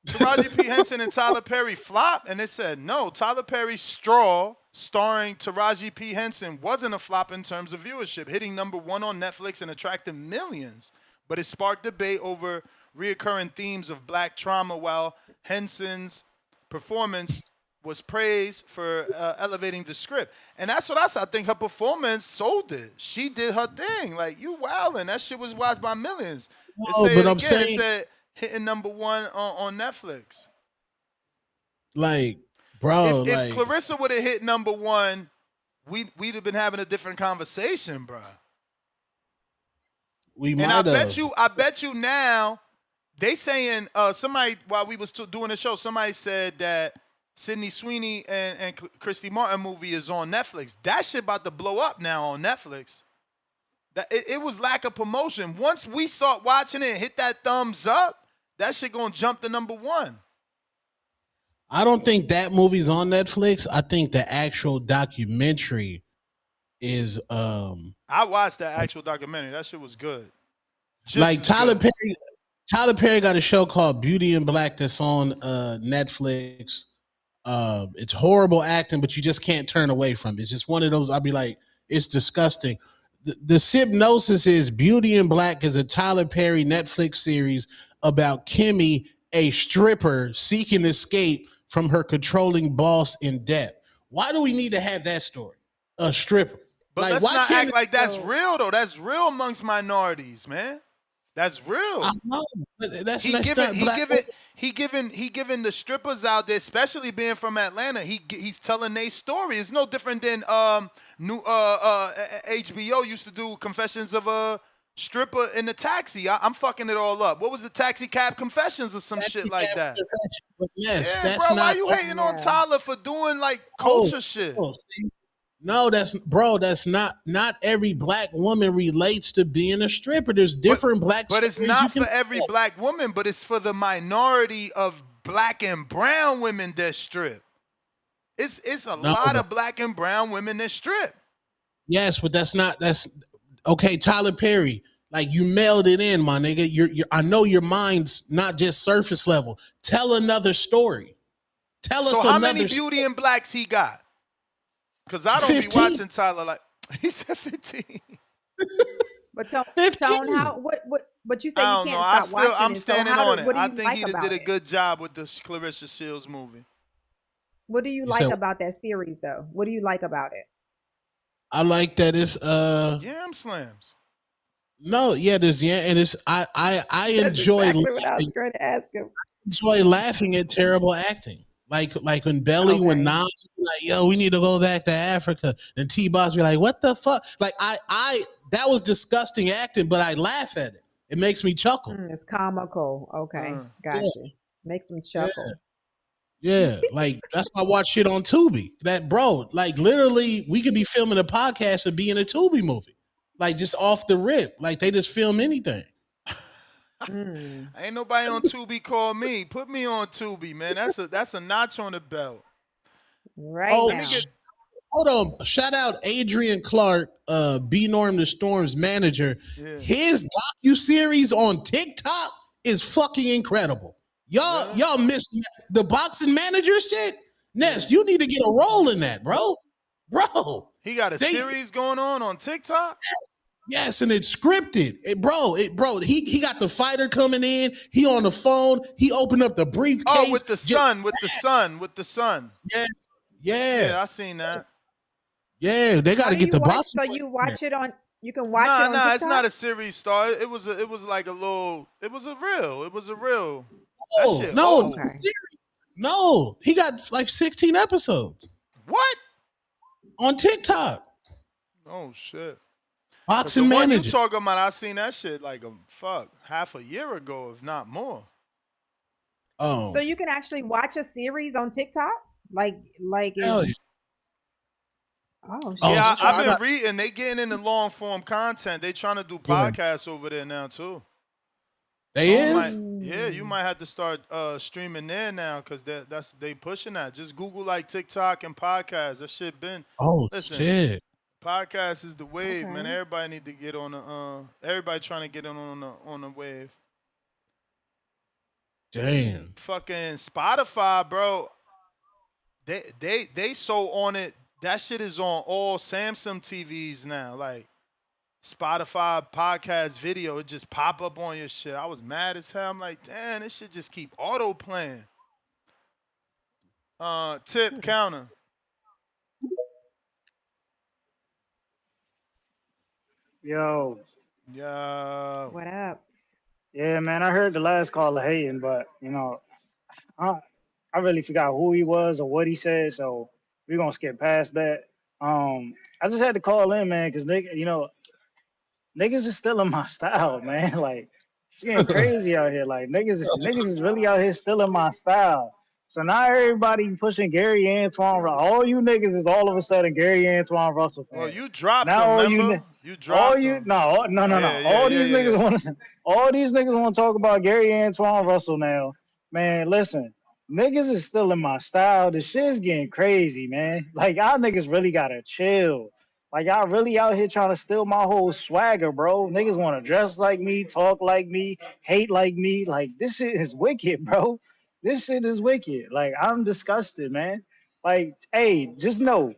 Taraji P. Henson and Tyler Perry flop, and it said no. Tyler Perry's Straw, starring Taraji P. Henson, wasn't a flop in terms of viewership, hitting #1 on Netflix and attracting millions. But it sparked debate over reoccurring themes of black trauma, while Henson's performance was praised for elevating the script. And that's what I said. I think her performance sold it. She did her thing. Like, you wildin'. That shit was watched by millions. It said hitting #1 on Netflix. Like, bro, if Clarissa would have hit #1, we'd have been having a different conversation, bro. I bet you now, they saying, somebody, while we was doing the show, somebody said that Sydney Sweeney and Christy Martin movie is on Netflix. That shit about to blow up now on Netflix. That it was lack of promotion. Once we start watching it and hit that thumbs up, that shit gonna jump to #1. I don't think that movie's on Netflix. I think the actual documentary is. I watched that actual documentary. That shit was good. Like Tyler Perry. Tyler Perry got a show called Beauty in Black that's on Netflix. It's horrible acting, but you just can't turn away from it. It's just one of those. I'll be like, it's disgusting. The synopsis is Beauty in Black is a Tyler Perry Netflix series about Kimmy, a stripper seeking escape from her controlling boss in debt. Why do we need to have that story? A stripper. But like, let's why not can't act like that's real, though. That's real amongst minorities, man. That's real. I know. He giving the strippers out there, especially being from Atlanta. He's telling their story. It's no different than HBO used to do Confessions of a Stripper in the Taxi. I'm fucking it all up. What was the Taxi Cab Confessions or some shit like that? But yes, yeah, that's bro. not. Why you hating on Tyler for doing like culture shit? No, that's not every black woman relates to being a stripper. There's different black But it's not for every black woman, but it's for the minority of black and brown women that strip. It's a lot of black and brown women that strip. Yes, but that's okay, Tyler Perry. Like, you mailed it in, my nigga. I know your mind's not just surface level. Tell another story. Tell us another. So how many Beauty in Blacks he got? Because I don't 15. Be watching Tyler like he said 15. But Tone, how what you say you can't stop watching I'm standing on it. I think like he did a good job with the Clarissa Shields movie. What do you like about that series though? What do you like about it? I like that it's Yam Slams. No, yeah, there's and it's I enjoy exactly what I was trying to ask him. Enjoy laughing at terrible acting. Like when Belly, when Nas like, yo, we need to go back to Africa. And T-Boss be like, what the fuck? Like that was disgusting acting, but I laugh at it. It makes me chuckle. It's comical. Okay, Yeah, gotcha. Makes them yeah, chuckle. yeah. Like that's why I watch shit on Tubi. That bro, like literally, we could be filming a podcast and be in a Tubi movie, like just off the rip. Like they just film anything. Ain't nobody on Tubi call me. Put me on Tubi, man. That's a notch on the belt. Right Oh, Let me get. hold on. Shout out Adrian Clark, B Norm the Storm's manager. Yeah. His docu-series on TikTok is fucking incredible. Y'all missing the boxing manager shit? Ness, you need to get a role in that, bro. Bro. He got a series going on TikTok? Yes, and it's scripted. He got the fighter coming in. He on the phone. He opened up the briefcase. Oh, with the son. Yes. Yeah, I seen that. Yeah, they got to get the boxing. So you watch it on. You can watch it on TikTok? It's not a series star. It was like a little. It was a real. Oh, that shit no, old. no, he got like 16 episodes. What? On TikTok. Oh shit. Boxing the one manager. you talking about, I seen that shit like half a year ago, if not more. Oh. So you can actually watch a series on TikTok, like Hell yeah. Oh shit. Yeah, I've been reading. They getting into long form content. They trying to do podcasts over there now too. You might have to start streaming there now because they pushing that. Just Google like TikTok and podcasts. That shit been. Oh shit. Podcast is the wave, man. Everybody need to get on the. Everybody trying to get on the wave. Damn. Fucking Spotify, bro. They so on it. That shit is on all Samsung TVs now. Like Spotify podcast video, it just pop up on your shit. I was mad as hell. I'm like, damn, this shit just keep auto playing. Tip counter. Yo. What up? Yeah, man, I heard the last caller hating, but I really forgot who he was or what he said, so we're gonna skip past that. I just had to call in, man, because niggas is still in my style, man. Like it's getting crazy out here. Like niggas is really out here still in my style. So now everybody pushing Gary Antoine Russell. All you niggas is all of a sudden Gary Antoine Russell fans. Well, you dropped now him, remember? You dropped him. No. All these niggas want to talk about Gary Antoine Russell now. Man, listen. Niggas is still in my style. The shit's getting crazy, man. Like, y'all niggas really gotta chill. Like, y'all really out here trying to steal my whole swagger, bro. Niggas want to dress like me, talk like me, hate like me. Like, this shit is wicked, bro. This shit is wicked. Like, I'm disgusted, man. Like, hey, just know,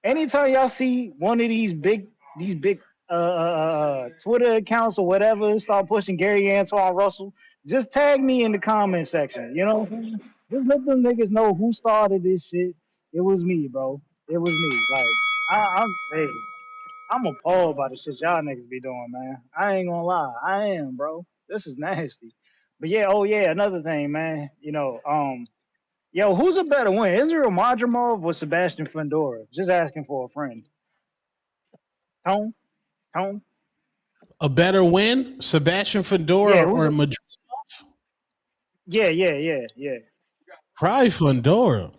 anytime y'all see one of these big Twitter accounts or whatever start pushing Gary Antoine Russell, just tag me in the comment section. You know, just let them niggas know who started this shit. It was me, bro. It was me. Like, I'm appalled by the shit y'all niggas be doing, man. I ain't gonna lie. I am, bro. This is nasty. But yeah, another thing, man. Yo, who's a better win? Israel Madrimov or Sebastian Fundora? Just asking for a friend. Tone? A better win? Sebastian Fundora or Madrid? Yeah. Probably Fundora.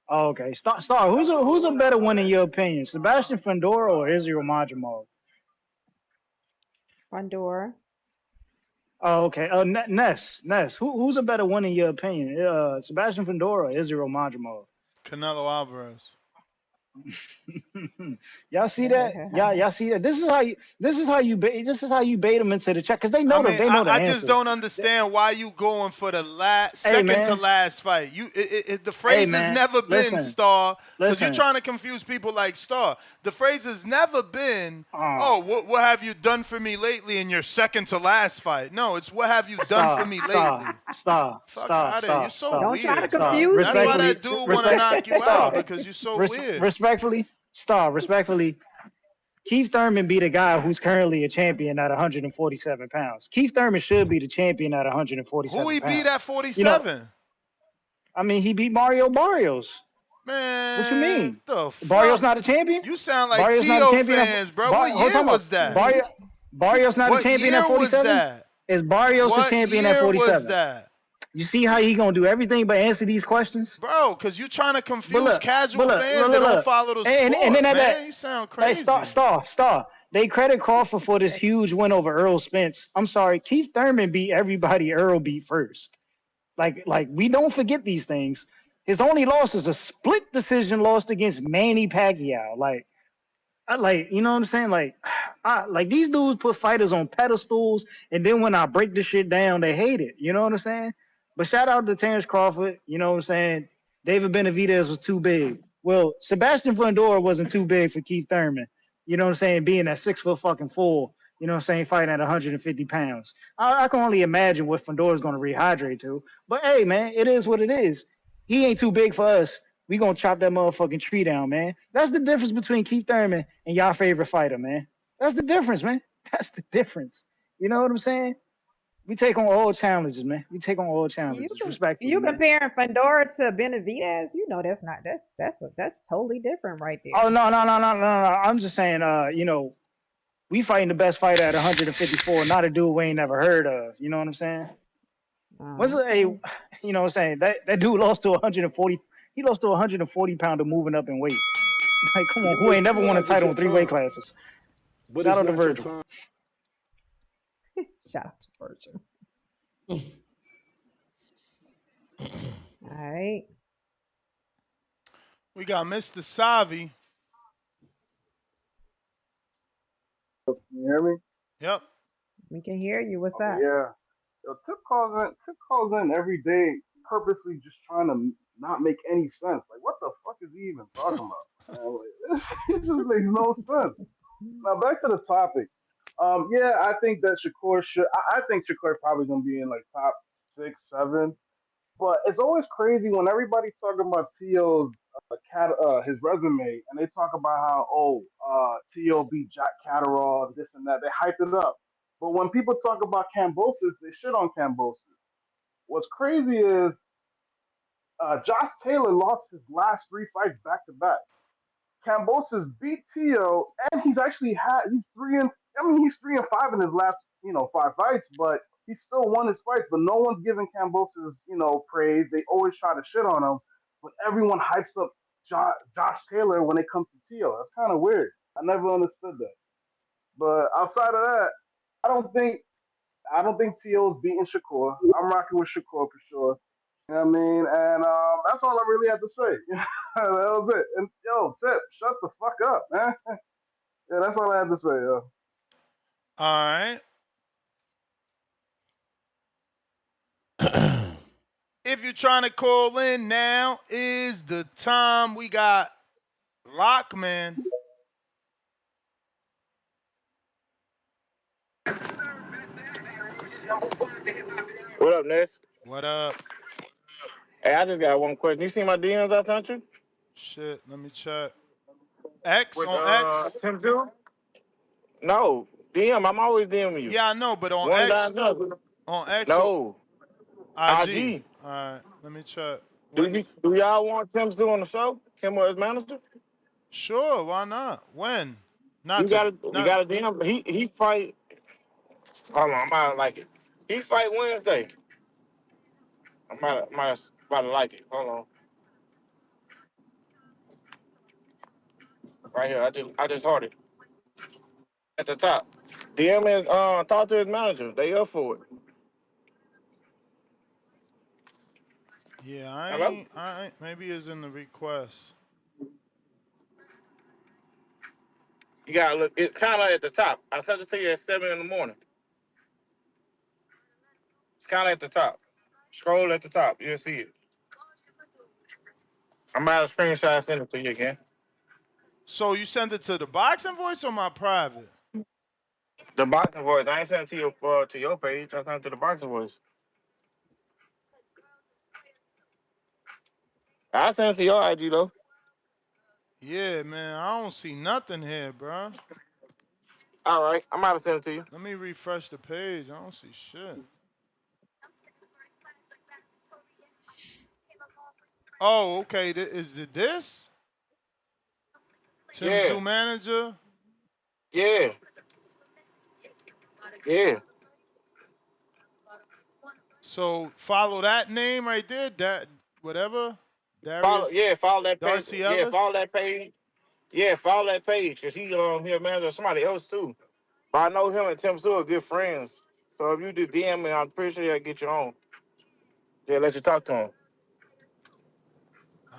Oh, okay. Star. Who's a better win in your opinion? Sebastian Fundora or Israel Madrimov? Fundora. Oh, okay. Ness. Who's a better win in your opinion? Sebastian Fundora or Israel Madrimov? Canelo Alvarez. Y'all see that? Y'all see that? This is how you bait them into the check because they know they know the I answer. just don't understand why you going for the second to last fight. The phrase has never been Star because you're trying to confuse people like Star. The phrase has never been what have you done for me lately in your second to last fight. No, it's what have you done for me lately. Stop. You're so don't weird. Try to confuse That's why that dude want to knock you out because you're so weird. Respectfully, Keith Thurman be the guy who's currently a champion at 147 pounds. Keith Thurman should be the champion at 147 Who he pounds. beat at 47? I mean, he beat Mario Barrios. Man, What you mean? the Barrios fuck? not a champion? You sound like Barrios not a T.O. champion. fans, bro. What Hold year on. was that? Barrios not a What champion at year was 47? that? Is Barrios a What champion at year was 47? that? You see how he gonna do everything but answer these questions? Bro, because you trying to But confuse look, casual fans that don't follow the and then sport, at man. You sound that crazy. star. They credit Crawford for this huge win over Earl Spence. I'm sorry, Keith Thurman beat everybody Earl beat first. Like we don't forget these things. His only loss is a split decision loss against Manny Pacquiao. You know what I'm saying? Like these dudes put fighters on pedestals, and then when I break the shit down, they hate it. You know what I'm saying? But shout out to Terrence Crawford. You know what I'm saying? David Benavidez was too big. Well, Sebastian Fundora wasn't too big for Keith Thurman. You know what I'm saying? Being that 6 foot fucking fool. You know what I'm saying? Fighting at 150 pounds. I can only imagine what Fundora's going to rehydrate to. But hey, man, it is what it is. He ain't too big for us. We gonna chop that motherfucking tree down, man. That's the difference between Keith Thurman and y'all favorite fighter, man. That's the difference, man. That's the difference. You know what I'm saying? We take on all challenges, man. We take on all challenges, respectfully, You man. comparing Fundora to Benavidez? You know that's totally different right there. Oh no. I'm just saying, we fighting the best fighter at 154, not a dude we ain't never heard of. You know what I'm saying? What's you know what I'm saying? That dude lost to 140. He lost to 140 pounder moving up in weight. Like, come on, You who may ain't never feel won a like it's title your in 3 weight time, classes? but Shout it's out to not your Virgil. time. Shout out to Virgil. All right. We got Mr. Savi. Can you hear me? Yep. We can hear you. What's Okay, up? yeah. Yo, Tip calls in every day, purposely just trying to not make any sense. Like, what the fuck is he even talking about? Man? Like, it just makes no sense. Now back to the topic. Yeah, I think that Shakur should. I think Shakur probably gonna be in like top 6, 7. But it's always crazy when everybody talking about T.O.'s his resume, and they talk about how T.O. beat Jack Catterall, this and that. They hype it up. But when people talk about Cambosis, they shit on Cambosis. What's crazy is Josh Taylor lost his last 3 fights back to back. Cambosis beat Tio, and he's 3 and he's 3 and 5 in his last 5 fights, but he still won his fights. But no one's giving Cambosis praise. They always try to shit on him, but everyone hypes up Josh Taylor when it comes to Tio. That's kind of weird. I never understood that. But outside of that, I don't think Tio's beating Shakur. I'm rocking with Shakur for sure. You know what I mean? And that's all I really have to say. That was it. And yo, Tip, shut the fuck up, man. Yeah, that's all I have to say, yo. All right. If you're trying to call in, now is the time. We got Lockman. What up, Ness? What up? Hey, I just got one question. You see my DMs I sent you? Shit, let me check. X With on X? Tim Zoo? No, DM. I'm always DMing you. Yeah, I know, but on One X, dime nothing. on X or No, IG? IG. All right, let me check. Do y'all want Tim Zoo on the show? Kim or his manager? Sure, why not? When? You Not to gotta not. DM. He fight. Hold on, I might like it. He fight Wednesday. I might like it. Hold on. Right here. I just heard it at the top. DM and talk to his manager. They up for it. Yeah, Hello? I ain't. Maybe it's in the request. You gotta look. It's kind of at the top. I sent it to you at 7 in the morning. It's kind of at the top. Scroll at the top. You'll see it. I'm out of screenshot. And send it to you again. So you send it to the boxing voice or my private? The boxing voice. I ain't sent it to your page. I sent it to the boxing voice. I sent it to your IG though. Yeah, man, I don't see nothing here, bro. All right, I'm out to send it to you. Let me refresh the page. I don't see shit. Oh, okay. Is it this? Tim Yeah, Zoo manager. yeah, yeah. So follow that name right there. That whatever. Darius Follow that page. Darcy Yeah, follow Ellis. that page. Yeah, follow that page because he a manager of somebody else too. But I know him and Tim Sue are good friends. So if you just DM me, I'm pretty sure you'll get your own. Yeah, let you talk to him.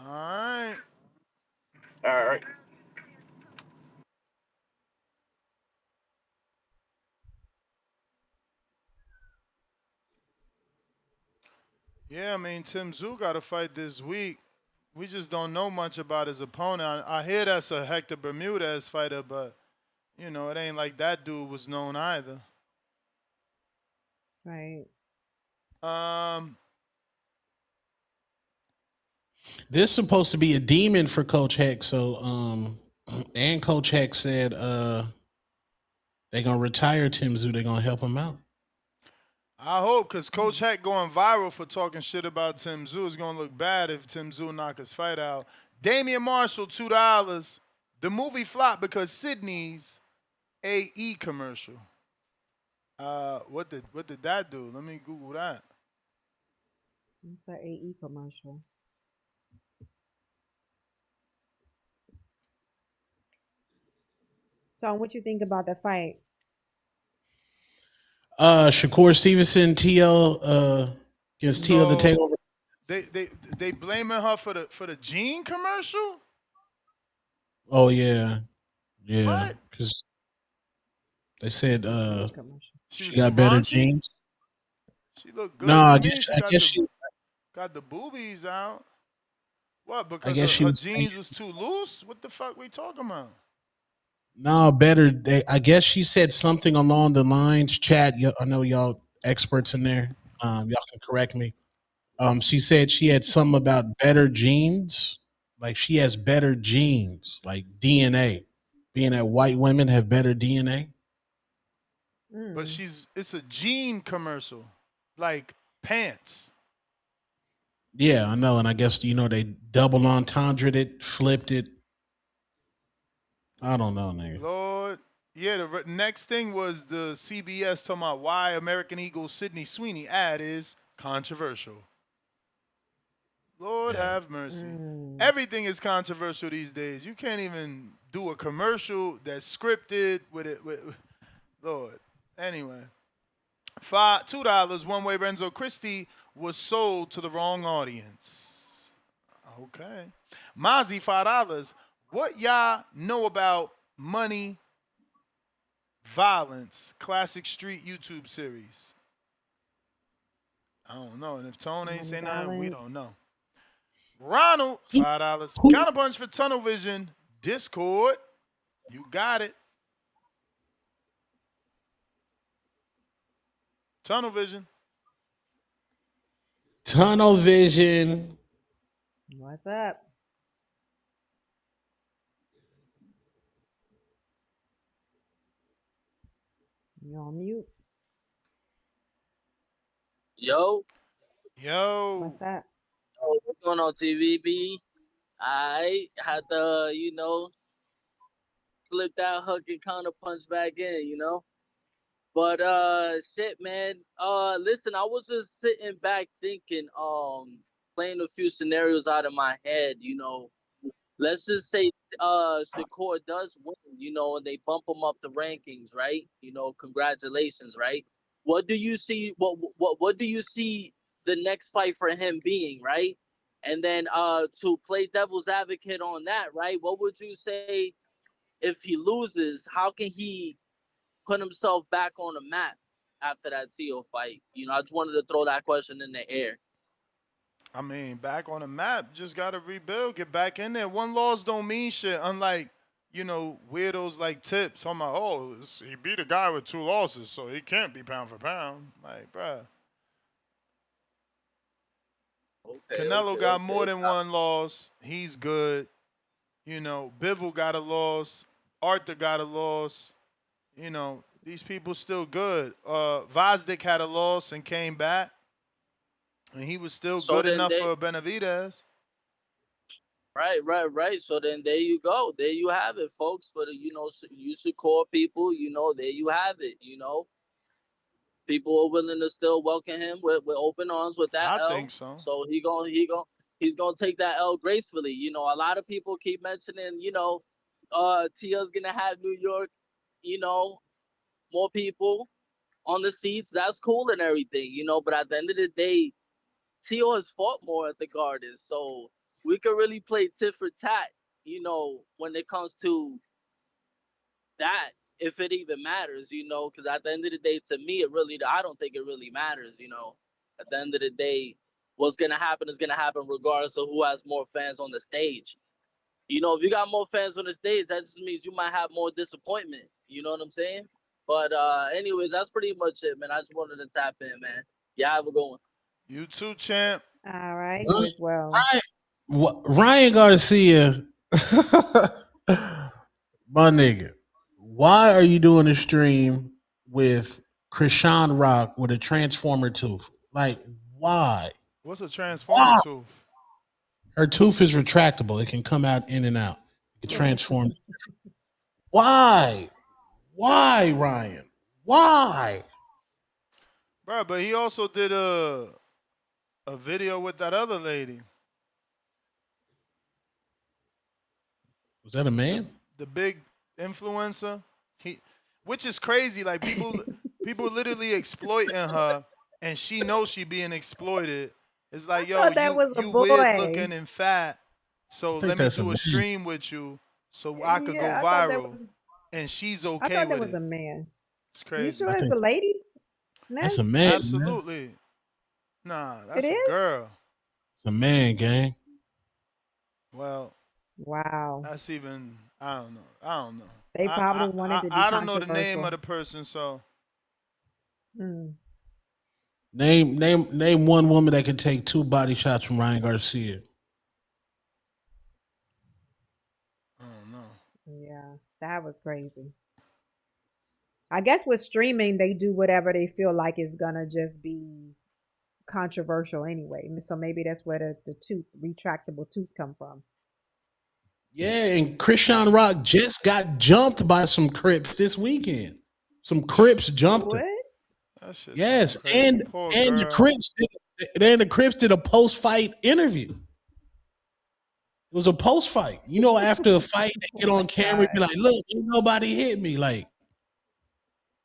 All right. All right. Yeah, I mean Tim Zoo got to fight this week. We just don't know much about his opponent. I hear that's a Hector Bermudez fighter, but you know it ain't like that dude was known either. Right. Um, This is supposed to be a demon for Coach Heck. So, and Coach Heck said they're gonna retire Tim Zoo. They're gonna help him out. I hope because Coach Heck going viral for talking shit about Tim Zoo is gonna look bad if Tim Zoo knock his fight out. Damian Marshall, $2. The movie flopped because Sydney's AE commercial. What did that do? Let me Google that. It's an AE commercial. So, what you think about the fight? Shakur Stevenson, TL against TL the So Takeover. they blaming her for the Gene commercial? Oh yeah, yeah. What? Because they said She she was too got better raunchy? genes. She looked No, good to I me. guess She I got guess the she got the boobies out. What? I Because guess she her was saying jeans was too loose? What the fuck we talking about? no better. I guess she said something along the lines. Chat. I know y'all experts in there. Y'all can correct me. She said she had something about better genes. Like she has better genes, like DNA. Being that white women have better DNA. But Mm. it's a Gene commercial, like pants. Yeah, I know, and I guess they double entendre it, flipped it. I don't know, nigga. Lord, yeah. The next thing was the CBS talking about why American Eagle Sydney Sweeney ad is controversial. Lord Yeah. have mercy. Mm. Everything is controversial these days. You can't even do a commercial that's scripted with it. Lord. Anyway, $2. One way Renzo Christie was sold to the wrong audience. Okay. Mozzie, $5. What y'all know about money, violence, classic street YouTube series? I don't know. And if Tone ain't Money say nothing, we violence. don't know. Ronald, $5. Counterpunch for Tunnel Vision. Discord. You got it. Tunnel Vision. Tunnel vision. What's up? You on mute? Yo, Yo. What's up? what's going on, TVB? I had to, slip that hook and counter punch back in. But shit, man. Listen, I was just sitting back thinking, playing a few scenarios out of my head. Let's just say Shakur does win, and they bump him up the rankings, right? Congratulations, right? What do you see what do you see the next fight for him being, right? And then to play devil's advocate on that, right? What would you say if he loses? How can he put himself back on the map after that Tio fight? I just wanted to throw that question in the air. I mean, back on the map, just gotta rebuild, get back in there. One loss don't mean shit, unlike, weirdos like Tips. I'm like, oh, he beat a guy with 2 losses, so he can't be pound for pound. Like, bruh. Canelo got more than one loss. He's good. Bivol got a loss. Arthur got a loss. These people still good. Vazdik had a loss and came back. And he was still So good then enough they for Benavidez. Right. So then there you go. There you have it, folks. For the you should call people. There you have it. People are willing to still welcome him with open arms with that I L. think so. So he's gonna take that L gracefully. A lot of people keep mentioning, Tia's gonna have New York, more people on the seats. That's cool and everything, but at the end of the day, Tio has fought more at the Garden. So we could really play tit for tat, when it comes to that, if it even matters, because at the end of the day, to me, I don't think it really matters, At the end of the day, what's going to happen is going to happen regardless of who has more fans on the stage. If you got more fans on the stage, that just means you might have more disappointment. You know what I'm saying? But anyways, that's pretty much it, man. I just wanted to tap in, man. Yeah, have a good one. You too, champ. All right, you as well. Ryan Garcia, my nigga, why are you doing a stream with Krishan Rock with a transformer tooth? Like, why? What's a transformer tooth? Her tooth is retractable. It can come out in and out. It can transform. Why? Why, Ryan? Why? Bro, but he also did a video with that other lady. Was that a man? The big influencer. Which is crazy. Like people literally exploiting her, and she knows she being exploited. It's like, yo, you weird looking and fat, so let me do a stream with you so I could go viral. And she's okay with it. I thought that was a man. It's crazy. You sure it's a lady? That's a man. Absolutely. Nah, that's a girl. It's a man, gang. Well, wow. That's even, I don't know. They probably wanted to be I don't know the name of the person, so. Name one woman that could take 2 body shots from Ryan Garcia. I don't know. Yeah, that was crazy. I guess with streaming, they do whatever they feel like is gonna just be controversial anyway. So maybe that's where the retractable tooth come from. Yeah, and Krishan Rock just got jumped by some Crips this weekend. Some Crips jumped her. Yes, and the Crips did a post-fight interview. It was a post-fight. After a fight, they get on camera and be like, look, ain't nobody hit me. Like,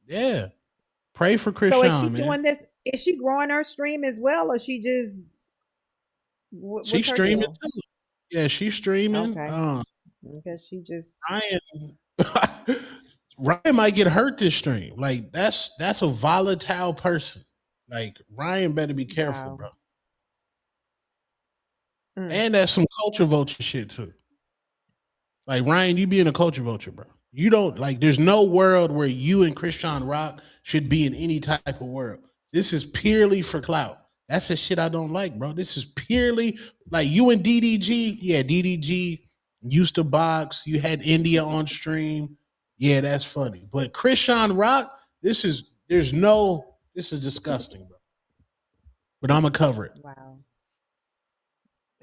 yeah. Pray for Krishan, so is she man. doing this? Is she growing her stream as well, or she just she's streaming too? Yeah, she's streaming. Okay. Because she just Ryan might get hurt this stream. Like that's a volatile person. Like Ryan better be careful, bro. And that's some culture vulture shit too. Like Ryan, you being a culture vulture, bro. You don't there's no world where you and Krishan Rock should be in any type of world. This is purely for clout. That's the shit I don't like, bro. This is purely like you and DDG. Yeah, DDG used to box. You had India on stream. Yeah, that's funny. But Krishan Rock, this is disgusting, bro. But I'm gonna cover it. Wow.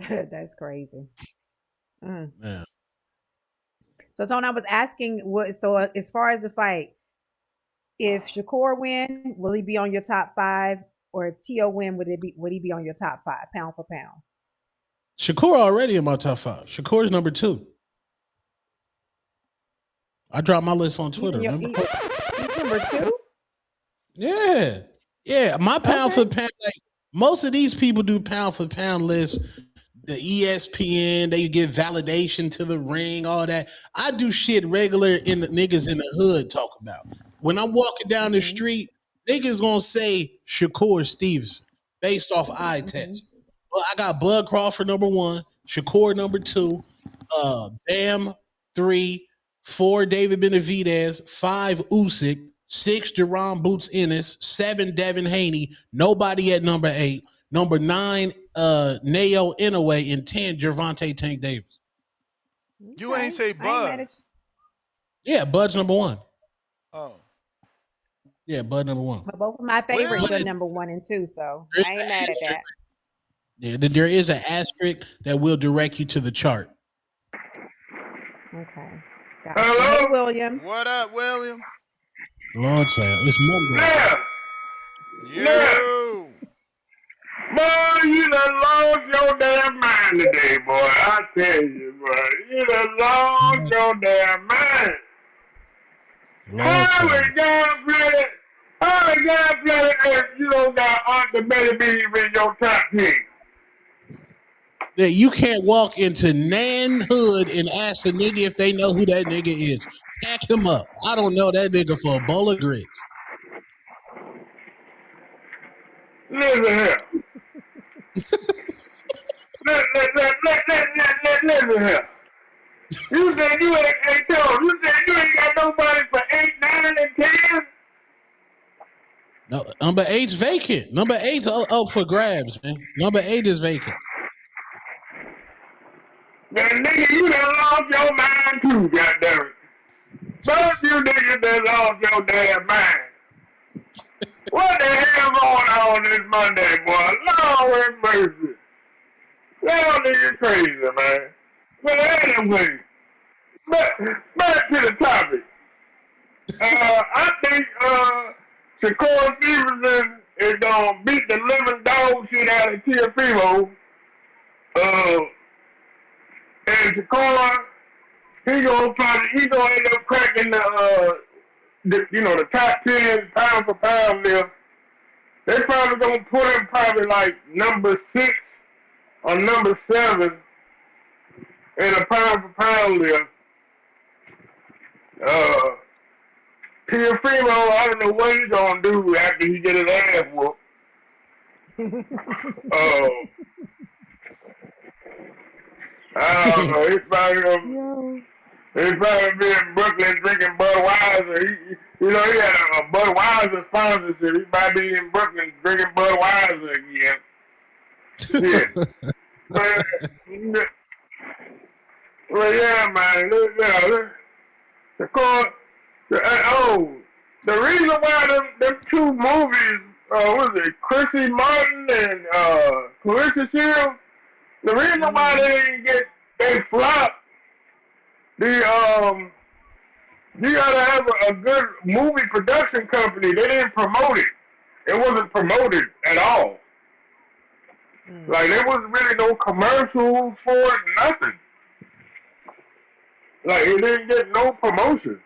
That's crazy. Yeah. So Tony, I was asking as far as the fight, if Shakur win, will he be on your top 5? Or if Tio win, would he be on your top 5, pound for pound? Shakur already in my top 5. Shakur's number 2. I dropped my list on Twitter. He's number 2? Yeah. Yeah. My pound for pound, most of these people do pound for pound lists. The ESPN, they give validation to the ring, all that. I do shit regular in the niggas in the hood talk about. When I'm walking down the street, niggas gonna say Shakur Stevenson based off eye test. Well, I got Bud Crawford number 1, Shakur number 2, Bam 3, 4 David Benavidez, 5 Usyk, 6 Jerome Boots Ennis, 7 Devin Haney, nobody at number 8, number 9 Nayo Inoue, and 10 Gervonta Tank Davis. You ain't say Bud. Yeah, Bud's number 1. Oh. Yeah, Bud number 1. But both of my favorites are number 1 and 2, so I ain't mad at that. Yeah, there is an asterisk that will direct you to the chart. Gotcha. Hey, William. What up, William? Lord child, it's Monday. Now, now, Yo. boy, you done lost your damn mind today, boy. I tell you, boy, you done lost your damn mind. Lord How child. is God planet if you don't got Uncle Betty B in your top 10? That you can't walk into Nan Hood and ask a nigga if they know who that nigga is. Pack him up. I don't know that nigga for a bowl of grits. Listen here. Listen here. You said you ain't, hey, Tom, you said you ain't got nobody for 8, 9, and 10? No, number 8's vacant. Number 8's up for grabs, man. Number 8 is vacant. Man, nigga, you done lost your mind too, goddammit. Both you niggas done lost your damn mind. What the hell going on this Monday, boy? Lord have mercy. Y'all niggas crazy, man. But anyway, back to the topic. I think Shakur Stevenson is gonna beat the living dog shit out of Teofimo. And Shakur, he gonna end up cracking the top 10 pound for pound list. They probably gonna put him probably like number 6 or number 7 in a pound for pound list. Teofimo, I don't know what he's gonna do after he get his ass whooped. I don't know. He's probably be in Brooklyn drinking Budweiser. He had a Budweiser sponsorship. He might be in Brooklyn drinking Budweiser again. Yeah. Well, yeah, man. The reason why them 2 movies, was it Chrissy Martin and Clarissa Shields? The reason why they flopped, you gotta have a good movie production company. They didn't promote it. It wasn't promoted at all. Like, there wasn't really no commercials for it, nothing. Like, it didn't get no promotion.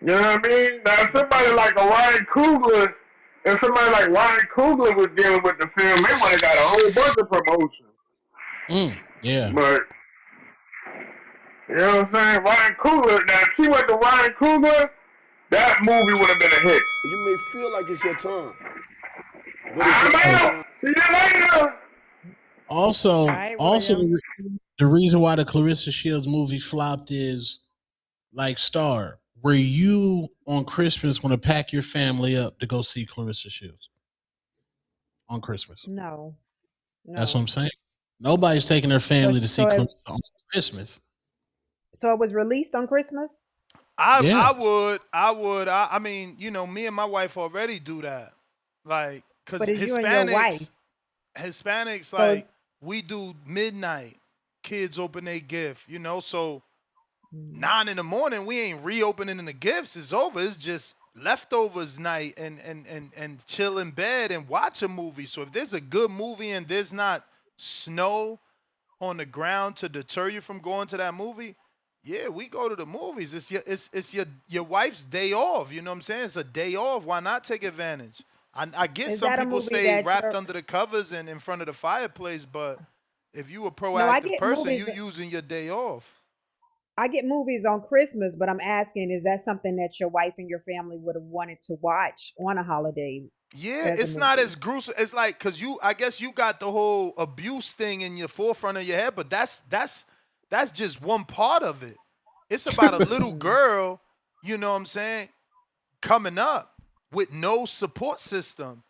You know what I mean? Now, somebody like a Ryan Coogler, if somebody like Ryan Coogler was dealing with the film, they might have got a whole bunch of promotion. Yeah. But, you know what I'm saying? Ryan Coogler, now if she went to Ryan Coogler, that movie would have been a hit. You may feel like it's your time. But I'm out. See you later. Also, the reason why the Clarissa Shields movie flopped is, like, Star, were you on Christmas going to pack your family up to go see Clarissa Shields on Christmas? No. That's what I'm saying. Nobody's taking their family to see Clarissa on Christmas. So it was released on Christmas? I would. I mean, me and my wife already do that. Like, because Hispanics, like, we do midnight. Kids open their gift, so 9 in the morning, we ain't reopening the gifts. It's over. It's just leftovers night and chill in bed and watch a movie. So if there's a good movie and there's not snow on the ground to deter you from going to that movie, yeah, we go to the movies. It's your wife's day off. You know what I'm saying? It's a day off. Why not take advantage? I get some people stay wrapped under the covers and in front of the fireplace, but if you a proactive person, you using your day off. I get movies on Christmas, but I'm asking, is that something that your wife and your family would have wanted to watch on a holiday? Yeah, it's not as gruesome. It's like, because I guess you got the whole abuse thing in your forefront of your head, but that's just one part of it. It's about a little girl, you know what I'm saying, coming up with no support system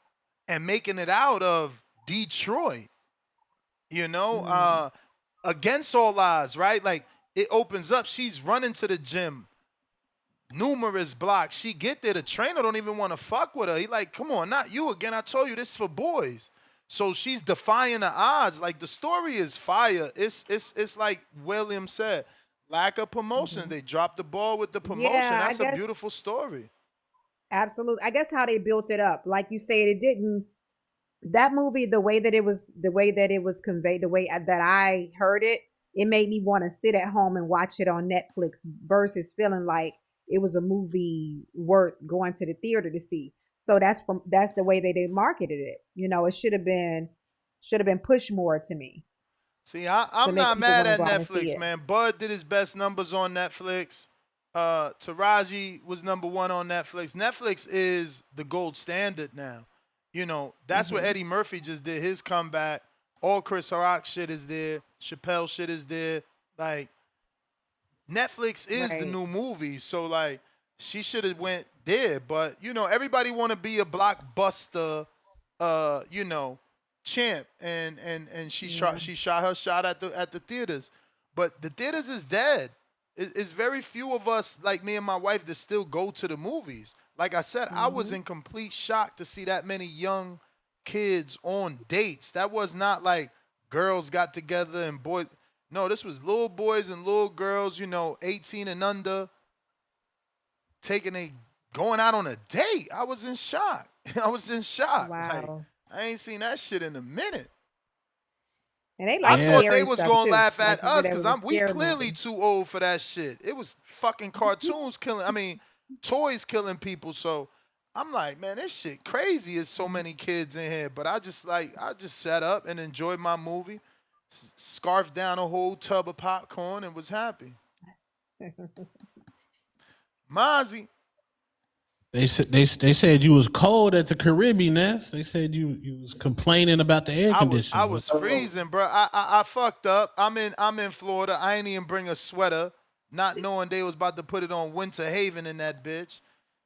and making it out of Detroit, against all odds, right? Like, it opens up. She's running to the gym, numerous blocks. She get there. The trainer don't even want to fuck with her. He like, come on, not you again. I told you this is for boys. So she's defying the odds. Like, the story is fire. It's like William said. Lack of promotion. They dropped the ball with the promotion. Yeah, I That's a guess beautiful story. absolutely. I guess how they built it up, like you said, it didn't. That movie, the way that it was conveyed, the way that I heard it, it made me want to sit at home and watch it on Netflix versus feeling like it was a movie worth going to the theater to see. So that's the way that they marketed it. It should have been pushed more to me See, to I'm make not people mad want to at go out and see Netflix, it. man. Bud did his best numbers on Netflix. Taraji was #1 on Netflix. Netflix is the gold standard now. That's where Hmm. Eddie Murphy just did his comeback. All Chris Rock shit is there. Chappelle shit is there. Like, Netflix is the Right. new movie, so like she should have went there. But everybody want to be a blockbuster, champ, and Yeah. she shot her shot at the theaters, but the theaters is dead. It's very few of us like me and my wife that still go to the movies. Like I said, I was Hmm. in complete shock to see that many young kids on dates. That was not like girls got together and boys. No, this was little boys and little girls, 18 and under, taking a going out on a date. I was in shock. I was in shock. Like, Wow. I ain't seen that shit in a minute. And they I like thought Yeah. they scary was stuff gonna too. laugh Like at you said, us that because was a we scary clearly movie. too old for that shit. It was fucking cartoons killing. I mean, toys killing people. So I'm like, man, this shit crazy. There's so many kids in here. But I just sat up and enjoyed my movie, scarfed down a whole tub of popcorn and was happy. Mozzie, They said you was cold at the Caribbean. Nest. They said you was complaining about the air I conditioning. was freezing, bro. I fucked up. I'm in Florida. I ain't even bring a sweater, not knowing they was about to put it on Winter Haven in that bitch.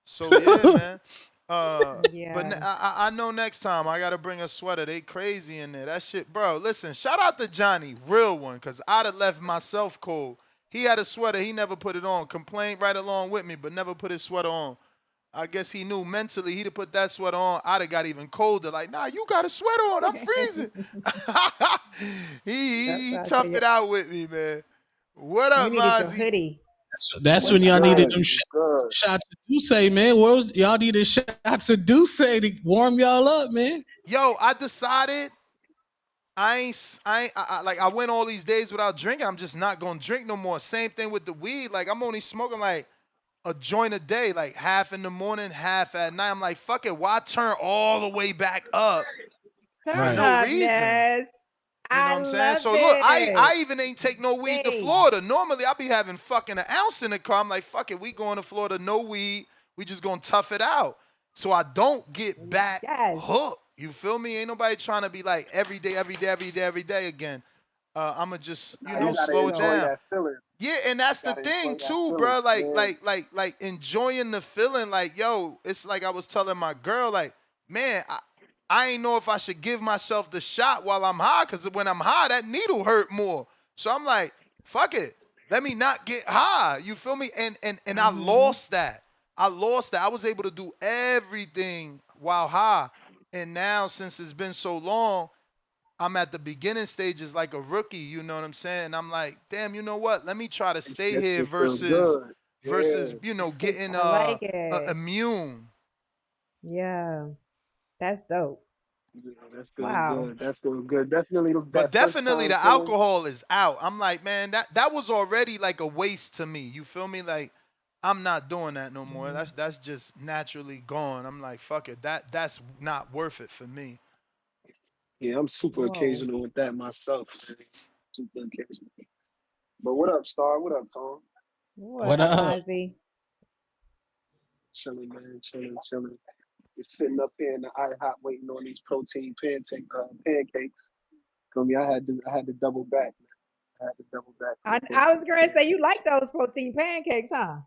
So yeah, man. But Yeah. I know next time I gotta bring a sweater. They crazy in there. That shit, bro. Listen, shout out to Johnny, real one, cause I'd have left myself cold. He had a sweater. He never put it on. Complained right along with me, but never put his sweater on. I guess he knew mentally he'd have put that sweater on. I'd have got even colder. Like, nah, you got a sweater on. I'm freezing. That's he why I tell toughed you, it out with me, man. What you up, needed your Mozzie? hoodie. That's when What's y'all needed good? them What's good? shots of Douce, man. Where was y'all needed shots of Douce to warm y'all up, man? Yo, I decided I went all these days without drinking. I'm just not gonna drink no more. Same thing with the weed. Like I'm only smoking like a joint a day, like half in the morning, half at night. I'm like, fuck it. Why turn all the way back up for Turn Right. no up, reason? Ness. You know I what I'm saying? love So look, I it. even ain't take no weed to Same. Florida. Normally I be having fucking an ounce in the car. I'm like, fuck it, we going to Florida, no weed. We just gonna tough it out. So I don't get back Yes. hooked. You feel me? Ain't nobody trying to be like every day, every day, every day, every day again. I'ma just, Now you That's gotta slow it enjoy dope. down. that feeling. Yeah, and that's the Gotta thing enjoy that too, feeling. bro. Like, Yeah. like, like, like enjoying the feeling. Like, yo, it's like I was telling my girl, like, man, I ain't know if I should give myself the shot while I'm high, because when I'm high, that needle hurt more. So I'm like, fuck it, let me not get high. You feel me? And I Hmm. lost that. I lost that. I was able to do everything while high, and now since it's been so long, I'm at the beginning stages like a rookie, you know what I'm saying? I'm like, damn, you know what? Let me try to stay That here shit feel versus good. versus Yeah. getting I like it. immune. Yeah. That's dope. Yeah, that feel Wow. good. That feel good. Definitely But that first definitely time the feeling. alcohol is out. I'm like, man, that was already like a waste to me. You feel me? Like I'm not doing that no more. Mhm. That's just naturally gone. I'm like, fuck it. That's not worth it for me. Yeah, I'm super Whoa. occasional with that myself. Man. Super occasional. But what up, Star? What up, Tom? What What up, up? Mozzie? Chilling, man. Chilling, chilling. Just sitting up here in the IHOP waiting on these protein pancakes. Feel me? I had to double back, man. I had to double back for the I was protein gonna say you pancakes. like those protein pancakes, huh?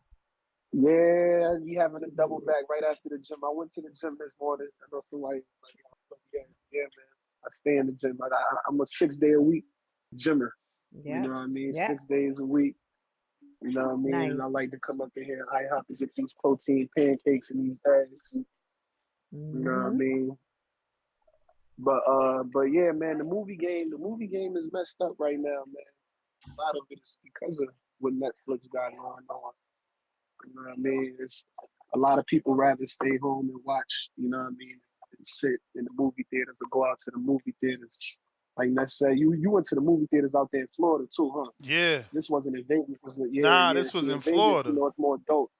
Yeah, I be having a double back right after the gym. I went to the gym this morning. I know somebody was like, yeah, yeah, man. I stay in the gym. I'm a 6 day a week gymmer. You know Yep. what I mean? Yep. 6 days a week. You know what I mean? And Nice. I like to come up in here and IHOP and get these protein pancakes and these eggs. You know what I Hmm. mean? But yeah, man, the movie game is messed up right now, man. A lot of it is because of what Netflix got going on. You know what I mean? It's a lot of people rather stay home and watch, you know what I mean, and sit in the movie theaters or go out to the movie theaters. Like let's say you went to the movie theaters out there in Florida too, huh? Yeah. This wasn't in Vegas. Nah, Yeah. this was See, in in Vegas, you Florida. know, it's more adult.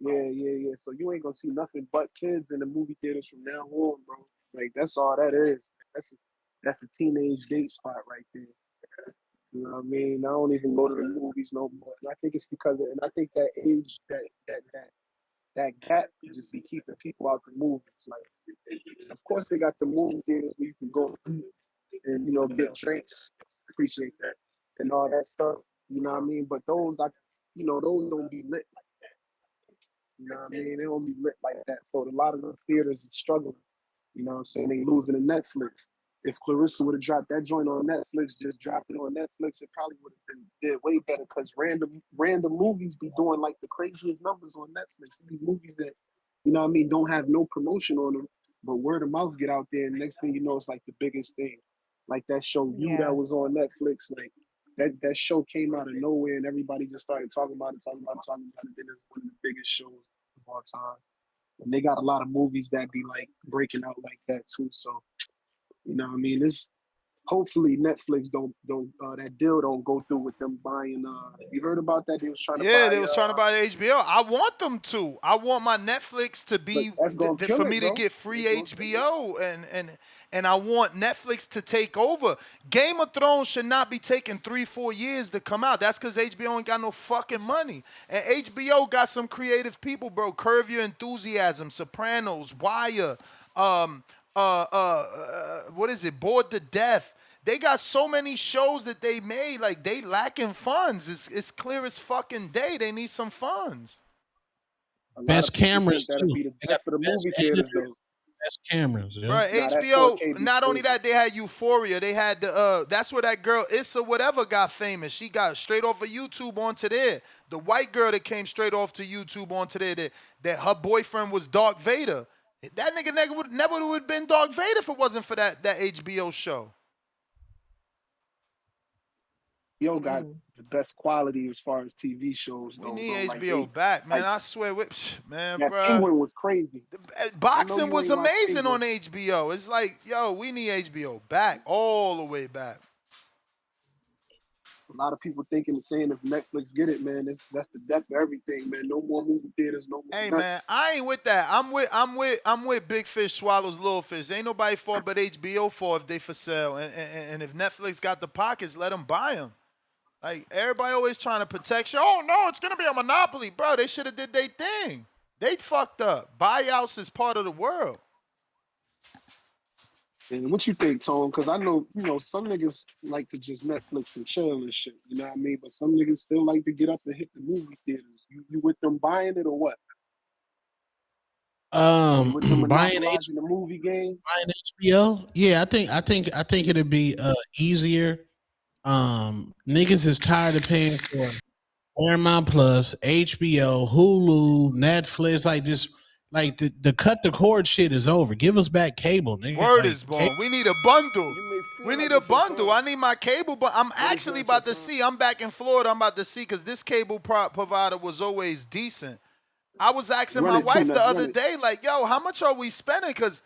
Yeah. So you ain't gonna see nothing but kids in the movie theaters from now on, bro. Like that's all that is. That's a teenage date spot right there. You know what I mean? I don't even go to the movies no more. And I think it's because and I think that age that gap just be keeping people out the movies. Like, of course, they got the movie theaters where you can go and get drinks. Appreciate that and all that stuff. You know what I mean? But those don't be lit like that. You know what I mean? They don't be lit like that. So a lot of the theaters are struggling. You know what I'm saying? They losing to Netflix. If Clarissa would have dropped that joint on Netflix, just dropped it on Netflix, it probably would have been did way better because random movies be doing like the craziest numbers on Netflix. These movies that, you know what I mean, don't have no promotion on them, but word of mouth get out there, and next thing you know, it's like the biggest thing. Like that show You Yeah. that was on Netflix, like that show came out of nowhere and everybody just started talking about it. Then it's one of the biggest shows of all time. And they got a lot of movies that be like breaking out like that too. So, you know what I mean? It's hopefully Netflix don't that deal don't go through with them buying you heard about that? They was trying to Yeah, buy they was trying to buy the HBO. I want them to. I want my Netflix to but be that's gonna for kill me it, to bro. get free It's gonna kill it. HBO and I want Netflix to take over. Game of Thrones should not be taking 3-4 years to come out. That's because HBO ain't got no fucking money. And HBO got some creative people, bro. Curve Your Enthusiasm, Sopranos, Wire, what is it? Bored to Death. They got so many shows that they made, like they lacking funds. It's clear as fucking day. They need some funds. A lot of Best people think cameras that'll too. be the They got death of the the best movie theaters editors, though. best cameras. Yeah. Bro, Nah, that HBO, 4K be not only crazy. that, they had Euphoria. They had the that's where that girl Issa whatever got famous. She got straight off of YouTube onto there. The white girl that came straight off to YouTube onto there that her boyfriend was Darth Vader. That nigga never would have been Darth Vader if it wasn't for that HBO show. Yo got Mm. the best quality as far as TV shows We though, need bro. Like HBO back, man. like I swear, man, that bro. Penguin was crazy. I know Boxing you was ain't watched amazing Penguin. on HBO. It's like, yo, we need HBO back, all the way back. A lot of people thinking and saying if Netflix get it, man, that's the death of everything, man. No more movie theaters, no more Hey nothing. man, I ain't with that. I'm with big fish swallows little fish. Ain't nobody fault but HBO for if they for sale. And if Netflix got the pockets, let them buy them. Like everybody always trying to protect you. Oh no, it's gonna be a monopoly, bro. They should have did their thing. They fucked up. Buyouts is part of the world. And what you think, Tone? Because I know, some niggas like to just Netflix and chill and shit. You know what I mean? But some niggas still like to get up and hit the movie theaters. You with them buying it or what? You with them Buying monopolizing the movie game? buying HBO. Yeah, I think it'd be easier. Niggas is tired of paying for Paramount Plus, HBO, Hulu, Netflix. Like just like the cut the cord shit is over. Give us back cable, nigga. Word Like, is born. We need a bundle. You may feel We need like a it's your bundle. time, I need my cable, but I'm but it's actually not about your to time. see. I'm back in Florida. I'm about to see because this cable provider was always decent. I was asking Run my it, Two wife the Nuts, run other it. day, like, yo, how much are we spending? Because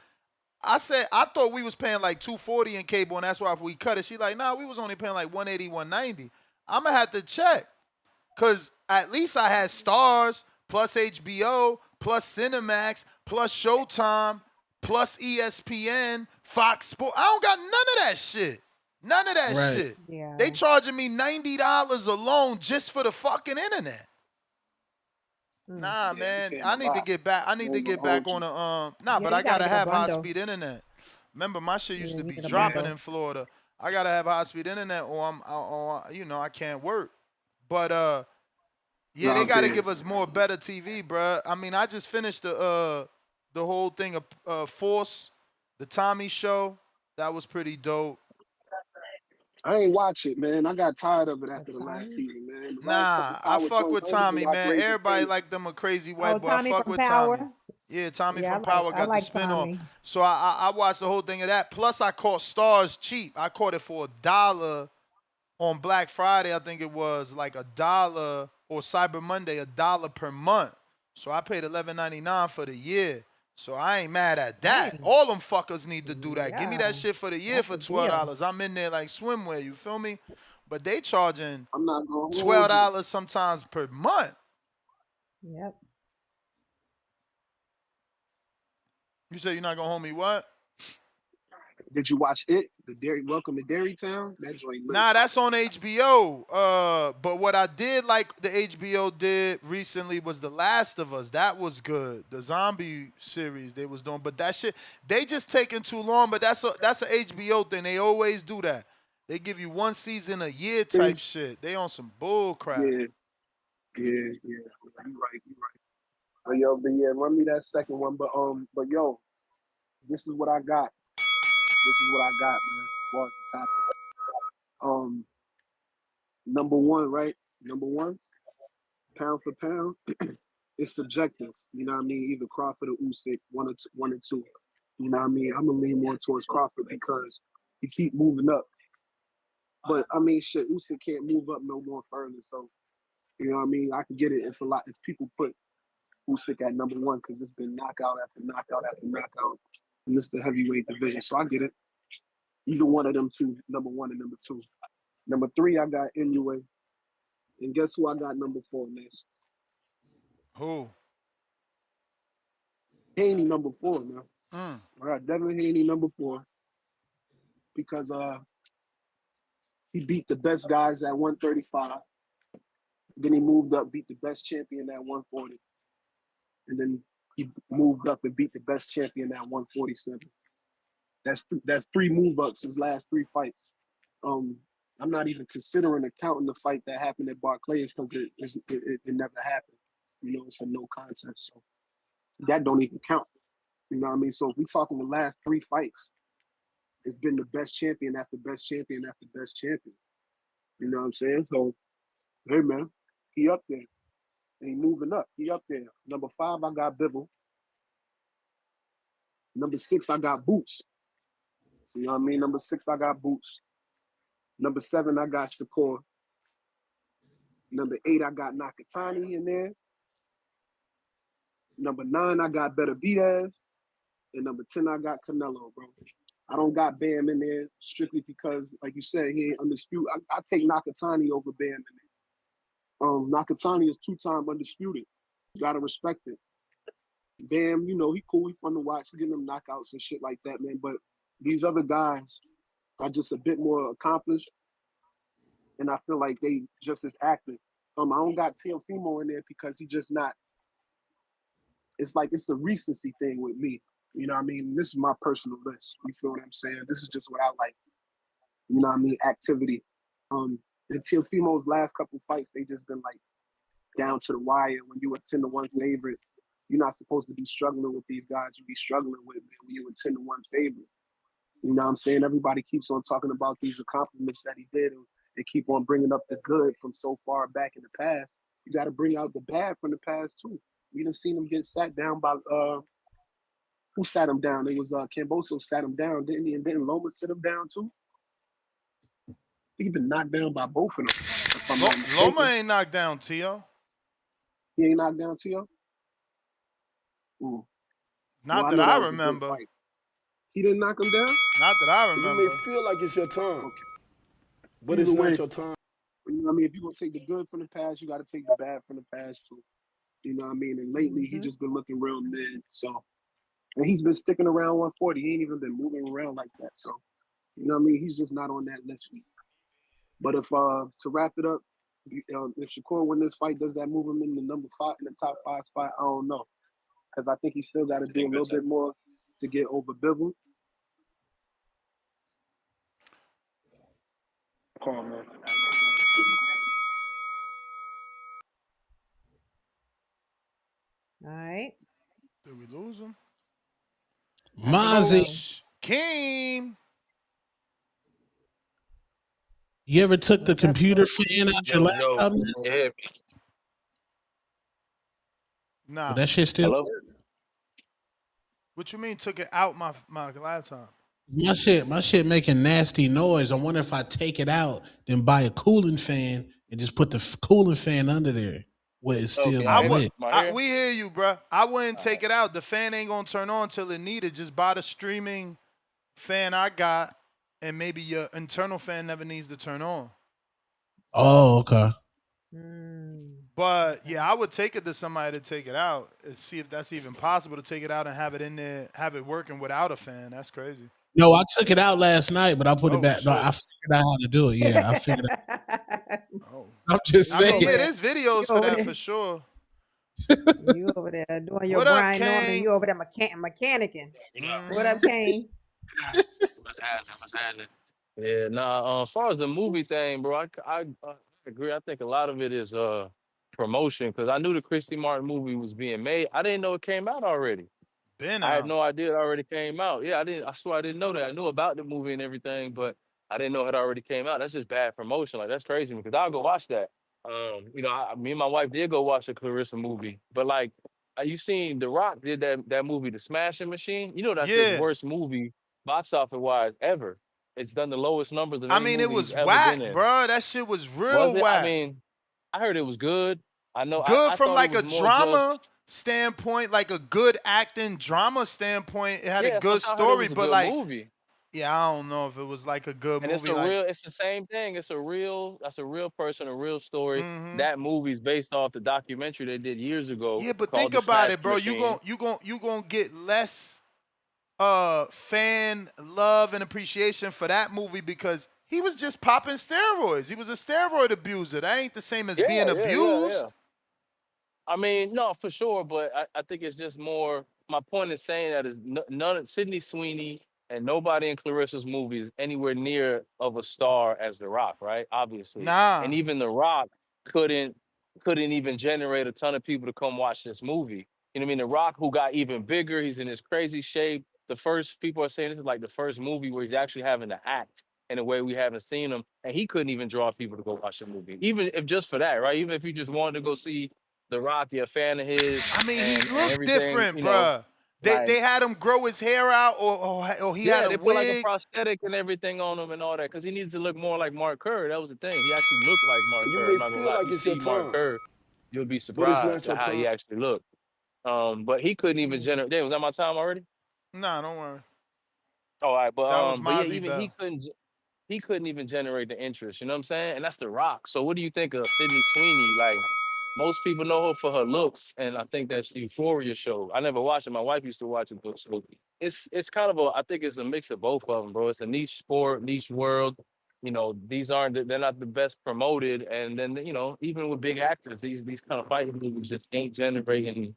I said I thought we was paying like $240 in cable, and that's why if we cut it. She like, nah, we was only paying like $180, $190. I'm gonna have to check. Cause at least I had Stars plus HBO plus Cinemax plus Showtime plus ESPN, Fox Sport. I don't got none of that shit. None of that right. shit. Yeah. They charging me $90 alone just for the fucking internet. Mm. Nah, Yeah, you man, paying I a need to lot. get back. I I need to ain't gonna get back hold on you. the Nah, Yeah, but you I gotta gotta get a have high bundle. speed internet. Remember, my shit used Yeah, to you be need a dropping bundle. in Florida. I gotta have high speed internet, or I can't work. But yeah, Nah, they I'm gotta dead. give us more better TV, bruh. I mean, I just finished the whole thing of Force, the Tommy show. That was pretty dope. I ain't watch it, man. I got tired of it The after the last Tommy. season, man. The last couple Nah, I Power fuck joints, with I ain't even Tommy, watch man. Raising Everybody Kanan. like them a crazy Oh, white boy. I Tommy fuck from with Tommy. Power. Yeah, Tommy Yeah, from Power I got the like spinoff. Tommy. So I watched the whole thing of that. Plus, I caught Stars cheap. I caught it for $1 on Black Friday, I think it was like $1 or Cyber Monday, $1 per month. So I paid $11.99 for the year. So I ain't mad at that. Dang. All them fuckers need to do that. Give me Yeah. that shit for the year That's for a deal. $12. I'm in there like swimwear. You feel me? But they charging I'm not gonna hold you. $12 sometimes per month. Yep. You say you're not gonna hold me what? Did you watch it? The Dairy Welcome to Dairy Town? That joint lit. Nah, that's on HBO. But what I did like the HBO did recently was The Last of Us. That was good. The zombie series they was doing, but that shit they just taking too long. But that's a HBO thing. They always do that. They give you one season a year type shit. They on some bull crap. Yeah. You right. But yeah, run me that second one. But yo, this is what I got. Man, as far as the topic. Number one, right? Number one, pound for pound, it's subjective. You know what I mean? Either Crawford or Usyk, one or two. You know what I mean? I'm gonna lean more towards Crawford because he keep moving up. But I mean, shit, Usyk can't move up no more further. So you know what I mean? I can get it if people put Usyk at number one because it's been knockout after knockout after knockout, and this is the heavyweight division. So I get it. Either one of them two, number one and number two. Number three, I got Inoue. And guess who I got number four next? Who? Haney number four, man. Mm. I got Devin Haney number four because he beat the best guys at 135. Then he moved up, beat the best champion at 140. And then he moved up and beat the best champion at 147. That's three move ups his last three fights. I'm not even considering accounting the fight that happened at Barclays because it never happened. You know, it's a no contest, so that don't even count. You know what I mean? So if we talking the last three fights, it's been the best champion after best champion after best champion. You know what I'm saying? So, hey man, he up there. And he moving up. He up there. Number 5, I got Bivol. Number 6, I got Boots. You know what I mean? Number 6, I got Boots. Number 7, I got Shakur. Number 8, I got Nakatani in there. Number 9, I got Benavidez. And number 10, I got Canelo, bro. I don't got Bam in there strictly because, like you said, he ain't undisputed. I take Nakatani over Bam in there. Nakatani is 2-time undisputed. You gotta respect it. Bam, you know, he cool, he fun to watch, getting them knockouts and shit like that, man. But these other guys are just a bit more accomplished, and I feel like they just as active. I don't got Teofimo in there because he just not. It's like it's a recency thing with me. You know what I mean? This is my personal list. You feel what I'm saying? This is just what I like. You know what I mean? Activity. And Teofimo's last couple fights, they just been like down to the wire. When you a 10-1 favorite, you're not supposed to be struggling with these guys. You be struggling with, man, when you a 10-1 favorite. You know what I'm saying? Everybody keeps on talking about these accomplishments that he did, and they keep on bringing up the good from so far back in the past. You got to bring out the bad from the past too. We done seen him get sat down by who sat him down? It was Camboso sat him down, didn't he? And didn't Loma sit him down too? I think he been knocked down by both of them. If I'm not mistaken. Loma ain't knocked down Tio. He ain't knocked down Tio? Not that I remember. He didn't knock him down? Not that I remember. You may feel like it's your time, but Either it's way, not your time. You know what I mean? If you're going to take the good from the past, you got to take the bad from the past too. You know what I mean? And lately, he just been looking real mid. So, and he's been sticking around 140. He ain't even been moving around like that. So, you know what I mean? He's just not on that list. But if to wrap it up, if Shakur win this fight, does that move him in the number 5 in the top 5 spot? I don't know, because I think he still got to do a little bit more to get over Bivol. Come on, man. All right. Did we lose him? Mozzie. Keem. You ever took the computer fan out your laptop? Yeah. Nah. That shit still. Hello? What you mean took it out my laptop? My shit making nasty noise. I wonder if I take it out, then buy a cooling fan and just put the cooling fan under there where it Oh, still can be I y'all hear would. lit. my hair? We hear you, bro. I wouldn't All right. take it out. The fan ain't gonna turn on till it needed. Just buy the streaming fan I got, and maybe your internal fan never needs to turn on. Oh, okay. But yeah, I would take it to somebody to take it out and see if that's even possible to take it out and have it in there, have it working without a fan. That's crazy. No, I took it out last night, but I put it Oh back. No, shit. I figured out how to do it. Yeah, I figured it Oh. I'm just I mean, saying. yeah, there's videos for over that there. for sure. You over there doing your What up, Brian Norman. Kane? You over there mechanicking. What up, Mhm. Kane? What's happening? What's happening? Yeah, nah. As far as the movie thing, bro, I agree. I think a lot of it is promotion because I knew the Christy Martin movie was being made. I didn't know it came out already. Been I had out. no idea it already came out. Yeah, I didn't. I swear I didn't know that. I knew about the movie and everything, but I didn't know it already came out. That's just bad promotion. Like that's crazy because I'll go watch that. Me and my wife did go watch a Clarissa movie, but like, you seen The Rock did that movie, The Smashing Machine? You know that's his Yeah. worst movie, box office wise ever. It's done the lowest numbers of I any mean, it movie he's was ever whack, been in. bro. That shit was Was real it? I whack. mean, I heard it was good. I know. Good I from thought it like a was more just drama standpoint, like a good acting drama standpoint. It had a yeah. good Sometimes I heard it story, was a but good like, movie. yeah, I don't know if it was like a good And it's movie. a Like, real, it's the same thing. That's a real person, a real story. hmm That movie's based off the documentary they did years ago yeah, but called think The about Smash it, bro. Machine. You gonna get less fan love and appreciation for that movie because he was just popping steroids. He was a steroid abuser. That ain't the same as Yeah, being yeah, yeah, yeah. abused. I mean, no, for sure, but I think it's just more. My point is saying that is none of Sydney Sweeney and nobody in Clarissa's movie is anywhere near of a star as The Rock, right? Obviously, Nah. and even The Rock couldn't couldn't even generate a ton of people to come watch this movie. You know what I mean? The Rock, who got even bigger, he's in his crazy shape. The first people are saying this is like the first movie where he's actually having to act in a way we haven't seen him, and he couldn't even draw people to go watch the movie, even if just for that, right? Even if you just wanted to go see the Rock, you're a fan of his I mean, he and looked everything, different, bruh. like They had him grow his hair out, or he had yeah, a they put like a wig. prosthetic and everything on him and all that because he needed to look more like Mark Kerr. That was the thing. He actually looked like Mark You Kerr. may I'm not gonna feel lie. If like you it's your see Mark time, Kerr, you'll be but it's surprised not your at how he time. actually looked. But he couldn't even generate. Damn, was that my time already? Nah, don't worry. Oh, all right, That was but yeah, Mozzie even Bell. he couldn't even generate the interest. You know what I'm saying? And that's The Rock. So what do you think of Sydney Sweeney? Like most people know her for her looks, and I think that's Euphoria show. I never watched it. My wife used to watch it, but so it's kind of a I think it's a mix of both of them, bro. It's a niche sport, niche world. These aren't they're not the best promoted, and then even with big actors, these kind of fighting movies just ain't generating.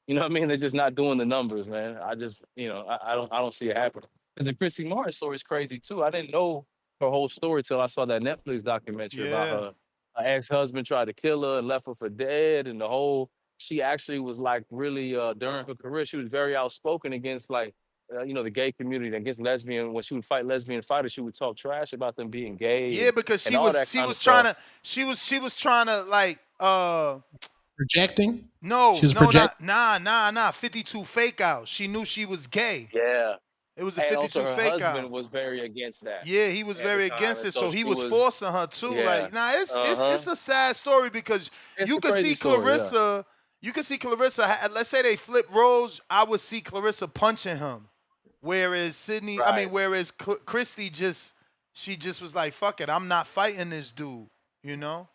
You know what I mean? They're just not doing the numbers, man. I just, I don't see it happening. Because the Chrissy Martin story is crazy too. I didn't know her whole story till I saw that Netflix documentary about Yeah. her ex-husband tried to kill her and left her for dead, and the whole. She actually was like really during her career, she was very outspoken against like, the gay community against lesbian. When she would fight lesbian fighters, she would talk trash about them being gay Yeah, because and all that she kind of was trying stuff. to she was trying to like Projecting? no She was no projecting? nah 52 fake out. She knew she was gay. Yeah. It was a And also 52 her fake husband out. was very against that Yeah, he was at the very time, against and it, so so he she was was forcing her too. yeah. Like, nah, Uh-huh. it's a sad story because It's you a can crazy see story, yeah. Clarissa. You can see Clarissa. Let's say they flip roles. I would see Clarissa punching him, whereas Right. Christy she just was like, "Fuck it, I'm not fighting this dude." You know?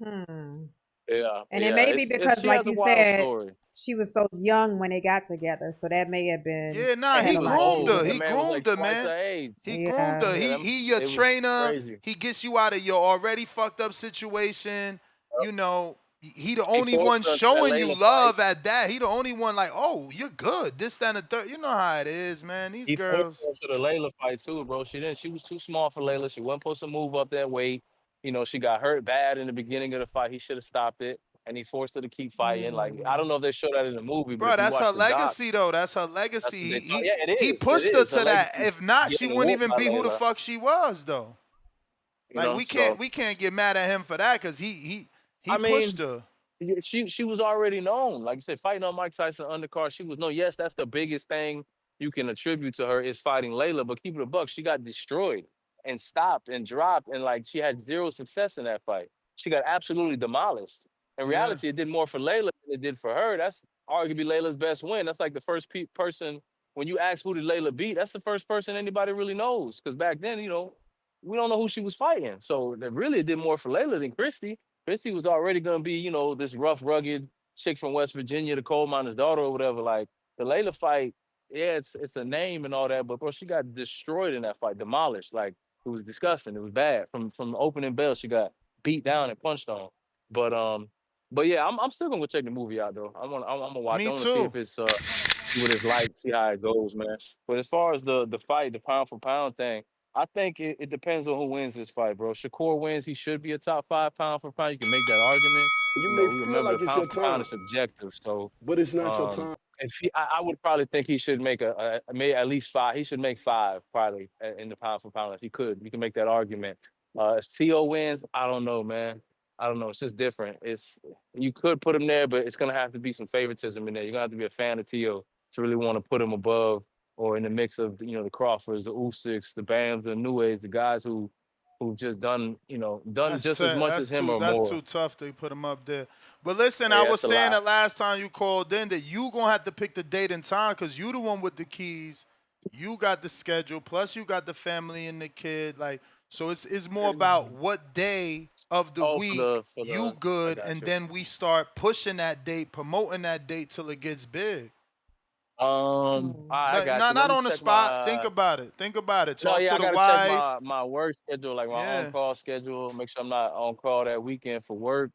Hmm. Yeah, And it yeah. may be It's because, she like has a you wild said, story. she was so young when they got together, so that may have been Yeah, nah, And had he he a was lot to groomed do old. her. with That He it. man was groomed like her, twice man. her age. He groomed Yeah. her. Yeah, He your it was trainer. crazy. He gets you out of your already fucked up situation. You know, he the He only forced one her into that showing you Layla fight. love at that. He the only one like, oh, you're good. This, that, and the third. You know how it is, man. These He forced girls. her into the Layla fight too, bro. She didn't. She was too small for Layla. She wasn't supposed to move up that weight. She got hurt bad in the beginning of the fight. He should have stopped it, and he forced her to keep fighting. Like I don't know if they show that in the movie, but Bro, if you that's watch her the doc, legacy though. That's her that's legacy. what they talk. He Yeah, he It pushed her is. Her to that. legacy If not, she getting wouldn't whooped even by be who the Layla. fuck she was though. Like So we can't get mad at him for that because he I pushed mean, her. yeah, she was already known. Like I said, fighting on Mike Tyson undercard, she was known. Yes, that's the biggest thing you can attribute to her is fighting Layla. But keep it a buck, she got destroyed and stopped and dropped, and like she had zero success in that fight. She got absolutely demolished. In Yeah. reality, it did more for Layla than it did for her. That's arguably Layla's best win. That's like the first person when you ask who did Layla beat. That's the first person anybody really knows. Because back then, we don't know who she was fighting. So that really it did more for Layla than Christy. Christy was already gonna be, this rough, rugged chick from West Virginia, the coal miner's daughter or whatever. Like the Layla fight, yeah, it's a name and all that, but bro, she got destroyed in that fight, demolished. Like it was disgusting. It was bad. From the opening bell, she got beat down and punched on. But but yeah, I'm still gonna go check the movie out though. I'm gonna watch. I Me want to see too. if it's see what it's like, see how it goes, man. But as far as the fight, the pound for pound thing, I think it depends on who wins this fight, bro. Shakur wins, he should be a top 5 pound for pound. You can make that argument. You may We feel remember the like it's your pound for pound time, is subjective. So but it's not your um time. if I would probably think he should make maybe at least 5. He should make 5 probably in the pound for pound if he could. You can make that argument. If Theo wins, I don't know, man. I don't know. It's just different. You could put him there, but it's gonna have to be some favoritism in there. You're gonna have to be a fan of Theo to really want to put him above or in the mix of the Crawfords, the Usyks, the Bams, the Nues, the guys who've just done just as much as him or That's more. too tough to put him up there. But listen, I Yeah, was that's a saying lot. that last time you called in that you gonna have to pick the date and time because you the one with the keys. You got the schedule, plus you got the family and the kid. Like, so it's more about what day of the Oh, for week the for you the I good, got and you. then we start pushing that date, promoting that date till it gets big. I Like, got you. Let not me on the check spot. Think my about it. Think about it. No, Talk yeah, to I the gotta check wife. my work schedule, like my on Yeah. call schedule. Make sure I'm not on call that weekend for work.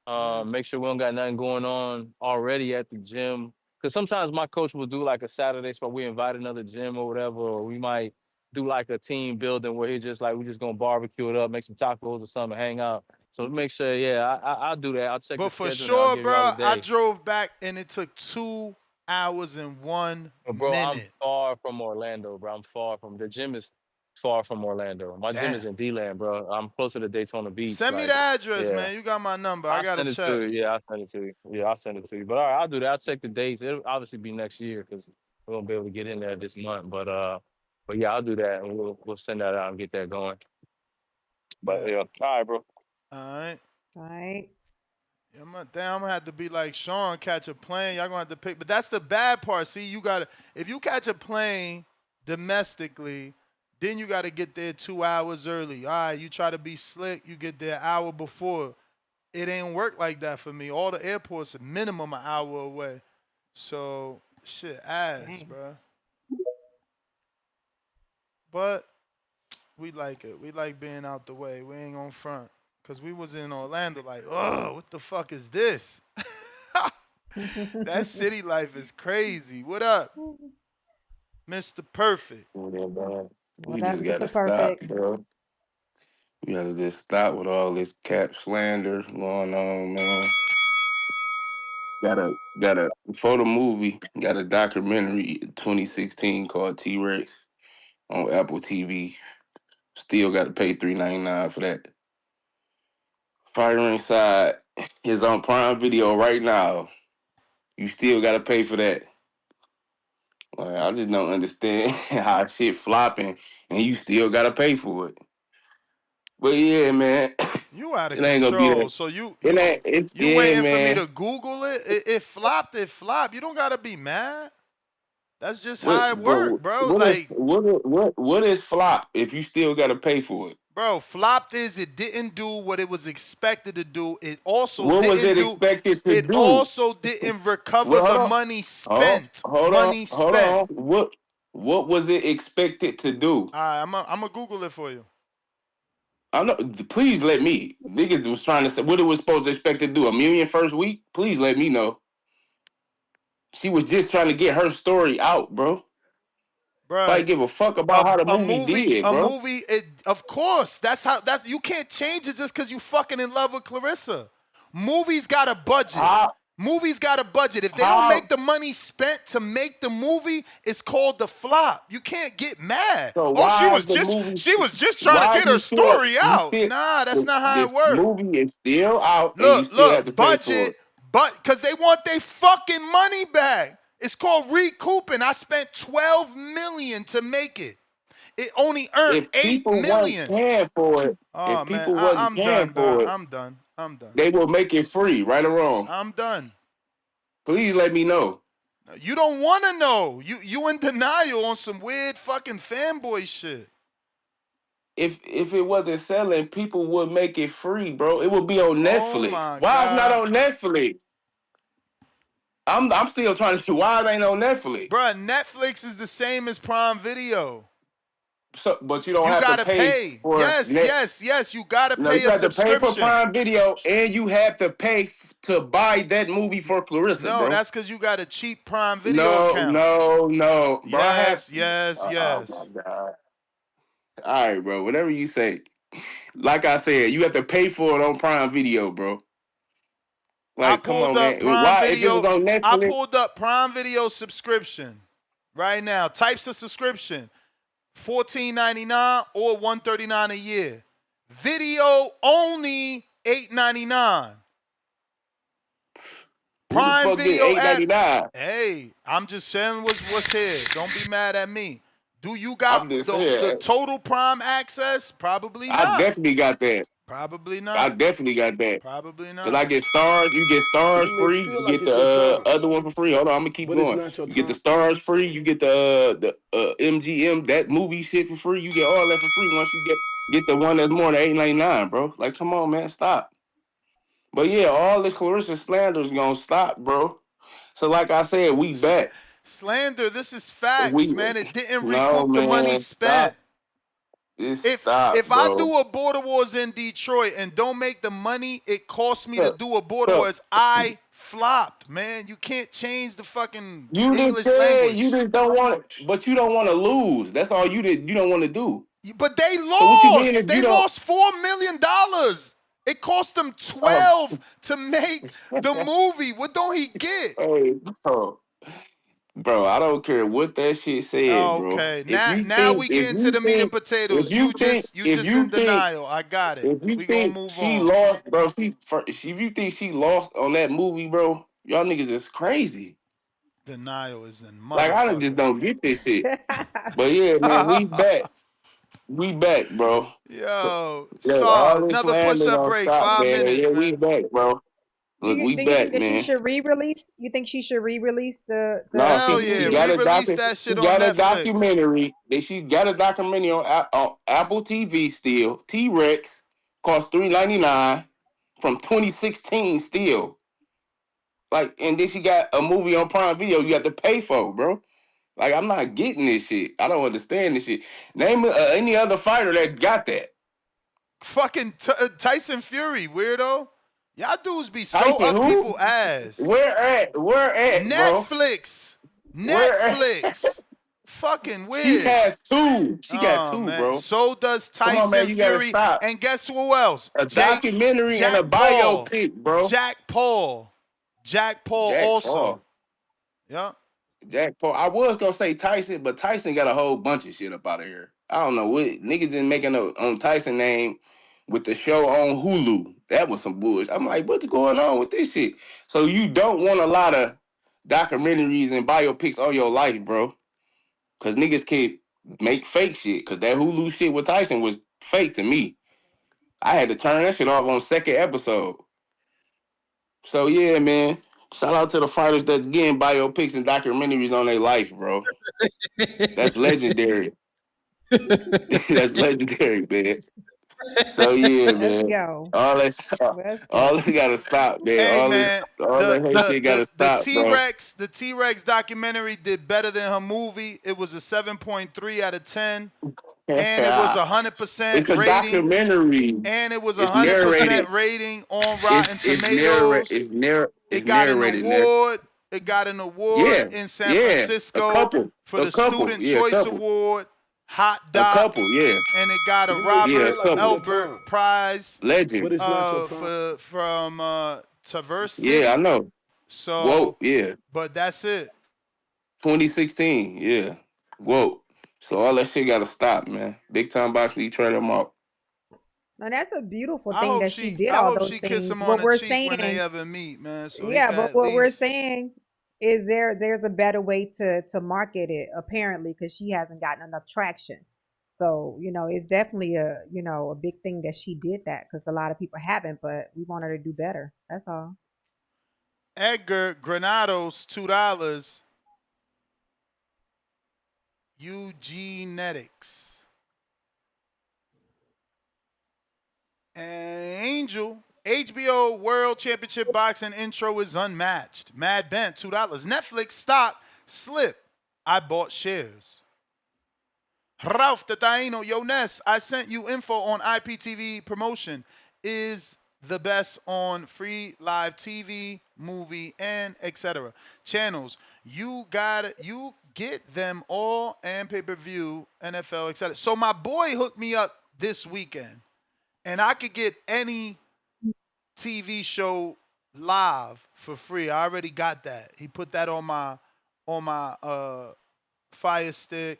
Yeah. Make sure we don't got nothing going on already at the gym. Cause sometimes my coach will do like a Saturday spot. We invite another gym or whatever, or we might do like a team building where he just like we just gonna barbecue it up, make some tacos or something, hang out. So make sure, yeah, I'll do that. I'll check But the for schedule and I'll sure, give y'all a bro, I day. drove back and it took 2 hours and one But bro, I'm minute. far from Orlando, bro. I'm far from the gym is far from Orlando. My gym is Damn. in D-Land, bro. I'm closer to Daytona Beach. Send me the Like, address, yeah. man. You got my number. I I'll gotta send it to check. you. Yeah, I'll send it to you. Yeah, I'll send it to you. But all right, I'll do that. I'll check the dates. It'll obviously be next year because we won't be able to get in there this month. But yeah, I'll do that and we'll send that out and get that going. But Bet. yeah, all right, bro. All right. All right. Yeah, I'm gonna have to be like Sean, catch a plane. Y'all gonna have to pick. But that's the bad part. See, you gotta if you catch a plane domestically, then you gotta get there 2 hours early. All right, you try to be slick, you get there an hour before. It ain't work like that for me. All the airports are minimum an hour away. So shit ass, bro. But we like it. We like being out the way. We ain't on front. Cause we was in Orlando like, oh, what the fuck is this? That city life is crazy. What up, Mr. Perfect? Yeah, man. We What up, just gotta Mr. stop, Perfect? bro. We gotta just stop with all this cap slander going on, man. Got a before the movie, got a documentary in 2016 called T Rex on Apple TV. Still got to pay $3.99 for that. Fire Inside is on Prime Video right now. You still got to pay for that. Like, I just don't understand how shit flopping and you still got to pay for it. But yeah, man, You out of it ain't gonna be control. that. So you It you ain't. It's you yeah, waiting for me man. to Google it? It flopped. It flopped. You don't gotta be mad. That's just What? how it But worked, bro. Like, what is flop if you still got to pay for it? bro, flopped is it didn't do what it was expected to do. It also What was didn't it do. expected to It do? also didn't recover Well, the hold on. money Oh, spent. hold on, Money hold spent. on. What was it expected to do? All right, I'm gonna Google it for you. I know. Please let me. Niggas was trying to say what it was supposed to expect to do. A million first week. Please let me know. She was just trying to get her story out, bro. Bro, Like give a fuck about how the movie did, a bro. movie. Of course, that's you can't change it just because you fucking in love with Clarissa. Movies got a budget. How Movies got a budget. If they don't how make the money spent to make the movie, it's called the flop. You can't get mad. so Oh, she why was is the just movie she was just trying to why get her story you out. still Nah, that's not how it this works. movie is still out and you still have to Look, pay for budget, it. but because they want their fucking money back. It's called recouping. I spent $12 million to make it. It only earned If $8 people wasn't million. paying for it, Oh if man, people wasn't I'm paying done, bro. for it, I'm done. I'm done. they will make it free, right or wrong. I'm done. Please let me know. You don't want to know. You in denial on some weird fucking fanboy shit. If it wasn't selling, people would make it free, bro. It would be on Oh Netflix. my Why it's not God. on Netflix? I'm still trying to see why it ain't on Netflix. Bruh, Netflix is the same as Prime Video. So, but you don't You have to gotta pay pay. for Yes, net. yes, yes. You gotta No, pay you a have to pay for subscription. Prime Video, and you have to pay to buy that movie for Clarissa, No, bro. that's because you got a cheap Prime Video No, account. no, bro. I have. Yes, yes, Oh my yes. god. All right, bro. Whatever you say. Like I said, you have to pay for it on Prime Video, bro. I Like, come pulled on, up man. Prime Why? If it was Video. on I Netflix, pulled up Prime Video subscription right now. Types of subscription: $14.99 or $139 a year. Video only $8.99. who the Prime fuck get Video app. $8.99? Hey, I'm just saying what's here. Don't be mad at me. Do you got I'm just the saying. total Prime access? Probably I not. definitely got that. Probably I not. definitely got that. Probably Cause not. I get stars. You get stars You may free. feel You like get it's your the time, other one for free. Hold on, I'm gonna keep but it's going. not your You get the time. stars free. You get the MGM that movie shit for free. You get all that for free once you get the one that's more than $8.99, bro. Like, come on, man, stop. But yeah, all this Clarissa slander is gonna stop, bro. So like I said, we back. Slander, this is We facts, man. It didn't no recoup the money man, spent. stop. Just If stop, if I bro. do a Border Wars in Detroit and don't make the money it costs me to So, do a Border so Wars, I flopped, man. You can't change the fucking you just English said you language. just don't want, but you don't want to lose. That's all you did. You don't want to do. But they So what you mean if lost. you They don't? lost $4 million. It cost them Oh, 12 to make the movie. What don't he get? hey, bro, I don't care what that shit said, bro. Okay, now we get into the meat and potatoes. You just in denial. I got it. if you We gonna think move she on. lost, bro, if you think she lost on that movie, bro, y'all niggas is crazy. Denial is in Like I just motherfucker. don't get this shit. But yeah, man, we back. We back, bro. Yo, Look, Star, all this another slander push-up don't break. stop, 5 man. Yeah, minutes, we man. back, bro. Do Look, you we do you back, think that she man. should re-release? You think she should re-release No, the Hell she yeah, movie? got a re-release that she shit on got a Netflix. documentary. She got a documentary on Apple TV still. T Rex cost $3.99 from 2016 still. Like, and then she got a movie on Prime Video you have to pay for, bro. Like, I'm not getting this shit. I don't understand this shit. Name any other fighter that got that. Fucking Tyson Fury, weirdo. Y'all dudes be so Tyson up who? people ass. Where at, bro? Netflix. Where at? Netflix. Fucking She weird. has two. She got Oh two, man. bro. So does Come on, Tyson man. You gotta Fury. stop. And guess who else? A documentary and a Jack Paul. biopic, bro. Jack Paul. Jack Paul Jack also. Paul. Yeah. Jack Paul. I was gonna say Tyson, but Tyson got a whole bunch of shit up out of here. I don't know what niggas didn't making on Tyson name with the show on Hulu. That was some bullshit. I'm like, what's going on with this shit? So you don't want a lot of documentaries and biopics on your life, bro. Cause niggas can make fake shit. Cause that Hulu shit with Tyson was fake to me. I had to turn that shit off on second episode. So yeah, man. Shout out to the fighters that's getting biopics and documentaries on their life, bro. That's legendary. That's legendary, man. So yeah, Let's man. go. All that, Let's all go. this gotta stop, man. Hey man, All that hate shit gotta the stop, bro. T-Rex documentary did better than her movie. It was a 7.3 out of 10. And it was 100% It's a rating. documentary. And it was It's narrated. 100% rating on Rotten Tomatoes. It's It got an narrated there. award. It got an award Yeah, in San yeah. Francisco for the Student Yeah, a Choice couple. Award, Hot A couple, Docs, yeah. and it got a You may Yeah, Robert a feel like it's couple. your Elbert time, Prize Legend. but it's not your time. from Traverse Yeah, I City. know. Whoa, So, yeah. but that's it. 2016, yeah. Whoa. So all that shit gotta stop, man. Big time boxing, you try them out. Now that's a beautiful I thing hope that she she did I all hope those she kiss things. him on What the we're cheek when they saying, ever meet, man. So he yeah, can but at what we're least saying there's a better way to market it apparently because she hasn't gotten enough traction. So, it's definitely a big thing that she did that because a lot of people haven't, but we want her to do better. That's all. Edgar Granados, $2. Eugenetics. And Angel, HBO World Championship Boxing intro is unmatched. Mad Bent, $2. Netflix stock slip. I bought shares. Ralph the Taino, Yo Ness, I sent you info on IPTV promotion. Is the best on free live TV, movie, and etc. channels. You get them all and pay-per-view, NFL, etc. So my boy hooked me up this weekend, and I could get any TV show live for free. I already got that. He put that on my Fire Stick,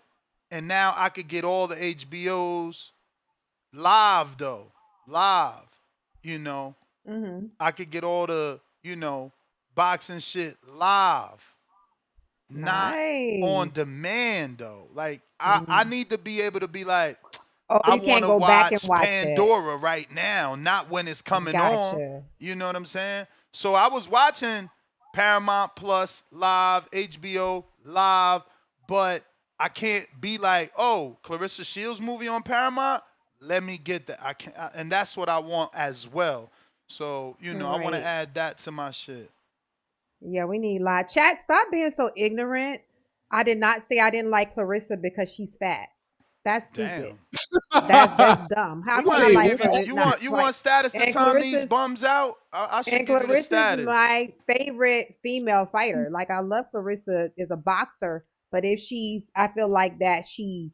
and now I could get all the HBOs live though. Live. I could get all the, boxing shit live. Not on Nice. demand though. Like I need to be able to be like, Oh, I you want can't to go back and watch watch it. Pandora right now, not when it's coming on. Gotcha. You know what I'm saying? So I was watching Paramount Plus live, HBO live, but I can't be like, oh, Clarissa Shields movie on Paramount. Let me get that. I can't, and that's what I want as well. So I want to Right. add that to my shit. Yeah, we need live chat. Stop being so ignorant. I did not say I didn't like Clarissa because she's fat. That's stupid. Damn. That's dumb. How We can gonna I have to like give you. Clarissa? You want status to And time these Clarissa's bums out? I should and give you the Clarissa's status. my favorite female fighter. Like I love Clarissa as a boxer, but if I feel like that she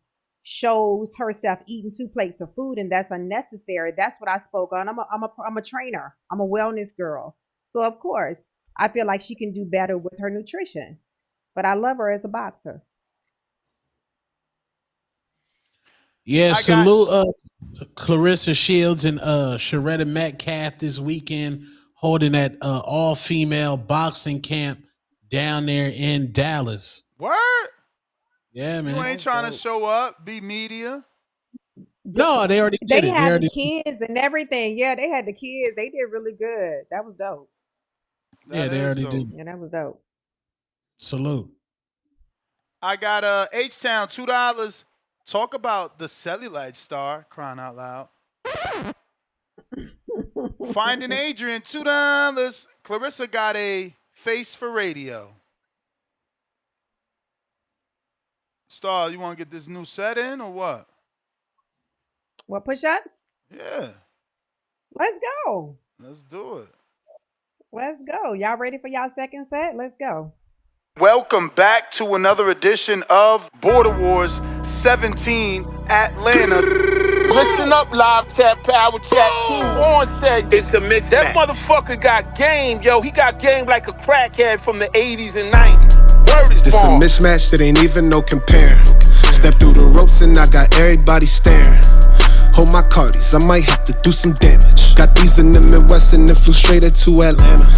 shows herself eating 2 plates of food and that's unnecessary. That's what I spoke on. I'm a trainer. I'm a wellness girl. So of course, I feel like she can do better with her nutrition. But I love her as a boxer. Yeah, I got salute Clarissa Shields and Sharetta Metcalf this weekend holding that all-female boxing camp down there in Dallas. word. Yeah, man. You ain't trying to show up, be media. No, they already did They it. They had already the kids and everything. Yeah, they had the kids. They did really good. That was dope. Yeah, they already did. Yeah, that was dope. Salute. I got H-Town, $2. Talk about the cellulite star, crying out loud. Finding Adrian, $2. Clarissa got a face for radio. Star, you want to get this new set in or what? What push-ups? Yeah, Let's go. let's do it. Let's go. Y'all ready for y'all second set? Let's go. Welcome back to another edition of Border Wars 17 Atlanta. Listen up, live chat, power chat, team on set. It's a mismatch. That motherfucker got game, yo. He got game like a crackhead from the 80s and 90s. Word is This a born. mismatch that ain't even no comparing. Step through the ropes and I got everybody staring. Hold my cardies, I might have to do some damage. Got these in the Midwest and then flew straight to Atlanta.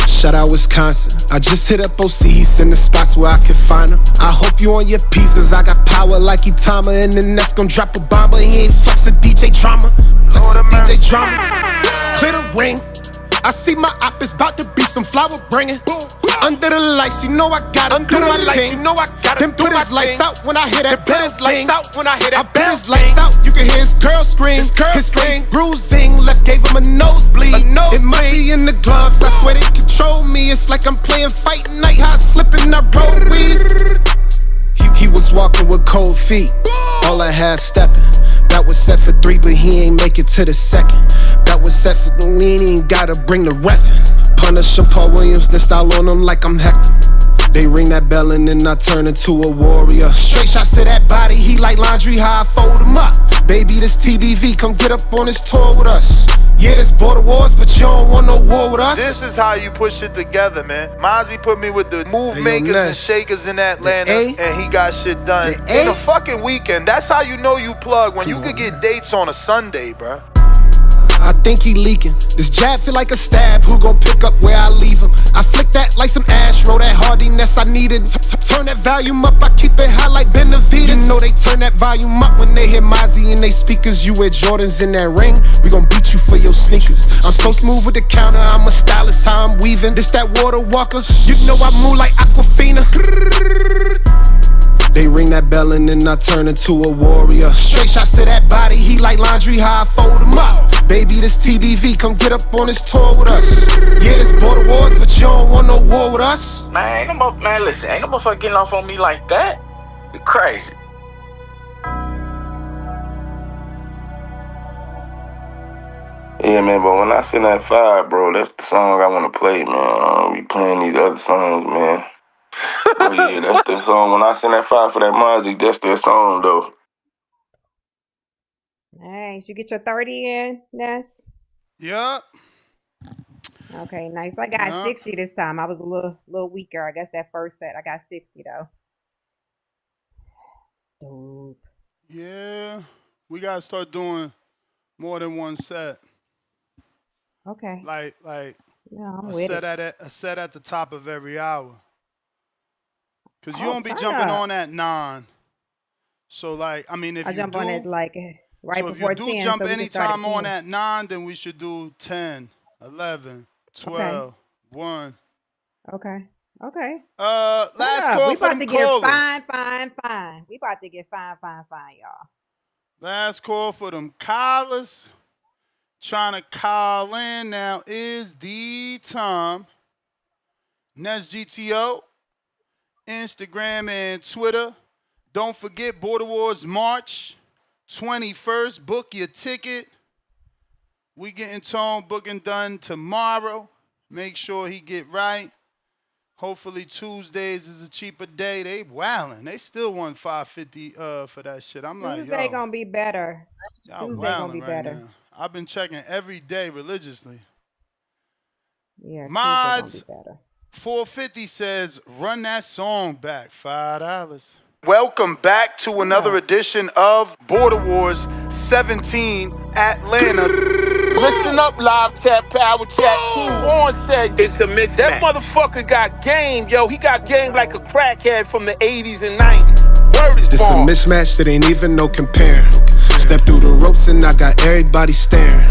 Shout out Wisconsin. I just hit up OCs in the spots where I can find them. I hope you on your piece, cause I got power like Itama. And then that's gon' drop a bomb, but he ain't flex a DJ drama. Flex a DJ drama. Clear the ring. I see my op is about to be some flower bringing. Under the lights, you know I gotta do my thing. Then put his lights out when I hear that bell thing. I bet his lights out, you can hear his girl scream. His face bruising, left gave him a nosebleed. It might be in the gloves, I swear they control me. It's like I'm playing fight night, how I slipping, I roll weed. He was walking with cold feet, all I half stepping. That was set for 3, but he ain't make it to the second. That was set for the we ain't gotta bring the reffin'. Punisher Paul Williams, then style on him like I'm Hector. They ring that bell and then I turn into a warrior. Straight shots to that body, he like laundry, how I fold him up. Baby, this TBV, come get up on this tour with us. Yeah, this border wars, but you don't want no war with us. This is how you push it together, man. Mozzie put me with the move makers and shakers in Atlanta, and he got shit done in a fucking weekend. That's how you know you plug, when you could get dates on a Sunday, bruh. I think he leaking. This jab feel like a stab. Who gon' pick up where I leave him? I flick that like like some Astro, that hardiness I needed. Turn that volume up, I keep it high like Benavides. You know they turn that volume up when they hear Mozzie in they speakers. You wear Jordans in that ring, we gon' beat you for your sneakers. I'm so smooth with the counter, I'm a stylist, how I'm weaving. This that water walker, you know I move like Aquafina. They ring that bell and then I turn into a warrior. Straight shots to that body, he like laundry, how I fold him up. Baby, this TBV, come get up on this tour with us. Yeah, this border wars, but you don't want no war with us. Man, listen, ain't no motherfucker getting off on me like that. You crazy. Yeah, man, but when I send that 5, bro, that's the song I want to play, man. I don't be playing these other songs, man. Oh, yeah, that's the song. When I send that 5 for that Mozzie, that's that song, though. Nice. You get your 30 in, Ness? Yup. Okay, nice. I got 60 this time. I was a little weaker. I guess that first set I got 60 though. Dope. Yeah. We gotta start doing more than one set. Okay. Like Yeah, I'm a with set it. a set at the top of every hour. Cause you Oh, don't be turn jumping up. on at 9. So like, I mean, if I you jump on it do, like right so if you before do 10 jump so we can start at anytime on 10. at 9, then we should do 10, 11, Okay. 12, 1. Okay. Okay. Last Turn up. call We for about them to get callers. fine. We about to get fine, y'all. Last call for them callers. Trying to call in now is the time. Nest GTO, Instagram and Twitter. Don't forget Border Wars March 21st. Book your ticket. We getting Tone booking done tomorrow. Make sure he get right. Hopefully Tuesdays is a cheaper day. They wildin'. They still want $550 for that shit. I'm like, Tuesday yo, gonna be better. y'all Tuesday gonna wildin' be right better. now. I've been checking every day religiously. Yeah, Tuesday gonna be Mods better. 450 says, run that song back, $5. Welcome back to another edition of Border Wars 17 Atlanta. Listen up, live chat, power chat. Team Warren said it's a mismatch. That motherfucker got game, yo. He got game like a crackhead from the 80s and 90s. Word is This a born. mismatch that ain't even no comparing. Step through the ropes and I got everybody staring.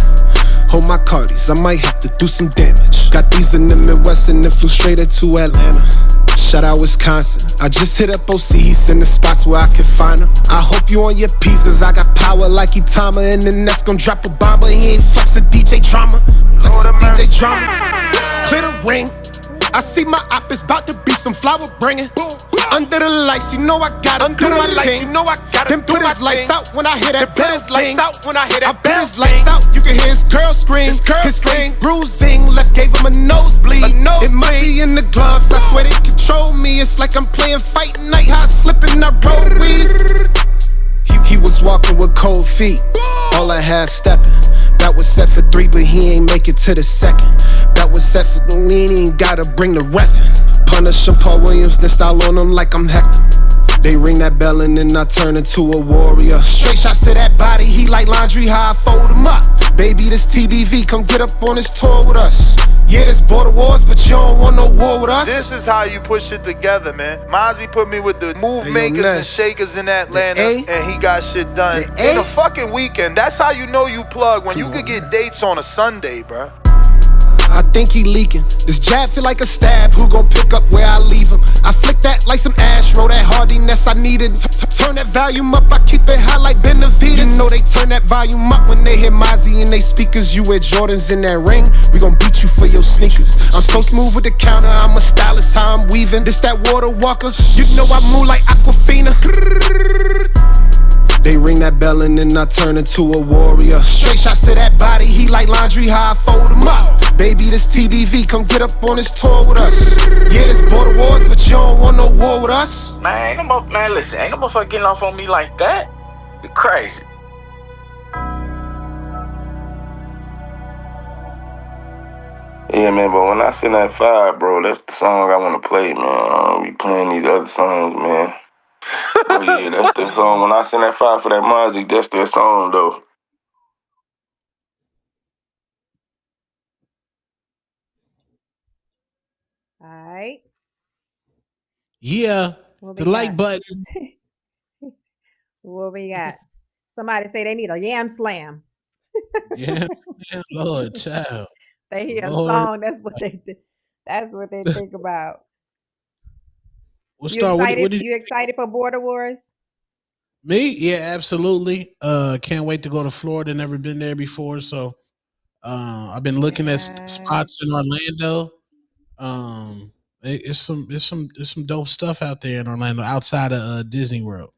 Hold my cardies, I might have to do some damage. Got these in the Midwest and then flew straight to Atlanta. Shout out Wisconsin. I just hit up OCs in the spots where I can find them. I hope you on your P's, cause I got power like Itama. And then that's gon' drop a bomb, but he ain't flex a DJ drama. Flex a DJ drama. Clear the ring. I see my op is about to be some flower bringing. Under the lights, you know I gotta do my thing. Then put his lights out when I hear that bell ding. I put his lights out, you can hear his girl scream. His face bruising, left gave him a nosebleed. It might be in the gloves, I swear they control me. It's like I'm playing fight night, how I slip and I roll weed. He was walking with cold feet, all I half stepping. That was set for 3, but he ain't make it to the second. That was set for the we ain't gotta bring the reffin'. Punish him, Paul Williams, then style on him like I'm Hector. They ring that bell and then I turn into a warrior. Straight shots to that body, he like laundry, how I fold him up. Baby, this TBV, come get up on this tour with us. Yeah, this border wars, but you don't want no war with us. This is how you push it together, man. Mozzie put me with the move makers and shakers in Atlanta, and he got shit done in a fucking weekend. That's how you know you plug, when you could get dates on a Sunday, bruh. I think he leaking. This jab feel like a stab. Who gon' pick up where I leave him? I flick that like some Astro, that hardiness I needed. Turn that volume up, I keep it high like Benavides. You know they turn that volume up when they hear Mozzie in they speakers. You wear Jordans in that ring, we gon' beat you for your sneakers. I'm so smooth with the counter, I'm a stylist, how I'm weaving. This that water walker, you know I move like Aquafina. They ring that bell and then I turn into a warrior. Straight shots to that body, he like laundry, how I fold him up. Baby, this TBV, come get up on this tour with us. Yeah, this border wars, but you don't want no war with us. Man, listen, ain't no motherfucker getting off on me like that. You crazy. Yeah, man, but when I send that 5, bro, that's the song I want to play, man. I don't be playing these other songs, man. Oh, yeah, that's the song. When I send that 5 for that Mozzie, that's that song, though. All right. Yeah, What the we got? like button. What we got? Somebody say they need a yam slam. Yeah, yeah, Lord, child, They hear a Lord. song. That's what they think about. We'll You start. excited? What did You excited for Border Wars? me? Yeah, absolutely. Can't wait to go to Florida. Never been there before, so I've been looking at Yes. spots in Orlando. It's some dope stuff out there in Orlando outside of Disney World.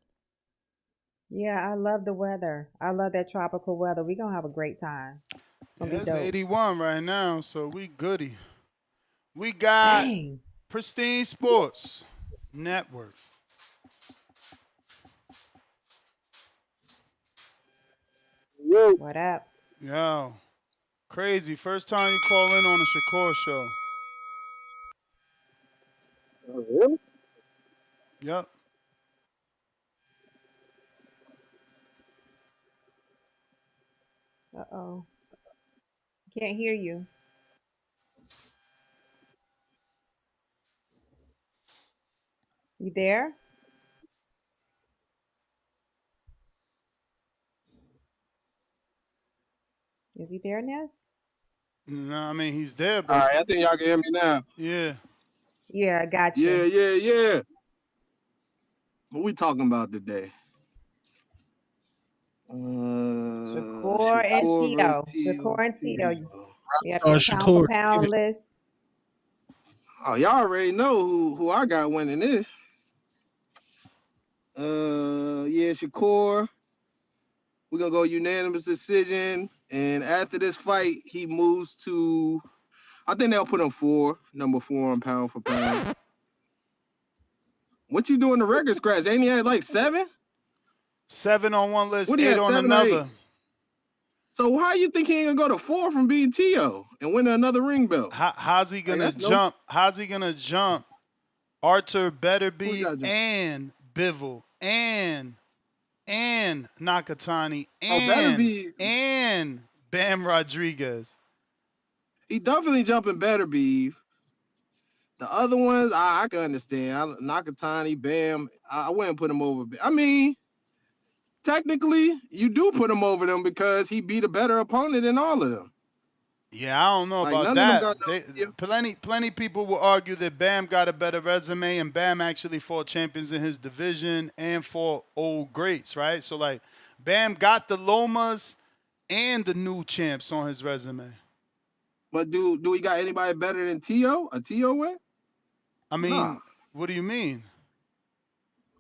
Yeah, I love the weather. I love that tropical weather. We're gonna have a great time. It's gonna Yeah, be it's dope. 81 right now, so we goody. We got Dang. Pristine Sports Network. What up? Yo, crazy. First time you call in on a Shakur show. Really? Yep. Uh-oh. Can't hear you. You there? Is he there, Ness? No, I mean he's there, All but right, I think y'all can hear me now. yeah. Yeah, I got you. Yeah. What we talking about today? Shakur and Shakur versus Tito. Shakur and Tito. Tio. Yep, Oh, your pound for Shakur pound Stevenson. list. Oh, y'all already know who I got winning this. Yeah, Shakur. We're gonna go unanimous decision. And after this fight, he moves to I think they'll put him number 4 on pound for pound. What you doing the record scratch? Ain't he at like 7? 7 on one list, What he 8 had, on 7 or 8? another. So how you think he ain't gonna go to 4 from being Tio and win another ring belt? How's he Like gonna that's no. jump? How's he gonna jump Arthur Who he Betterbeef got to jump? and Bivol and Nakatani Oh, better be. and Bam Rodriguez? He definitely jumping better be. The other ones, I can understand. Nakatani, Bam, I wouldn't put him over. I mean, technically, you do put him over them because he beat a better opponent than all of them. Yeah, I don't know Like about none of them that. got no. Yeah. Plenty people will argue that Bam got a better resume, and Bam actually fought champions in his division and fought old greats, right? So like, Bam got the Lomas and the new champs on his resume. But do we got anybody better than Tio? A Tio win? I Nah. mean, what do you mean?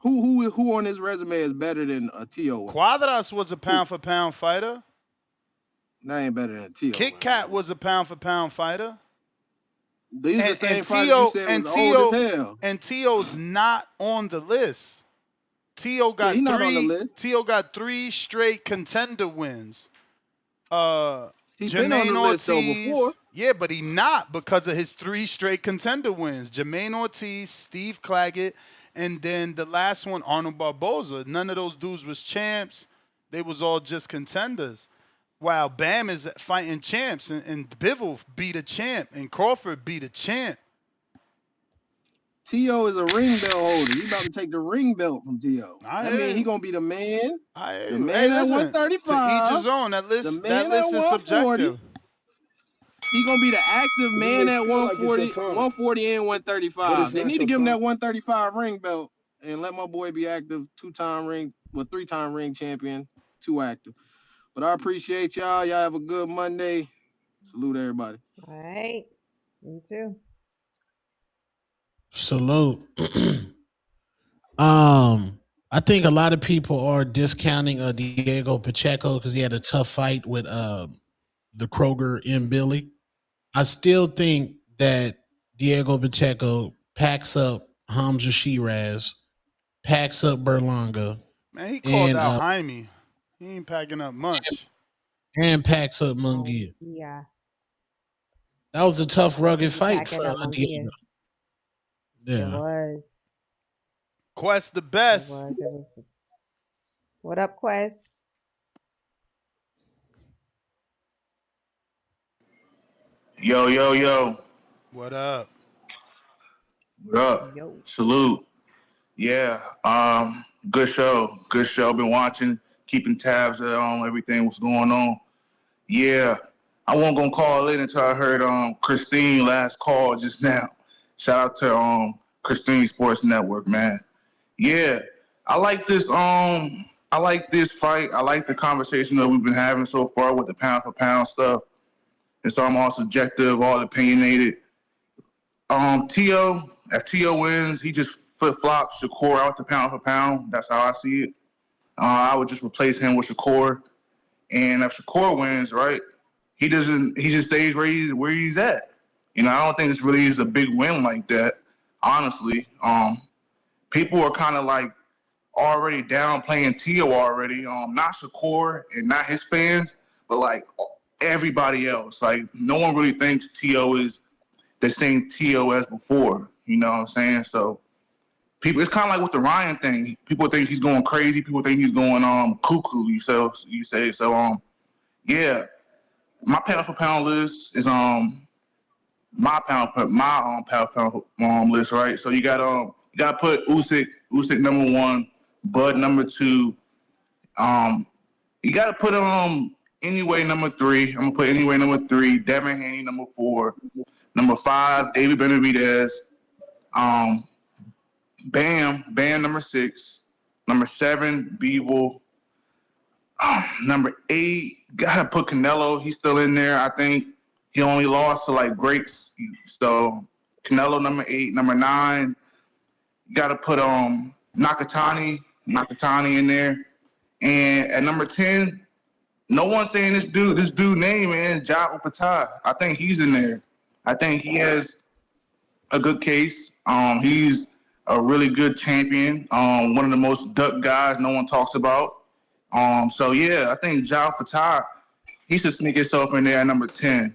Who on his resume is better than a Tio win? Quadras was a Who? pound for pound fighter. That ain't better than Tio Kit win, Kat bro. was a pound for pound fighter. These are the And same fighters you said was old as hell. Tio's not on the list. Tio Yeah, got he's not on the three. list. Tio got 3 straight contender wins. He's been on Jermaine the list though before. Ortiz, yeah, but he not because of his 3 straight contender wins. Jermaine Ortiz, Steve Claggett, and then the last one, Arnold Barboza. None of those dudes was champs. They was all just contenders. While Bam is fighting champs, and Bivol beat a champ, and Crawford beat a champ. Tio is a ring belt holder. He about to take the ring belt from Tio. I That hear mean he you. gonna be the man. I hear The you. Hey, man at listen. To each 135. his own. That The list man at is 140. subjective. He gonna be the active You man may at feel like it's your 140, time, 140 and but 135. it's They not need to your give him that time. 135 ring belt and let my boy be active, 3-time ring champion, 2 active. But I appreciate y'all. Y'all have a good Monday. Salute everybody. All right. Me too. Salute. I think a lot of people are discounting Diego Pacheco because he had a tough fight with the Kroger and Billy. I still think that Diego Pacheco packs up Hamza Shiraz, packs up Berlanga, Man, he called and out Jaime. He ain't packing up much. packs up Munguia. Yeah. That was a tough, Yeah, he rugged be fight for packing up Diego. Munguia. It Yeah. was. Quest the It best. was. It was. What up, Quest? Yo. What up? What up? Yo. Salute. Yeah. Good show. Good show. Been watching, keeping tabs on everything what's going on. Yeah. I wasn't gonna call in until I heard Christine last call just now. Shout out to Christine Sports Network, man. Yeah. I like this fight. I like the conversation that we've been having so far with the pound for pound stuff. And so I'm all subjective, all opinionated. If T.O. wins, he just flip flops Shakur out to pound for pound. That's how I see it. I would just replace him with Shakur. And if Shakur wins, right, he doesn't. He just stays where he's at. I don't think this really is a big win like that. Honestly, people are kind of like already downplaying T.O. already. Not Shakur and not his fans, but like everybody else. Like no one really thinks T.O. is the same T.O. as before. You know what I'm saying? So people, it's kind of like with the Ryan thing. People think he's going crazy. People think he's going cuckoo. You say so. Yeah. My pound for pound list is my pound for pound list, right? So you got to put Usyk number one, Bud number two. You got to put Anyway number three. I'm gonna put Anyway number three. Devin Haney number four. Number five, David Benavidez. Um, Bam number six. Number seven, Beeble. Number eight, gotta put Canelo. He's still in there. I think he only lost to like greats. So Canelo number eight. Number nine, you gotta put Nakatani in there. And at number 10, no one's saying this dude name, man, Ja Opata. I think he's in there. I think he has a good case. He's a really good champion. One of the most duck guys no one talks about. So yeah, I think Ja Fatah, he should sneak himself in there at number 10,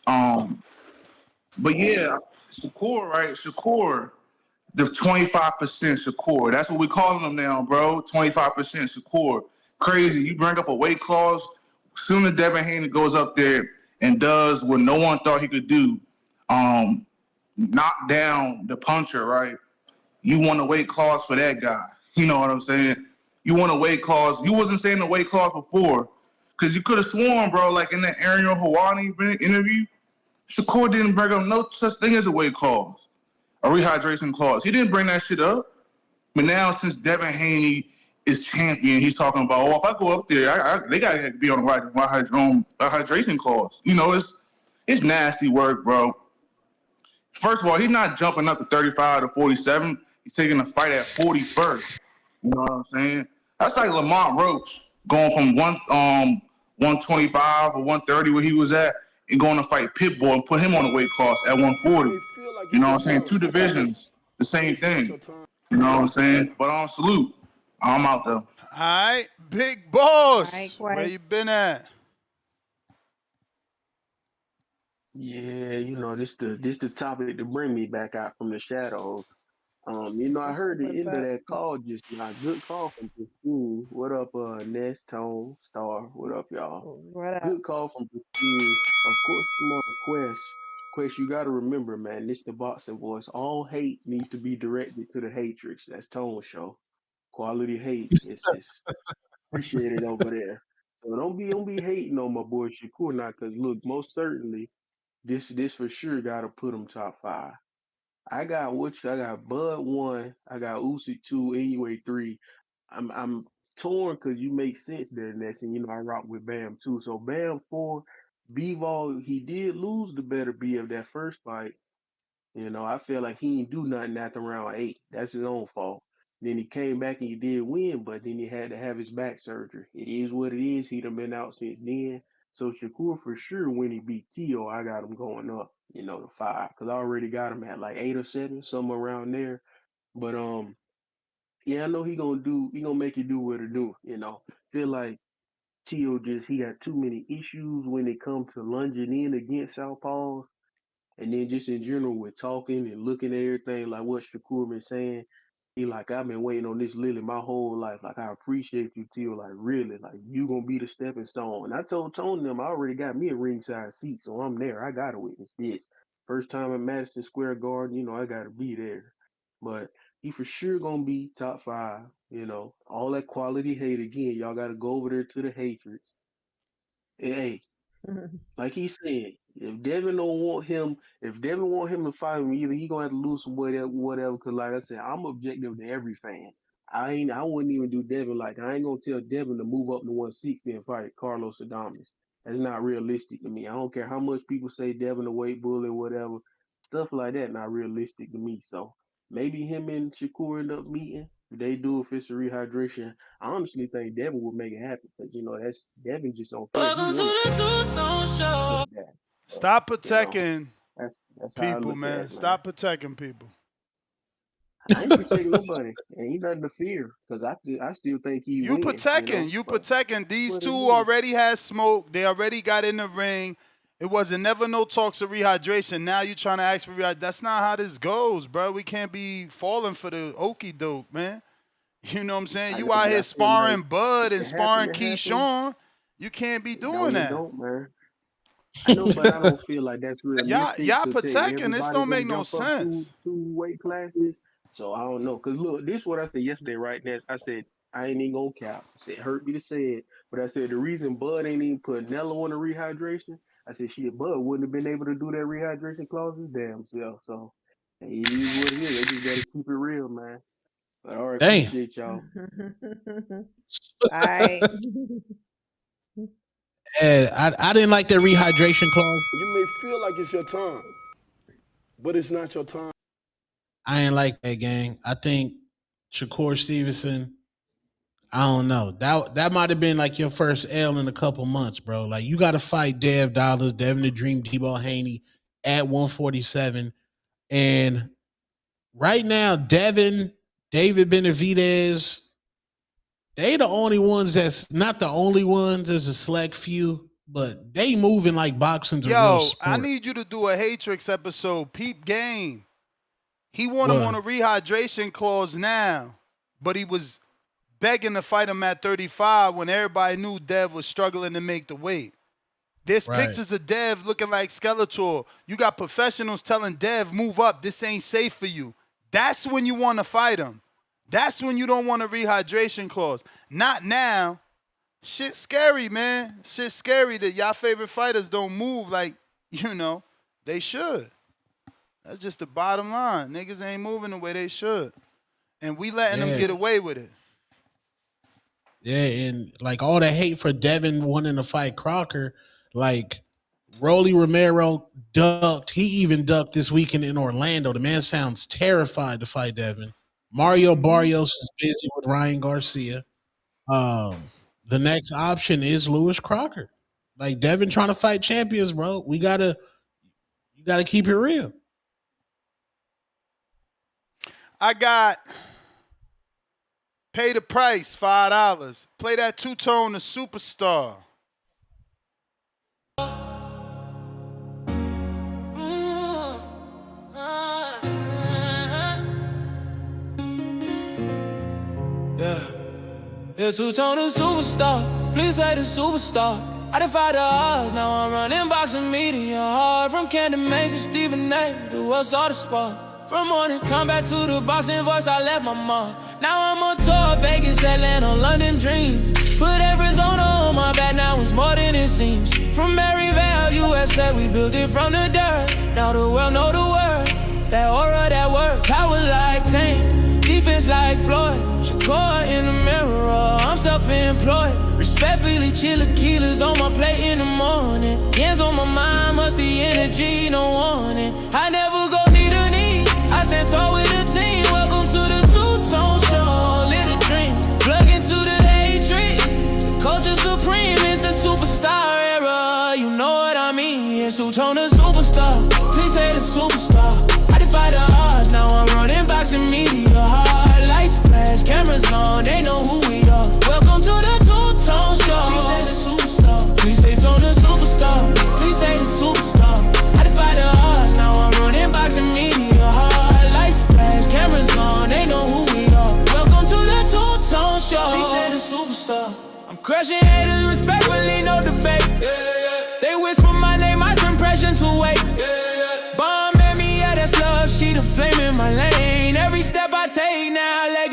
But yeah, Shakur, right? Shakur, the 25% Shakur. That's what we calling him now, bro. 25% Shakur. Crazy. You bring up a weight clause. Soon as Devin Haney goes up there and does what no one thought he could do, knock down the puncher, right? You want a weight clause for that guy. You know what I'm saying? You want a weight clause. You wasn't saying the weight clause before because you could have sworn, bro, like in that Ariel Hawani interview, Shakur didn't bring up no such thing as a weight clause, a rehydration clause. He didn't bring that shit up. But now since Devin Haney is champion, he's talking about, if I go up there, they got to be on the hydration clause. It's nasty work, bro. First of all, he's not jumping up to 35 to 47. He's taking the fight at 41st. You know what I'm saying? That's like Lamont Roach going from 125 or 130 where he was at and going to fight Pitbull and put him on the weight class at 140. You know what I'm saying? Two divisions, the same thing. You know what I'm saying? But salute. I'm out there. All right, big All right, boss. Where you Quest. been at? Yeah, this the topic to bring me back out from the shadows. I heard the What's end of up? that call just now. Good call from Pristine. What up, Ness, Tone, Star? What up, y'all? What up? Good call from Pristine. Of course, I'm on Quest. Quest, you got to remember, man, this the boxing voice. All hate needs to be directed to the hatrix. That's Tone show. Quality hate is appreciated over there. So don't be hating on my boy Shakur now, cause look, most certainly this for sure got to put him top 5. I got Bud 1, I got Usyk 2, anyway 3. I'm torn because you make sense there, Ness, and I rock with Bam too. So Bam 4, Bivol, he did lose the better B of that first fight. I feel like he didn't do nothing after round 8. That's his own fault. Then he came back and he did win, but then he had to have his back surgery. It is what it is. He done been out since then. So Shakur for sure when he beat Tio, I got him going up, to 5. Because I already got him at like 8 or 7, somewhere around there. But yeah, I know he gonna make it do what it do, Feel like Tio he got too many issues when it comes to lunging in against Southpaws. And then just in general with talking and looking at everything, like what Shakur been saying, he like, I've been waiting on this Lily my whole life. Like, I appreciate you, Tio. Like, really, like, you gonna be the stepping stone. And I told Tony them I already got me a ringside seat, so I'm there. I gotta witness this. First time at Madison Square Garden, I gotta be there. But he for sure gonna be top 5. All that quality hate again. Y'all gotta go over there to the hatred. And hey, like he said, if Devin want him to fight him, either he gonna have to lose some weight or whatever. Cause like I said, I'm objective to every fan. I wouldn't even do Devin like I ain't gonna tell Devin to move up to 160 and fight Carlos Adames. That's not realistic to me. I don't care how much people say Devin a weight bully or whatever. Stuff like that not realistic to me. So maybe him and Shakur end up meeting. If they do if it's a rehydration, I honestly think Devin will make it happen because that's Devin just on threat. Welcome to the Two-Tone Show. Stop protecting that's how I people, look man. at it, Stop protecting people. I ain't protecting nobody. Ain't nothing to fear because I still think he You win. protecting. These But two again, already had smoke. They already got in the ring. It wasn't never no talks of rehydration. Now you trying to ask for rehydration. That's not how this goes, bro. We can't be falling for the okie doke, man. You know what I'm saying? You out here sparring Bud and sparring Keyshawn. You can't be doing that. Don't, man. I know, but I don't feel like that's realistic. Y'all to protecting. This don't make no sense. Two weight classes. So I don't know. Cause look, this is what I said yesterday, right? Now I said I ain't even gonna cap. I said hurt me to say it, but I said the reason Bud ain't even put Nello on the rehydration. I said shit, Bud wouldn't have been able to do that rehydration clause his damn self. So it is what it is. They just gotta keep it real, man. But all right, appreciate y'all. All right. I didn't like that rehydration clause. You may feel like it's your time, but it's not your time. I ain't like that, gang. I think Shakur Stevenson, I don't know. That might have been like your first L in a couple months, bro. Like you got to fight Dev Dollars, Devin the Dream, D-Ball Haney at 147. And right now, David Benavidez, they the only ones that's not the only ones. There's a select few, but they moving like boxing's a real sport. I need you to do a Hatrix episode. Peep game. He want him on a rehydration clause now, but he was begging to fight him at 35 when everybody knew Dev was struggling to make the weight. There's pictures of Dev looking like Skeletor. You got professionals telling Dev, move up. This ain't safe for you. That's when you want to fight him. That's when you don't want a rehydration clause. Not now. Shit's scary, man. Shit's scary that y'all favorite fighters don't move like, they should. That's just the bottom line. Niggas ain't moving the way they should. And we letting them get away with it. Yeah, and like all that hate for Devin wanting to fight Crocker, like Rolly Romero ducked. He even ducked this weekend in Orlando. The man sounds terrified to fight Devin. Mario Barrios is busy with Ryan Garcia. The next option is Lewis Crocker. Like Devin trying to fight champions, bro. You gotta keep it real. I got pay the price, $5. Play that two-tone, the superstar. Yeah, two-tone, the superstar. Please say the superstar. I defied the odds, now I'm running boxing media hard. From Camden Mason, Stephen A. to what's all the spot. From morning, come back to the boxing voice, I left my mark. Now I'm on tour, Vegas, Atlanta, London dreams. Put Arizona on my back, now it's more than it seems. From Maryvale, USA, we built it from the dirt. Now the world know the word, that aura, that work. Power like Tank, defense like Floyd. Shakur in the mirror, I'm self-employed. Respectfully, chilaquiles on my plate in the morning. Hands on my mind, must the energy, no warning. I never go need a knee, I stand tall with the team. Welcome to the two-tone show, live the dream. Plug into the Hatrix, the culture supreme. It's the superstar era, you know what I mean. It's two-tone, the superstar, please say the superstar. I defy the odds, now I'm running boxing media hard. Lights flash, cameras on, they know who we are. Welcome to the two-tone show. Please say the superstar, please say tone the superstar. Please say the superstar. I defy the odds, now I'm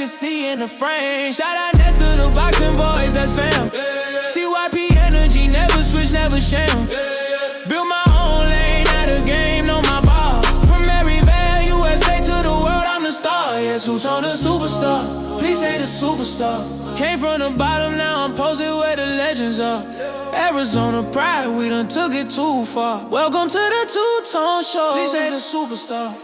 legacy in the frame. Shout out next to the boxing boys, that's fam. CYP energy, never switch, never sham. Build my own lane out of game, know my bar. From everywhere, USA to the world, I'm the star. Yes, who's on the superstar? Please say the superstar. Came from the bottom, now I'm posted where the legends are. Arizona pride, we done took it too far. Welcome to the two-tone show. Please say the superstar.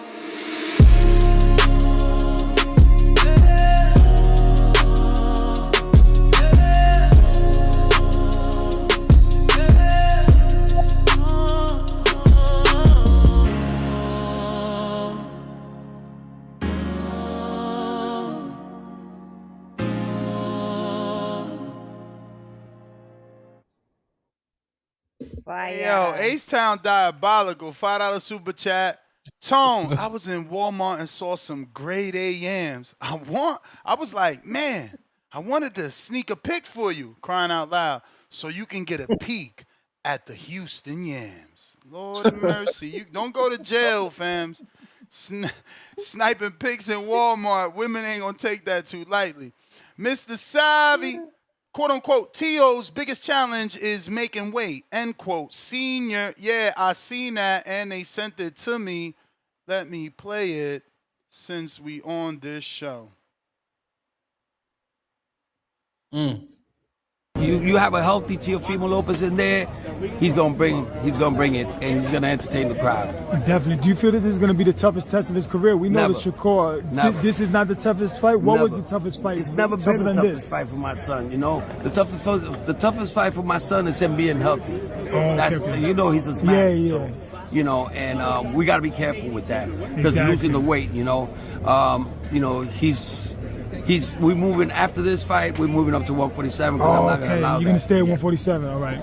Hey, yo, H-Town diabolical. $5 super chat. Tone, I was in Walmart and saw some grade A yams. I was like, man, I wanted to sneak a pic for you, crying out loud, so you can get a peek at the Houston yams. Lord have mercy. You don't go to jail, fams. Sniping pics in Walmart. Women ain't gonna take that too lightly. Mr. Savvy. Quote unquote, T.O.'s biggest challenge is making weight. End quote. Senior, yeah, I seen that and they sent it to me. Let me play it since we on this show. You have a healthy Teofimo Lopez in there, he's gonna bring it, and he's gonna entertain the crowd. Definitely. Do you feel that this is gonna be the toughest test of his career? We know that Shakur. This is not the toughest fight. What was the toughest fight? It's never been the toughest fight for my son. You know, the toughest fight for my son is him being healthy. You know, he's a smash. Yeah. So, you know, and we got to be careful with that because losing the weight. You know, we're moving after this fight. We're moving up to 147. I'm not gonna allow you're gonna stay at 147. All right.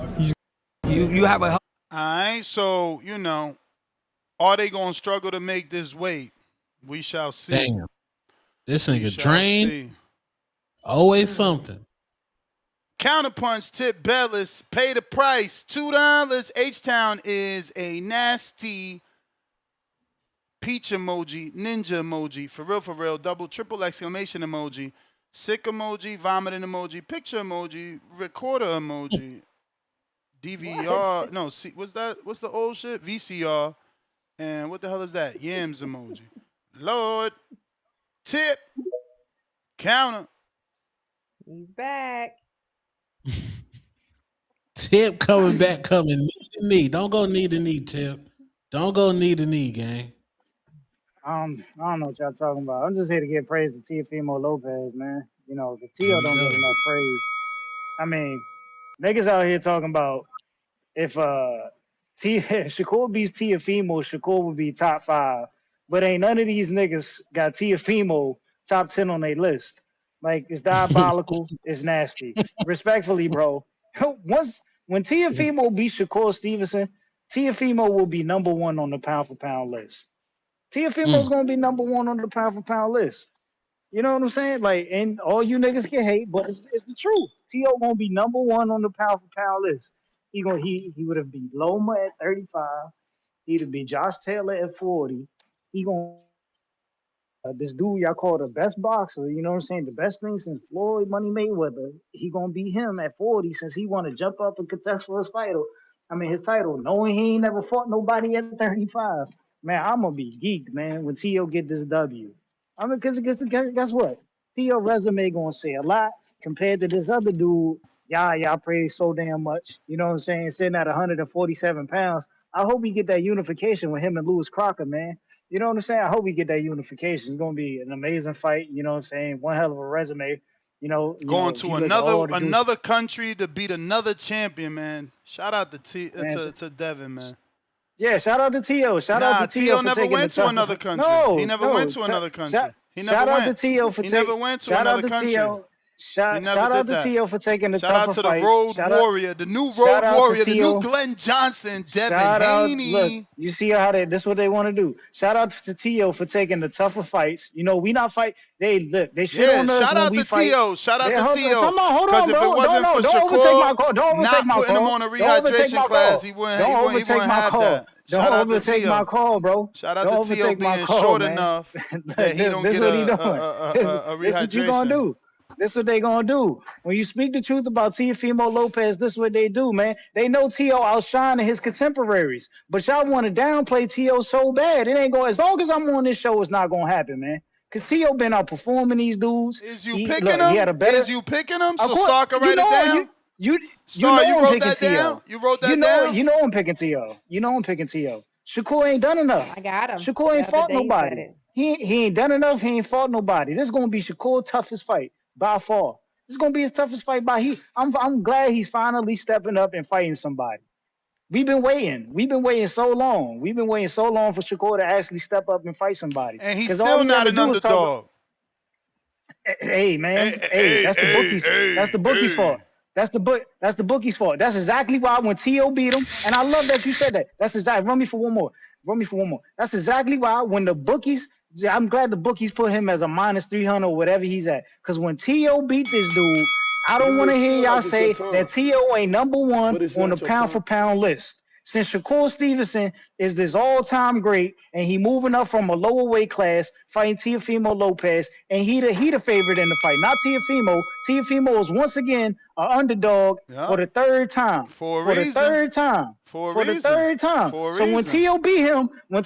You have a. All right. So you know, are they gonna struggle to make this weight? We shall see. Damn. This nigga drained. Always something. Counterpunch Tip Bellis, pay the price, $2. H-Town is a nasty peach emoji, ninja emoji, for real, double, triple exclamation emoji, sick emoji, vomiting emoji, picture emoji, recorder emoji, DVR, no, see, what's the old shit? VCR, and what the hell is that? Yams emoji. Lord, Tip, counter. He's back. Tip coming back, coming knee to knee. Don't go knee to knee, Tip. Don't go knee to knee, gang. I don't know what y'all talking about. I'm just here to give praise to Teofimo Lopez, man. You know, because Tio don't get enough praise. I mean, niggas out here talking about if Shakur beats Teofimo, Shakur would be top 5. But ain't none of these niggas got Teofimo top 10 on their list. Like, it's diabolical. It's nasty. Respectfully, bro. When Teofimo beats Shakur Stevenson, Teofimo will be number 1 on the pound-for-pound list. Teofimo's gonna be number 1 on the pound-for-pound list. You know what I'm saying? Like, and all you niggas can hate, but it's the truth. T.O. gonna be number 1 on the pound-for-pound list. He would have beat Loma at 35. He'd have beat Josh Taylor at 40. He gonna this dude y'all call the best boxer, you know what I'm saying? The best thing since Floyd Money Mayweather. He gonna beat him at 40 since he want to jump up and contest for his title. His title, knowing he ain't never fought nobody at 35. Man, I'm gonna be geeked, man, when T.O. get this W. Because guess what? T.O. resume gonna say a lot compared to this other dude. Y'all praise so damn much. You know what I'm saying? Sitting at 147 pounds. I hope we get that unification with him and Lewis Crocker, man. You know what I'm saying? I hope we get that unification. It's gonna be an amazing fight. You know what I'm saying? One hell of a resume. Going to another country to beat another champion, man. Shout out to Devin, man. Yeah, shout out to T.O. Shout out to T.O. T.O. never went to another country. He never went to another country. Shout out to T.O. for He never went to another country. Shout out to T.O. for taking the Shout out to the Road Warrior, the new Road Warrior, the new Glenn Johnson, Devin Haney. Look, you see how this is what they want to do. Shout out to T.O. for taking the tougher fights. You know, we not fight. They shit on us. Shout out to T.O. Shout out to T.O. Come on, hold Because on, if it wasn't for Shakur not putting him on a rehydration class, he wouldn't have that. Don't Shout out to overtake my Tio. call, bro. Shout out Don't to Tio overtake my being call, short man. enough that he don't This get what he doing. a This what you gonna rehydration. do. This what they gonna do. When you speak the truth about Teofimo Lopez, this what they do, man. They know Tio outshining his contemporaries, but y'all want to downplay Tio so bad. It ain't going. As long as I'm on this show, it's not gonna happen, man. Cause Tio been outperforming these dudes. Is you He picking him? had a better. Is you picking him? Of So course, Star can write it down. You Star, you I'm wrote picking that down? T.O. You wrote that down? You know I'm picking T.O. You know I'm picking T.O. Shakur ain't done enough. I got him. Shakur The ain't other fought day he said nobody. it. He ain't done enough. He ain't fought nobody. This is gonna be Shakur's toughest fight by far. This is gonna be his toughest fight by I'm glad he's finally stepping up and fighting somebody. We've been waiting. We've been waiting so long. We've been waiting so long for Shakur to actually step up and fight somebody. And he's Because all still he not ever an do is talk. underdog. Hey man, that's the bookies. That's the bookies' fault. That's the bookies' fault. That's exactly why when T.O. beat him, and I love that you said that. That's exactly. Run me for one more. That's exactly why when the bookies. I'm glad the bookies put him as a -300 or whatever he's at. Because when T.O. beat this dude, I You don't want may to hear feel y'all like it's your say time, that T.O. ain't number one but it's on the not your pound for time. pound list. Since Shakur Stevenson is this all-time great, and he moving up from a lower weight class, fighting Teofimo Lopez, and he the favorite in the fight, not Teofimo. Teofimo is once again an underdog for the third time. For a For the reason. third time. For a For the reason. third time. For a So when reason. T.O. beat him, I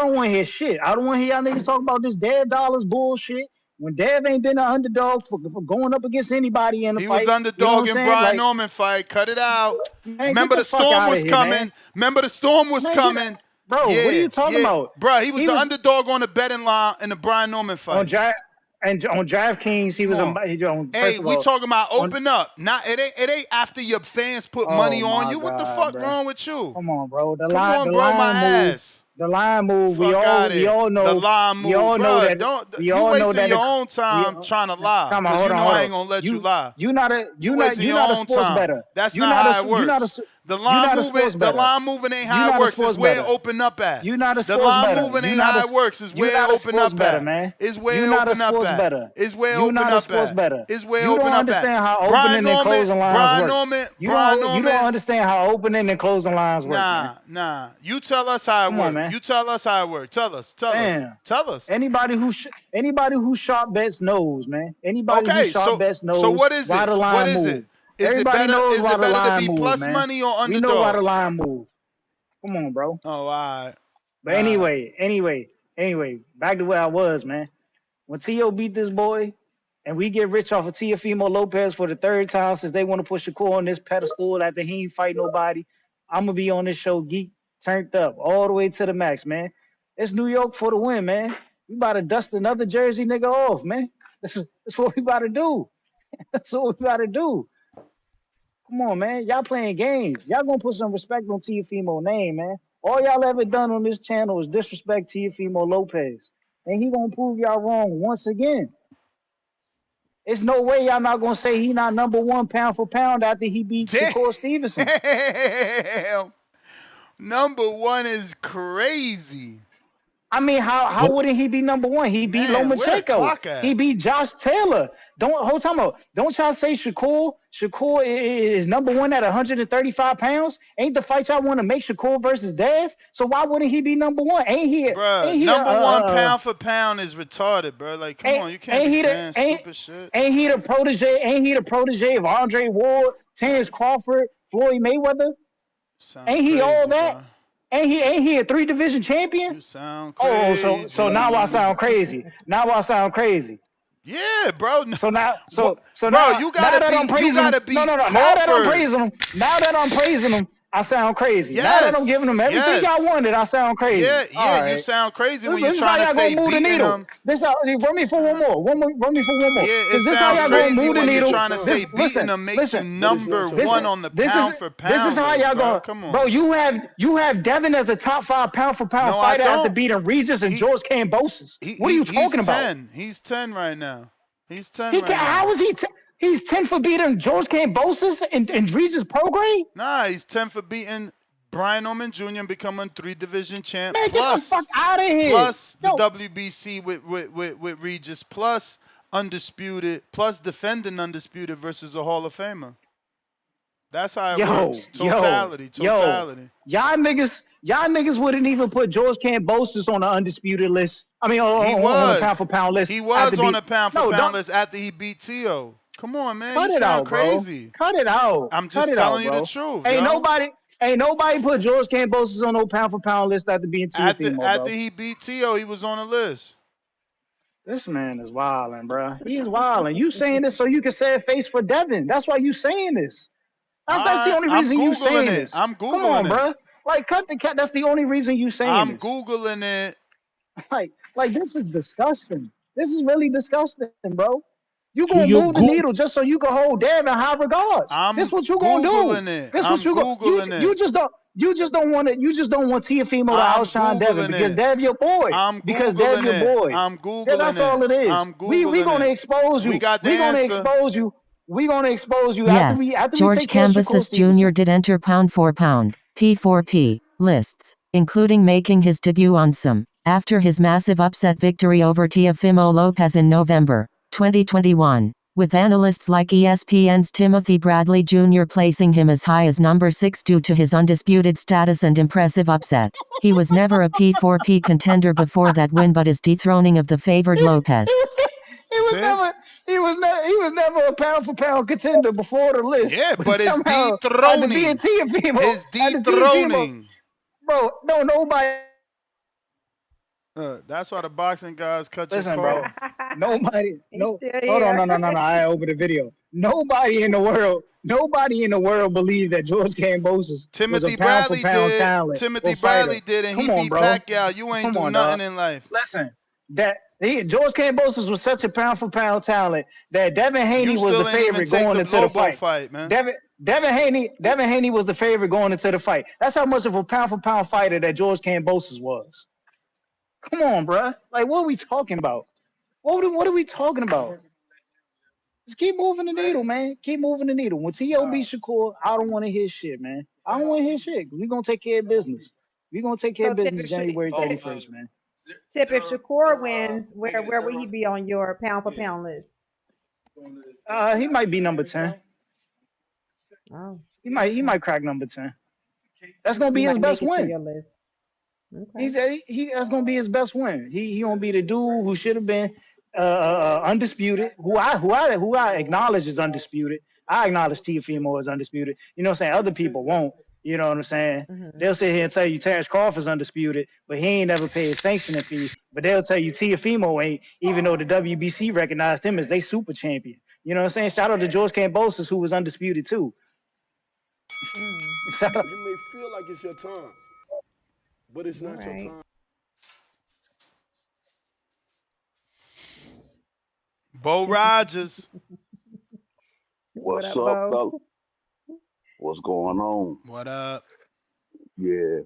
don't want to hear shit. I don't want to hear y'all niggas talk about this Dev Dollars bullshit. When Dev ain't been an underdog for going up against anybody in the He fight. was You know what underdog I'm in saying? Brian Like, Norman fight. Cut it out. man, Remember get the the fuck storm out of was here, coming. man. Remember the storm was Man, coming. Bro, yeah, what are you talking yeah. about? Bro, he was He the was underdog on the betting line in the Brian Norman fight. on DraftKings. He Come was on. on. Hey, First of we all, talking about on, open up. Not it ain't after your fans put oh money on my you. What the God, fuck bro. wrong with you? Come on, bro. The Come on, bro, my line move. ass. The line move. Fuck out of We it. all know. The line We move, all know bro. that. Don't We you all know wasting that. your own time trying to lie? Come on, Because you know hold I on. ain't gonna let you lie. You not a You wasting your own sports time. better. That's You not not how it a you not works. a The you line not a moving, sports the better. line moving ain't You how it not a works. It's sports where it better. open up at. You not a The sports line better. moving You ain't not how a it works. It's you where it not a open sports up better, at. man. It's where You it not a open up sports at. better. It's where it You open not a up sports at. better. It's where it You don't open up at. understand how Brian opening and Norman, closing lines Brian work. Norman, You Brian don't Norman. understand how opening and closing lines work, man. Nah. You tell us how it Come on, works. man. You tell us how it works. Tell us. Damn. Tell us. Anybody who sharp bets knows, man. Anybody who Okay, sharp bets so knows what is why it? the What line is move. it? Is it Everybody better? knows Is why it the better to line be move, plus man. money or We know why underdog? the line move. Come on, bro. Oh, all right. But anyway, back to where I was, man. When T.O. beat this boy, and we get rich off of Teofimo Lopez for the third time since they want to put Shakur on this pedestal after he ain't fight nobody, I'm going to be on this show geek turned up all the way to the max, man. It's New York for the win, man. We about to dust another Jersey nigga off, man. That's what we about to do. That's what we about to do. Come on, man. Y'all playing games. Y'all gonna put some respect on Teofimo name, man. All y'all ever done on this channel is disrespect Teofimo Lopez. And he gonna prove y'all wrong once again. It's no way y'all not gonna say he not number one pound for pound after he beat Shakur Stevenson. Damn. Number one is crazy. I mean, how wouldn't he be number one? He beat where the Lomachenko. clock at? He beat Josh Taylor. Don't y'all say Shakur is number one at 135 pounds? Ain't the fight y'all want to make Shakur versus Dev? So why wouldn't he be number one? Bruh, number one pound for pound is retarded, bro. Like, come on, you can't be saying stupid shit. Ain't he the protege of Andre Ward, Terrence Crawford, Floyd Mayweather? Ain't he crazy, all that? bro. Ain't he a 3-division champion? You sound crazy. Oh, so now I sound crazy. Now I sound crazy. Yeah, bro. So now, bro, now, you gotta now that I'm praising him, beat no. Crawford. Now that I'm praising him, I sound crazy. Yes, now that I'm giving him everything y'all wanted, I sound crazy. Yeah, All right. you sound crazy when This you're trying to say move the beating needle. him. Run me for one more. Run me for one more. Yeah, it This how sounds y'all gonna crazy move the when you're needle. trying to say beating him makes you number This one is- on the this pound is- for pound. This is how y'all bro. going. Come on, bro. You have Devin as a top 5 pound for pound No, I fighter after don't. beating Regis and George Kambosos. What are you talking about? He's 10 right now. He's 10 right now. How is he? He's 10 for beating George Kambosos and Regis Prograis? Nah, he's 10 for beating Brian Norman Jr. and becoming 3-division champ. Man, Plus, get the fuck out of here. Plus the WBC with Regis. Plus undisputed. Plus defending undisputed versus a Hall of Famer. That's how it works. Totality. Y'all Y'all niggas wouldn't even put George Kambosos on the undisputed list. I mean, He on the pound was. for pound list. He was on the pound for No, pound don't list after he beat Tio. Come on, man. cut You it sound out, bro. crazy. Cut it out. I'm Cut just it out, telling you the bro. truth, Ain't yo. nobody put George Kambosos on no pound for pound list after being Teofimo, After bro. he beat Tio, he was on the list. This man is wilding, bro. He's wilding. You saying this so you can save face for Devin. That's why you saying this. That's the only I'm reason you Googling saying it. this. I'm Come on, Googling it. bro. Like, cut the cat. That's the only reason you saying I'm this. Googling it. Like this is disgusting. This is really disgusting, bro. You gonna You move the needle just so you can hold Dev in high regards. I'm This what you gonna do. Googling it. This what I'm you go. Googling You it. just don't want it. You just don't want Teofimo to I'm outshine Devin Googling because it. Dev your boy. I'm Because Dev Googling your it. boy. I'm Yeah, Googling that's it. all it is. I'm We Googling gonna it. expose you. We got the We gonna answer. expose you. We gonna expose you Yes, after we George take care of Shakur Kambosos Stevenson. Jr. did enter pound for pound, P4P, lists, including making his debut on some, after his massive upset victory over Teofimo Lopez in November 2021, with analysts like ESPN's Timothy Bradley Jr. placing him as high as number 6 due to his undisputed status and impressive upset. He was never a P4P contender before that win but his dethroning of the favored Lopez. He was never a pound for pound contender before the list. Yeah, but it's somehow after being dethroning. His Teofimo, dethroning. bro, no nobody. That's why the boxing guys cut Listen, your bro. call. Nobody. No. Still Hold on. here. No. I over the video. Nobody in the world believed that George Kambosos was a Timothy pound for Bradley pound did. talent Timothy or fighter. Bradley did, and he Come on, beat bro. Pacquiao. You ain't Come do on, nothing dog. in life. Listen, George Kambosos was such a pound for pound talent that Devin Haney You was the still ain't even favorite take going the into the Lobo fight. fight, man. Devin Haney was the favorite going into the fight. That's how much of a pound for pound fighter that George Kambosos was. Come on, bro. Like, what are we talking about? What are we talking about? Just keep moving the needle, man. Keep moving the needle. When T.O. beat Shakur, I don't want to hear shit, man. I don't want to hear shit. We're going to take care of business. We're going to take care So of business January 31st, man. Tip, if Shakur wins, where will he be on your pound for pound list? He might be number 10. Oh, He might crack number 10. That's gonna he be his might best make it to win. your list. Okay. That's gonna be his best win. He gonna be the dude who should have been undisputed. Who I acknowledge is undisputed. I acknowledge Teofimo is undisputed. You know what I'm saying? Other people won't. You know what I'm saying? Mm-hmm. They'll sit here and tell you Terrence Crawford's undisputed, but he ain't never paid a sanctioning fee. But they'll tell you Teofimo ain't, even though the WBC recognized him as they super champion. You know what I'm saying? Shout out to George Kambosos, who was undisputed too. Shout out. You may feel like it's your time, but it's not your time. Bo Rogers. What What's up, up, Bo? fella? What's going on? What up? Yeah.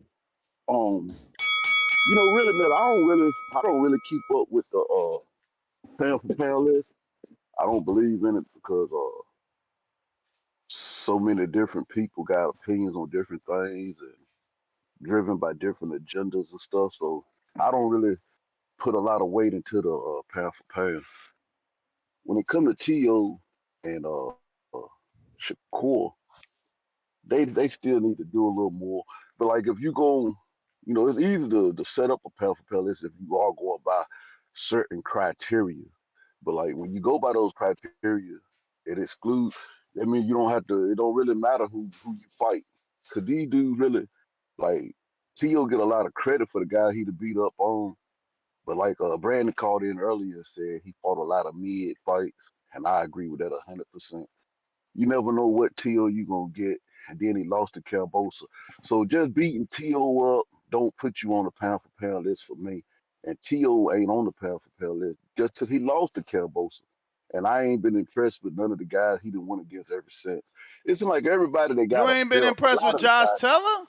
Really, man, I don't really keep up with the pound for pound list. I don't believe in it because so many different people got opinions on different things and driven by different agendas and stuff. So I don't really put a lot of weight into the pound for pound. When it comes to T.O. and Shakur, they still need to do a little more. But like if you go, it's easy to set up a pound for pound list if you are going by certain criteria. But like when you go by those criteria, it excludes. I mean, you don't have to. It don't really matter who you fight, cause these dudes really like Tio get a lot of credit for the guy he to beat up on. But like Brandon called in earlier and said he fought a lot of mid fights, and I agree with that 100%. You never know what T.O. you gonna get, and then he lost to Barboza. So just beating T.O. up don't put you on the pound for pound list for me. And T.O. ain't on the pound for pound list just because he lost to Barboza. And I ain't been impressed with none of the guys he done won against ever since. It's like everybody that You got a ain't been belt, a impressed lot with of the Josh guys. Taylor?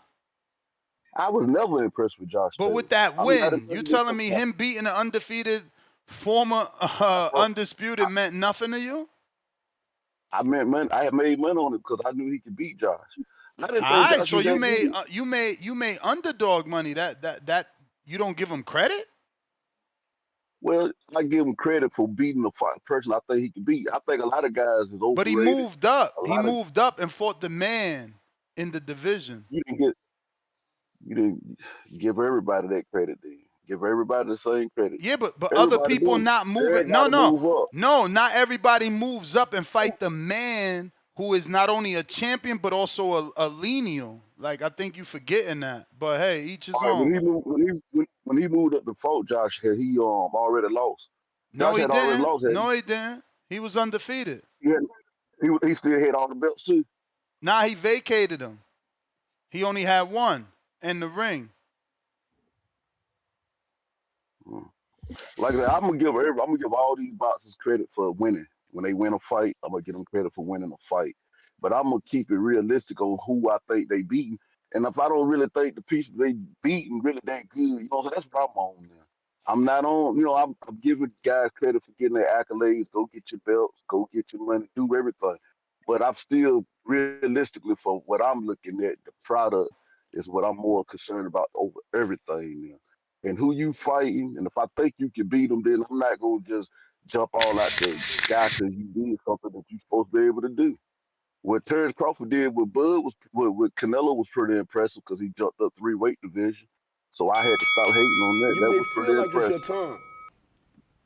I was never impressed with Josh But Taylor. with that I'm not win, impressed you with telling him. me him beating an undefeated former undisputed meant nothing to you? I meant, man, I had made money on it because I knew he could beat Josh. I didn't All think right, Josh so was you that made good. you made underdog money. That you don't give him credit? Well, I give him credit for beating the person I think he can beat. I think a lot of guys is But he overrated. moved up. A He lot of moved up and fought the man in the division. you didn't get You didn't give everybody that credit. Then give everybody the same credit. Yeah, but other Everybody people move. not moving. No, Everybody no, move up. no. Not everybody moves up and fight the man who is not only a champion but also a lineal. Like I think you forgetting that. But hey, each his All right, own. when he moved up the fort, Josh had he already lost. No, Josh he had already didn't. lost. No, he didn't. He was undefeated. He still had all the belts too. Nah, he vacated them. He only had one in the ring. Like I said, I'm gonna give all these boxers credit for winning. When they win a fight, I'm gonna give them credit for winning a fight. But I'm gonna keep it realistic on who I think they beating. And if I don't really think the people they beating really that good, you know, so that's what I'm on now. I'm not on, I'm giving guys credit for getting their accolades. Go get your belts, go get your money, do everything. But I'm still realistically for what I'm looking at, the product is what I'm more concerned about over everything now and who you fighting. And if I think you can beat them, then I'm not gonna just jump all out the sky because you did something that you're supposed to be able to do. What Terrence Crawford did with Bud was with Canelo was pretty impressive because he jumped up 3 weight division. So I had to stop hating on that. You That may was feel pretty like it's your impressive. time,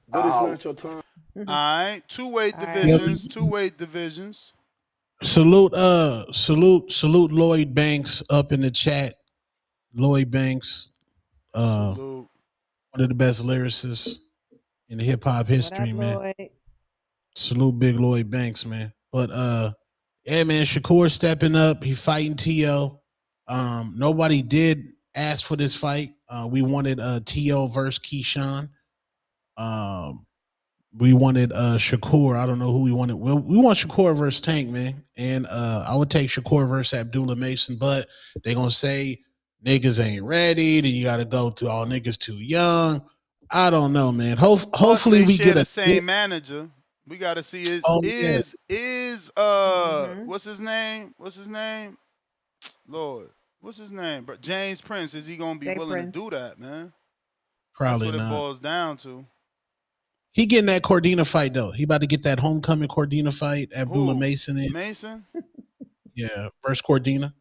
but it's not your time. All right, 2-weight All right. divisions. 2-weight divisions. Salute Lloyd Banks up in the chat. Lloyd Banks, Salute. one of the best lyricists in hip hop history, What up, man. Lloyd? Salute Big Lloyd Banks, man. But yeah, man, Shakur stepping up. He fighting T.O. Nobody did ask for this fight. We wanted T.O. versus Keyshawn. We wanted Shakur. I don't know who we wanted. Well, we want Shakur versus Tank, man. And I would take Shakur versus Abdullah Mason, but they're gonna say niggas ain't ready. Then you gotta go to all niggas too young. I don't know, man. Hopefully we get the a same manager. We gotta see what's his name? What's his name? Lord, what's his name? James Prince. Is he gonna be willing to do that, man? Probably That's what not. it boils down to. He getting that Cordina fight though. He about to get that homecoming Cordina fight. Abdullah Who? Mason in. Mason? Yeah, versus Cordina.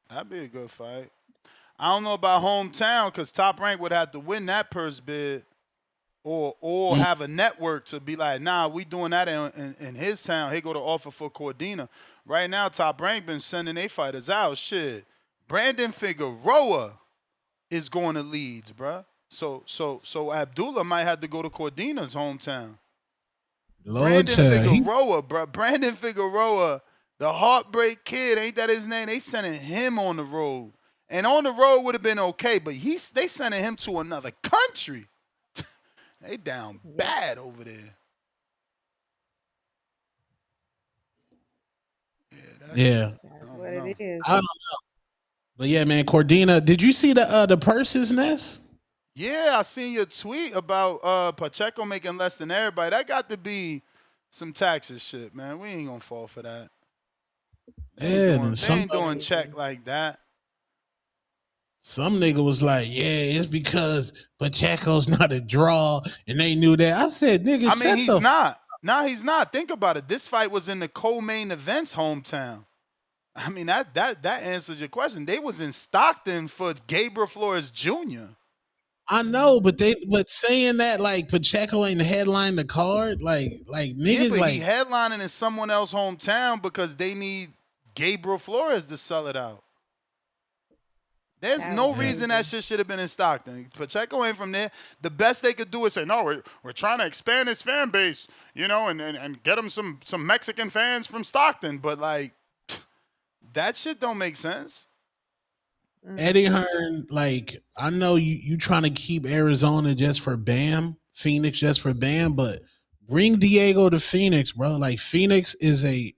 That'd be a good fight. I don't know about hometown because Top Rank would have to win that purse bid, or have a network to be like, nah, we doing that in his town. He go to offer for Cordina. Right now, Top Rank been sending their fighters out. Shit, Brandon Figueroa is going to Leeds, bruh. So Abdullah might have to go to Cordina's hometown. Brandon Figueroa, bro. Brandon Figueroa, the Heartbreak Kid, ain't that his name? They sending him on the road. And on the road would have been okay, but they sending him to another country. They down bad over there. Yeah. That's what it is. I don't know. But yeah, man, Cordina. Did you see the purses, Ness? Yeah, I seen your tweet about Pacheco making less than everybody. That got to be some taxes shit, man. We ain't gonna fall for that. They ain't doing check like that. Some nigga was like, yeah, it's because Pacheco's not a draw, and they knew that. I said, nigga, I mean, he's not. No, he's not. Think about it. This fight was in the co-main event's hometown. I mean, that answers your question. They was in Stockton for Gabriel Flores Jr. I know, but saying that like Pacheco ain't headline the card, like niggas but like he headlining in someone else's hometown because they need Gabriel Flores to sell it out. There's no reason that shit should have been in Stockton. Pacheco ain't from there. The best they could do is say, no, we're trying to expand his fan base, and get him some Mexican fans from Stockton. But like, that shit don't make sense. Eddie Hearn, like, I know you trying to keep Arizona just for Bam, Phoenix just for Bam, but bring Diego to Phoenix, bro. Like, Phoenix is a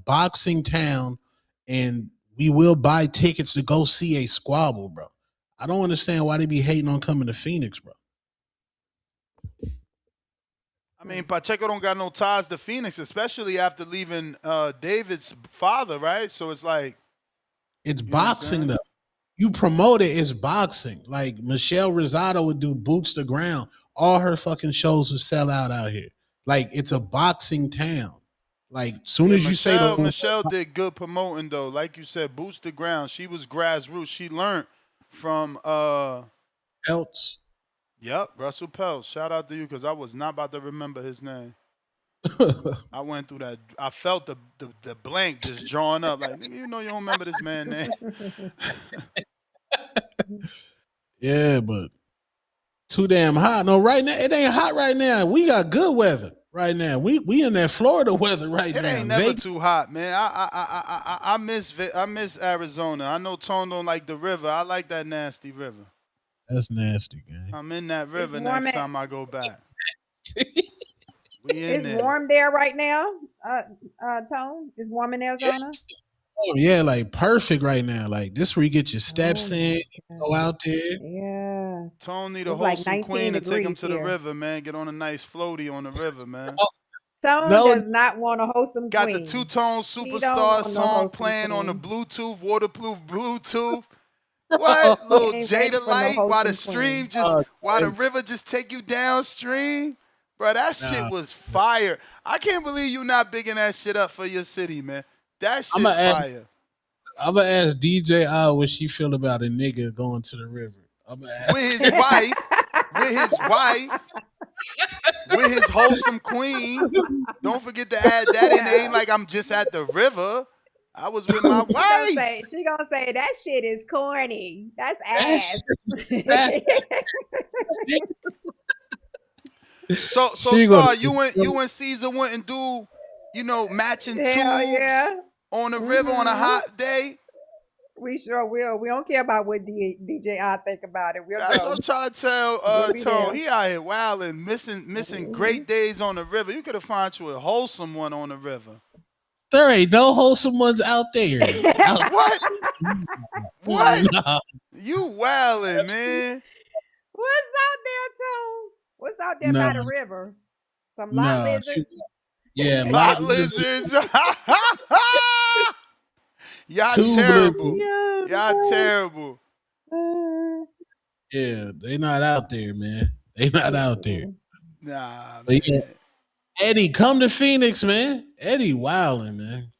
boxing town, and we will buy tickets to go see a squabble, bro. I don't understand why they be hating on coming to Phoenix, bro. I mean, Pacheco don't got no ties to Phoenix, especially after leaving David's father, right? So it's like, it's boxing though. You promote it, it's boxing. Like Michelle Rosado would do Boots to Ground. All her fucking shows would sell out here. Like, it's a boxing town. Like soon Yeah, as you say the Michelle did good promoting though. Like you said, boots the ground. She was grassroots. She learned from else. Yep, Russell Peltz. Shout out to you because I was not about to remember his name. I went through that. I felt the blank just drawing up. Like, nigga, you know you don't remember this man's name. Yeah, but too damn hot. No, right now it ain't hot right now. We got good weather right now. We in that Florida weather right now. It ain't never too hot, man. I miss Arizona. I know Tone don't like the river. I like that nasty river. That's nasty, gang. I'm in that river next time I go back. It's warm there right now. Tone, it's warm in Arizona. Oh yeah, like perfect right now. Like this where you get your steps in, you go out there. Yeah. Tone need a It's like wholesome 19 queen to take him degrees to the here. river, man. Get on a nice floaty on the river, man. Tone does not want a wholesome Got queen. the two-tone He don't superstar want no song wholesome playing on the queen. Bluetooth, waterproof Bluetooth. What? Little Ain't ready Jada for no light while the wholesome queen. stream just while the river just take you downstream. Bro, that shit was fire. I can't believe you not bigging that shit up for your city, man. That shit fire. I'm gonna ask DJ Al what she feel about a nigga going to the river. I'm gonna ask With his wife, with his wholesome queen. Don't forget to add that in. It ain't like I'm just at the river. I was with my wife. She gonna say that shit is corny. That's ass. So Star, you and Caesar went and do, matching tubes on the river on a hot day. We sure will. We don't care about what DJ I think about it. We'll That's go. what I'm trying to tell We'll be Tone. there. He out here wilding, missing great days on the river. You could have found you a wholesome one on the river. There ain't no wholesome ones out there. What? What? You wilding, man. What's out there, Tone? What's out there by the river? Some lot lizards? Yeah, lot lizards. Y'all terrible. Y'all terrible. Yeah, they not out there, man. They not out there. Nah, but yeah, Eddie, come to Phoenix, man. Eddie wilding, man.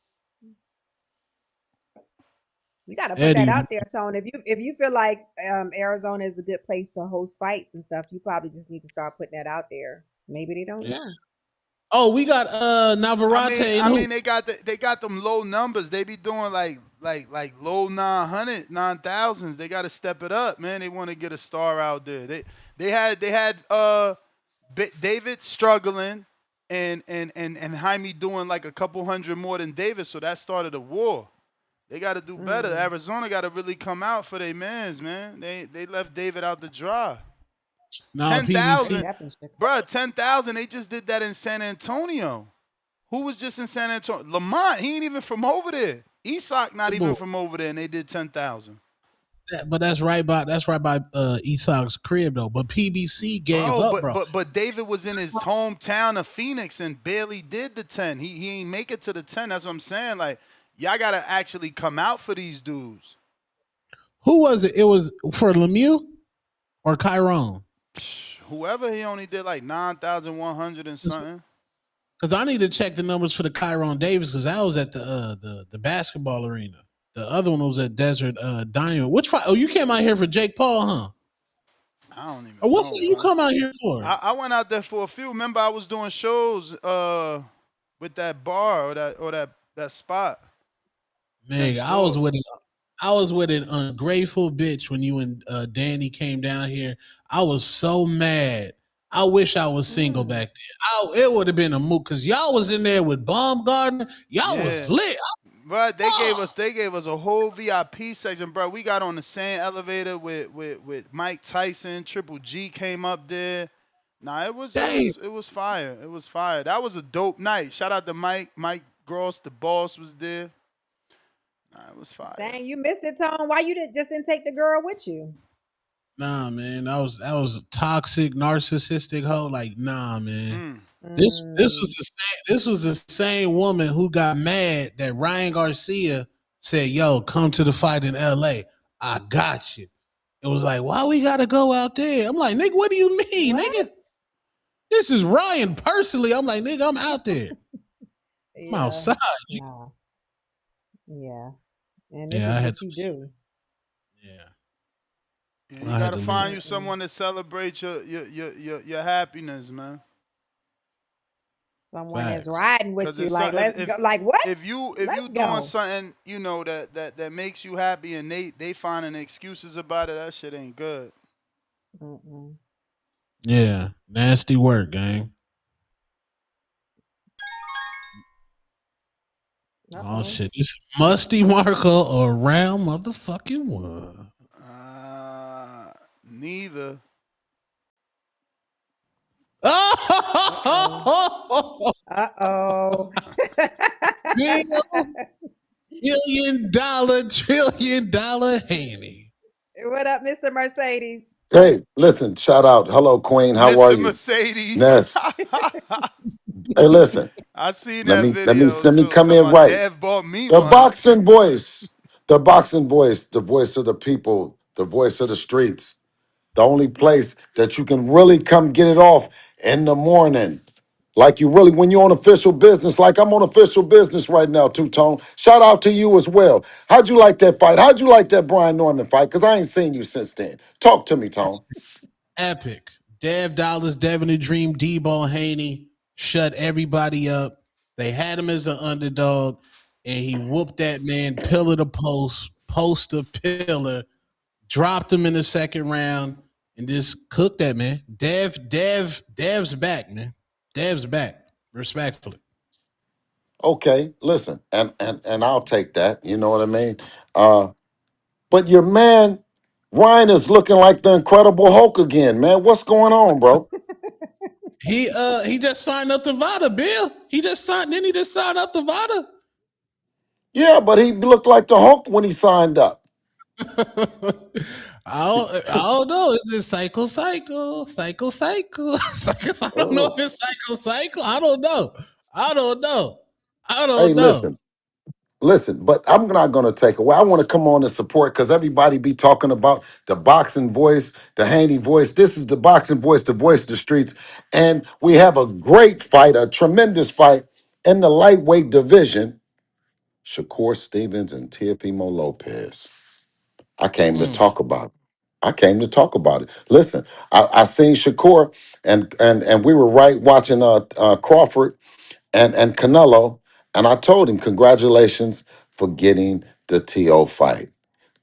You gotta put that out there, Tone. If you feel like Arizona is a good place to host fights and stuff, you probably just need to start putting that out there. Maybe they don't know. Oh, we got Navarrete. I mean, they got them low numbers. They be doing like low 900, 9,000s. They got to step it up, man. They want to get a star out there. They had David struggling and Jaime doing like a couple hundred more than David, so that started a war. They got to do better. Arizona got to really come out for their mans, man. They left David out to dry. 10,000, bro. 10,000. They just did that in San Antonio. Who was just in San Antonio? Lamont. He ain't even from over there. Isak not even from over there, and they did 10,000. But that's right by Isak's crib though. But PBC gave up, bro. But David was in his hometown of Phoenix and barely did the 10. He ain't make it to the 10. That's what I'm saying. Like, y'all gotta actually come out for these dudes. Who was it? It was for Lemieux or Chiron? Whoever. He only did like 9,100 and something. Because I need to check the numbers for the Chiron Davis because I was at the basketball arena. The other one was at Desert Diamond. Which fight? Oh, you came out here for Jake Paul, huh? I don't even know. What you come out here for? I went out there for a few. Remember, I was doing shows with that bar or that spot. Man, I was with an ungrateful bitch when you and Danny came down here. I was so mad. I wish I was single back then. It would have been a move because y'all was in there with Baumgartner. Y'all was lit. But they gave us a whole VIP section, bro. We got on the same elevator with Mike Tyson. Triple G came up there. Nah, it was fire. It was fire. That was a dope night. Shout out to Mike Gross, the boss was there. Nah, it was fire. Dang, you missed it, Tone. Why you didn't take the girl with you? Nah, man, that was a toxic, narcissistic hoe. Like, nah, man. This was the same woman who got mad that Ryan Garcia said, "Yo, come to the fight in LA. I got you." It was like, why we gotta go out there? I'm like, nigga, what do you mean, nigga? This is Ryan personally. I'm like, nigga, I'm out there. I'm Yeah. outside. Nah. Yeah. And this Yeah, is I had what to you leave. do. Yeah, Yeah, you I had gotta to leave. find you someone to celebrate your happiness, man. Someone that's Facts. riding with Cause you, like, let's go. Like, what? if Let's you doing go. something that makes you happy and they finding excuses about it, that shit ain't good. Mm-mm. Yeah, nasty work, gang. Oh Uh-oh. shit, this is Musty Marco or round motherfucking one. Neither. Uh-oh. Uh-oh. Billion dollar, trillion dollar Haney. What up, Mr. Mercedes? Hey, listen, shout out. Hello, Queen. How are Mr. you? Mercedes. Ness. Hey, listen. I seen Let that me let me video let me too. come Talking in about right. Dev bought me The one. boxing voice. The boxing voice, the voice of the people, the voice of the streets. The only place that you can really come get it off in the morning. Like you really, when you're on official business, like I'm on official business right now, Two Tone. Shout out to you as well. How'd you like that fight? How'd you like that Brian Norman fight? Because I ain't seen you since then. Talk to me, Tone. Epic. Dev Dollars, Devin the Dream, Debo Haney shut everybody up. They had him as an underdog, and he whooped that man pillar to post, post to pillar, dropped him in the second round, and just cooked that man. Dev's back, man. Dev's back. Respectfully. Okay, listen, and I'll take that. You know what I mean? But your man Ryan is looking like the Incredible Hulk again, man. What's going on, bro? He just signed up to Vada, Bill. He just signed up to Vada. Yeah, but he looked like the Hulk when he signed up. I don't know. Is it cycle? I don't know if Oh. it's cycle. I don't know. I don't know. I Hey, don't know. listen, but I'm not going to take away. I want to come on and support because everybody be talking about the boxing voice, the Haney voice. This is the boxing voice, the voice of the streets. And we have a great fight, a tremendous fight in the lightweight division. Shakur Stevens and Teofimo Lopez. I came to talk about it. I came to talk about it. Listen, I seen Shakur and we were right watching Crawford and Canelo, and I told him congratulations for getting the TO fight.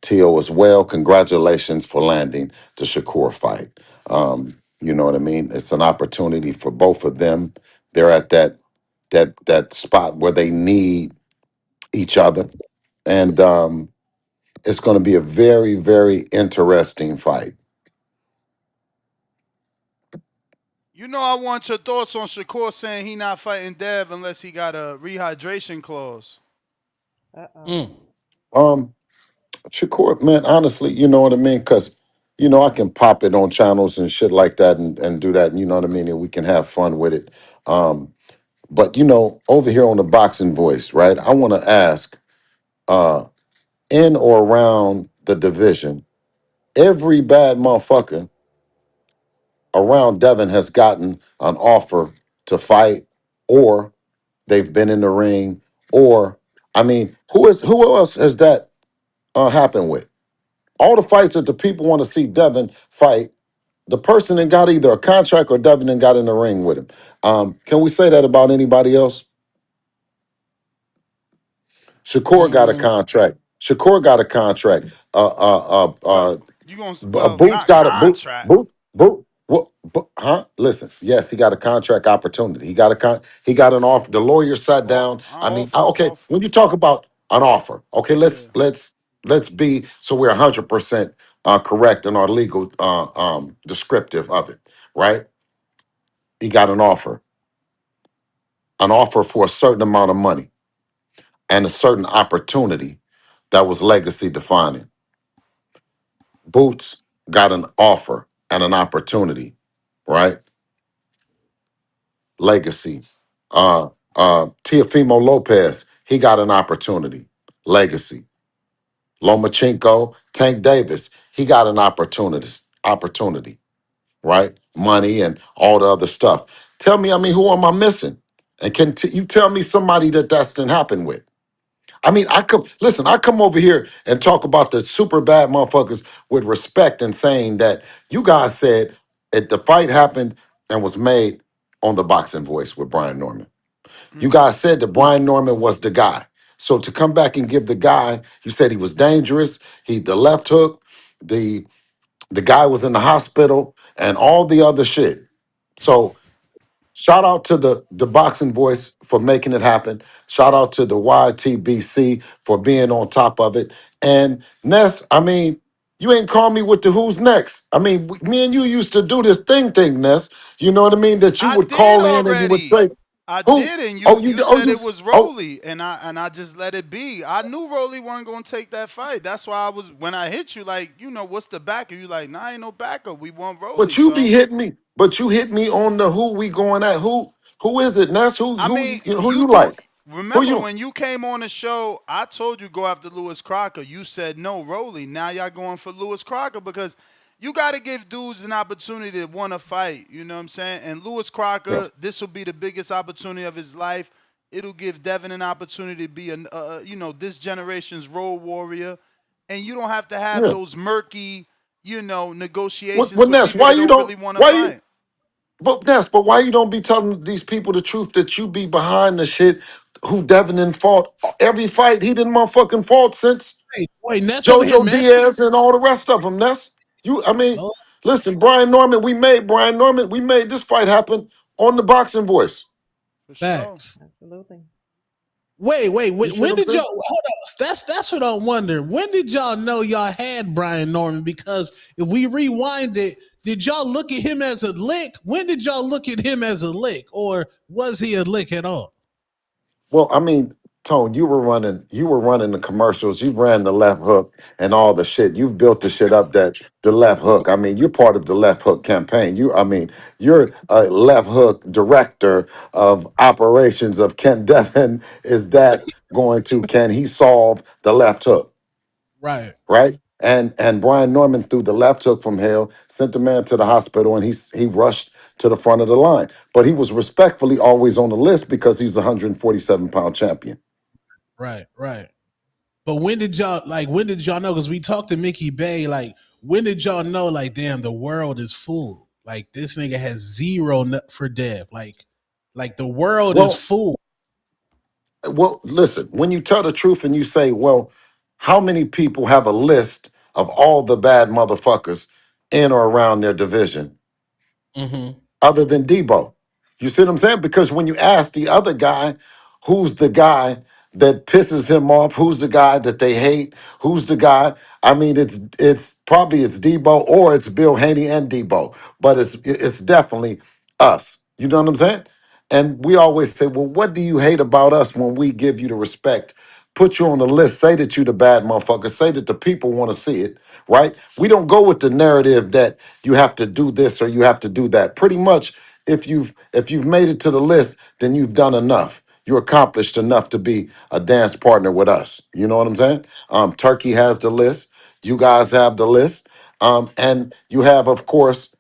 TO as well, congratulations for landing the Shakur fight. You know what I mean? It's an opportunity for both of them. They're at that spot where they need each other, and it's going to be a very, very interesting fight. You know I want your thoughts on Shakur saying he not fighting Dev unless he got a rehydration clause. Uh-oh. Um, Shakur, man, honestly, you know what I mean? Because, I can pop it on channels and shit like that and do that, you know what I mean? And we can have fun with it. But, over here on the Boxing Voice, right? I want to ask, in or around the division, every bad motherfucker around Devin has gotten an offer to fight, or they've been in the ring, or, I mean, who else has that happened with? All the fights that the people want to see Devin fight, the person that got either a contract or Devin and got in the ring with him. Can we say that about anybody else? Shakur got a contract. Shakur got a contract. You gonna Boots not got a boot. contract. Huh? Listen, yes, he got a contract opportunity. He got an offer. The lawyer sat down. I mean, okay, when you talk about an offer, okay, let's be so we're 100% correct in our legal descriptive of it, right? He got an offer for a certain amount of money and a certain opportunity that was legacy defining. Boots got an offer and an opportunity, right? Legacy. Teofimo Lopez, he got an opportunity. Legacy. Lomachenko, Tank Davis, he got an opportunity, right? Money and all the other stuff. Tell me, I mean, who am I missing? And you tell me somebody that's didn't happen with? I mean, I come over here and talk about the super bad motherfuckers with respect and saying that you guys said the fight happened and was made on the Boxing Voice with Brian Norman. You guys said that Brian Norman was the guy. So to come back and give the guy, you said he was dangerous, the left hook, the guy was in the hospital, and all the other shit. So shout out to the Boxing Voice for making it happen. Shout out to the YTBC for being on top of it. And Ness, I mean, you ain't call me with the who's next. I mean, me and you used to do this thing, Ness. You know what I mean? That you I would did call in and you would already. say, I "Who? did, and Oh, you oh, said it was oh." Rolly, and I just let it be. I knew Rolly wasn't gonna take that fight. That's why I was when I hit you, like, what's the backer? You like, nah, ain't no backer. We want Rolly. But you be So hitting me. But you hit me on the who we going at. Who is it, Ness? I mean, Who you you do like? Who remember you? when you came on the show, I told you go after Lewis Crocker. You said no, Rolly. Now y'all going for Lewis Crocker because you got to give dudes an opportunity to want to fight. You know what I'm saying? And Lewis Crocker, Yes. this will be the biggest opportunity of his life. It'll give Devin an opportunity to be this generation's role warrior, and you don't have to have Yeah. those murky, negotiations What with Ness? people that don't really want to Why you? fight. But Ness, but why you don't be telling these people the truth that you be behind the shit? Who Devin done fought every fight he didn't motherfucking fought since Wait, Ness over here, JoJo man. Diaz and all the rest of them. Ness, I mean, Oh, listen, Brian Norman. We made Brian Norman. We made this fight happen on the Boxing Voice. For sure. facts. Absolutely. Wait. You see what When I'm did saying? y'all hold on? That's what I wonder. When did y'all know y'all had Brian Norman? Because if we rewind it, did y'all look at him as a lick? When did y'all look at him as a lick, or was he a lick at all? Well, I mean, Tone, you were running the commercials, you ran the left hook and all the shit. You've built the shit up that the left hook. I mean, you're part of the left hook campaign. You're a left hook director of operations of Ken Devin. Is that can he solve the left hook? Right. Right? And Brian Norman threw the left hook from hell, sent the man to the hospital, and he rushed to the front of the line. But he was respectfully always on the list because he's the 147-pound champion. Right. But when did y'all know? Because we talked to Mickey Bay, like, when did y'all know, like, damn, the world is full? Like, this nigga has zero nut for Dev. Like the world is Well, full. listen, when you tell the truth and you say, well, how many people have a list of all the bad motherfuckers in or around their division Mm-hmm. other than Debo? You see what I'm saying? Because when you ask the other guy, who's the guy that pisses him off, who's the guy that they hate, who's the guy? I mean, it's probably it's Debo or it's Bill Haney and Debo, but it's definitely us. You know what I'm saying? And we always say, well, what do you hate about us when we give you the respect? Put you on the list, say that you the bad motherfucker, say that the people want to see it, right? We don't go with the narrative that you have to do this or you have to do that. Pretty much, if you've made it to the list, then you've done enough. You accomplished enough to be a dance partner with us. You know what I'm saying? Turkey has the list. You guys have the list. And you have, of course,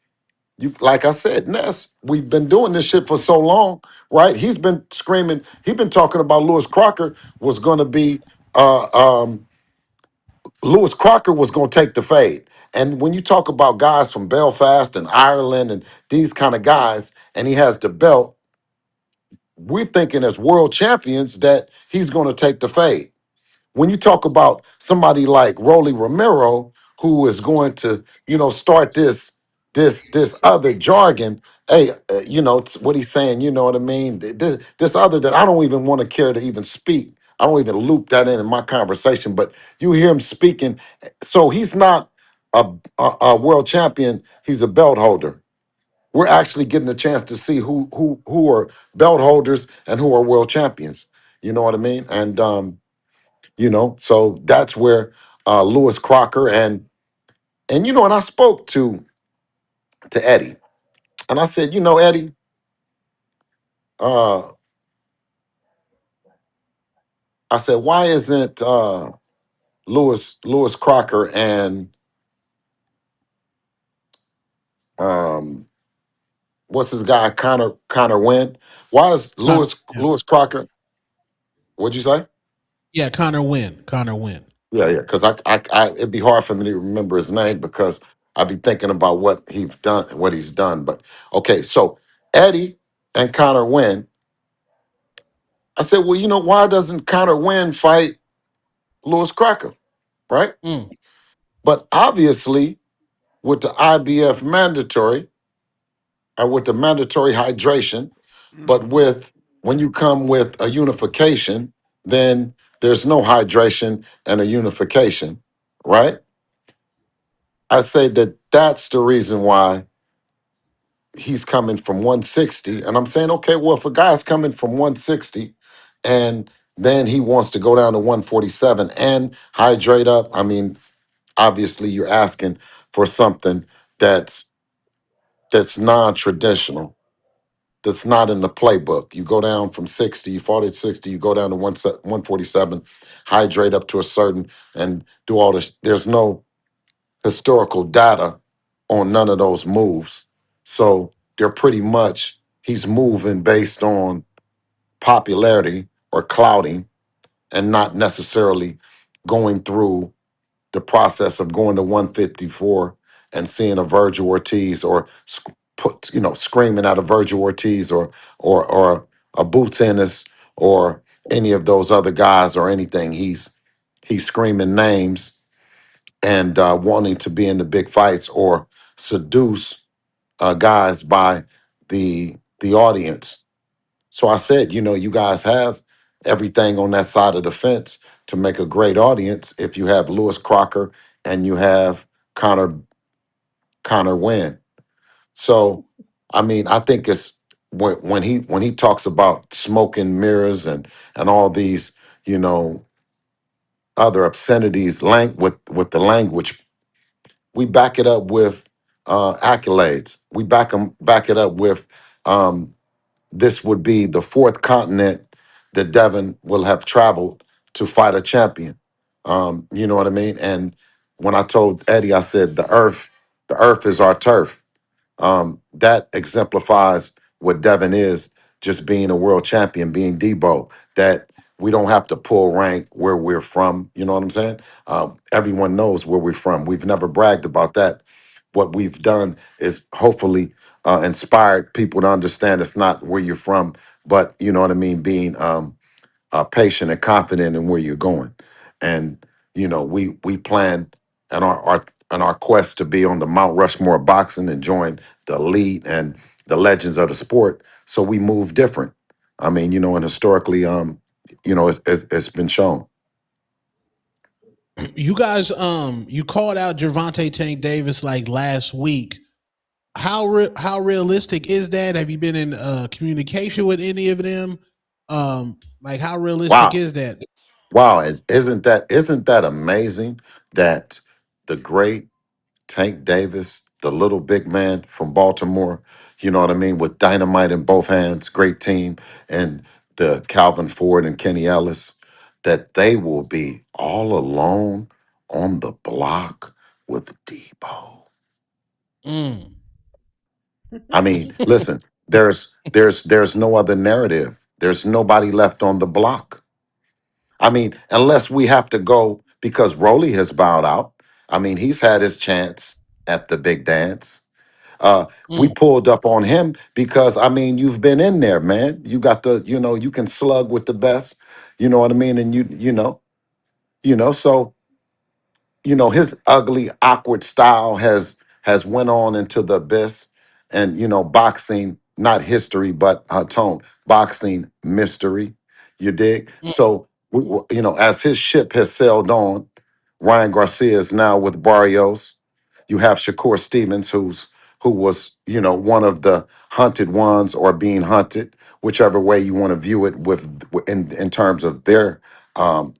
you like I said, Ness, we've been doing this shit for so long, right? He's been screaming, he's been talking about uh um Lewis Crocker was gonna take the fade. And when you talk about guys from Belfast and Ireland and these kind of guys, and he has the belt, we're thinking as world champions that he's gonna take the fade. When you talk about somebody like Rolly Romero, who is going to, start this other jargon, hey, what he's saying, you know what I mean? This other that I don't even want to care to even speak. I don't even loop that in my conversation, but you hear him speaking. So he's not a world champion. He's a belt holder. We're actually getting a chance to see who are belt holders and who are world champions. You know what I mean? And so that's where Lewis Crocker and I spoke to Eddie, and I said, Eddie, uh, I said, why isn't Lewis Crocker and what's his guy Connor Wynn? Why is Connor, yeah, Lewis Crocker? What'd you say? yeah, Connor Wynn, Connor Wynn. Yeah. Because it'd be hard for me to remember his name because I'd be thinking about what he's done. But okay, so Eddie and Connor Wynn. I said, well, why doesn't Connor Wynn fight Lewis Crocker, right? Mm. But obviously, with the IBF mandatory, or with the mandatory hydration, but with when you come with a unification, then there's no hydration and a unification, right? I say that that's the reason why he's coming from 160. And I'm saying, okay, well, if a guy's coming from 160 and then he wants to go down to 147 and hydrate up, I mean, obviously you're asking for something that's non-traditional, that's not in the playbook. You go down from 60, you fought at 60, you go down to 147, hydrate up to a certain, and do all this. There's no historical data on none of those moves. So they're pretty much, he's moving based on popularity or clouding and not necessarily going through the process of going to 154 and seeing a Virgil Ortiz or screaming at a Virgil Ortiz or a Boots Ennis or any of those other guys or anything. He's screaming names and wanting to be in the big fights or seduce guys by the audience. So I said, you guys have everything on that side of the fence to make a great audience if you have Lewis Crocker and you have Connor Wynn. So, I mean, I think it's when he talks about smoke and mirrors and all these, other obscenities with the language, we back it up with accolades. We back it up with this would be the fourth continent that Devin will have traveled to fight a champion. You know what I mean? And when I told Eddie, I said the earth is our turf. That exemplifies what Devin is, just being a world champion, being Debo, that we don't have to pull rank where we're from. You know what I'm saying? Everyone knows where we're from. We've never bragged about that. What we've done is hopefully inspired people to understand it's not where you're from, but you know what I mean, being patient and confident in where you're going. And we plan and our quest to be on the Mount Rushmore of boxing and join the elite and the legends of the sport. So we move different. I mean, and historically, it's been shown. You guys, you called out Gervonta Tank Davis like last week. How realistic is that? Have you been in communication with any of them? Like how realistic Wow. is that? Wow. Isn't that amazing that the great Tank Davis, the little big man from Baltimore, you know what I mean, with dynamite in both hands, great team, and the Calvin Ford and Kenny Ellis, that they will be all alone on the block with Debo. Mm. I mean, listen, there's no other narrative. There's nobody left on the block. I mean, unless we have to go because Rolly has bowed out. I mean, he's had his chance at the big dance. We Mm. pulled up on him because I mean, you've been in there, man. You got you can slug with the best. You know what I mean? And so his ugly, awkward style has went on into the abyss, and boxing, not history, but tone, boxing mystery. You dig? So as his ship has sailed on, Ryan Garcia is now with Barrios. You have Shakur Stevens, who was one of the hunted ones or being hunted, whichever way you want to view it, in terms of um,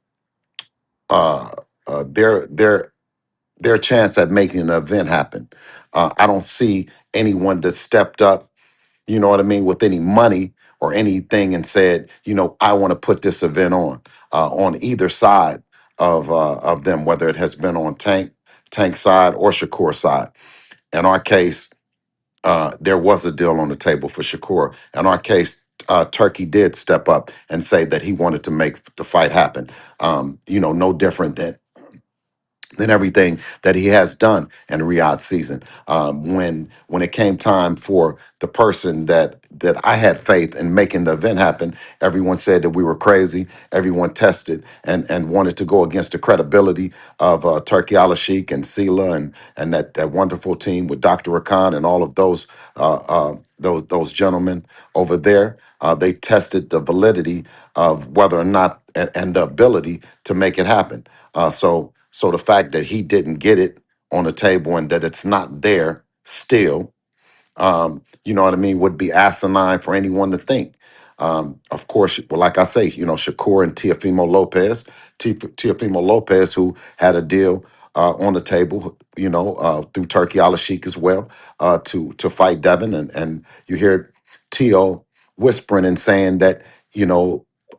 uh, their chance at making an event happen. I don't see anyone that stepped up, you know what I mean, with any money or anything and said, I want to put this event on either side of them, whether it has been on Tank side or Shakur side. In our case, there was a deal on the table for Shakur. In our case, Turkey did step up and say that he wanted to make the fight happen. No different than everything that he has done in Riyadh season. When it came time for the person that I had faith in making the event happen, everyone said that we were crazy. Everyone tested and wanted to go against the credibility of Turkey Al Sheikh and Sela and that wonderful team with Dr. Rakan and all of those gentlemen over there. They tested the validity of whether or not and the ability to make it happen. So the fact that he didn't get it on the table and that it's not there still, you know what I mean, would be asinine for anyone to think. Of course, well, like I say, Shakur and Teofimo Lopez, Teofimo Lopez, who had a deal on the table, through Turkey Al Sheikh as well, to fight Devin, and you hear Teo whispering and saying that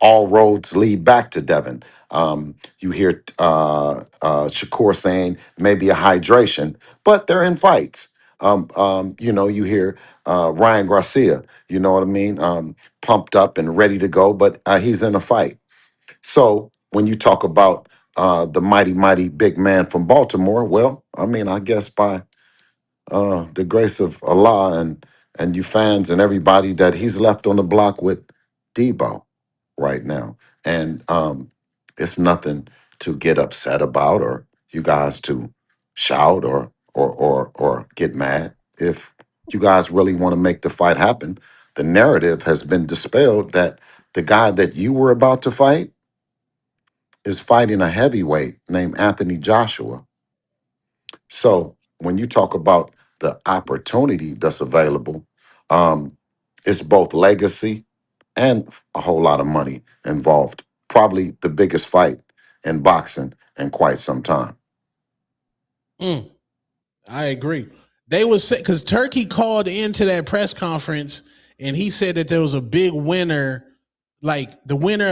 all roads lead back to Devin. You hear Shakur saying maybe a hydration, but they're in fights. You hear Ryan Garcia, you know what I mean, pumped up and ready to go, but he's in a fight. So when you talk about the mighty, mighty big man from Baltimore, well, I mean, I guess by the grace of Allah and you fans and everybody that he's left on the block with Debo right now. And it's nothing to get upset about or you guys to shout or get mad. If you guys really want to make the fight happen, the narrative has been dispelled that the guy that you were about to fight is fighting a heavyweight named Anthony Joshua. So when you talk about the opportunity that's available, um, it's both legacy and a whole lot of money involved. Probably the biggest fight in boxing in quite some time. I agree. They was because Turkey called into that press conference and he said that there was a big winner, like the winner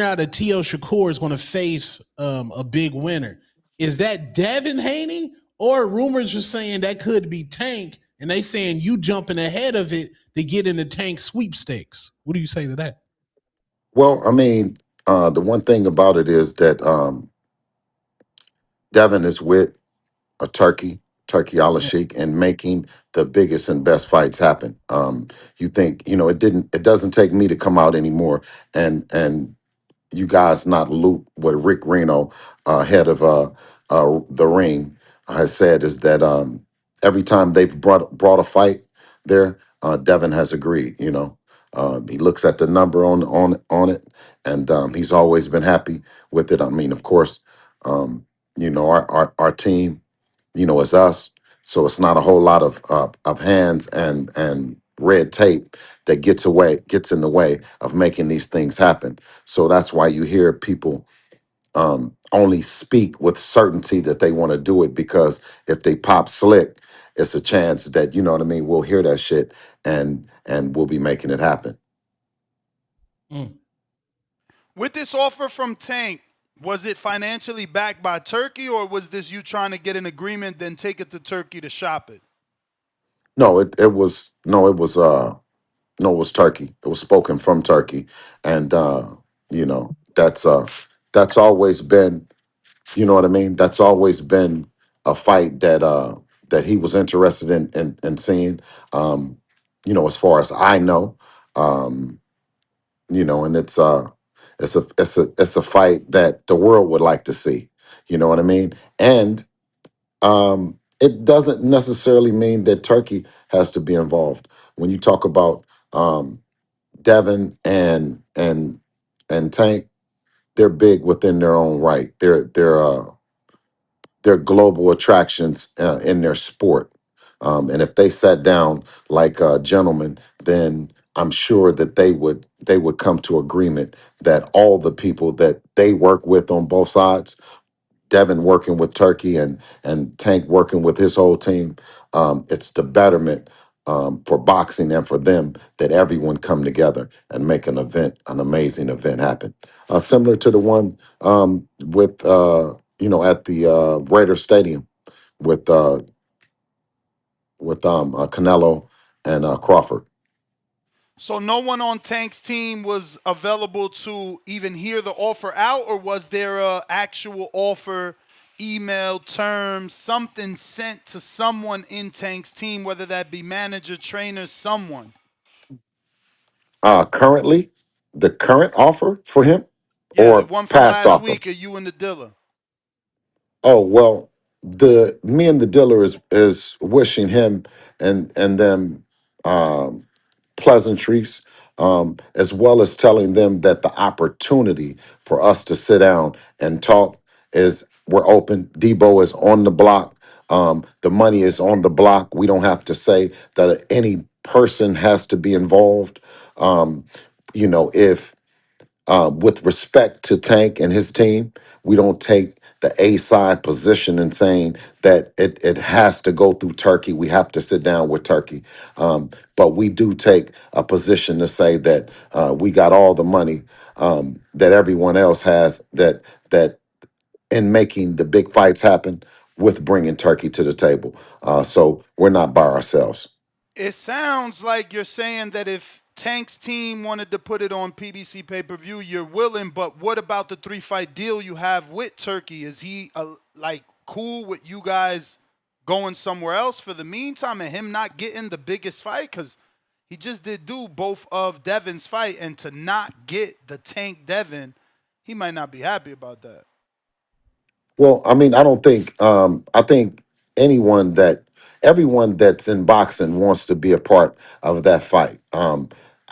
out of Teo Shakur is going to face a big winner. Is that Devin Haney, or rumors are saying that could be Tank, and they saying you jumping ahead of it to get in the Tank sweepstakes? What do you say to that? Well, I mean, the one thing about it is that Devin is with a Turkey Al Sheikh, and making the biggest and best fights happen. You think, it doesn't take me to come out anymore and you guys not loop what Rick Reno, head of the ring, has said is that every time they've brought a fight there, Devin has agreed. He looks at the number on it, and he's always been happy with it. I mean, of course, our team, is us, so it's not a whole lot of hands and red tape that gets in the way of making these things happen. So that's why you hear people only speak with certainty that they want to do it, because if they pop slick, it's a chance that, you know what I mean, we'll hear that shit and we'll be making it happen. With this offer from Tank, was it financially backed by Turkey, or was this you trying to get an agreement, then take it to Turkey to shop it? No, it was Turkey. It was spoken from Turkey, and that's always been, you know what I mean. That's always been a fight that he was interested in seeing. As far as I know, and it's a fight that the world would like to see. You know what I mean, and it doesn't necessarily mean that Turkey has to be involved. When you talk about Devin and Tank, they're big within their own right. They're global attractions in their sport, and if they sat down like gentlemen, then I'm sure that they would come to agreement that all the people that they work with on both sides, Devin working with Turkey and Tank working with his whole team, it's the betterment for boxing and for them that everyone come together and make an amazing event happen. Similar to the one with at the Raider Stadium with Canelo and Crawford. So no one on Tank's team was available to even hear the offer out, or was there a actual offer, email, terms, something sent to someone in Tank's team, whether that be manager, trainer, someone? Currently, the current offer for him Yeah, the or one from past last offer? week, are you and the dealer? Oh well, the me and the dealer is wishing him and them pleasantries, as well as telling them that the opportunity for us to sit down and talk is we're open. Debo is on the block. The money is on the block. We don't have to say that any person has to be involved. If with respect to Tank and his team, we don't take the A side position in saying that it has to go through Turkey. We have to sit down with Turkey. But we do take a position to say that we got all the money that everyone else has, that in making the big fights happen with bringing Turkey to the table. So we're not by ourselves. It sounds like you're saying that if Tank's team wanted to put it on PBC pay-per-view, you're willing, but what about the 3-fight deal you have with Turkey? Is he like cool with you guys going somewhere else for the meantime and him not getting the biggest fight? Because he just did do both of Devin's fight, and to not get the Tank Devin, he might not be happy about that. Well, I mean, I don't think. I think everyone that's in boxing wants to be a part of that fight.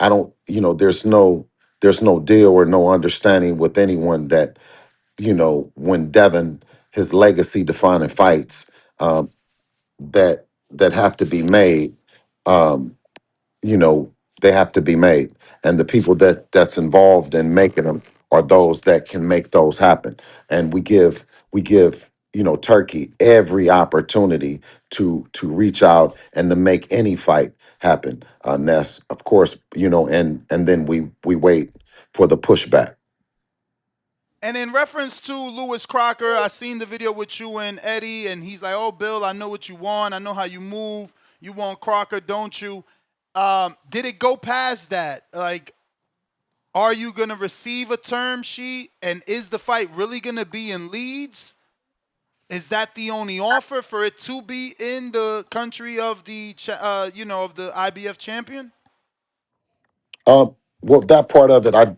I don't. There's no deal or no understanding with anyone that when Devin his legacy defining fights that have to be made. Um, you know they have to be made, and the people that's involved in making them are those that can make those happen. And we give Turkey every opportunity to reach out and to make any fight happen, Ness, of course, and then we wait for the pushback. And in reference to Lewis Crocker, I seen the video with you and Eddie, and he's like, "Oh, Bill, I know what you want. I know how you move. You want Crocker, don't you?" Did it go past that? Like, are you gonna receive a term sheet? And is the fight really gonna be in Leeds? Is that the only offer for it to be in the country of the of the IBF champion? Well, that part of it, I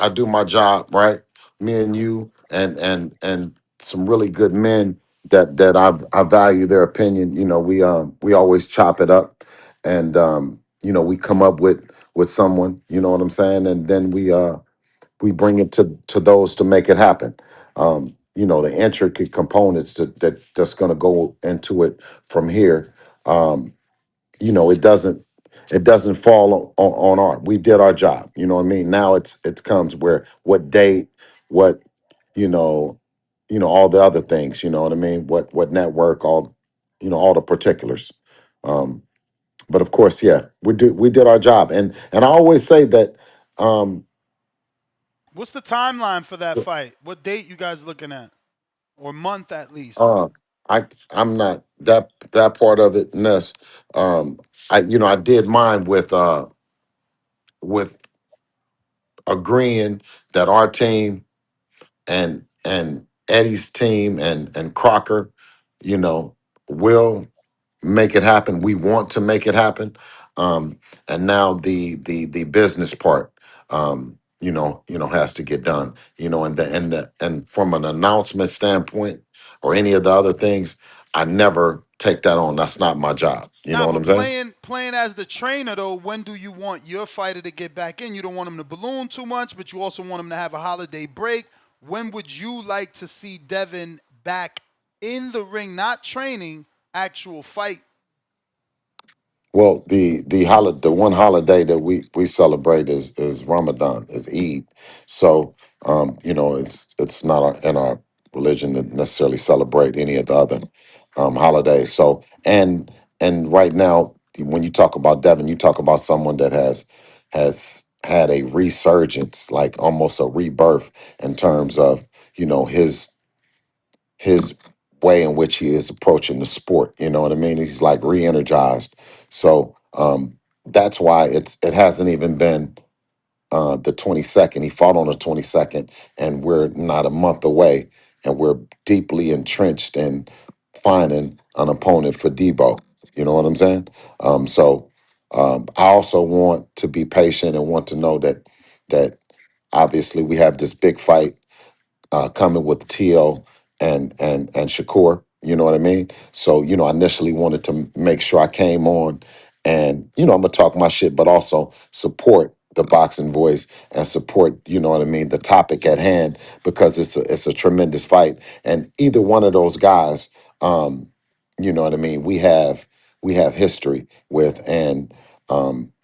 do my job, right? Me and you and some really good men that I value their opinion. We always chop it up, and we come up with someone. You know what I'm saying? And then we bring it to those to make it happen. The intricate components that's going to go into it from here. Um, it doesn't fall on our we did our job, what I mean. Now it comes where what date, what you know all the other things, you know what I mean, what network, all the particulars. um but of course, yeah, we did our job, and I always say that. um What's the timeline for that fight? What date you guys looking at, or month at least? uh I'm not that part of it, Ness. I did mine with agreeing that our team and Eddie's team and Crocker, you know, will make it happen. We want to make it happen. And now the business part, has to get done. And from an announcement standpoint or any of the other things, I never take that on. That's not my job. You know Nah, what but I'm saying? playing as the trainer though, when do you want your fighter to get back in? You don't want him to balloon too much, but you also want him to have a holiday break. When would you like to see Devin back in the ring, not training, actual fight? Well, the one holiday that we celebrate is Ramadan, is Eid. So it's not in our religion to necessarily celebrate any of the other holidays. So and right now, when you talk about Devin, you talk about someone that has had a resurgence, like almost a rebirth in terms of his way in which he is approaching the sport. You know what I mean? He's like re-energized. So That's why it hasn't even been the 22nd. He fought on the 22nd, and we're not a month away, and we're deeply entrenched in finding an opponent for Debo. You know what I'm saying? I also want to be patient and want to know that obviously we have this big fight coming with Tio and Shakur. You know what I mean? So I initially wanted to make sure I came on, and I'm gonna talk my shit, but also support the boxing voice and support what I mean, the topic at hand, because it's a tremendous fight, and either one of those guys, you know what I mean, we have history with, and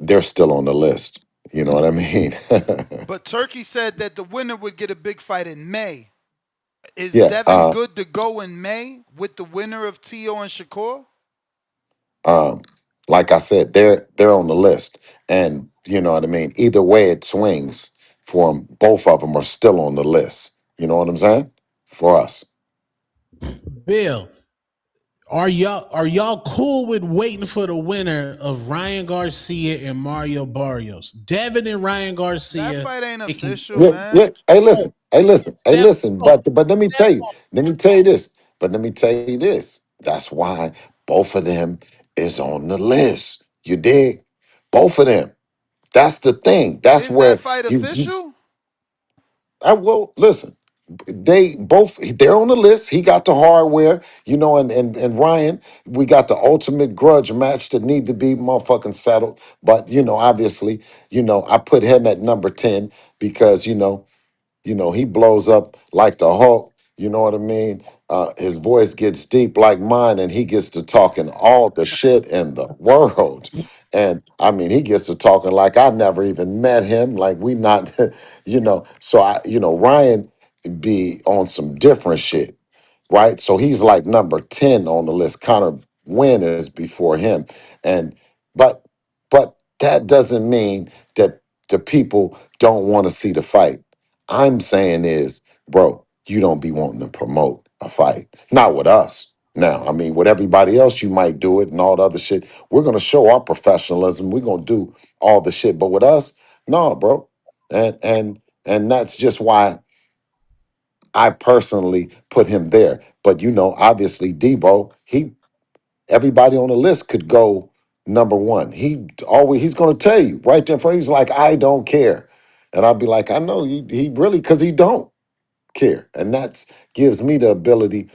they're still on the list. You know what I mean? But Turkey said that the winner would get a big fight in May. Is Yeah. Devin good to go in May with the winner of Tio and Shakur? Um, like I said, they're on the list, and you know what I mean. Either way it swings for 'em, both of them are still on the list. You know what I'm saying? For us, Bill, are y'all cool with waiting for the winner of Ryan Garcia and Mario Barrios? Devin and Ryan That Garcia. fight ain't It can official, yeah, yeah. man. Hey, oh, listen. Hey, listen. Hey, step listen. on, But let me step tell you. on. Let me tell you this. But let me tell you this. That's why both of them is on the list. You dig? Both of them. That's the thing. That's Is that where fight you. official? I will listen. They're on the list. He got the hardware, and Ryan, we got the ultimate grudge match that need to be motherfucking settled. But obviously, I put him at number 10 because he blows up like the Hulk. You know what I mean? His voice gets deep like mine, and he gets to talking all the shit in the world. And I mean, he gets to talking like I never even met him, like we not, So Ryan be on some different shit, right? So he's like number 10 on the list. Connor Wynn is before him. And but but that doesn't mean that the people don't want to see the fight. I'm saying is, bro, you don't be wanting to promote a fight. Not with us. Now, I mean, with everybody else, you might do it and all the other shit. We're gonna show our professionalism. We're gonna do all the shit. But with us, no, bro. And that's just why I personally put him there. But obviously Debo, everybody on the list could go number one. He's gonna tell you right there in front. He's like, I don't care. And I'll be like, I know he really, because he don't care. And that gives me the ability,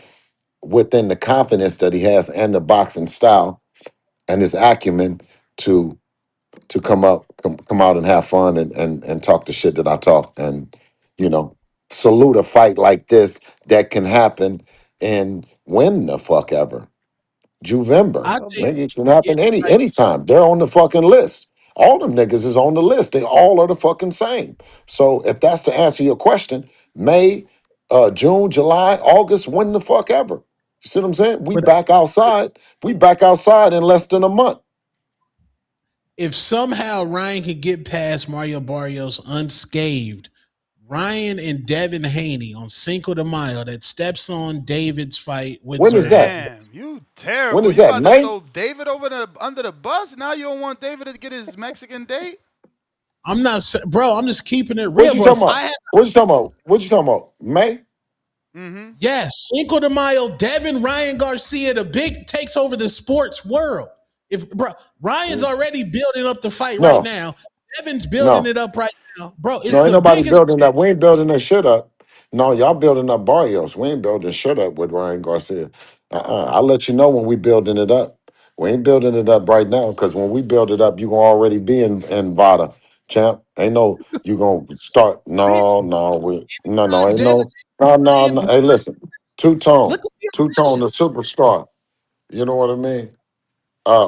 within the confidence that he has and the boxing style and his acumen, to come out and have fun and talk the shit that I talk, and you know salute a fight like this that can happen in when the fuck ever. Juvember. I think Nigga, it can yeah, happen right. anytime. They're on the fucking list. All them niggas is on the list. They all are the fucking same. So if that's to answer your question, May, June, July, August, when the fuck ever. You see what I'm saying? We But back outside. We back outside in less than a month. if somehow Ryan can get past Mario Barrios unscathed, Ryan and Devin Haney on Cinco de Mayo that steps on David's fight with When is that? Zerrone. Damn, you When terrible. is You that? about to May? throw David under the bus? Now you don't want David to get his Mexican date? I'm not, bro. I'm just keeping it What real, you bro. talking If about? I had, What you talking about? What you talking about? May? Mm-hmm. yes, Cinco de Mayo, Devin Ryan Garcia, the big takes over the sports world. If bro, Ryan's Mm. already building up the fight right No, now. Devin's building no. it up right now, bro. It's No, ain't the nobody biggest. building that. We ain't building that shit up. No, y'all building up Barrios. We ain't building shit up with Ryan Garcia. I'll let you know when we building it up. We ain't building it up right now, because when we build it up, you gonna already be in Vada, champ. Ain't no you gonna start. No, no, ain't Devin no. Ryan. Hey, listen, Look at two tone, the superstar. You know what I mean?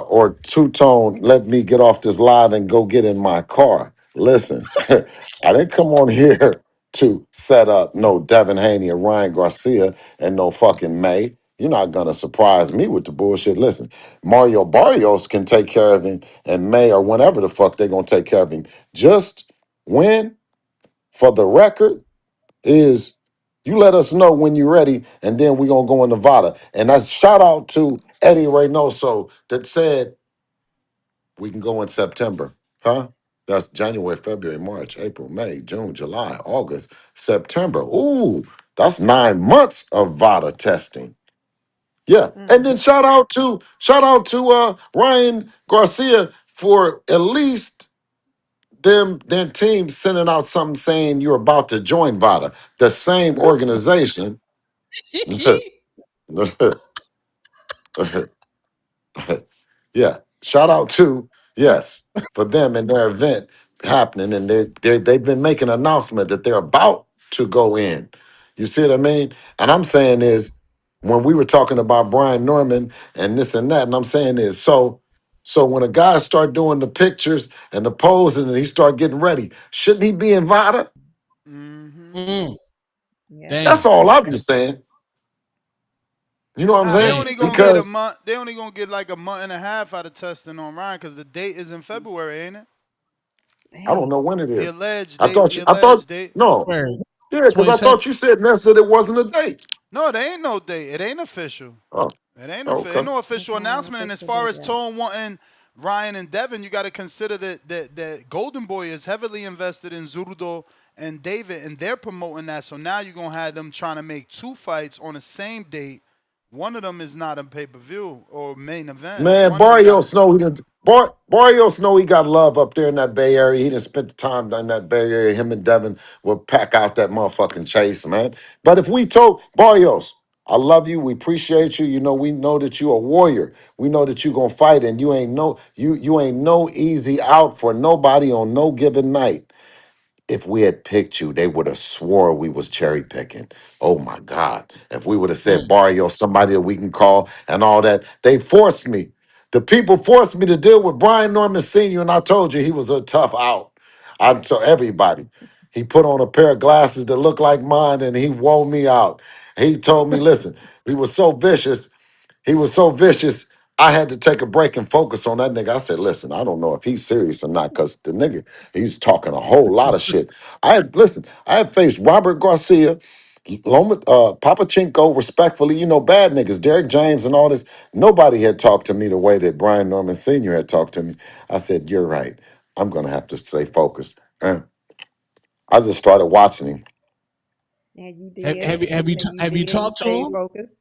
Or two tone, let me get off this live and go get in my car. Listen, I didn't come on here to set up no Devin Haney or Ryan Garcia and no fucking May. You're not gonna surprise me with the bullshit. Listen, Mario Barrios can take care of him, and May, or whenever the fuck they're gonna take care of him. Just win, for the record, is you let us know when you're ready, and then we're gonna go in Nevada. And that's shout out to Eddie Reynoso that said, We can go in September, huh? That's January, February, March, April, May, June, July, August, September. Ooh, that's 9 months of VADA testing. Yeah, and then shout out to Ryan Garcia for at least their team sending out something saying you're about to join VADA, the same organization. Yeah, shout out to yes for them and their event happening, and they've been making an announcement that they're about to go in. You see what I mean? And I'm saying is when we were talking about Brian Norman and this and that, and I'm saying is so when a guy start doing the pictures and the posing and he start getting ready, shouldn't he be in VADA? Mm. Yeah. That's Damn. all I'm just saying. You know what I'm They Damn. saying? only gonna get a Because month. They only gonna get like a month and a half out of testing on Ryan because the date is in February, ain't it? I don't Dang. know when it The is. alleged I date. thought The I thought alleged date. no. Where? Yeah, because I 22nd. thought you said Ness said it wasn't a date. No, there ain't no date. It ain't official. Oh, It ain't okay. ain't no There's official not an announcement. And as official far date as yet. Tone wanting Ryan and Devin, you got to consider that Golden Boy is heavily invested in Zurdo and David, and they're promoting that. So now you're gonna have them trying to make two fights on the same date. One of them is not a pay per view or main event. Man, One of them got. Barrios know he didn't. Barrios know he got love up there in that Bay Area. He didn't spend the time in that Bay Area. Him and Devin will pack out that motherfucking chase, man. But if we told Barrios, I love you, we appreciate you. You know, we know that you a warrior. We know that you gonna fight, and you ain't no easy out for nobody on no given night. If we had picked you, they would have swore we was cherry picking. Oh my God. If we would have said Mm. Barrio, somebody that we can call and all that, they forced me. The people forced me to deal with Brian Norman Sr., and I told you he was a tough out. I told everybody. He put on a pair of glasses that looked like mine and he wore me out. He told me, listen, he was so vicious. He was so vicious. I had to take a break and focus on that nigga. I said, listen, I don't know if he's serious or not, because the nigga, he's talking a whole lot of shit. I had faced Robert Garcia, Papachenko, respectfully, bad niggas, Derek James and all this. Nobody had talked to me the way that Brian Norman Sr. had talked to me. I said, you're right. I'm gonna have to stay focused. And I just started watching him. And you Have, did. have you have you And you have you did. You talked to stayed him? focused.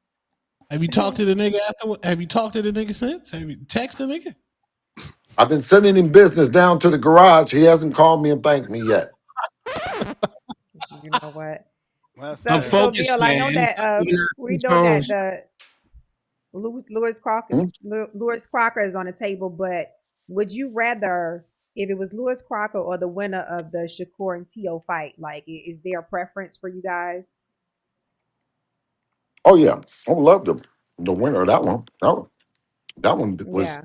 Have you talked to the nigga after? Have you talked to the nigga since? Have you texted the nigga? I've been sending him business down to the garage. He hasn't called me and thanked me yet. You know what? That's I'm So sad. focused, Bill, I know man. that we know that Tones. the Hmm? Lewis Crocker is on the table, but would you rather if it was Lewis Crocker or the winner of the Shakur and Tio fight? Like, is there a preference for you guys? Oh yeah, I would love the winner of that one. That one was Yeah,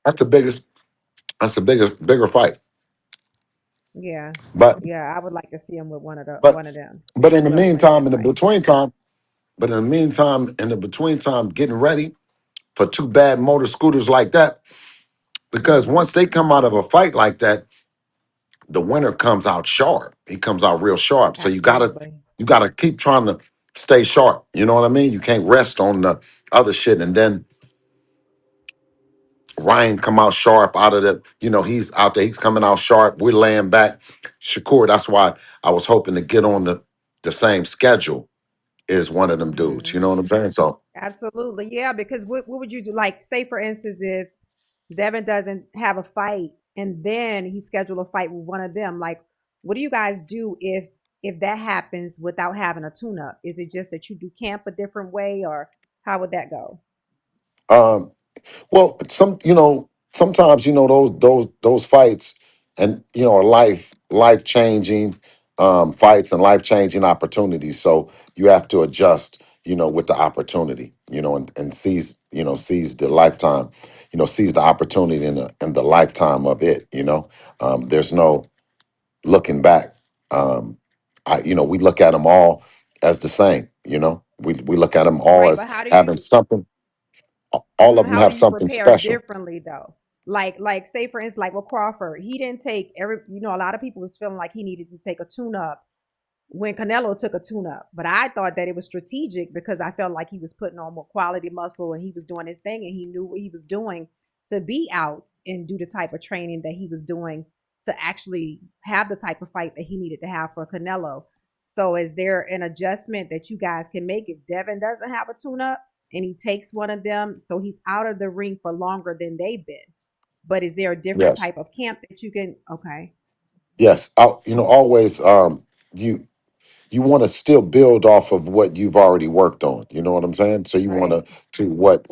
that's the biggest. That's the biggest bigger fight. yeah, But yeah. I would like to see him with but one of them. but in the Whoever wins meantime, that fight. in the between time, getting ready for two bad motor scooters like that. Because Hmm. once they come out of a fight like that, the winner comes out sharp. He comes out real sharp. So Absolutely. you gotta keep trying to stay sharp. You know what I mean? You can't rest on the other shit. And then Ryan come out sharp out of the, he's out there, he's coming out sharp. We're laying back. Shakur, that's why I was hoping to get on the same schedule as one of them dudes. You Hmm. know what I'm saying? So Absolutely. Yeah, because what would you do? Like, say for instance, if Devin doesn't have a fight and then he scheduled a fight with one of them, like, what do you guys do if that happens without having a tune up? Is it just that you do camp a different way, or how would that go? um well sometimes those fights and are life changing fights and life changing opportunities. So you have to adjust, with the opportunity, and seize the lifetime, seize the opportunity in the lifetime of it, there's no looking back. We look at them all as the same, we look at them all Right, as but how do you having something, all of them how do have you something prepare special. differently though? Like say for instance, like with Crawford, he didn't take a lot of people was feeling like he needed to take a tune up when Canelo took a tune up. But I thought that it was strategic because I felt like he was putting on more quality muscle and he was doing his thing and he knew what he was doing to be out and do the type of training that he was doing to actually have the type of fight that he needed to have for Canelo. So is there an adjustment that you guys can make if Devin doesn't have a tune up and he takes one of them? So he's out of the ring for longer than they've been. But is there a different Yes. type of camp that you can? Okay. Yes. Always you you want to still build off of what you've already worked on. You know what I'm saying? So you want Right. to what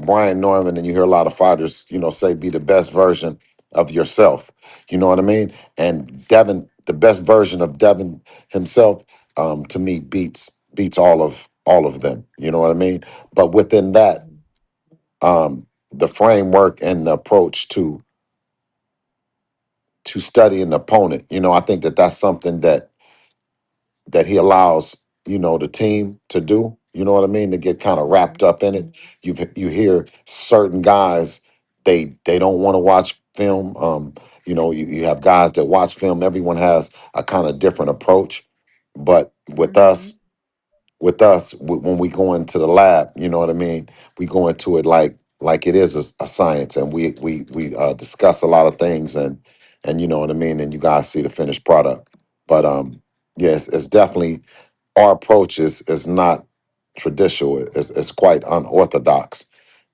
Brian Norman, and you hear a lot of fighters, say be the best version of yourself. You know what I mean? And Devin, the best version of Devin himself, to me beats all of them. You know what I mean? But within that, Mhm. the framework and the approach to study an opponent, I think that's something that he allows the team to do. You know what I mean? To get kind of wrapped Mhm. up in it. You hear certain guys, they don't want to watch film. You have guys that watch film. Everyone has a kind of different approach, but Mhm. when we go into the lab, you know what I mean, we go into it like it is a science, and we discuss a lot of things, and you know what I mean, and you guys see the finished product. But yes, it's definitely, our approach is not traditional. It's quite unorthodox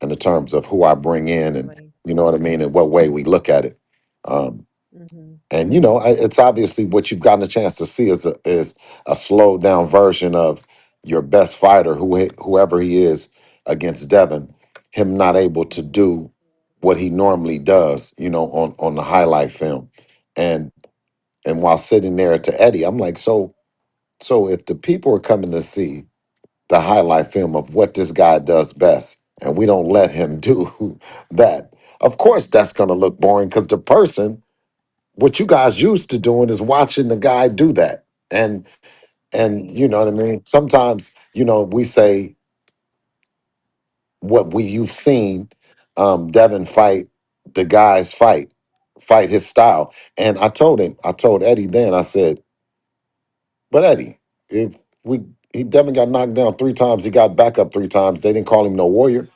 in the terms of who I bring in, and Absolutely. you know what I mean, and what way we look at it. Um, Mhm. and it's obviously what you've gotten a chance to see is a slowed down version of your best fighter, whoever he is, against Devin. Him not able to do what he normally does, on the highlight film, and while sitting there to Eddie, I'm like, so if the people are coming to see the highlight film of what this guy does best, and we don't let him do that, of course that's going to look boring, because the person, what you guys used to doing is watching the guy do that. And Right. you know what I mean? Sometimes, we say what you've seen Devin fight the guy's fight his style. And I told Eddie then, I said, but Eddie, if Devin got knocked down 3 times, he got back up 3 times, they didn't call him no warrior.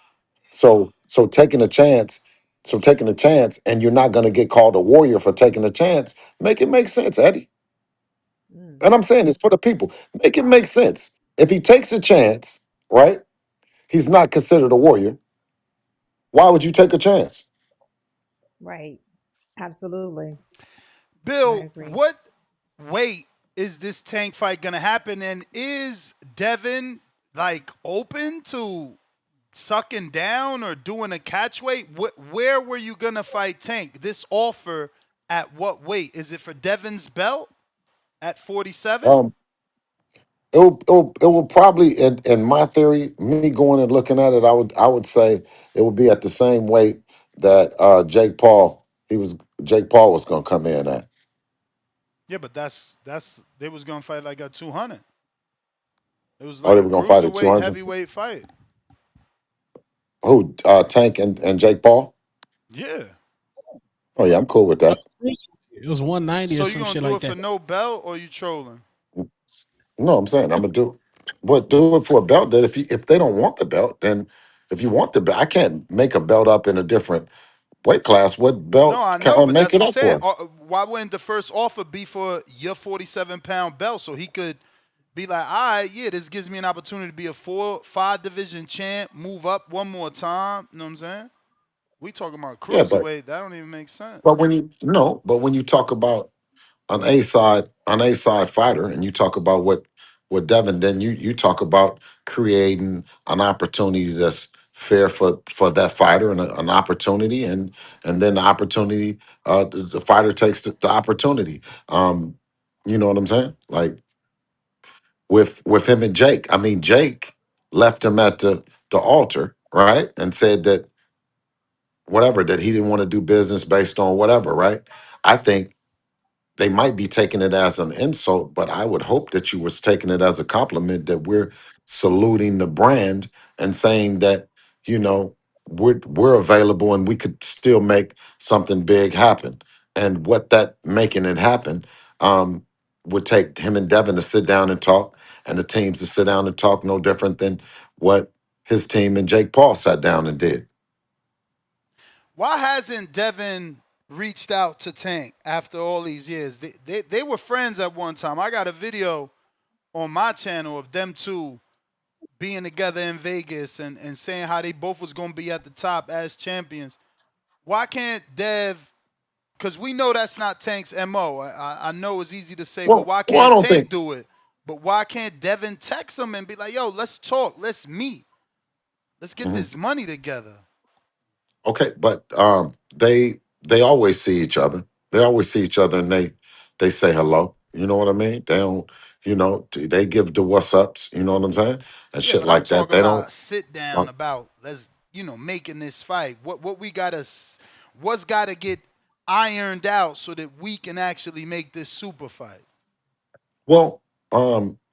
So taking a chance, and you're not gonna get called a warrior for taking a chance, make it make sense, Eddie. Mm. And I'm saying this for the people. Make it make sense. If he takes a chance, right? He's not considered a warrior. Why would you take a chance? Right. Absolutely. I Bill, agree. what weight is this tank fight gonna happen? And is Devin like open to sucking down or doing a catch weight? Where were you gonna fight Tank? This offer at what weight? Is it for Devin's belt at 47? Um, it will probably, in my theory, me going and looking at it, I would say it would be at the same weight that Jake Paul was going to come in at. Yeah, but that's they was gonna fight like at 200. It was Or like they a were going to fight at cruiserweight 200. heavyweight fight. Who? Tank and Jake Paul. Yeah. Oh yeah, I'm cool with that. It was 190 or So you some gonna shit do like it for that. no belt or you trolling? No, I'm saying I'm gonna do, but do it for a belt. That if they don't want the belt, then if you want the belt, I can't make a belt up in a different weight class. What No, belt I can know, I but make that's it what I'm up saying. for? Why wouldn't the first offer be for your 47-pound belt so he could be like, all right, yeah, this gives me an opportunity to be a 4-5 division champ, move up one more time. You know what I'm saying? We talking about Yeah, but cruiserweight. That don't even make sense. but when you no, but when you talk about an A side fighter, and you talk about what Devin, then you talk about creating an opportunity that's fair for that fighter, and an opportunity, and then the opportunity, the fighter takes the opportunity. You know what I'm saying? Like with him and Jake. I mean, Jake left him at the altar, right, and said that whatever, that he didn't want to do business based on whatever, right? I think they might be taking it as an insult, but I would hope that you was taking it as a compliment, that we're saluting the brand and saying that, you know, we're available, and we could still make something big happen. And what that making it happen, would take him and Devin to sit down and talk, and the teams to sit down and talk, no different than what his team and Jake Paul sat down and did. Why hasn't Devin reached out to Tank after all these years? They were friends at one time. I got a video on my channel of them two being together in Vegas and saying how they both was going to be at the top as champions. Why can't Dev, because we know that's not Tank's MO. I know it's easy to say, well, why Well, I can't don't think. Tank do it? But why can't Devin text him and be like, yo, let's talk, let's meet, let's get Mhm. this money together? Okay, but they always see each other. They always see each other, and they say hello. You know what I mean? They don't. You know, they give the what's ups. You know what I'm saying? And Yeah, shit but I'm like that. talking They about don't. a sit uh, down about let's making this fight. What we gotta what's gotta get ironed out so that we can actually make this super fight. Well,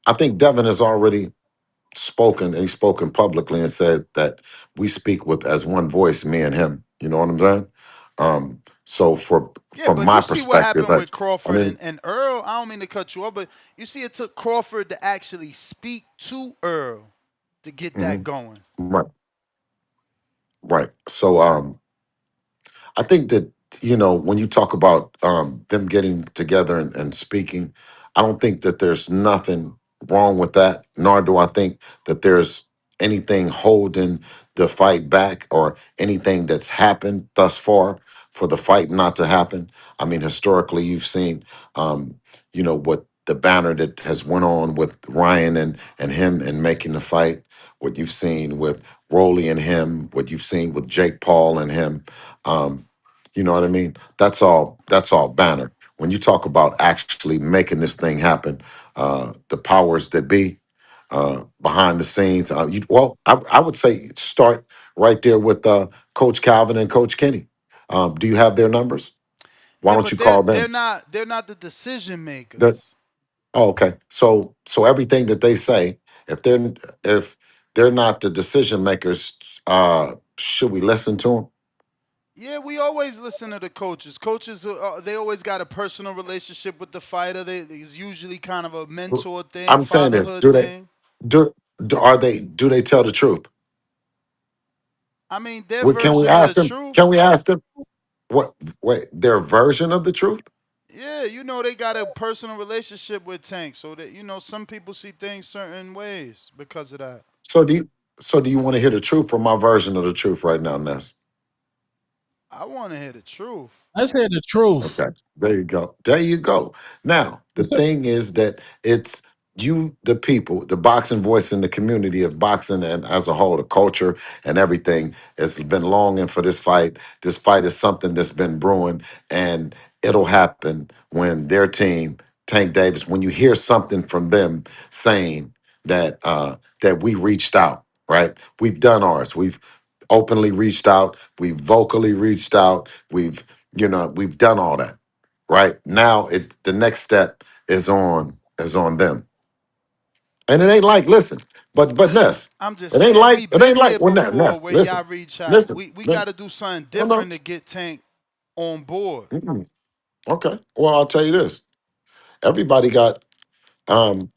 I think Devin has already spoken, and he's spoken publicly and said that we speak with as one voice, me and him. You know what I'm saying? So Yeah, from but my you see what perspective, happened with I Crawford mean, and Earl. I don't mean to cut you off, but you see it took Crawford to actually speak to Earl to get that mhm, going. right, right. So I think that, when you talk about them getting together and speaking, I don't think that there's nothing wrong with that, nor do I think that there's anything holding the fight back or anything that's happened thus far for the fight not to happen. I mean, historically, you've seen, what the banner that has went on with Ryan and him and making the fight, what you've seen with Rolly and him, what you've seen with Jake Paul and him. You know what I mean? That's all banner. When you talk about actually making this thing happen, the powers that be behind the scenes, I would say start right there with Coach Calvin and Coach Kenny. Do you have their numbers? Why Yeah, don't you but call they're them? not the decision They're- makers. oh, okay. So everything that they say, if they're not the decision makers, should we listen to them? Yeah, we always listen to the coaches. Coaches, they always got a personal relationship with the fighter. It's usually kind of a mentor thing, I'm saying this. fatherhood Do they thing. do they tell the truth? I mean, their What can we version of the ask them? truth. Can we ask them what wait their version of the truth? Yeah, they got a personal relationship with Tank, so that some people see things certain ways because of that. So do you want to hear the truth or my version of the truth right now, Ness? I want to hear the truth. Let's hear the truth. Okay. There you go. There you go. Now, the thing is that it's you, the people, the boxing voice in the community of boxing and as a whole, the culture and everything has been longing for this fight. This fight is something that's been brewing, and it'll happen when their team, Tank Davis, when you hear something from them saying that we reached out, right? We've done ours. We've openly reached out. We've vocally reached out. We've done all that, right? Now the next step is on them. And it ain't like, listen, but Ness, I'm just it ain't saying like we've it been ain't like here when that before Ness, where listen, y'all reach out. listen. We No, got to do something no. different to get Tank on board. Mm-mm. Okay. Well, I'll tell you this. Everybody got um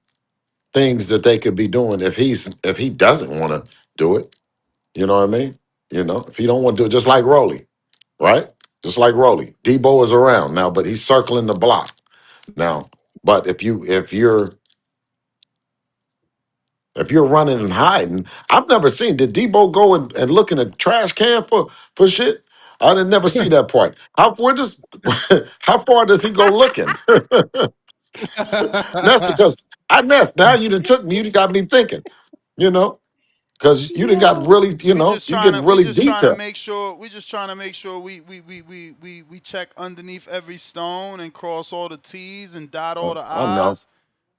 things that they could be doing if he doesn't want to do it. You know what I mean? If he don't want to do it, just like Rolly, right? Just like Rolly. Debo is around now, but he's circling the block now. But if you're running and hiding, I've never seen. Did Debo go and look in a trash can for shit? I didn't never see that part. How far does he go looking? That's because I Ness. Now you done took me. You done got me thinking. You know, because you done got Yo. really. You getting We really just trying to detailed. make sure we check underneath every stone and cross all the T's and dot all the I know. I's.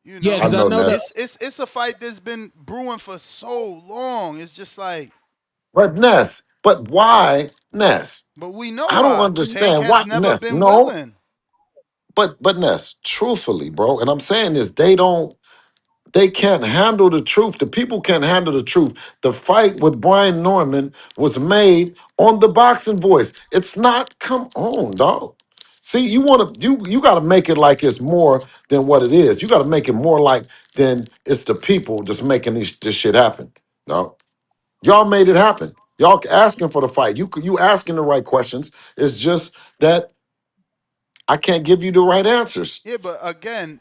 Yeah, I because I know, know that. Ness. It's a fight that's been brewing for so long. It's just like, But Ness. But why Ness? but we know I don't why. Tank understand why has never Ness. been No, willing. but Ness. Truthfully, bro, and I'm saying this. They can't handle the truth. The people can't handle the truth. The fight with Brian Norman was made on the boxing voice. It's not, come on, dog. See, you gotta make it like it's more than what it is. You gotta make it more like than it's the people just making this shit happen. No. Y'all made it happen. Y'all asking for the fight. You asking the right questions. It's just that I can't give you the right answers. Yeah, but again,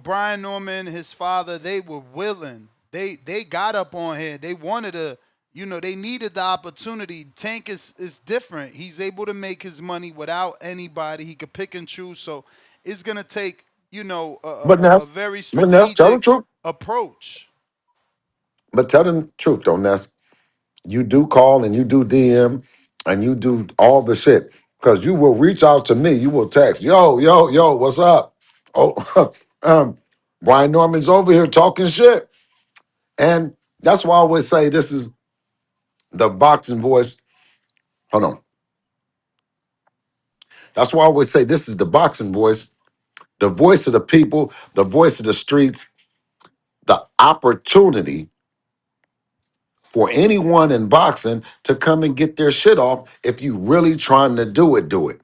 Brian Norman, his father, they were willing. They got up on here. They wanted to, they needed the opportunity. Tank is different. He's able to make his money without anybody. He could pick and choose. So it's gonna take, But a Ness, very tell the strategic truth. approach. But tell the truth, though, Ness. You do call and you do DM and you do all the shit. Because you will reach out to me. You will text, yo, what's up? Oh, Brian Norman's over here talking shit. And that's why I always say this is the boxing voice. Hold on. That's why I always say this is the boxing voice, the voice of the people, the voice of the streets, the opportunity for anyone in boxing to come and get their shit off. If you really trying to do it, do it.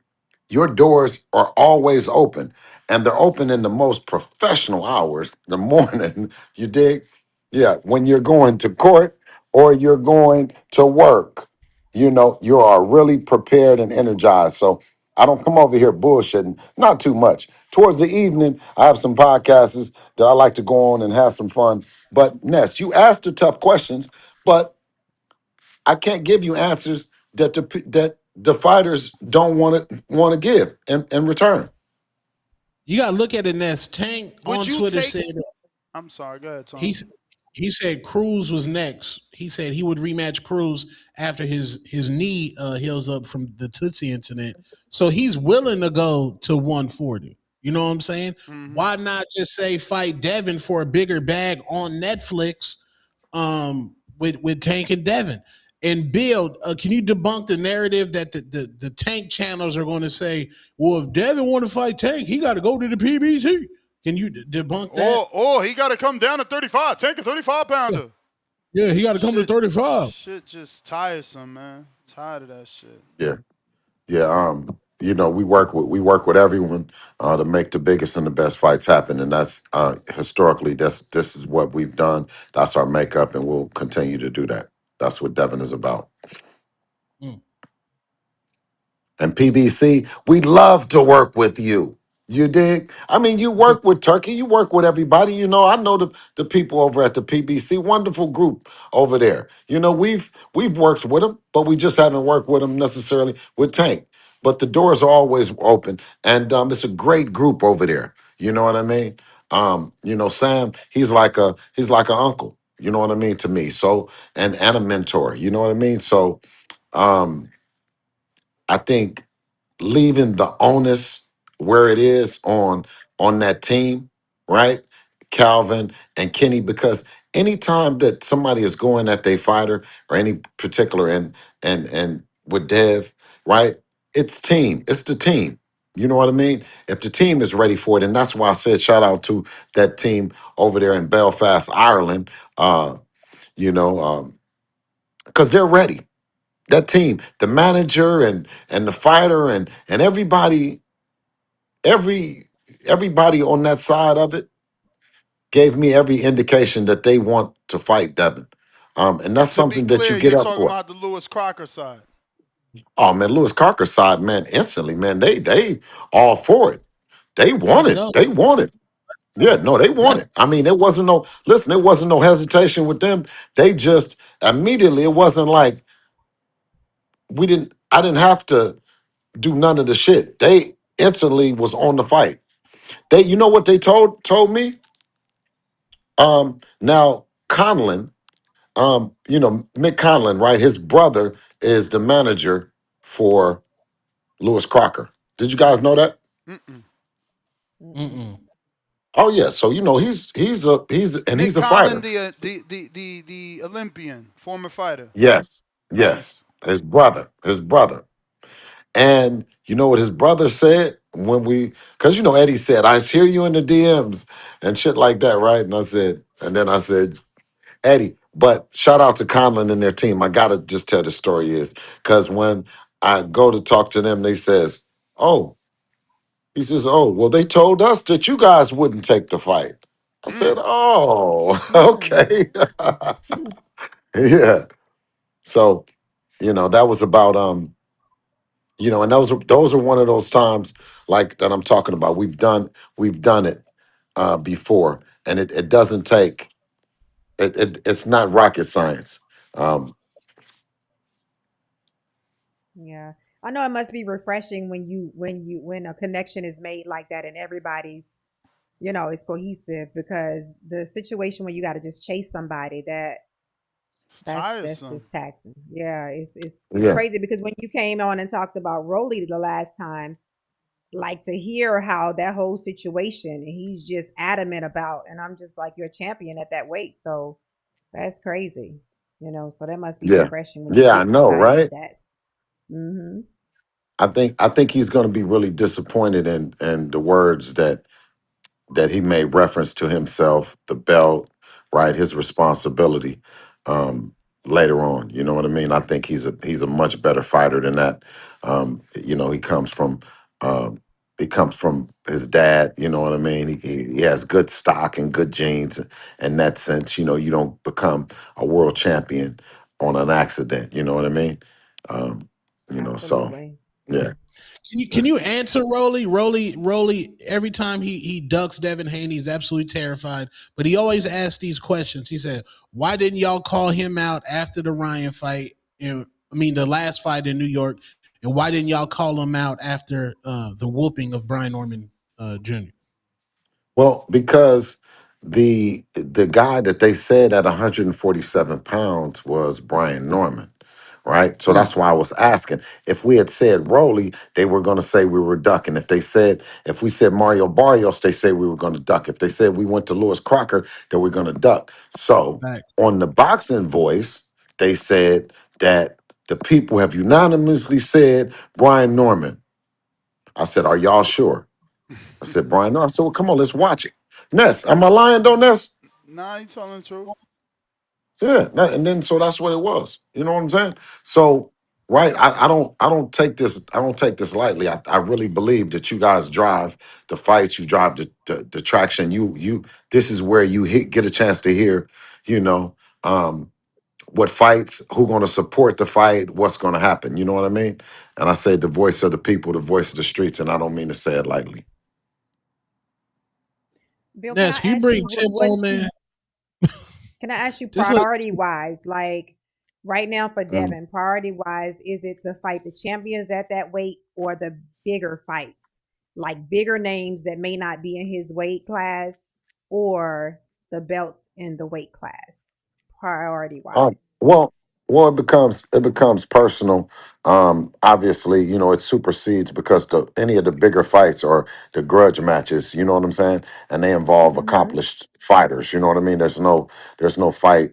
Your doors are always open, and they're open in the most professional hours, the morning. You dig? Yeah, when you're going to court or you're going to work, you are really prepared and energized. So I don't come over here bullshitting, not too much. Towards the evening, I have some podcasts that I like to go on and have some fun. But Ness, you asked the tough questions, but I can't give you answers that the fighters don't want to give in return. You gotta look at it. Ness Tank Would on you Twitter take? said I'm sorry. Go ahead, Tom. he's he said Cruz was next. He said he would rematch Cruz after his knee heals up from the Tootsie incident. So he's willing to go to 140. You know what I'm saying? Why not just say fight Devin for a bigger bag on Netflix with Tank and Devin? And Bill, can you debunk the narrative that the Tank channels are going to say, well, if Devin want to fight Tank, he got to go to the PBC. Can you debunk that? Or he got to come down to 35. Take a 35 pounder. Yeah, he got to come to 35. Shit just tiresome, man. Tired of that shit. Yeah, yeah. We work with everyone to make the biggest and the best fights happen, and that's historically this is what we've done. That's our makeup, and we'll continue to do that. That's what Devin is about. Mm. And PBC, we love to work with you. You dig? I mean, you work with Turkey, you work with everybody. I know the people over at the PBC, wonderful group over there. We've worked with them, but we just haven't worked with them necessarily with Tank. But the doors are always open, and it's a great group over there. You know what I mean? Sam, he's like an uncle. You know what I mean to me. So and a mentor. You know what I mean. So um, I think leaving the onus where it is on that team, right? Calvin and Kenny, because anytime that somebody is going at their fighter or any particular and with Dev, right? It's team. It's the team. You know what I mean? If the team is ready for it, and that's why I said shout out to that team over there in Belfast, Ireland. You know, because they're ready. That team, the manager and the fighter and every everybody on that side of it gave me every indication that they want to fight Devin. And that's To be something that you clear, get you're up talking for. about the Lewis Crocker side. Oh man, Lewis Carker's side, man, instantly, man, they all for it. They want Let's it. go. They want it. Yeah, no, they want it. I mean, it wasn't no hesitation with them. They just immediately, it wasn't like I didn't have to do none of the shit. They instantly was on the fight. You know what they told me? Now Conlon, Mick Conlon, right? His brother is the manager for Lewis Crocker. Did you guys know that? Mm-mm. Mm-mm. Oh yeah. So he's Mick a Collin, fighter. the Olympian, former fighter. Yes, yes. Nice. His brother. And you know what his brother said because Eddie said, I hear you in the DMs and shit like that, right? And then I said, Eddie, but shout out to Conlon and their team. I gotta just tell the story is because when I go to talk to them, oh, he says, oh, well, they told us that you guys wouldn't take the fight. I said, oh, okay. Yeah. So That was about and those are one of those times like that I'm talking about. We've done it before, and it doesn't take it's not rocket science. Um, Yeah. I know it must be refreshing when a connection is made like that and everybody's, is cohesive because the situation when you got to just chase somebody It's that's tiresome. just taxing. Yeah, it's yeah, crazy because when you came on and talked about Rolly the last time, like to hear how that whole situation and he's just adamant about and I'm just like you're a champion at that weight. So that's crazy. So that must be yeah, refreshing when you yeah. I get know, somebody right? that's mhm. I think he's going to be really disappointed in the words that he made reference to himself, the belt, right, his responsibility um, later on. You know what I mean? I think he's a much better fighter than that. He um, comes from his dad. You know what I mean? He has good stock and good genes. In that sense, you don't become a world champion on an accident. You know what I mean? Um, so Absolutely. yeah. Can you answer Rolly? Rolly. Every time he ducks Devin Haney, he's absolutely terrified. But he always asks these questions. He said, "Why didn't y'all call him out after the Ryan fight? The last fight in New York, and why didn't y'all call him out after the whooping of Brian Norman Jr.?" Well, because the guy that they said at 147 pounds was Brian Norman, right? So that's why I was asking. If we had said Rolly, they were going to say we were ducking. If we said Mario Barrios, they say we were going to duck. If they said we went to Lewis Crocker, then we're going to duck. So Right. on the boxing voice, they said that the people have unanimously said Brian Norman. I said, are y'all sure? I said, Brian, no. I said, well, come on, let's watch it. Ness, am I lying, though, Ness? Nah, you telling the truth. Yeah. And then so that's what it was. You know what I'm saying? So, right, I don't take this lightly. I really believe that you guys drive the fights, you drive the traction. This is where you get a chance to hear, you know, um, what fights, who gonna support the fight, what's gonna happen. You know what I mean? And I say the voice of the people, the voice of the streets, and I don't mean to say it lightly. Bill, can Ness, I can you ask bring you Tim what on, is man? can I ask you Just look. priority wise, like right now for Mm. Devin, priority wise, is it to fight the champions at that weight or the bigger fights? Like bigger names that may not be in his weight class or the belts in the weight class, priority wise. Well, it becomes personal. Obviously, it supersedes because any of the bigger fights are the grudge matches. You know what I'm saying? And they involve Mm-hmm. accomplished fighters. You know what I mean? There's no fight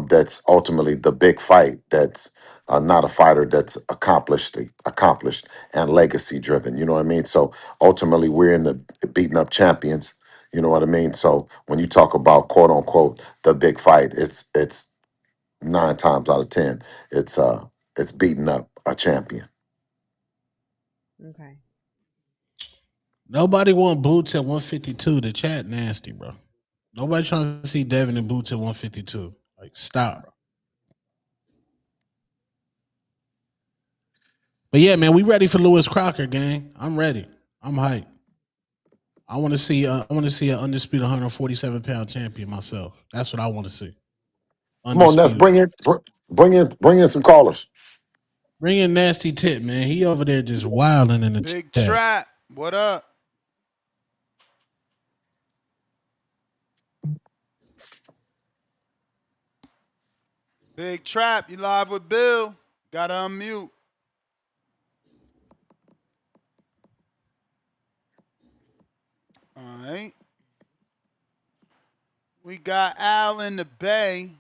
that's ultimately the big fight. That's not a fighter that's accomplished and legacy driven. You know what I mean? So ultimately, we're in the beating up champions. You know what I mean? So when you talk about quote unquote the big fight, it's 9 times out of 10, it's beating up a champion. Okay. Nobody want boots at 152. The chat nasty, bro. Nobody trying to see Devin in boots at 152. Like, stop, bro. But yeah, man, we ready for Lewis Crocker, gang. I'm ready. I'm hyped. I want to see. I want to see an undisputed 147-pound champion myself. That's what I want to see. Come on, let's Undisputed. bring in some callers. Bring in nasty tip, man. He over there just wilding in the Big chat. Trap, what up? Big Trap, you live with Bill. Gotta unmute. All right. We got Al in the Bay.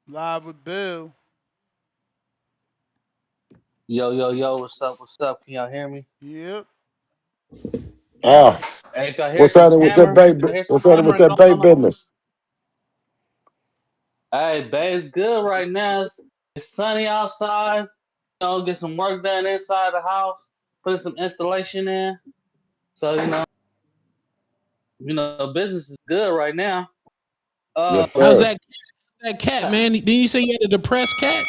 Live with Bill. Yo, yo, yo, what's up? What's up? Can y'all hear me? Yep. Ah, Hey, can I hear what's some happening with that hammering? baby? Can I hear some What's happening with hammering that going baby on? business? Hey, babe, it's good right now. It's sunny outside. Get some work done inside the house. Put some installation in. So business is good right now. Yes, How's sir. that cat, man? Didn't you say you had a depressed cat?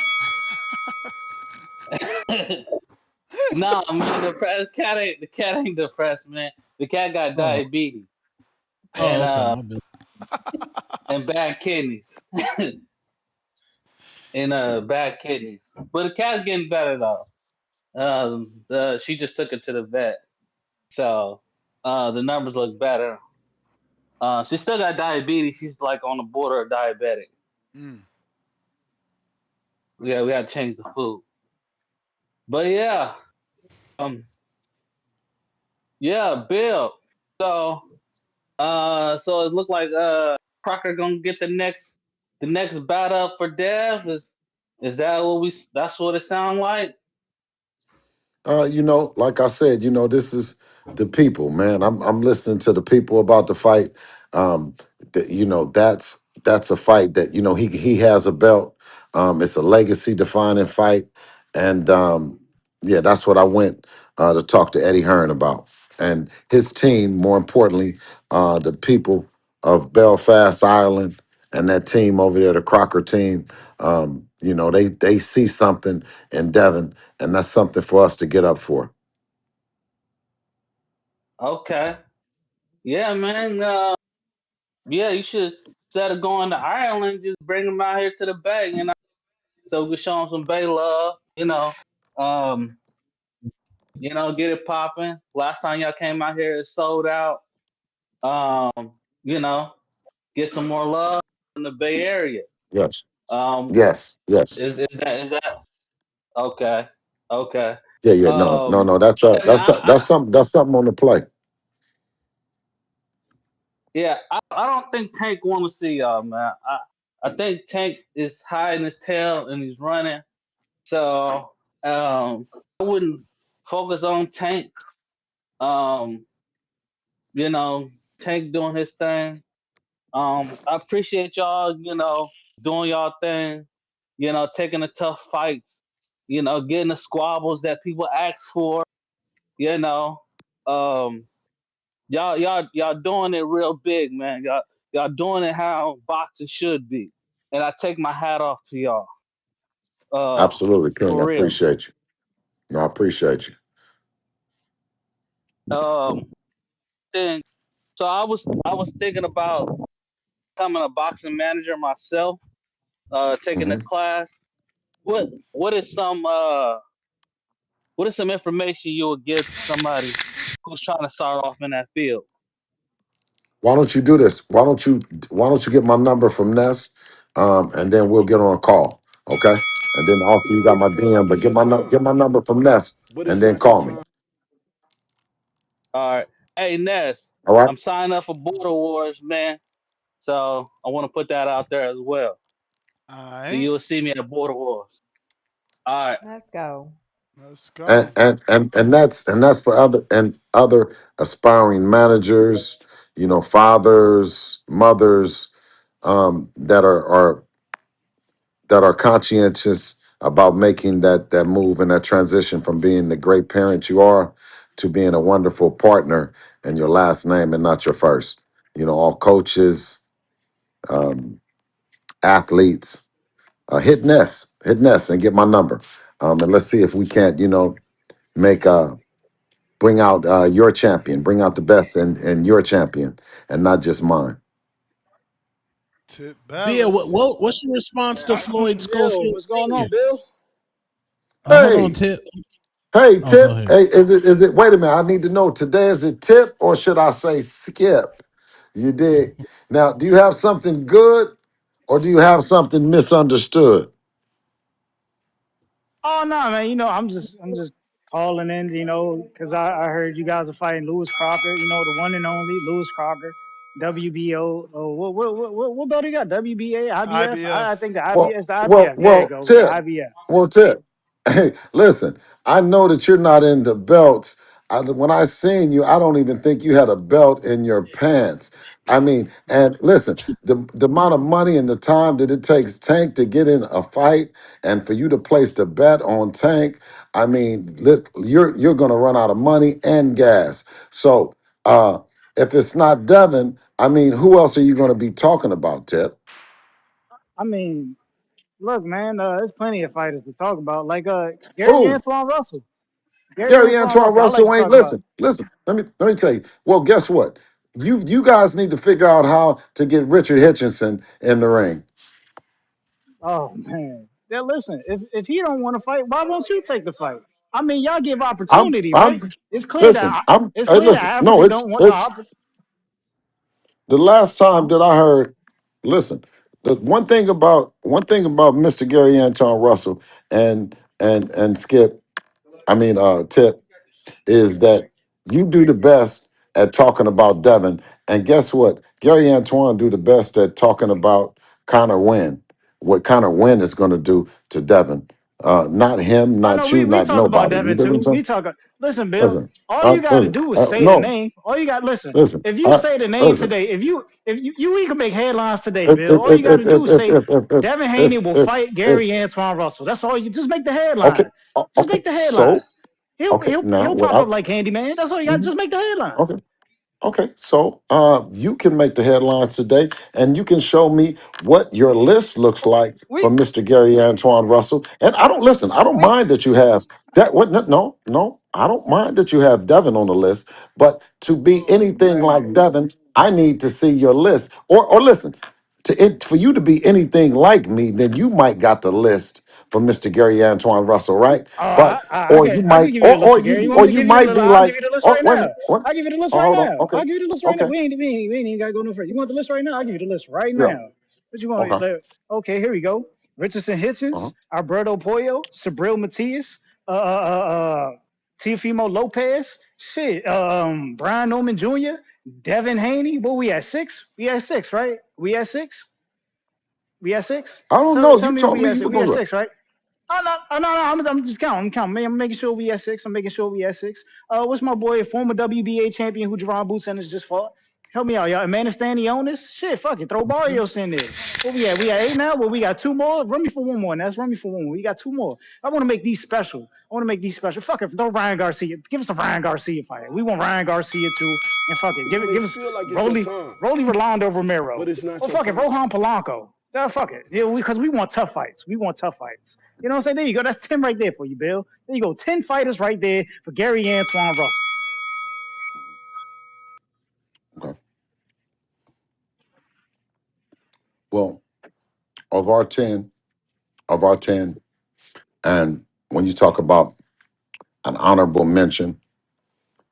No, man, the cat ain't depressed, man. The cat got Oh, diabetes and oh, okay, my bad. bad kidneys and bad kidneys. But the cat's getting better though. She just took it to the vet, so the numbers look better. She still got diabetes. She's like on the border of diabetic. Mm. Yeah, we got to change the food. But yeah, um, yeah, Bill. So, so it looked like Crocker gonna get the next bat up for Dev. Is that what we? That's what it sound like. Like I said, this is the people, man. I'm listening to the people about the fight. Um, that's a fight that he has a belt. It's a legacy defining fight, and yeah, that's what I went to talk to Eddie Hearn about, and his team. More importantly, the people of Belfast, Ireland, and that team over there, the Crocker team. They see something in Devin, and that's something for us to get up for. Okay. Yeah, man. Yeah, you should instead of going to Ireland, just bring him out here to the Bay. So we can show him some Bay love. Um, get it popping. Last time y'all came out here, it sold out. Um, you know, get some more love in the Bay Area. Yes, Um, yes, yes. is that okay? Okay. Yeah, yeah. No, no, no. That's Yeah, man, that's something on the play. I don't think Tank want to see y'all, man. I think Tank is hiding his tail and he's running. So I wouldn't focus on Tank. Um, Tank doing his thing. I appreciate y'all, doing y'all thing, taking the tough fights, getting the squabbles that people ask for, you know. Um, y'all doing it real big, man. Y'all doing it how boxing should be. And I take my hat off to y'all. Absolutely, King. I For real. appreciate you. No, I appreciate you. Um, then so I was thinking about becoming a boxing manager myself, taking a hmm class. What what is some information you would give to somebody who's trying to start off in that field? Why don't you do this? Why don't you get my number from Ness, and then we'll get on a call, okay? And then also You you may got my feel DM, like but it's your time, get my number from Ness, but and it's then not your call me. time. All right. Hey Ness, All right. I'm signing up for Border Wars, man. So I want to put that out there as well. All So right. you'll see me at Border Wars. All right. Let's go. Let's and go. and that's for other aspiring managers, fathers, mothers, that are conscientious about making that move and that transition from being the great parent you are to being a wonderful partner in your last name and not your first. All coaches, um, athletes, hit Ness and get my number, and let's see if we can't make bring out your champion, bring out the best in your champion, and not just mine. Tip Bill, Ballas. what's your response to Floyd Bill, Schofield what's going Sr.? on, Bill? Hold on, Hey, Tip. hey, Oh, go Tip. ahead. Hey, is it? Wait a minute. I need to know today. Is it Tip or should I say Skip? You dig? Now, do you have something good or do you have something misunderstood? Oh no, man. I'm just calling in, because I heard you guys are fighting Lewis Crocker. The one and only Lewis Crocker, WBO. Oh, what belt he got? WBA, IBF. IBF. I think the Well, IBF. The well, IBF. There you well, go. The Tip. IBF. Well, Tip. Hey, listen. I know that you're not into belts. When I seen you, I don't even think you had a belt in your pants. I mean, and listen, the amount of money and the time that it takes Tank to get in a fight, and for you to place the bet on Tank, I mean, you're going to run out of money and gas. So, if it's not Devin, I mean, who else are you going to be talking about, Tip? I mean, Look, man, there's plenty of fighters to talk about, like Gary Who? Antoine Russell. Gary Gary Antoine Antoine Russell. I like Russell to ain't talk about. listen. Listen. Let me tell you. Well, guess what? You guys need to figure out how to get Richard Hitchinson in the ring. Oh man. Yeah, listen. If he don't want to fight, why won't you take the fight? I mean, y'all give I'm opportunity, I'm right? It's clear listen. that it's Hey, clear that listen. No, Africa don't want the it's the last time that I heard. Listen, the one thing about Mr. Gary Antoine Russell and Skip. I mean, Tip is that you do the best at talking about Devin, and guess what? Gary Antoine do the best at talking about Connor Wynn. What Connor Wynn is going to do to Devin. Not him, I know not you, we not talk about nobody. You Devin dig what too. I'm saying? We talk. Listen, Bill. Listen, All you got to listen. do is say the No, name. All you got. Listen. listen. If you say the name Listen. today, if you can make headlines today, If Bill. if All you if got to if do if is if say if if if Devin Haney if will if, fight if Gary Antoine Russell. That's all you. Just make the okay, headline. Just okay. make the headline. So He'll okay, he'll now he'll what pop I up like Candyman. That's all you got. mhm, Just make the headline. okay. Okay, so you can make the headlines today, and you can show me what your list looks like for We Mr. Gary Antoine Russell. And I don't listen. I don't we. mind that you have that. What? No, no, no. I don't mind that you have Devin on the list. But to be Oh anything like man. Devin, I need to see your list. Or listen, for you to be anything like me, then you might got the list for Mr. Gary Antoine Russell, right? Oh, But I or you get. I can might, give you the list for Gary. You want or me to you give you might the? be I'll give like, you the list oh, right wait a now. minute, what? I'll give you the list Oh, right hold on. now. Okay, I'll give you the list right now. okay, We ain't even gotta go no further. You want the list right now? I'll give you the list right yeah, now. What you want? okay. Okay, here we go. Richardson Uh-huh. Hitchens, Alberto Pollo, Sabril Matias, Teofimo Lopez, shit, Brian Norman Jr., Devin Haney. What we at six? We at six, right? We at six? We at six? I don't Tell know. tell You me if told we me at you six. were We at going to. six, right? Oh, no, oh, no, no, I'm just counting. I'm counting. I'm making sure we at six. I'm making sure we at six. What's my boy, former WBA champion who Jerron Boots just fought? Help me out, y'all. Amanda Stanionis? Shit, fuck it. Throw Barrios in there. What we at? We at eight now? Well, we got two more. Run me for one more. That's run me for one more. We got two more. I want to make these special. Fuck it. Throw Ryan Garcia. Give us a Ryan Garcia fight. We want Ryan Garcia too. And fuck it. You may Give us feel like it's your Rolly time, Rolando Romero. but it's not Or your fuck it. time. Rohan Polanco. Fuck it. Yeah, because we want tough fights. We want tough fights. You know what I'm saying? There you go. That's 10 right there for you, Bill. There you go. 10 fighters right there for Gary Antoine Russell. Okay. Well, of our 10, of our 10, and when you talk about an honorable mention,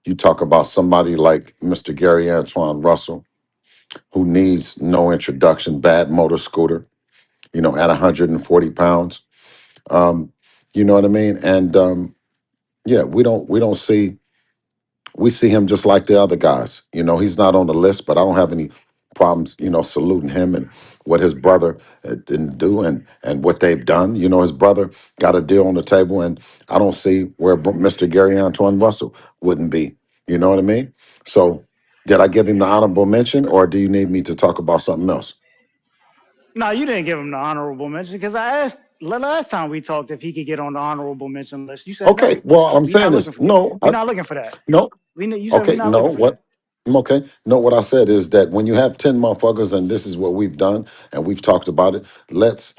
you talk about somebody like Mr. Gary Antoine Russell, who needs no introduction, bad motor scooter, at 140 pounds. Um, you know what I mean? And yeah, we don't see we see him just like the other guys. He's not on the list, but I don't have any problems, saluting him and what his brother didn't do and what they've done. His brother got a deal on the table, and I don't see where Mr. Gary Antoine Russell wouldn't be. You know what I mean? So, did I give him the honorable mention, or do you need me to talk about something else? No, you didn't give him the honorable mention because I asked last time we talked if he could get on the honorable mention list. You said Okay, no. well, I'm We're not saying looking is for. no, We're not looking for that. no. You said we're Okay, not no, looking for what? that. Okay, no, what I said is that when you have 10 motherfuckers, and this is what we've done, and we've talked about it, let's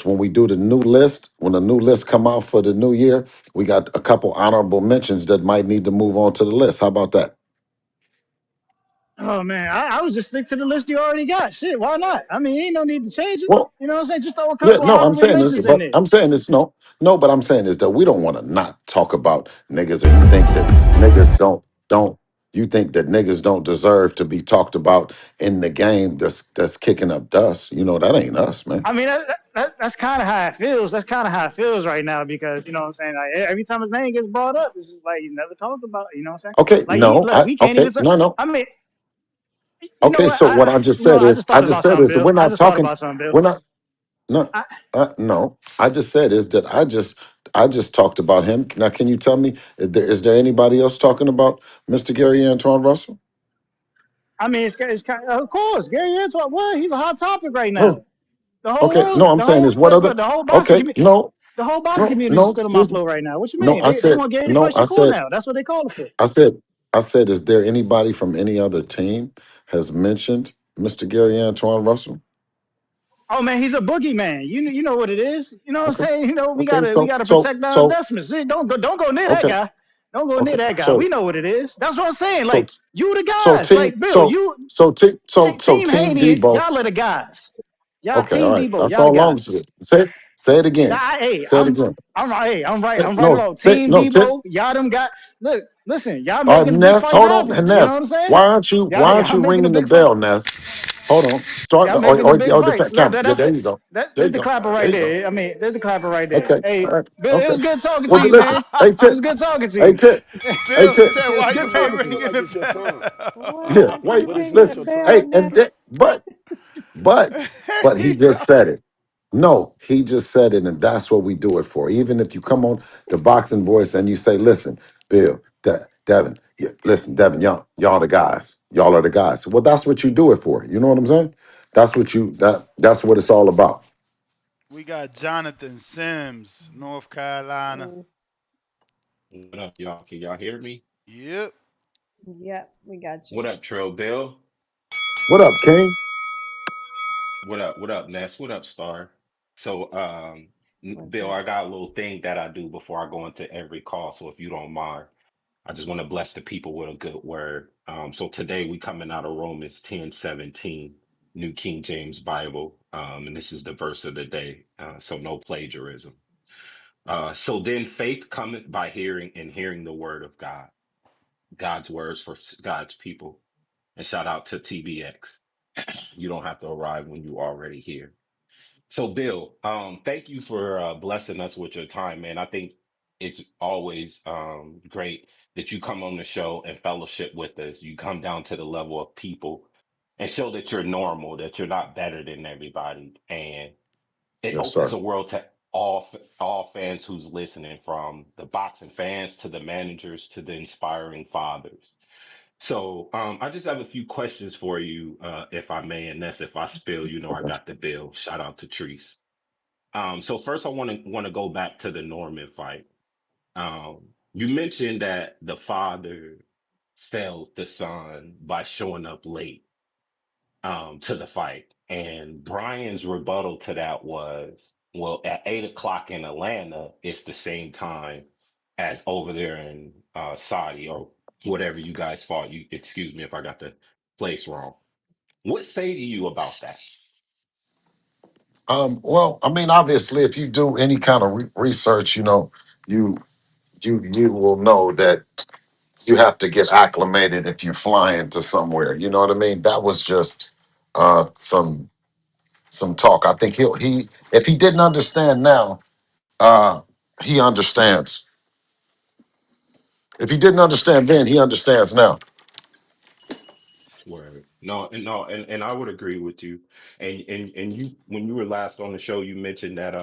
when we do the new list, when the new list come out for the new year, we got a couple honorable mentions that might need to move on to the list. How about that? Oh man, I would just stick to the list you already got. Shit, why not? I mean, ain't no need to change it. Well, You know what I'm saying? Just throw a yeah, couple no, I'm honorable saying this, mentions in but there. I'm saying this, no, but I'm saying is that we don't want to not talk about niggas, or you think that niggas don't you think that niggas don't deserve to be talked about in the game that's kicking up dust. That ain't us, man. I mean, that's kind of how it feels. That's kind of how it feels right now because you know what I'm saying. Like every time his name gets brought up, it's just like he's never talked about. You know what I'm saying? Okay, Like no, we can't even. no. I mean, you know Okay, what? so what I just said I is, just thought about something, that Bill. we're I not just thought talking. about something, Bill. We're not. No, I, no. I just said is that I just talked about him. Now, can you tell me, is there anybody else talking about Mr. Gary Antoine Russell? I mean, it's kind of course Gary Antoine. What? He's a hot topic right Oh, now. The whole okay, no, world, I'm saying is what other? the whole boxing Okay, community, no, the whole boxing no, community is no. still on my Excuse me. floor right now. What you No, mean? I They said want Gary to no. fight Shakur now. That's what they call it for. I said, I said, is there anybody from any other team has mentioned Mr. Gary Antoine Russell? Oh man, he's a boogeyman. You know what it is. You know what I'm Okay. saying? You know Okay. we So gotta so protect our so investments. Don't go near that okay. guy. Don't go near Okay. that guy. So We know what it is. That's what I'm saying. so Like you the so guys. team Like Bill, you so team team Haney, Debo. y'all are the guys. Y'all Okay, all team right. Debo, That's y'all the all I'm guys. saying. Say it again. Hey, Say it again. I'm right. Say I'm right no. about Say Team no. Debo. Y'all them got look, listen, y'all All right, making big Ness. fights Hold on, happen. You know Ness. what I'm saying? Why aren't Y'all you making the ringing the big fight. bell, Ness? Hold on. Start Y'all the making the big or the fights. Look, camera. Yeah, there you go. There there's you the go. clapper There right you go. there. I mean, there's the clapper right there. Okay. Hey, All right. Bill, it Okay. was good talking to Well, you, listen. man. Hey, It was Tip. good talking to Hey, you. Tip. Hey, Bill Tip. said, It's "Why good you You ain't talking might to feel you. ringing like the it's your time, bell?" Yeah. Why Wait. you but it's ringing not the your Listen. bell Hey, time. and next? but he just said it. No, he just said it, and that's what we do it for. Even if you come on the boxing voice and you say, "Listen, Bill, Devin, yeah, listen, Devin, y'all the guys. Y'all are the guys." Well, that's what you do it for. You know what I'm saying? That's what it's all about. We got Jonathan Sims, North Carolina. Mm, What up, y'all? Can y'all hear me? Yep. yep, we got you. What up, Trill Bill? What up, King? What up? What up, Ness? What up, Star? So, What's Bill, up? I got a little thing that I do before I go into every call. So, if you don't mind, I just want to bless the people with a good word. So today we coming out of Romans 10:17, New King James Bible, and this is the verse of the day. So no plagiarism. So then faith cometh by hearing, and hearing the word of God. God's words for God's people. And shout out to TBX. You don't have to arrive when you already here. So, Bill, thank you for blessing us with your time, man. I think it's always great that you come on the show and fellowship with us. You come down to the level of people and show that you're normal, that you're not better than everybody, and it Yes, opens sir. the world to all fans who's listening, from the boxing fans to the managers to the inspiring fathers. So I just have a few questions for you, if I may, and that's if I spill, I got the bill. Shout out to Treese. So first, I want to go back to the Norman fight. You mentioned that the father failed the son by showing up late to the fight, and Brian's rebuttal to that was, "Well, at 8 o'clock in Atlanta, it's the same time as over there in Saudi or whatever you guys fought. You excuse me if I got the place wrong. What say to you about that?" Well, I mean, obviously, if you do any kind of research, you you will know that you have to get acclimated if you fly into somewhere. You know what I mean? That was just some talk. I think he if he didn't understand now, he understands. If he didn't understand then, he understands now. Word. No, and I would agree with you. And you, when you were last on the show, you mentioned that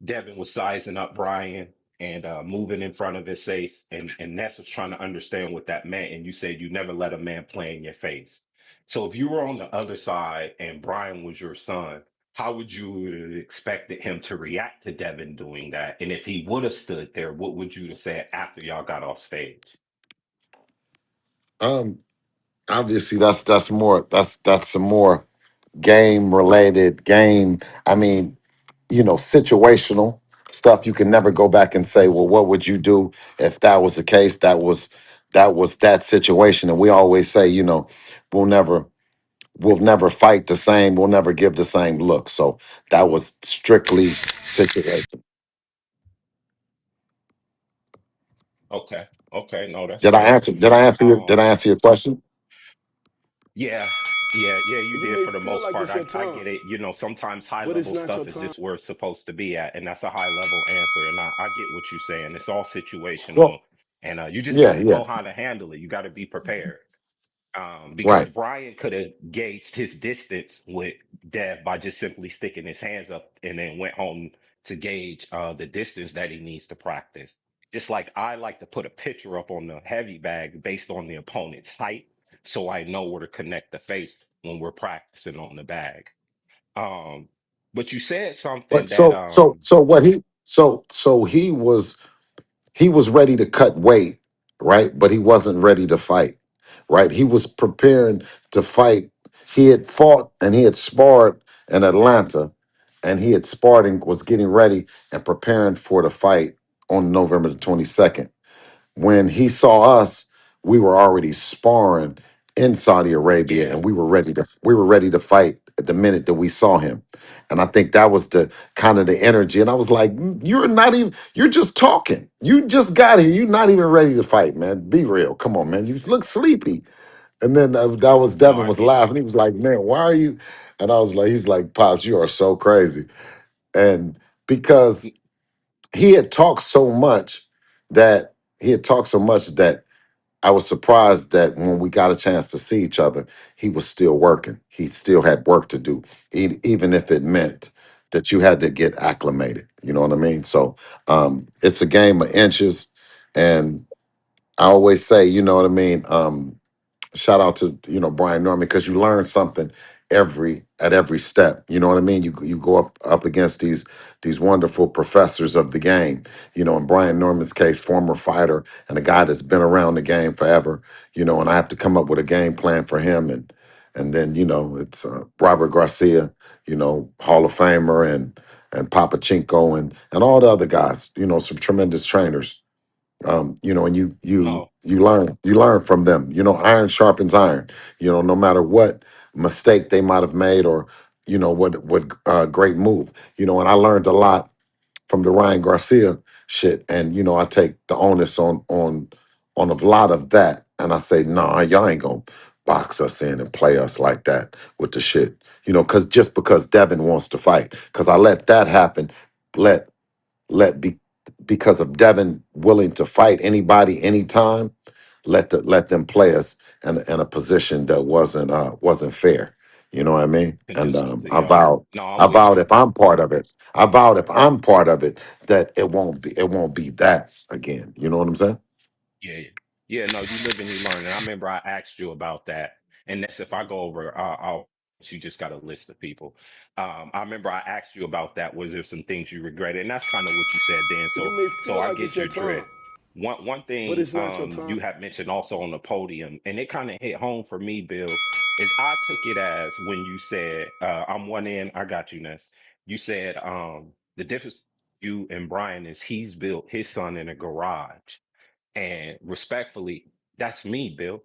Devin was sizing up Brian and moving in front of his face, and Ness was trying to understand what that meant. And you said you never let a man play in your face. So if you were on the other side and Brian was your son, how would you have expected him to react to Devin doing that? And if he would have stood there, what would you have said after y'all got off stage? Um, Obviously, that's some more game related game. I mean, situational stuff. You can never go back and say, well, what would you do if that was the case? That was that situation. And we always say, we'll never we'll never fight the same, we'll never give the same look. So that was strictly situation. Okay. Okay. No, that's Did I fair. answer did I answer your question? Yeah, yeah, you You did may for the feel most like part. it's your I time, get it. Sometimes high but it's level not your stuff is time. just where it's supposed to be at, and that's a high level answer. And I get what you're saying. It's all situational, Well, and you just got yeah, to yeah. know how to handle it. You got to be prepared. Because Right. Brian could have gauged his distance with Dev by just simply sticking his hands up and then went home to gauge the distance that he needs to practice. Just like I like to put a picture up on the heavy bag based on the opponent's height, so I know where to connect the face when we're practicing on the bag. Um, but you said But something that so he was ready to cut weight, right? But he wasn't ready to fight, right? He was preparing to fight. He had fought and he had sparred in Atlanta, and he had sparring, was getting ready and preparing for the fight on November the 22nd. When he saw us, we were already sparring in Saudi Arabia, Yeah. and we were ready to fight at the minute that we saw him. And I think that was the kind of the energy. And I was like, You're not even, you're just talking. You just got here. You're not even ready to fight, man. Be real. Come on, man. You look sleepy." And then that was No, Devin I was get you. laughing. He was like, "Man, why are you?" And I was like, "He's like, Pops, you are so crazy." And because he had talked so much that I was surprised that when we got a chance to see each other, he was still working. He still had work to do, even if it meant that you had to get acclimated. You know what I mean? So it's a game of inches, and I always say, you know what I mean. Shout out to Brian Norman, because you learn something at every step. You know what I mean? You go up against these wonderful professors of the game. In Brian Norman's case, former fighter and a guy that's been around the game forever. And I have to come up with a game plan for him, and then it's Robert Garcia, Hall of Famer, and Papachenko, and all the other guys. Some tremendous trainers. And you you No, you learn from them. Iron sharpens iron. No matter what mistake they might have made, or what great move. And I learned a lot from the Ryan Garcia shit. And I take the onus on a lot of that, and I say, nah, y'all ain't gonna box us in and play us like that with the shit. Because Devin wants to fight, because I let that happen. Let let be because of Devin willing to fight anybody anytime. Let them play us in a position that wasn't fair. You know what I mean? And conducive to y'all. No, I I'm with vowed you. if I'm part of it, I vowed if I'm part of it, that it won't be that again. You know what I'm saying? Yeah, yeah. No, you live and you learn. And I remember I asked you about that. And that's if I go over, you just got a list of people. I remember I asked you about that. Was there some things you regretted? And that's kind of what you said then. You So, may so feel I like it's get your your time, drift. One but thing it's not your time. you have mentioned also on the podium, and it kind of hit home for me, Bill, is I took it as when you said, "I'm one in, I got you, Ness." You said the difference you and Brian is he's built his son in a garage. And respectfully, that's me, Bill.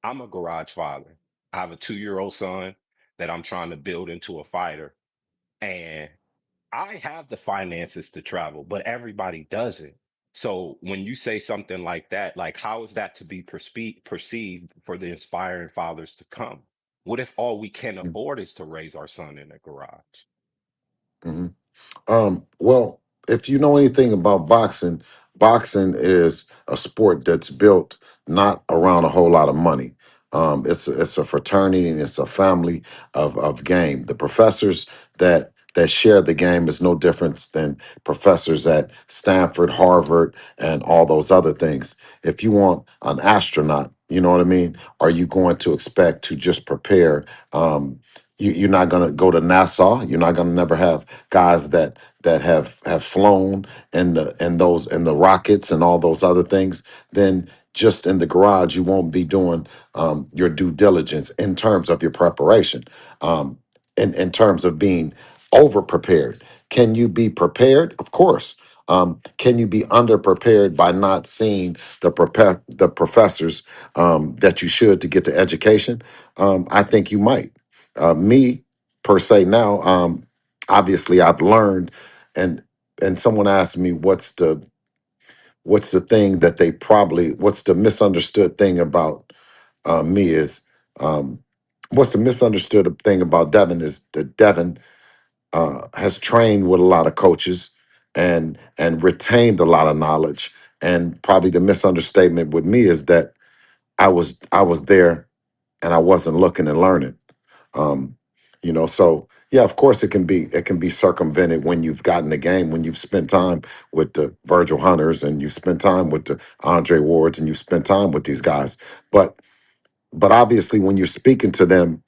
I'm a garage father. I have a 2-year-old son that I'm trying to build into a fighter. And I have the finances to travel, but everybody doesn't. So when you say something like that, like how is that to be perceived for the inspiring fathers to come? What if all we can afford is to raise our son in a garage? Mm-hmm. Well, if you know anything about boxing, boxing is a sport that's built not around a whole lot of money. It's a fraternity, and it's a family of game. The professors that share the game is no different than professors at Stanford, Harvard, and all those other things. If you want an astronaut, you know what I mean? Are you going to expect to just prepare? You're not going to go to NASA. You're not going to never have guys that have flown in the rockets and all those other things. Then just in the garage, you won't be doing your due diligence in terms of your preparation. In terms of being over prepared, can you be prepared? Of course. Can you be underprepared by not seeing the professors that you should to get the education? I think you might. Me per se now. Obviously I've learned, and someone asked me what's the thing that what's the misunderstood thing about me is what's the misunderstood thing about Devin is that Devin has trained with a lot of coaches and retained a lot of knowledge, and probably the misunderstatement with me is that I was there and I wasn't looking and learning. um, so yeah, of course it can be circumvented when you've gotten the game, when you've spent time with the Virgil Hunters, and you spend time with the Andre Wards, and you spend time with these guys. But obviously when you're speaking to them,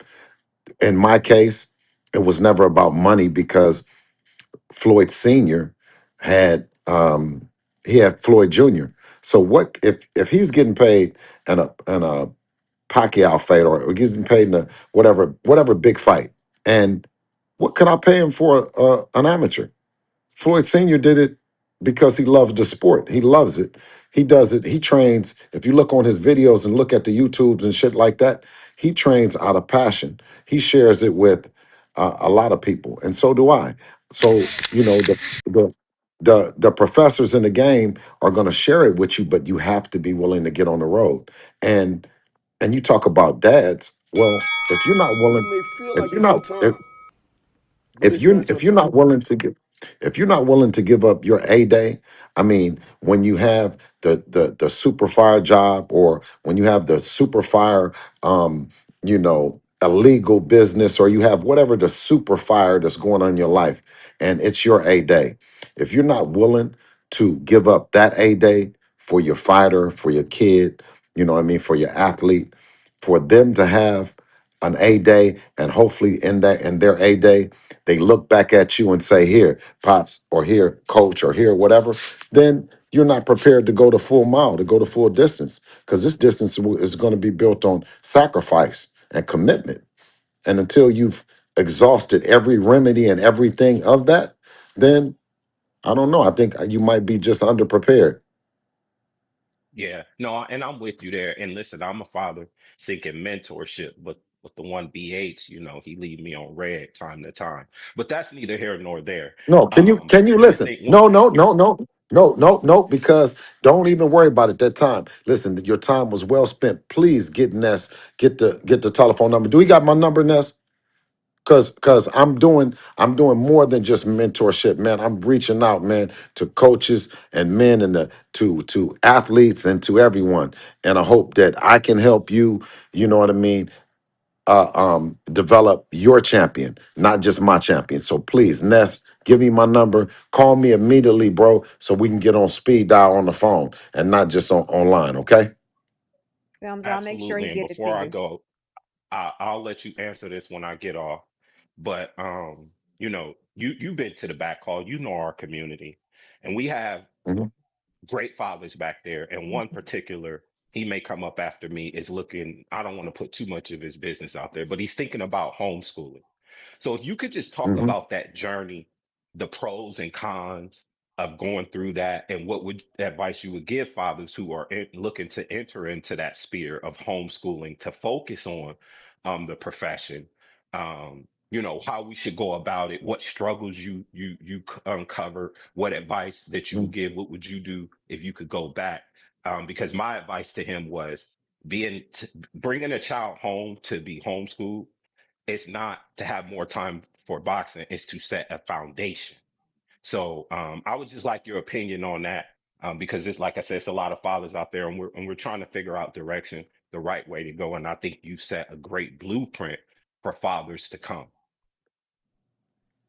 in my case, it was never about money, because Floyd Sr. had Floyd Jr. So what if he's getting paid in a Pacquiao fight, or he's getting paid in a whatever big fight, and What can I pay him for an amateur? Floyd Sr. did it because he loves the sport. He loves it. He does it. He trains. If you look on his videos and look at the YouTubes and shit like that, he trains out of passion. He shares it with a lot of people, and so do I. So the professors in the game are going to share it with you, but you have to be willing to get on the road. And you talk about dads. Well, if you're not willing, You may feel if like you're it's your not, time, but it's not your if you're time. not willing to give if you're not willing to give up your A day, I mean, when you have the super fire job, or when you have the super fire illegal business, or you have whatever the super fire that's going on in your life, and it's your A day. If you're not willing to give up that A day for your fighter, for your kid, you know what I mean, for your athlete, for them to have an A day, and hopefully in their A day they look back at you and say, here, pops, or here, coach, or here, whatever, then you're not prepared to go the full mile, to go the full distance, because this distance is going to be built on sacrifice and commitment. And until you've exhausted every remedy and everything of that, then I don't know. I think you might be just underprepared. Yeah, no, and I'm with you there. And listen, I'm a father seeking mentorship, but with the one BH, he leave me on red time to time. But that's neither here nor there. No, can you I just listen? think No, no, no, no, no, no, no, because don't even worry about it that time. Listen, your time was well spent. Please get Ness, get the telephone number. Do we got my number, Ness? Cause I'm doing more than just mentorship, man. I'm reaching out, man, to coaches and men, and to athletes and to everyone. And I hope that I can help you, you know what I mean, develop your champion, not just my champion. So please, Ness, give me my number. Call me immediately, bro, so we can get on speed dial on the phone and not just online. Okay. Sims, I'll make sure he absolutely. And get it to before I you. go, I'll let you answer this when I get off. But you've been to the back call, our community, and we have Mhm. great fathers back there. And one particular, he may come up after me, is looking, I don't want to put too much of his business out there, but he's thinking about homeschooling. So if you could just talk Mhm. about that journey, the pros and cons of going through that, and what would advice you would give fathers who are looking to enter into that sphere of homeschooling to focus on the profession, how we should go about it, what struggles you uncover, what advice that you would Mhm. give, what would you do if you could go back? Because my advice to him was bringing a child home to be homeschooled. It's not to have more time for boxing, it's to set a foundation. So I would just like your opinion on that, because it's like I said, it's a lot of fathers out there, and we're trying to figure out direction, the right way to go. And I think you set a great blueprint for fathers to come.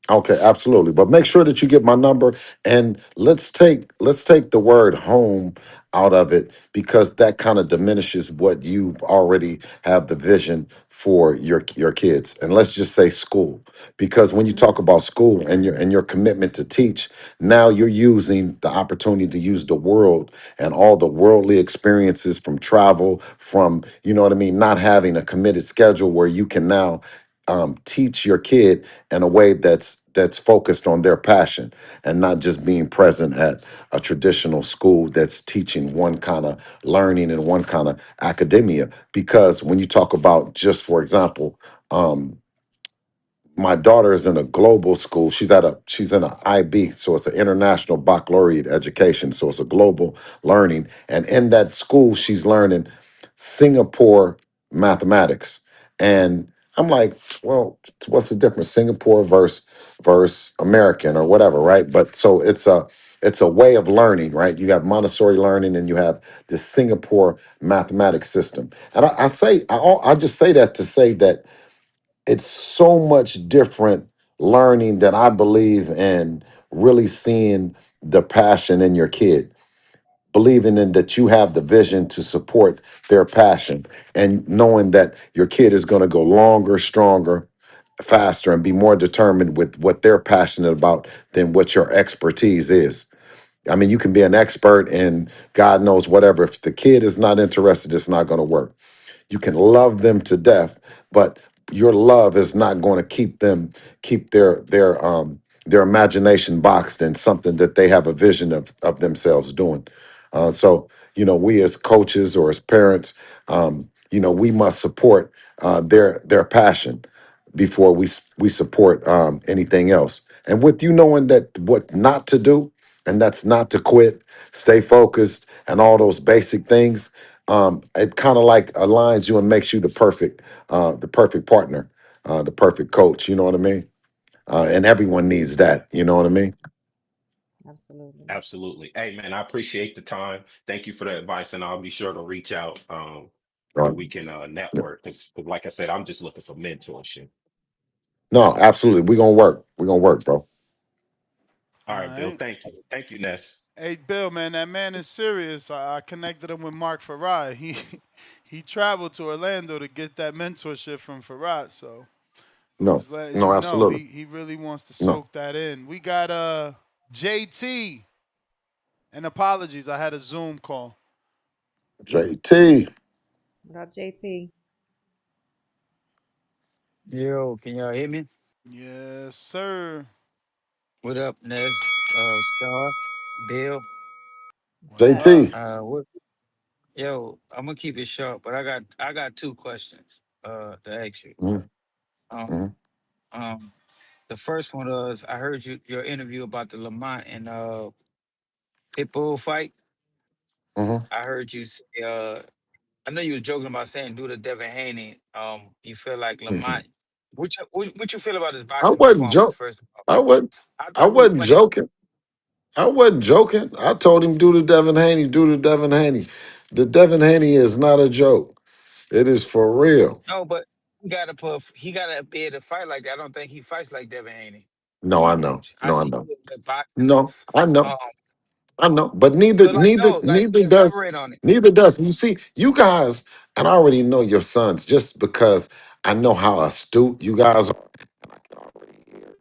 Okay, absolutely. But make sure that you get my number, and let's take the word home out of it, because that kind of diminishes what you already have the vision for your kids. And let's just say school, because when you talk about school and your commitment to teach, now you're using the opportunity to use the world and all the worldly experiences from travel, from, you know what I mean, not having a committed schedule, where you can now teach your kid in a way that's focused on their passion, and not just being present at a traditional school that's teaching one kind of learning and one kind of academia. Because when you talk about, just for example, my daughter is in a global school. She's in a IB, so it's an international baccalaureate education. So it's a global learning. And in that school, she's learning Singapore mathematics. And I'm like, well, what's the difference? Singapore versus American or whatever, right? But so it's a way of learning, right? You have Montessori learning, and you have the Singapore mathematics system. And I just say that to say that it's so much different learning, that I believe in really seeing the passion in your kid, believing in that you have the vision to support their passion, and knowing that your kid is going to go longer, stronger, faster, and be more determined with what they're passionate about than what your expertise is. I mean, you can be an expert in God knows whatever. If the kid is not interested, it's not going to work. You can love them to death, but your love is not going to keep their imagination boxed in something that they have a vision of themselves doing. So we as coaches or as parents, we must support their passion before we support anything else. And with you knowing that what not to do, and that's not to quit, stay focused, and all those basic things, it kind of like aligns you and makes you the perfect partner, the perfect coach. You know what I mean? And everyone needs Yeah, that. You know what I mean? Absolutely. absolutely. Hey man, I appreciate the time. Thank you for the advice, and I'll be sure to reach out so Right. we can network. Because like I said, I'm just looking for mentorship. No, absolutely. We're gonna work. We're gonna work, bro. All All right, Bill. right. Thank you. Thank you, Ness. Hey, Bill, man, that man is serious. I connected him with Mark Farad. He traveled to Orlando to get that mentorship from Farad. So No, just letting no, you know, absolutely. he really wants to No. soak that in. We got JT. And apologies, I had a Zoom call. JT. What up, JT? Yo, can y'all hear me? Yes, sir. What up, Nez? Star, Bill. What's up? What up? JT. What? Yo, I'm gonna keep it short, but I got two questions to ask you. Mhm, Um, mhm, um, the first one was I heard your interview about the Lamont and Pitbull fight. mhm. I heard you say I know you were joking about saying do the Devin Haney. You feel like Lamont. What you feel about his I boxing wasn't performance? joking. First of all, I wasn't. I I thought it was wasn't funny. joking. I wasn't joking. I told him do the Devin Haney, do the Devin Haney. The Devin Haney is not a joke. It is for real. No, but he gotta be able to fight like that. I don't think he fights like Devin Haney. No, I know. Coach. I No, I see know. you in the boxing. No, I know. Um, I know. But neither, so like neither, no, like neither does, elaborate on it. neither does. You see, you guys, and I already know your sons just because I know how astute you guys are. And I can already hear,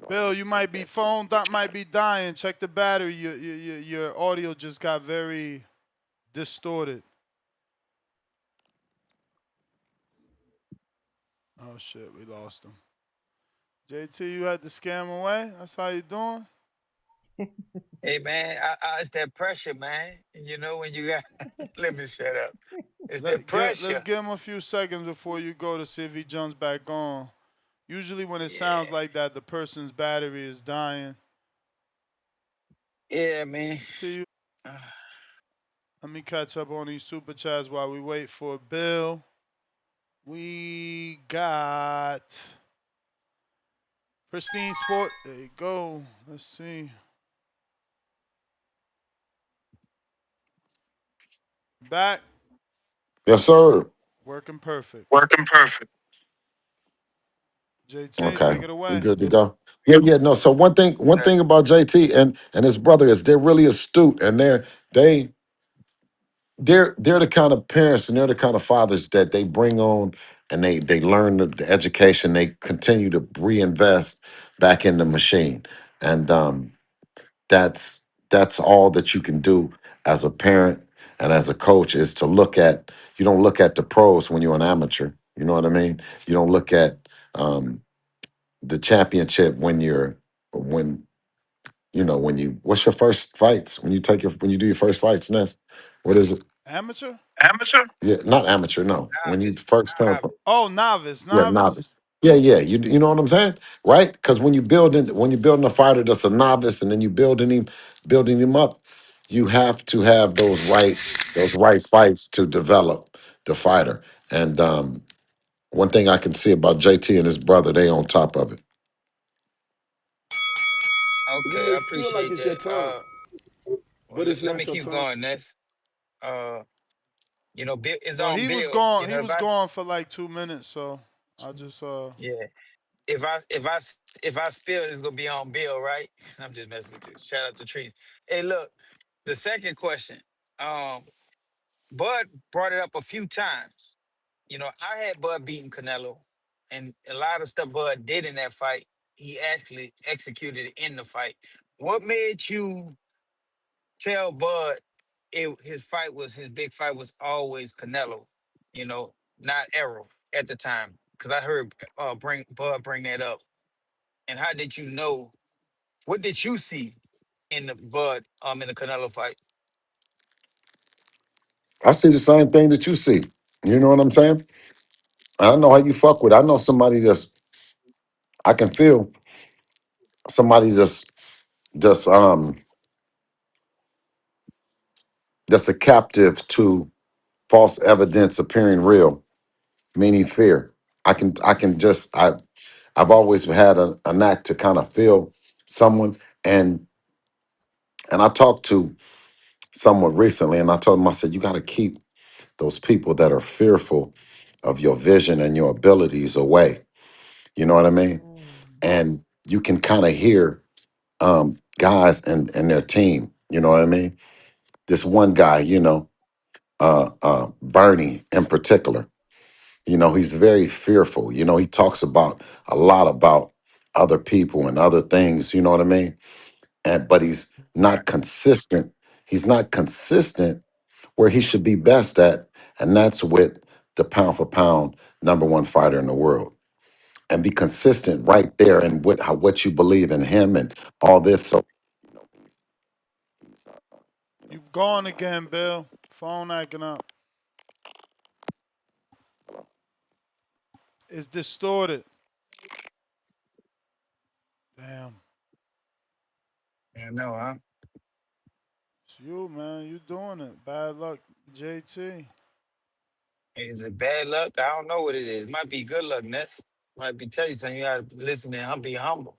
Bill, you might be that. phone that might be dying. Check the battery. Your audio just got very distorted. Oh shit, we lost him. JT, you had to scam away. That's how you doing. Hey man, it's that pressure, man. You know when you got let me shut up. It's that Let's pressure. give him a few seconds before you go to see if he jumps back on. Usually, when it sounds Yeah. like that, the person's battery is dying. Yeah, man. To you, let me catch up on these super chats while we wait for Bill. We got Pristine Sport. There you go. Let's see. Back. Yes, sir. Working perfect. Working perfect. JT, Okay, take it we away. good to go. Yeah, yeah. No. So one thing about JT and his brother is they're really astute, and they they're the kind of parents and they're the kind of fathers that they bring on and they learn the education. They continue to reinvest back in the machine, and that's all that you can do as a parent and as a coach is to look at. You don't look at the pros when you're an amateur. You know what I mean? You don't look at the championship when when you what's your first fights when you do your first fights, Ness? What is it? Amateur? Amateur? Yeah, not amateur. No, when you Novice. first turn, Novice. Oh, novice. yeah, Novice. novice. Yeah, yeah. You know what I'm saying, right? Because when you're building a fighter that's a novice, and then you building him up, you have to have those right fights to develop the fighter. And one thing I can see about JT and his brother, they on top of it. You Okay, I may feel like appreciate it's your that. time, Well, but it's let me not your keep time. going. Next, uh, Bill is Well, on he was Bill. gone. You He know, if was I gone for like 2 minutes, so I just yeah, if I spill, it's gonna be on Bill, right? I'm just messing with you. Shout out to Trees. Hey, look, the second question. Um, Bud brought it up a few times. You know, I had Bud beating Canelo, and a lot of stuff Bud did in that fight, he actually executed in the fight. What made you tell Bud his big fight was always Canelo? You know, not Errol. at the time? Because I heard bring that up. And how did you know? What did you see in the in the Canelo fight? I see the same thing that you see. You know what I'm saying? I know how you fuck with. I know somebody just. I can feel somebody just just a captive to false evidence appearing real, meaning fear. I've always had a knack to kind of feel someone, and I talked to someone recently, and I told him, I said, you got to keep those people that are fearful of your vision and your abilities away. You know what I mean? And you can kind of hear guys and their team. You know what I mean? This one guy, Bernie in particular. He's very fearful. He talks about a lot about other people and other things. You know what I mean? But he's not consistent. He's not consistent where he should be best at, and that's with the pound for pound #1 fighter in the world. And be consistent right there in what you believe in him and all this. So You gone again, Bill. Phone acting up. It's distorted. Damn. I know, huh? It's you, man. You doing it. Bad luck, JT. Is it bad luck? I don't know what it is. Might be good luck, Ness. Might be tell you something. You gotta listen and be humble.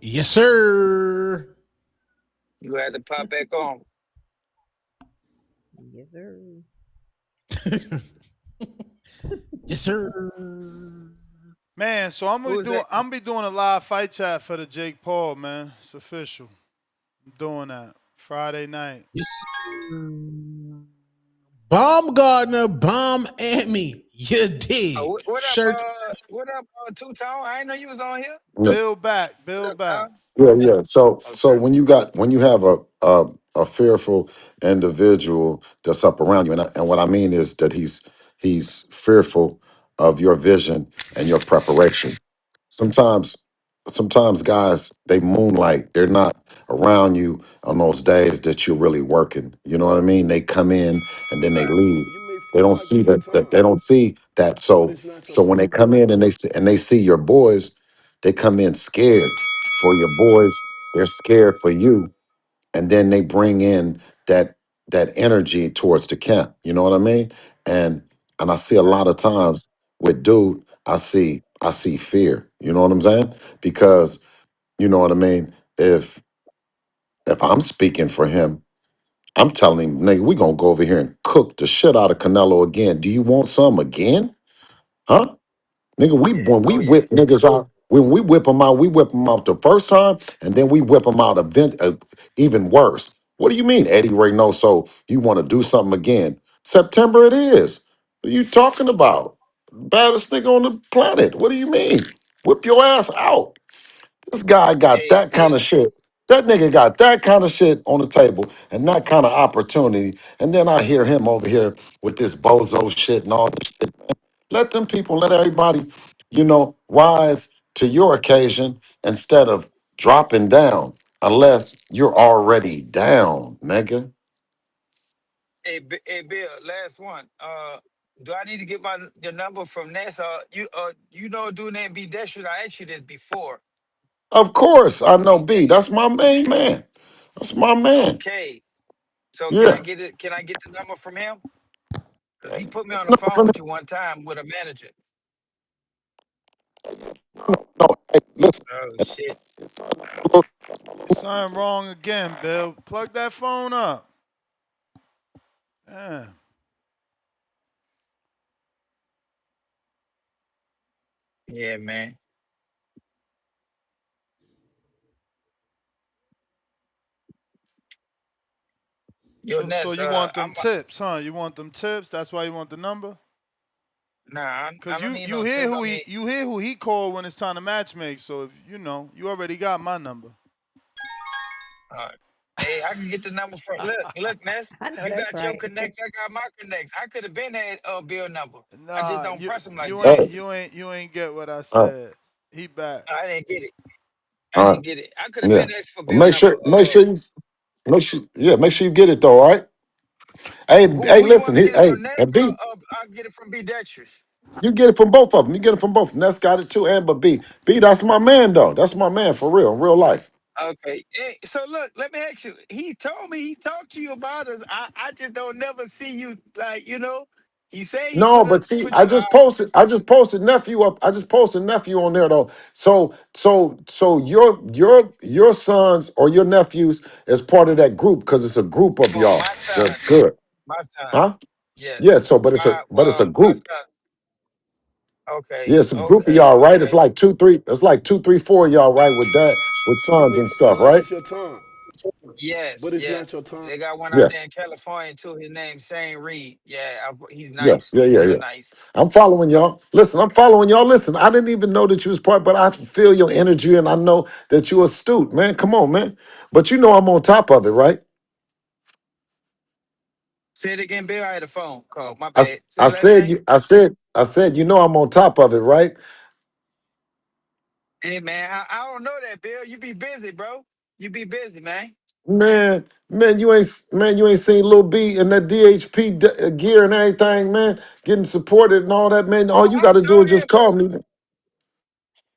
Yes, sir. You had to pop back on. Yes, sir. Yes, sir. Man, so I'm Who is that? gonna be doing a live fight chat for the Jake Paul, man. It's official. I'm doing that Friday night. Yes, sir. Baumgartner, bomb at me. You dig. What up, Shirts. Two Tone? I didn't know you was on here. Build back, What build up, back. Tom? yeah. So Okay. when you have a fearful individual that's up around you, and what I mean is that he's fearful of your vision and your preparation. Sometimes sometimes guys, they moonlight. They're not around you on those days that you're really working. You know what I mean? They come in and then they leave. You may They feel don't like see it's your that time, they don't see that. but So it's not your so when they time. come in and they see your boys, they come in scared for your boys. They're scared for you, and then they bring in that energy towards the camp. You know what I mean? And I see a lot of times with dude, I see fear. You know what I'm saying? Because you know what I mean. If I'm speaking for him, I'm telling him, nigga, we gonna go over here and cook the shit out of Canelo again. Do you want some again? Huh? Nigga, Yeah. when we Oh yeah. whip niggas out, when we whip them out the first time, and then we whip them out even worse. What do you mean, Eddie Reynoso? You want to do something again? September it is. What are you talking about? Baddest nigga on the planet. What do you mean? Whip your ass out. This guy got Hey, that kind of shit. That nigga got that kind of shit on the table and that kind of opportunity. And then I hear him over here with this bozo shit and all this shit. Let them people, let everybody, rise to your occasion instead of dropping down, unless you're already down, nigga. hey, Bill. Last one. Do I need to get your number from Ness? You know, a dude named B. Destry. I asked you this before. Of course, I know B. That's my main man. That's my man. Okay. So can I Yeah. get it? Can I get the number from him? Because he put me on the No, phone with you one time with a manager. no, hey, listen. Oh shit. It's something wrong again, Bill. Plug that phone up. Yeah. Yeah, man. Yo, So Ness. you want them tips, huh? You want them tips? That's why you want the number? Nah, I Cause don't you need you no hear tips. who I he mean, you hear who he called when it's time to match make. So if you already got my number. uh, Hey, I can get the number from. Look, Ness. I know You that's got your right. connects. I got my connects. I could have been had Bill number. I just Nah, don't press him like you that. ain't Hey, you ain't you ain't get what I all right, said. He back. I didn't get it. I all right, didn't get it. I could have yeah. been asked for Well, Bill number. make sure you get it though. All right. Hey, hey, Who you listen, want me to get it hey, from, Ness, and B, or I can get it from B Dexterous? you get it from both of them. You get it from both. And that's got it too. And but B, that's my man though. That's my man for real, in real life. Okay. Hey, so look, let me ask you. He told me he talked to you about us. I just don't never see you like, He said he No, put but us see, put I you just posted. I just posted nephew up. I just posted nephew on there though. So your sons or your nephews is part of that group because it's a group of for y'all. my son. That's good, My son. huh? Yeah. Yes. So, but it's a My group. son. Okay. Yeah, it's a group of Okay. y'all, right? It's Okay. like two, three. It's like two, three, four of y'all, right? With that, with You sons may and feel stuff, like right? it's your time, but Yes, it's not yes. your time. They got one out there Yes, in California too. His name's Shane Reed. Yeah, he's yes, nice. yeah, He's yeah, real yeah. nice. I'm following y'all. Listen, I'm following y'all. Listen, I didn't even know that you was part, but I feel your energy and I know that you're astute, man. Come on, man. But you know I'm on top of it, right? Say it again, Bill. I had a phone call. My I, bad. s- Say I the last said thing. you. I said you know I'm on top of it, right? Hey man, I don't know that, Bill. You be busy, bro. You be busy, man. Man, you ain't seen Lil B and that DHP gear and everything, man. Getting supported and all that, man. All Oh, you I got to do saw is just that. call me.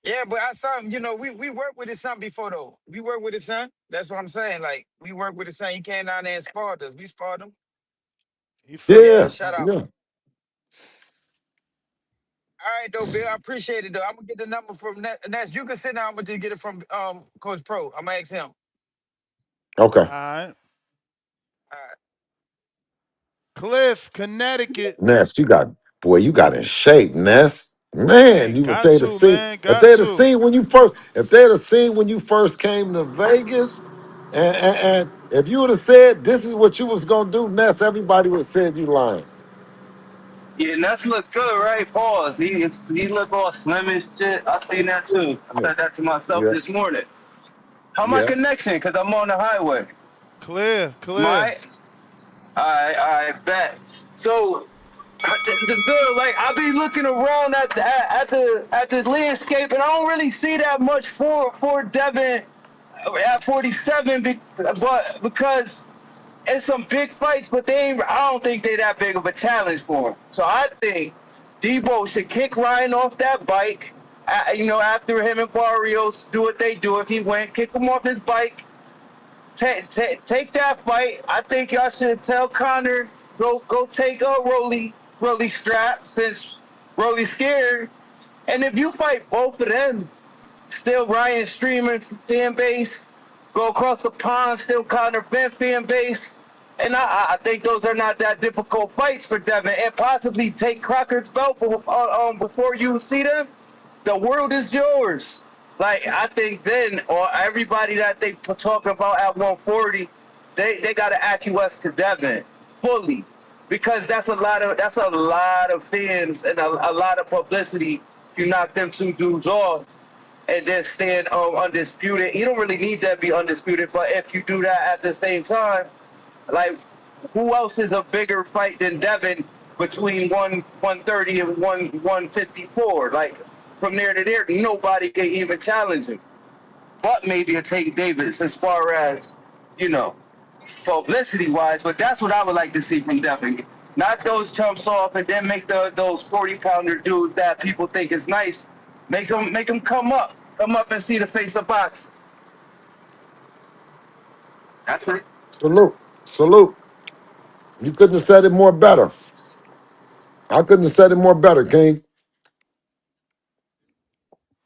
Yeah, but I saw him. We worked with his son before though. We worked with his son. That's what I'm saying. Like we worked with his son. He came down there and sparred us. We sparred him. He So from yeah, Yeah, shout out. yeah. All right, though, Bill. I appreciate it, though. I'm gonna get the number from Ness. You can sit down. I'm gonna just get it from Coach Pro. I'm gonna ask him. All Okay. all right. right. Cliff, Connecticut. Ness, you got in shape, Ness. Hey, Man, you if got they'd have to, seen man. if Got they'd have to. seen when you first if they'd have seen when you first came to Vegas, and if you would have said this is what you was gonna do, Ness, everybody would have said you lying. Yeah, Nuts look good, right? Pause. He look all slim and shit. I seen that too. I Yeah, said that to myself yeah, this morning. How my yeah. connection? Cause I'm on the highway. Clear, clear. My, I bet. So the good, like I be looking around at the landscape, and I don't really see that much for Devin at 47, but because it's some big fights, but I don't think they're that big of a challenge for him. So I think Debo should kick Ryan off that bike. After him and Barrios do what they do, if he win, kick him off his bike. Take that fight. I think y'all should tell Connor go take Rolly strap since Rolly's scared. And if you fight both of them, still Ryan streaming fan base, go across the pond, still Connor Ben fan base. And I think those are not that difficult fights for Devin. And possibly take Crocker's belt before you see them. The world is yours. Like I think then, or everybody that they talking about at 140, they got to acquiesce to Devin fully, because that's a lot of fans and a lot of publicity. You knock them two dudes off and then stand undisputed. You don't really need that to be undisputed, but if you do that at the same time, like who else is a bigger fight than Devin between 130 and 154? Like from there to there, nobody can even challenge him. But maybe a Tank Davis as far as, you know, publicity wise, but that's what I would like to see from Devin. Not those chumps off and then make those 40-pounder dudes that people think is nice. Make them come up and see the face of boxing. That's it. Salute, salute. You couldn't have said it more better. I couldn't have said it more better, King.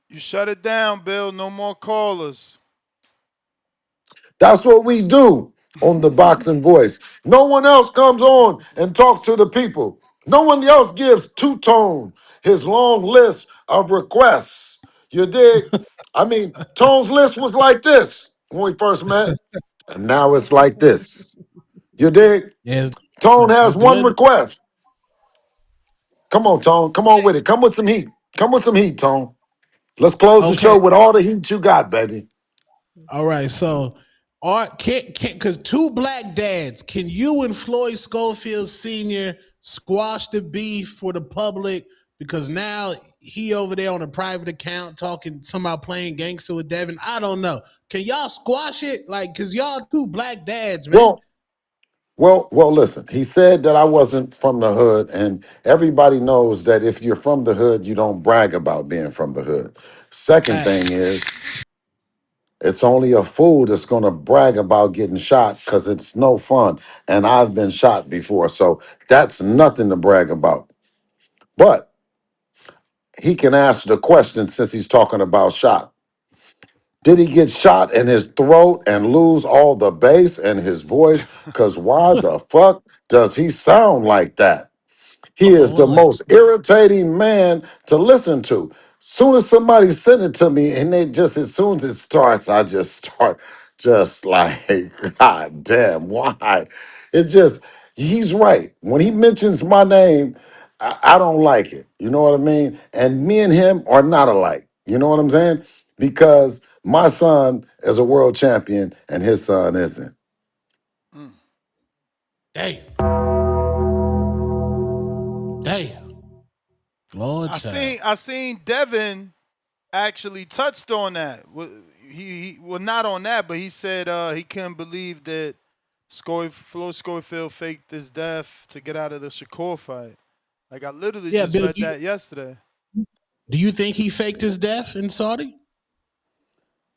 You shut it down, Bill. No more callers. That's what we do on the Boxing Voice. No one else comes on and talks to the people. No one else gives Two Tone his long list of requests. You dig? I mean, Tone's list was like this when we first met, and now it's like this. You dig? Yeah, Tone has it's one dwindled. request. Come on, Tone. Come on with it. Come with some heat. Come with some heat, Tone. Let's close the Okay. show with all the heat you got, baby. All right. So Or can because two black dads, can you and Floyd Schofield Sr. squash the beef for the public? Because now he over there on a private account talking somehow playing gangster with Devin. I don't know. Can y'all squash it? Like, cause y'all two black dads, man. Well, listen, he said that I wasn't from the hood, and everybody knows that if you're from the hood, you don't brag about being from the hood. Second thing is, it's only a fool that's going to brag about getting shot because it's no fun. And I've been shot before, so that's nothing to brag about. But he can answer the question since he's talking about shot. Did he get shot in his throat and lose all the bass in his voice? Because why the fuck does he sound like that? He is the most irritating man to listen to. Soon as somebody send it to me, and they just as soon as it starts, I just start just like, God damn, why? It's just he's right. When he mentions my name, I don't like it. You know what I mean? And me and him are not alike. You know what I'm saying? Because my son is a world champion and his son isn't. Damn. Lord, I seen Devin actually touched on that. He well, not on that, but he said he couldn't believe that Floyd Schofield faked his death to get out of the Shakur fight. Like I literally just Bill, read that yesterday. Do you think he faked his death in Saudi?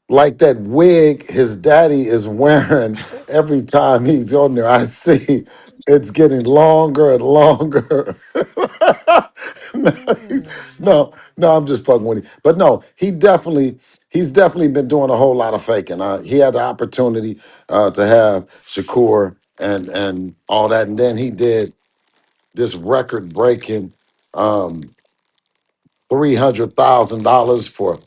Like that wig his daddy is wearing every time he's on there. I see it's getting longer and longer. no, I'm just fucking with him. But no, he's definitely been doing a whole lot of faking. He had the opportunity to have Shakur and all that, and then he did this record breaking $300,000 for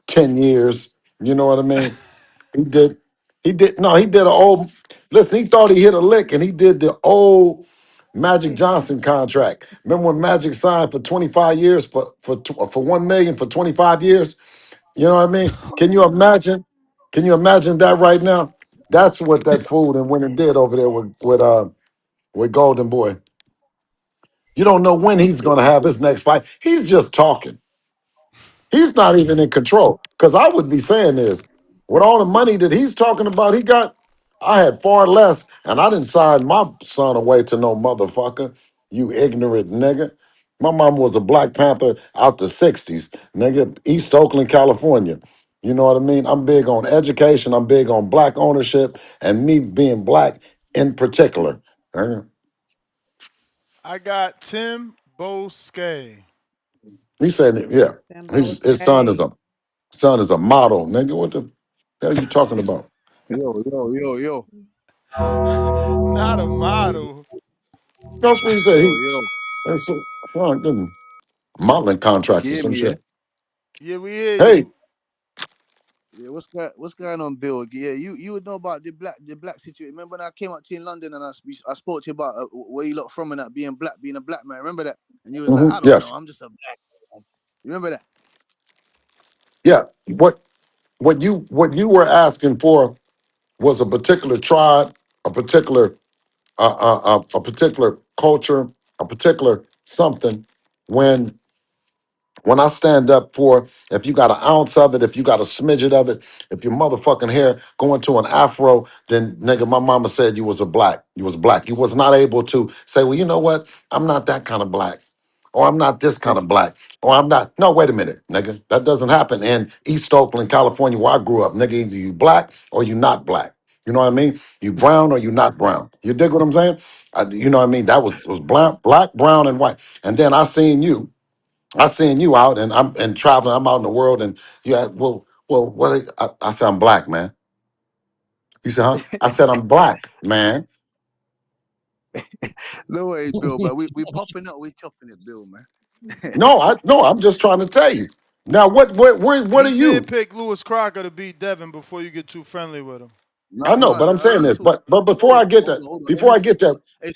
10 years. You know what I mean? He did. He did an old. Listen, he thought he hit a lick, and he did the old Magic Johnson contract. Remember when Magic signed for 25 years for 1 million for 25 years? You know what I mean? Can you imagine? Can you imagine that right now? That's what that fool and went and did over there with Golden Boy. You don't know when he's going to have his next fight. He's just talking. He's not even in control. Because I would be saying this, with all the money that he's talking about, he got, I had far less, and I didn't sign my son away to no motherfucker, you ignorant nigga. My mom was a Black Panther out the 60s, nigga, East Oakland, California. You know what I mean? I'm big on education. I'm big on black ownership and me being black in particular. I got Tim Boske. He said, yeah, his son is a model, nigga. What the hell are you talking about? Yo. Not a model. That's what he said. Yo. That's a modeling You contracts or hear some me, yeah? shit. Yeah, we hear Hey, you. Yeah, what's going on, Bill? Yeah, you would know about the black situation. Remember when I came up to you in London and I spoke to you about where you lot from and that being a black man. Remember that? And you was like, I don't know, yes, I'm just a black man. You remember that? yeah. What you were asking for was a particular tribe, a particular culture, a particular something. When I stand up for, if you got an ounce of it, if you got a smidget of it, if your motherfucking hair going to an afro, then nigga, my mama said you was a black. You was black. You was not able to say, well, you know what? I'm not that kind of black. Or I'm not this kind of black. Or I'm not. No, wait a minute, nigga. That doesn't happen in East Oakland, California, where I grew up. Nigga, either you black or you not black. You know what I mean? You brown or you not brown. You dig what I'm saying? You know what I mean? That was black, brown, and white. And then I seen you out and I'm and traveling. I'm out in the world and yeah. Well. What? I said I'm black, man. You said, huh? I said I'm black, man. No way, Bill, but we popping up, we chopping it, Bill, man. No. I'm just trying to tell you. Now, what He are you? did pick Lewis Crocker to beat Devin before you get too friendly with him. I know, but I'm saying I'm this. talking. But before I get that, Hold on. Hey, before I listen, get that, hey,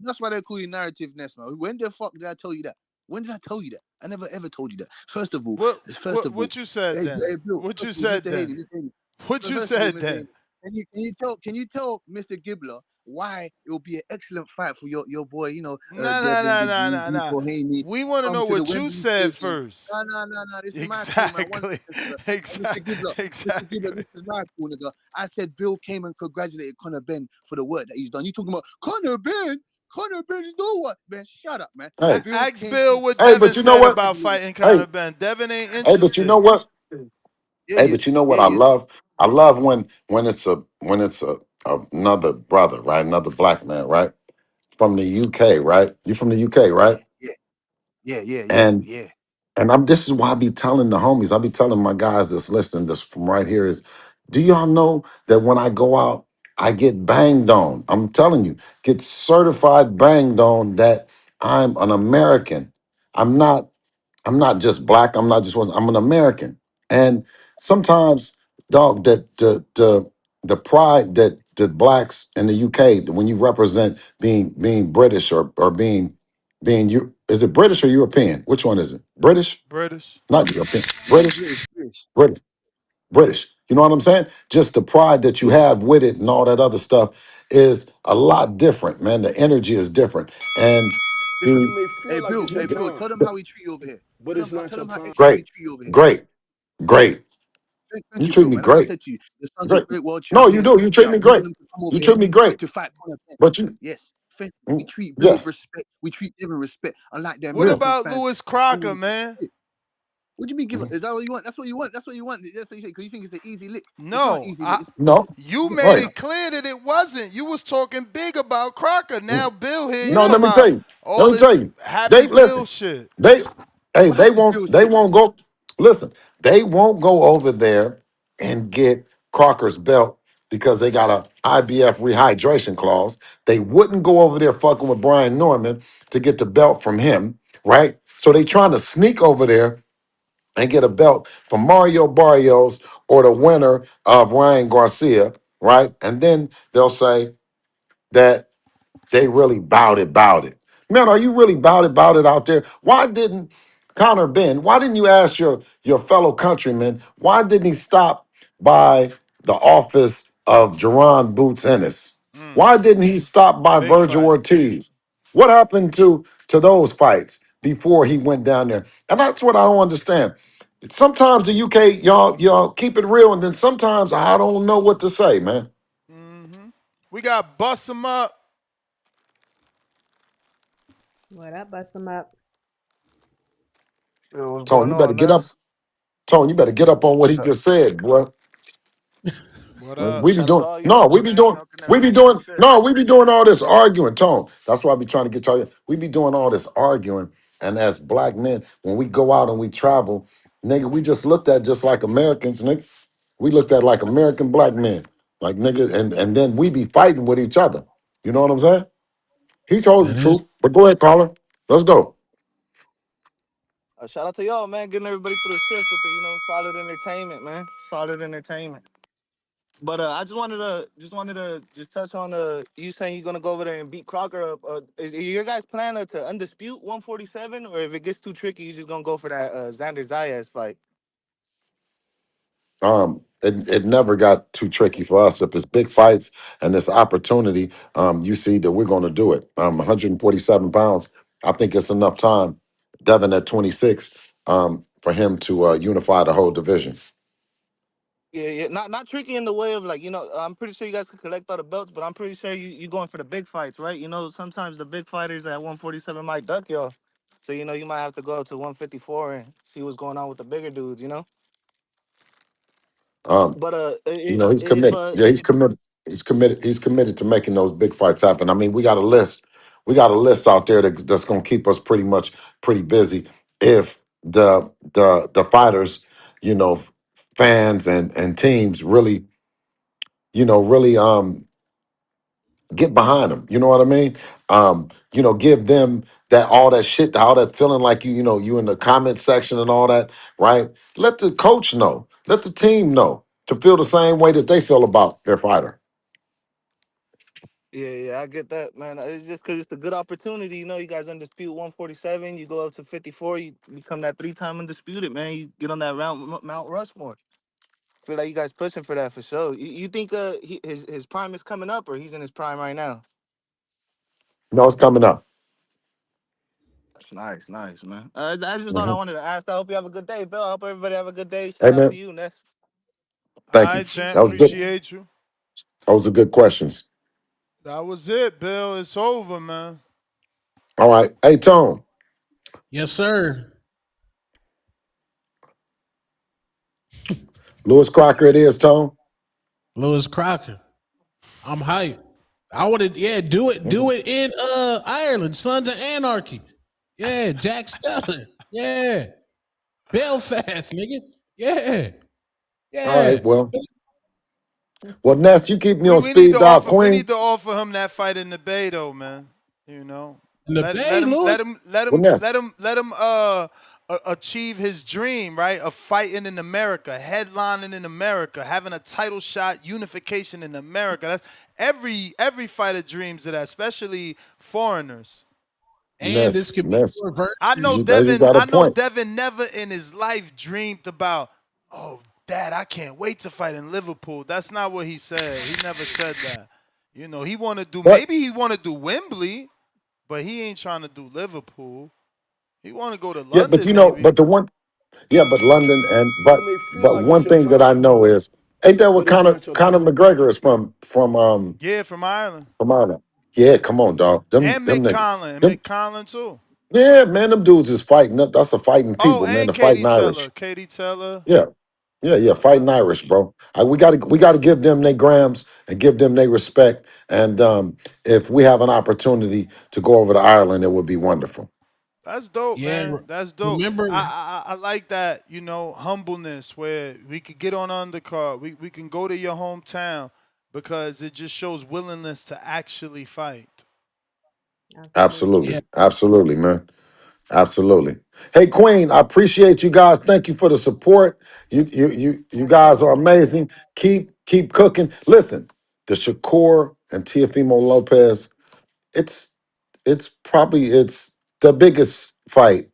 that's why they call you narrative nest, man. When the fuck did I tell you that? When did I tell you that? I never ever told you that. First of all, What you said hey, then? Bill, What you first of all, said then? Listen, Haley. What So you firstly, said then? can you tell Mr. Gibbler why it will be an excellent fight for your boy, Nah, nah, Devin, nah, Big nah, G, nah, nah. Nico Haney, We want to come know to the what you Wembley said Stadium. first. No. This is my call, man. One Exactly. second, sir. Mr. Gibbler, Exactly. this is my call, nigga. I said Bill came and congratulated Conor Ben for the work that he's done. You talking about Conor Ben? Conor Ben is no what, man? Shut up, man. Hey, Bill Ask came to Bill what hey, Devin but you know said what? about congratulate. fighting Hey, Conor Ben. Devin ain't hey, but you know interested. what? Yeah, Hey, he but is. you know what Yeah, I he is. love? I love when it's another brother, right? Another black man, right? From the UK, right? You from the UK, Yeah, right? yeah, yeah, yeah, yeah, And yeah. and I'm this is why I be telling the homies, I be telling my guys that's listening, this from right here is, do y'all know that when I go out, I get banged on? I'm telling you, get certified banged on that I'm an American. I'm not. I'm not just black. I'm not just one. I'm an American. And sometimes, dog, that the pride that the blacks in the UK, when you represent being British or being you, is it British or European? Which one is it? British? British. Not European. Yeah, British. British, British. British. British. You know what I'm saying? Just the pride that you have with it and all that other stuff is a lot different, man. The energy is different. And You the may feel like it's your Hey, Bill, time, tell them how we treat you over here. but it's not Tell your them how time. excellent we great, treat you over here. great, great. Thank You you, treat Bill, me man. Like I great. said to you, the son's a Great. great world No, you champion. do. You We treat are me great. wanting him to come over You here treat me great. to fight Conor Ben. But you, Yes, thank you. We mm, treat Bill with yes, respect. We treat Devin with respect, unlike the What yeah. American about fans. Lewis Who don't Crocker, give a man? shit. What do you mean give up? Mhm. Is that what you want? That's what you want. That's what you want. That's what you say. Because you think it's an easy lick. It's not an No, easy lick. No, you You get made right. it clear that it wasn't. You was talking big about Crocker. Now Bill here, you No, yeah. let talking me tell about you. Let all me tell this you. happy They Bill listen. shit. They, hey, What happened, Bill they shit? won't go. Listen, they won't go over there and get Crocker's belt because they got a IBF rehydration clause. They wouldn't go over there fucking with Brian Norman to get the belt from him, right? So they trying to sneak over there and get a belt from Mario Barrios or the winner of Ryan Garcia, right? And then they'll say that they really bout it. Man, are you really bout it out there? Why didn't Connor Ben, why didn't you ask your fellow countrymen, why didn't he stop by the office of Jerron Boots Ennis? Why didn't he stop by Big Virgil fight. Ortiz? What happened to those fights before he went down there? And that's what I don't understand. Sometimes the UK, y'all keep it real, and then sometimes I don't know what to say, man. We got bust him up. What up, bust them up? Yo, what's Tone, going you better on, get up. Ness? Tone, you better get up on what he Sh- just said, boy. What We up? be Shout out to doing all no, y'all, we be man. doing Talking that we be real doing shit. no, we be doing all this arguing, Tone. That's why I be trying to get y'all. We be doing all this arguing, and as black men, when we go out and we travel, nigga, we just looked at just like Americans, nigga. We looked at like American black men, like nigga, and then we be fighting with each other. You know what I'm saying? He told the That is. truth, but go ahead, caller. Let's go. Shout out to y'all, man. Getting everybody through the shift with the, solid entertainment, man. Solid entertainment. But I just touch on you saying you're gonna go over there and beat Crocker up. Is your guys' plan to undispute 147, or if it gets too tricky, you just gonna go for that Xander Zayas fight? It never got too tricky for us. If it's big fights and this opportunity, you see that we're going to do it. 147 pounds. I think it's enough time. Devin at 26, for him to unify the whole division. Yeah. Not tricky in the way of like, I'm pretty sure you guys could collect all the belts, but I'm pretty sure you going for the big fights, right? Sometimes the big fighters at 147 might duck y'all. So, you might have to go up to 154 and see what's going on with the bigger dudes. Um, But he's if committed. Yeah, he's committed. He's committed. He's committed to making those big fights happen. I mean, we got a list. We got a list out there that's going to keep us pretty busy. If the fighters, you know, fans and teams really, really get behind them. You know what I mean? Give them that all that shit, all that feeling like you in the comment section and all that, right? Let the coach know. Let the team know to feel the same way that they feel about their fighter. Yeah, I get that, man. It's just because it's a good opportunity. You guys undisputed 147. You go up to 54. You become that three-time undisputed, man. You get on that Mount Rushmore. Feel like you guys pushing for that for sure. You think his prime is coming up or he's in his prime right now? No, it's coming up. That's nice, man. I just thought I Hmm. wanted to ask. I hope you have a good day, Bill. I hope everybody have a good day. Shout out to Amen. you, Ness. All All Thank you. right, right, champ. That was good. Appreciate you. Those are good questions. That was it, Bill. It's over, man. All right. Hey, Tone. Yes, sir. Lewis Crocker it is, Tone. Lewis Crocker. I'm hyped. I want to, do it in Ireland, Sons of Anarchy. Yeah, Jack Steller. Yeah. Belfast, nigga. Yeah. All right. Yeah. Well, Ness, you keep me on We need to speed dial, offer Queen. him that fight in the Bay though, man. You know, In the let Bay, let him let Lewis. him let Well, him Ness. let him let him achieve his dream, right? Of fighting in America, headlining in America, having a title shot, unification in America. That's every fighter dreams of that, especially foreigners. And this could be Ness. your version. You got a I know point. Devin never in his life dreamed about, oh, Dad, I can't wait to fight in Liverpool. That's not what he said. He never said that. You know, he want to do, But maybe he want to do Wembley, but he ain't trying to do Liverpool. He want to go to yeah, but London, maybe. but the one, yeah, but London and You may feel but like it's one your thing that time, I know is, ain't that what but it's not your Conor time. McGregor is Yeah, from Ireland. from Ireland? Yeah, come on, dog. And Them Mick niggas. Conlon. And Them Mick Conlon, too. yeah, man, them dudes is fighting. That's a fighting Oh, people, man. and The fighting Irish. Katie Taylor. Yeah. Yeah, fighting Irish, bro. We got to give them their grams and give them their respect. And if we have an opportunity to go over to Ireland, it would be wonderful. That's dope, Yeah. man. That's dope. Remember, I like that, humbleness where we could get on undercard. We can go to your hometown because it just shows willingness to actually fight. yeah, Absolutely, absolutely, man, absolutely. Hey, Queen, I appreciate you guys. Thank you for the support. You guys are Absolutely. amazing. Keep cooking. Listen, the Shakur and Teofimo Lopez. It's it's the biggest fight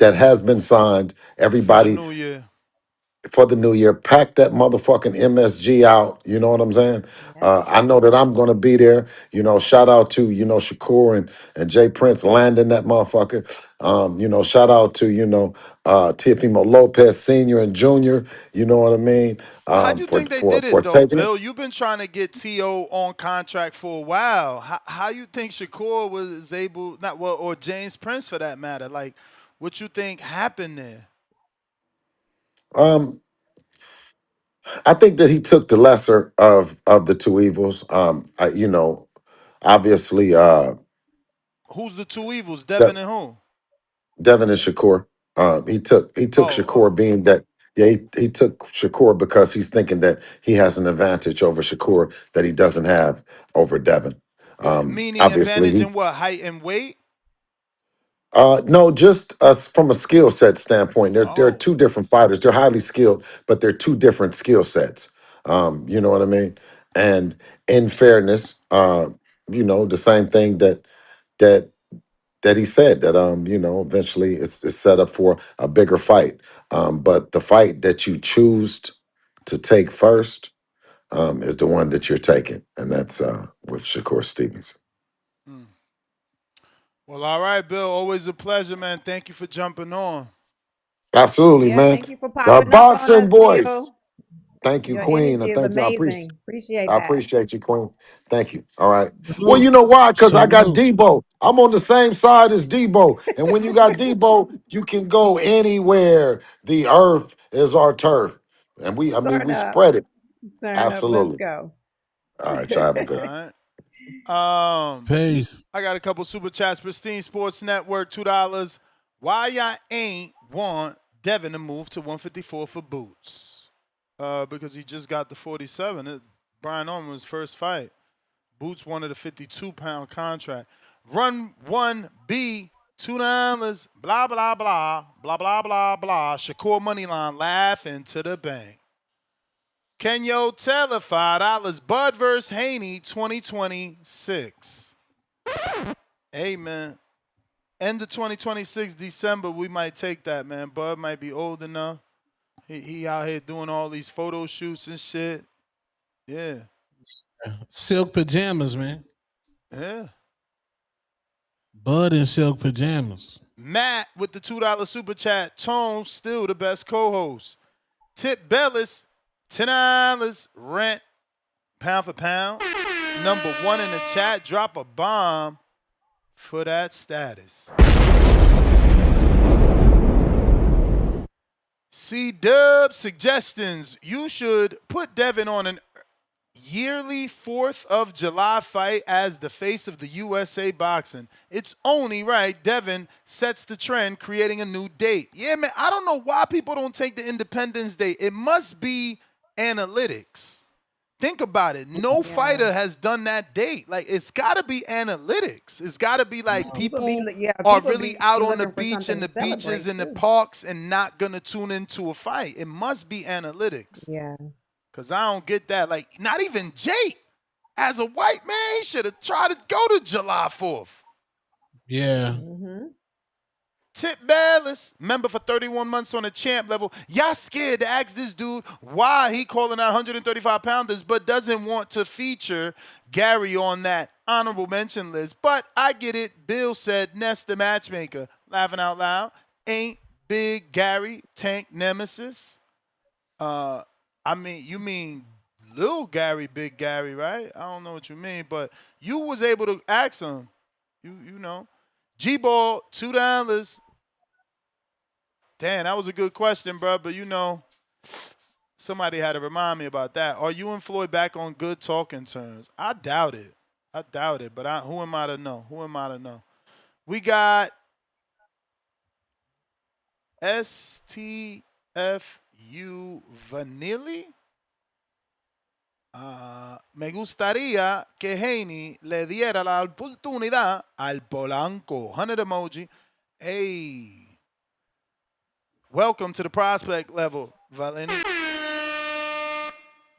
that has been signed. For the Everybody new year. for the new year. Pack that motherfucking MSG out. You know what I'm saying? Yep. I know that I'm gonna be there. Shout out to Shakur and Jay Prince landing that motherfucker. Shout out to Teofimo Lopez Senior and Junior. You know what I mean? How do you For think they did for it though, taking it. Bill? You've been trying to get T.O. on contract for a while. How you think Shakur was able, not well, or James Prince for that matter? Like, what you think happened there? Um, I think that he took the lesser of the two evils. Obviously, Who's the two evils, that Devin and who? Devin and Shakur. He took Oh, Shakur being that he took Shakur because he's thinking that he has an advantage over Shakur that he doesn't have over Devin. meaning Obviously, advantage in what? Height and weight? no, just from a skill set standpoint, they're Oh, two different fighters. They're highly skilled, but they're two different skill sets. You know what I mean? And in fairness, the same thing that he said that eventually it's set up for a bigger fight. But the fight that you choose to take first is the one that you're taking, and that's with Shakur Stevenson. hmm. Well, all right, Bill. Always a pleasure, man. Thank you for jumping on. Absolutely, Yeah, man. thank you for The popping up on boxing us, Bill. voice. Thank you, Your Queen. energy And is thank you. amazing. Appreciate I that. appreciate you, Queen. Thank you. All right. Well, salute. you know why? Because I got Salute. Debo. I'm on the same side as Debo. And when you got Debo, you can go anywhere. The earth is our turf. And Turn we up. spread it. Turn up. Let's Absolutely. go. All right, y'all have a good one. All right. Peace. I got a couple super chats. Pristine Sports Network, $2. Why y'all ain't want Devin to move to 154 for Boots? Because he just got the 47. Brian Orman's first fight. Boots wanted a 52-pound contract. Run 1B, $2. Blah, blah, blah. Blah, blah, blah, blah. Shakur Moneyline laughing to the bank. Kenyo Taylor, $5. Bud versus Haney, 2026. Amen. End of 2026, December, we might take that, man. Bud might be old enough. He out here doing all these photo shoots and shit. Yeah. Silk pajamas, man. Yeah. Bud in silk pajamas. Matt with the $2 super chat. Tone still the best co-host. Tip Bellis, $10 rent, pound for pound. Number 1 in the chat. Drop a bomb for that status. C-Dub suggestions. You should put Devin on an yearly 4th of July fight as the face of the USA boxing. It's only right. Devin sets the trend, creating a new date. Yeah, man, I don't know why people don't take the Independence Day. It must be analytics. Think about it. No fighter has done that date. Like, it's got to be analytics. It's got to be like people are really out on the beach and the beaches and the parks and not going to tune into a fight. It must be analytics. Yeah. Because I don't get that. Like, not even Jake, as a white man, he should have tried to go to July 4th. Yeah. Tip Ballas, member for 31 months on the champ level. Y'all scared to ask this dude why he calling out 135-pounders but doesn't want to feature Gary on that honorable mention list. But I get it. Bill said, Ness the matchmaker. Laughing out loud. Ain't Big Gary Tank Nemesis? I mean, you mean Lil Gary, Big Gary, right? I don't know what you mean, but you was able to ask him. You know. G-Ball, $2. Damn, that was a good question, bro. But, you know, somebody had to remind me about that. Are you and Floyd back on good talking terms? I doubt it. But who am I to know? We got STFU Vanilli. Me gustaría que Haney le diera la oportunidad al Polanco. 100 emoji. Hey. Welcome to the prospect level, Valeni.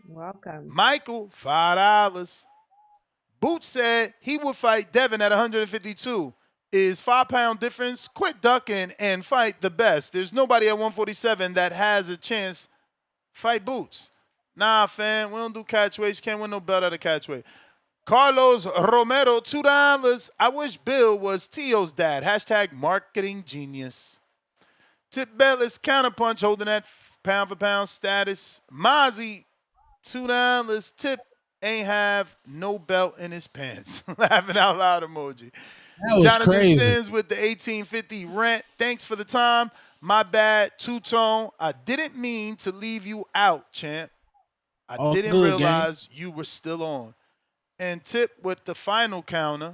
Welcome. Michael, $5. Boots said he would fight Devin at 152. Is 5-pound difference? Quit ducking and fight the best. There's nobody at 147 that has a chance. Fight Boots. Nah, fam, we don't do catchweight. You can't win no belt at a catchweight. Carlos Romero, $2. I wish Bill was Tio's dad. Hashtag marketing genius. Tip Bellis, counterpunch, holding that pound for pound status. Mozzie, $2. Tip ain't have no belt in his pants. Laughing out loud emoji. That was Jonathan crazy. Sins with the 1850 rent. Thanks for the time. My bad, two-tone. I didn't mean to leave you out, champ. I didn't realize you were still on. And Tip with the final counter.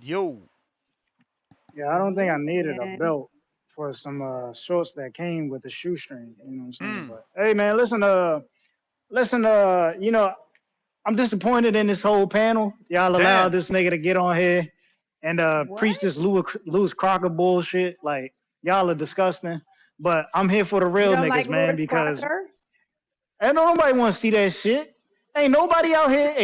Yo. Yeah, I don't think I needed a belt for some shorts that came with the shoestring. You know what I'm saying? But hey, man, listen. You know, I'm disappointed in this whole panel. Y'all allowed this nigga to get on here and preach this Lewis Crocker bullshit. Like, y'all are disgusting. But I'm here for the real niggas, like man, Lewis because ain't nobody want to see that shit. Ain't nobody out here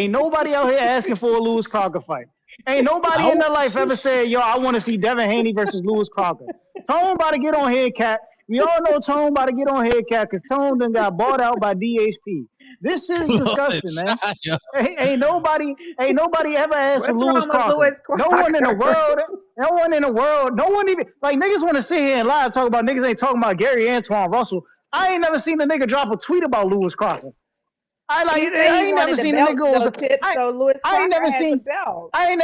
asking for a Lewis Crocker fight. Ain't nobody in their life ever said, yo, I want to see Devin Haney versus Lewis Crocker. Tone about to get on here, cat. We all know Tone about to get on here, cat, because Tone done got bought out by DHP. This is disgusting, man. Ain't nobody ever asked for Lewis Crocker. No one in the world, no one even, like, niggas want to sit here and lie and talk about niggas ain't talking about Gary Antoine Russell. I ain't never seen a nigga drop a tweet about Lewis Crocker. I ain't never seen a nigga I ain't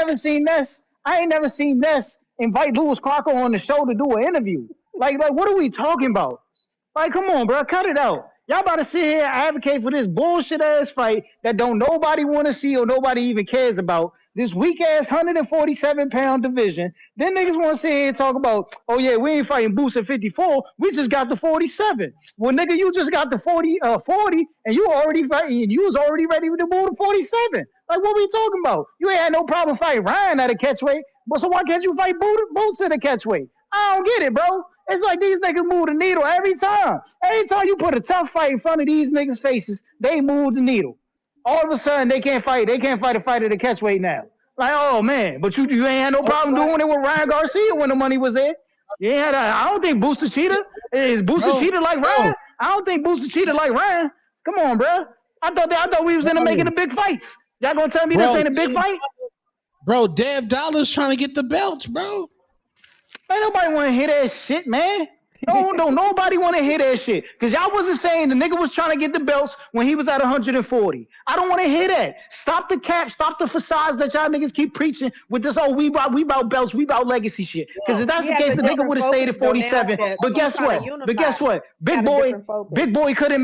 never seen Ness invite Lewis Crocker on the show to do an interview. Like what are we talking about? Like, come on, bro, cut it out. Y'all about to sit here and advocate for this bullshit ass fight that don't nobody want to see or nobody even cares about. This weak ass 147-pound division. Then niggas want to sit here and talk about, oh yeah, we ain't fighting Boots at 54. We just got the 47. Well, nigga, you just got the 40, and you already fighting. You was already ready to move to 47. Like, what we talking about? You ain't had no problem fighting Ryan at a catchweight. But so why can't you fight Boots at a catchweight? I don't get it, bro. It's like these niggas move the needle every time. Every time you put a tough fight in front of these niggas' faces, they move the needle. All of a sudden, they can't fight. They can't fight a fight at the catchweight now. Like, oh man, but you ain't had no problem doing it with Ryan Garcia when the money was there. Yeah, I don't think Booster cheater. Is Booster cheater like Ryan? I don't think Booster cheater like Ryan. Come on, bro. I thought we was in the making the big fights. Y'all gonna tell me this ain't a big fight? Bro, Dev Dollar's trying to get the belts, bro. Ain't nobody want to hear that shit, man. Don't nobody want to hear that shit. Because y'all wasn't saying the nigga was trying to get the belts when he was at 140. I don't want to hear that. Stop the cap, stop the facades that y'all niggas keep preaching with this, we about belts, we about legacy shit. Because if that's the case, the nigga would have stayed at 47. But guess what? Big boy couldn't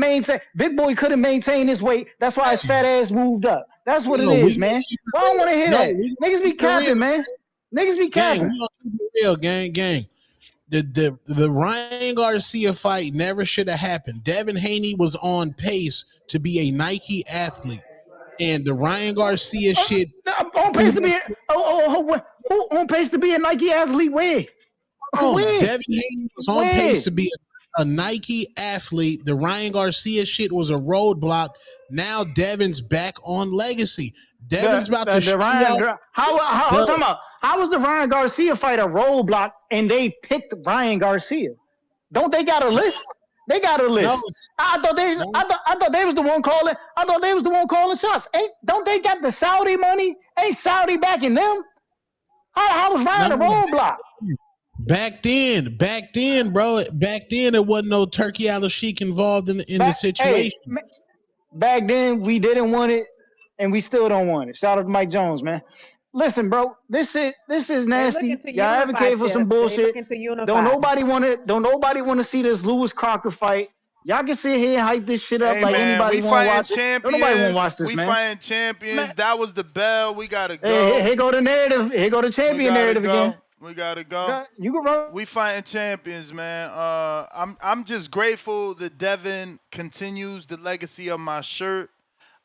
maintain his weight. That's why his fat ass moved up. That's what it is, man. I don't want to hear that. Niggas be capping, man. Niggas be capping. We gonna keep it real, gang. The Ryan Garcia fight never should have happened. Devin Haney was on pace to be a Nike athlete, and the Ryan Garcia shit on pace to be who on pace to be a Nike athlete? Where? Devin Haney was on pace to be a Nike athlete. The Ryan Garcia shit was a roadblock. Now Devin's back on legacy. Devin's about to show out. How was the Ryan Garcia fight a roadblock and they picked Ryan Garcia? Don't they got a list? They got a list. I thought they was the one calling. I thought they was the one calling shots. Don't they got the Saudi money? Ain't Saudi backing them? How was Ryan a roadblock? Back then, bro. Back then, there wasn't no Turkey Al-Sheikh involved in the situation. Hey, back then, we didn't want it, and we still don't want it. Shout out to Mike Jones, man. Listen, bro, this is nasty. Y'all advocate for some bullshit. Don't nobody want to see this Lewis Crocker fight. Y'all can sit here and hype this shit up like anybody want to watch it. Nobody want to watch this, man. We fighting champions. That was the bell. We gotta go. Here go the narrative. Here go the champion narrative again. We gotta go. You can run. We fighting champions, man. I'm just grateful that Devin continues the legacy of my shirt.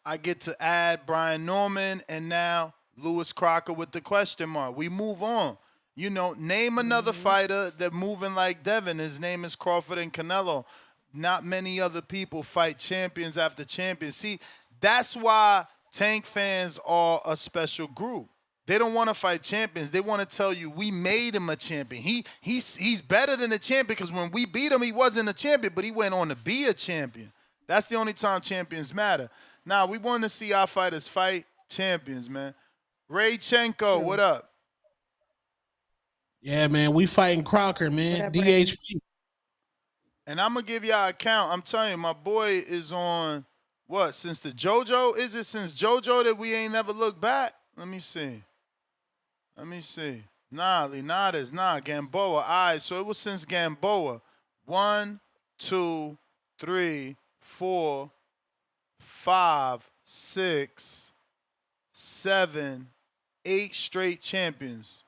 I get to add Brian Norman and now Lewis Crocker with the question mark. We move on. You know, name another fighter that moving like Devin. His name is Crawford and Canelo. Not many other people fight champions after champions. See, that's why Tank fans are a special group. They don't want to fight champions. They want to tell you we made him a champion. He's better than a champion because when we beat him, he wasn't a champion, but he went on to be a champion. That's the only time champions matter. Now, we want to see our fighters fight champions, man. Raychenko, what up? Yeah, man, we fighting Crocker, man. DHP. And I'm going to give y'all a count. I'm telling you, my boy is on, what, since the JoJo? Is it since JoJo that we ain't never looked back? Let me see. Nah, Linares, Gamboa. All right, so it was since Gamboa. 1, 2, 3, 4, 5, 6, 7, 8 straight champions.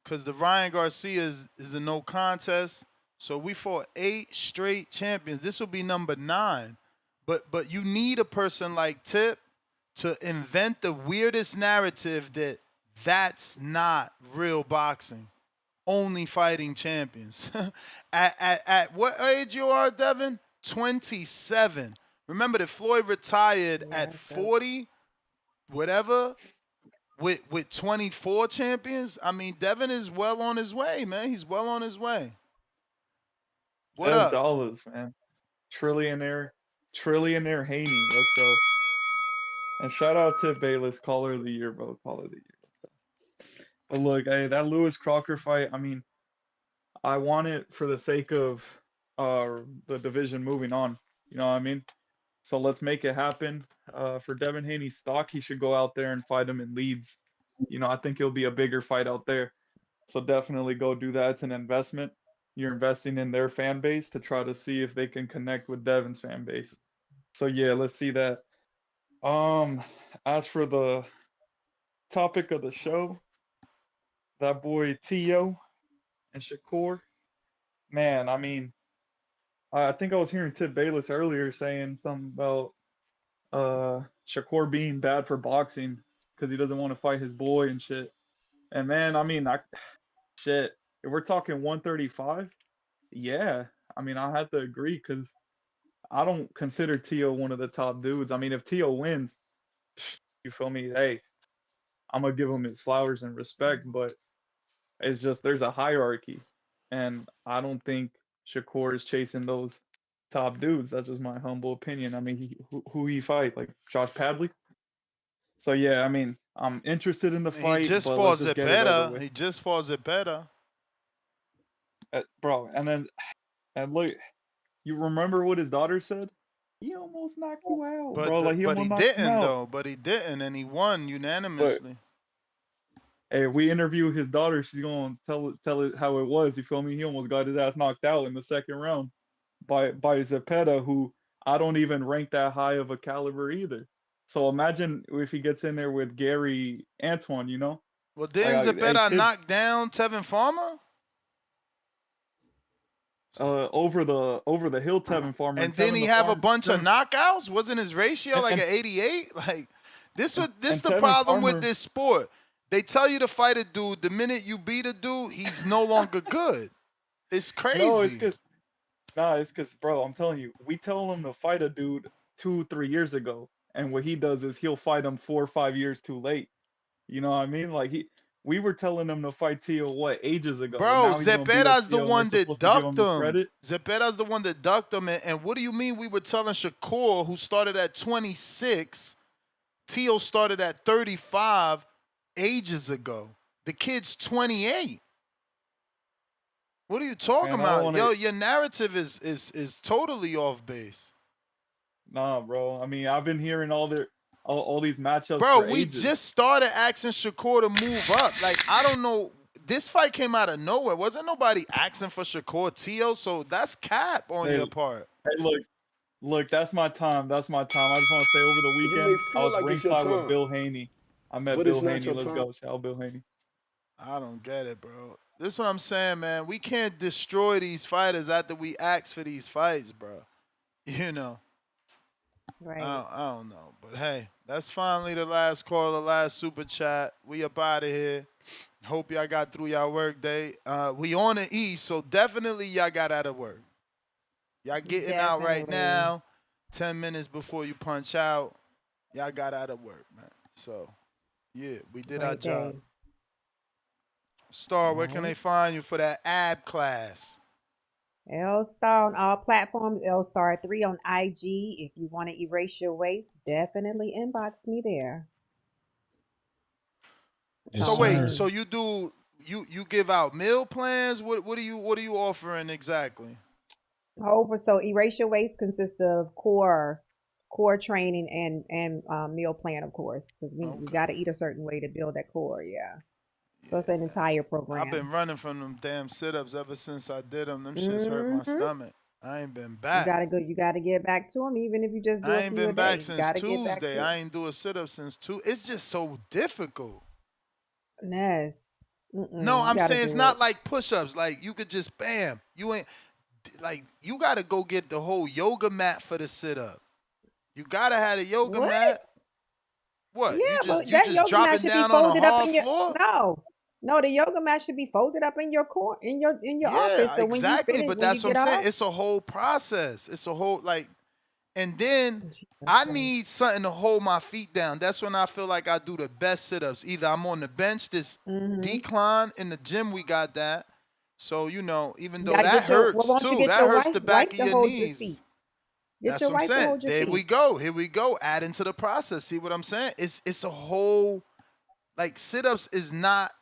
Because the Ryan Garcia is a no contest. So we fought 8 straight champions. This will be number 9. But you need a person like Tip to invent the weirdest narrative that's not real boxing. Only fighting champions. At what age you are, Devin? 27. Remember that Floyd retired at 40, whatever, with 24 champions? I mean, Devin is well on his way, man. He's well on his way. What up? $12, man. Trillionaire Haney. Let's go. And shout out to Bayless, Caller of the Year, bro. Caller of the Year. But look, hey, that Lewis Crocker fight, I mean, I want it for the sake of the division moving on. You know what I mean? So let's make it happen. For Devin Haney's stock, he should go out there and fight him in Leeds. You know, I think it'll be a bigger fight out there. So definitely go do that. It's an investment. You're investing in their fan base to try to see if they can connect with Devin's fan base. So yeah, let's see that. As for the topic of the show, that boy Tio and Shakur, man, I mean, I think I was hearing Tip Bayless earlier saying something about Shakur being bad for boxing because he doesn't want to fight his boy and shit. And man, I mean, shit, if we're talking 135, yeah, I mean, I have to agree because I don't consider Tio one of the top dudes. I mean, if Tio wins, you feel me? Hey, I'm gonna give him his flowers and respect, but it's just there's a hierarchy. and I don't think Shakur is chasing those top dudes. That's just my humble opinion. I mean, who he fight, like Josh Padley? So yeah, I mean, I'm interested in the He fight, just but let's fought just get it over Zepeda. with, He just fought Zepeda. bro. And look, you remember what his daughter said? He almost knocked you out, bro. Like he But he almost knocked him didn't out. though. But he didn't, and he won But unanimously. hey, if we interview his daughter, she's gonna tell it how it was. You feel me? He almost got his ass knocked out in the second round by Zepeda, who I don't even rank that high of a caliber either. So imagine if he gets in there with Gary Antoine, you know? Well, Like, didn't hey Zepeda kid, knock down Tevin Farmer? over the hill, Tevin Farmer, And and then Tevin he the have a Farmer, bunch of knockouts. Wasn't his ratio like and an 88? Like this and the Tevin problem with Farmer. this sport. They tell you to fight a dude. The minute you beat a dude, he's no longer good. It's No, crazy. it's cause, bro, I'm telling you, we tell him to fight a dude 2-3 years ago, and what he does is he'll fight him 4 or 5 years too late. You know what I mean? Like we were telling him to fight Tio ages ago, and Bro, now he's gonna beat up Zepeda's the Tio, and we're one that supposed to give him ducked this him. credit. Zepeda's the one that ducked him. And what do you mean we were telling Shakur, who started at 26, Tio started at 35 ages ago? The kid's 28. What are you talking Man, I don't about? want Yo, to. your narrative is totally off base. Nah, bro. I mean, I've been hearing all these matchups Bro, for we ages. just started asking Shakur to move up. Like, I don't know. This fight came out of nowhere. Wasn't nobody asking for Shakur Tio? So that's cap on Hey, your part. hey, look, that's my time. That's my time. I just want to say, over the You may weekend, I feel was like it's your ringside with time, Bill Haney. I met but Bill it's not Haney. your Let's time. go, shout out Bill Haney. I don't get it, bro. This is what I'm saying, man. We can't destroy these fighters after we ask for these fights, bro. You know. Right. I don't know. But hey, that's finally the last call, the last super chat. We up out of here. Hope y'all got through y'all work day. We on the East, so definitely y'all got out of work. Y'all getting out right Definitely. now. 10 minutes before you punch out. Y'all got out of work, man. So, yeah, we did our Great job. day. Star, All where can they right. find you for that ab class? L Star on all platforms. L Star 3 on IG. If you want to erase your waist, definitely inbox me there. Yes, So wait, sir. so you do you give out meal plans? What are you offering exactly? So erase your waist consists of core training and meal plan, of course, because we Okay. got to eat a certain way to build that core. Yeah. So it's an Yeah. entire I've been program. running from them damn sit-ups ever since I did them. Them shits hurt my Hmm. stomach. I ain't been You back. gotta go. You gotta get back to them, even if you just do I a ain't few a been back day. You since gotta get back Tuesday. to it. I ain't do a sit-up since two. It's just so difficult. Yes. No, You I'm gotta saying it's do it. not like push-ups. Like you could just bam. You ain't like you gotta go get the whole yoga mat for the sit-up. You gotta have a yoga What? mat. What? Yeah, but You that just yoga mat dropping should be down on a folded up hard in your floor? no, the yoga mat should be folded up in your office. Yeah, So when you exactly. finish, But when you that's what I'm get saying. off, It's a whole process. It's a whole like, and then I need something to hold my feet down. That's when I feel like I do the best sit-ups. Either I'm on the bench, this mm-hmm. decline in the gym, we got that. So even You though gotta that get your well, hurts won't you too, get that your hurts the back wife of to your hold your feet? knees. Get That's your what I'm wife to saying. hold your There we feet. go. Here we go. Add into the process. See what I'm saying? It's a whole like sit-ups is not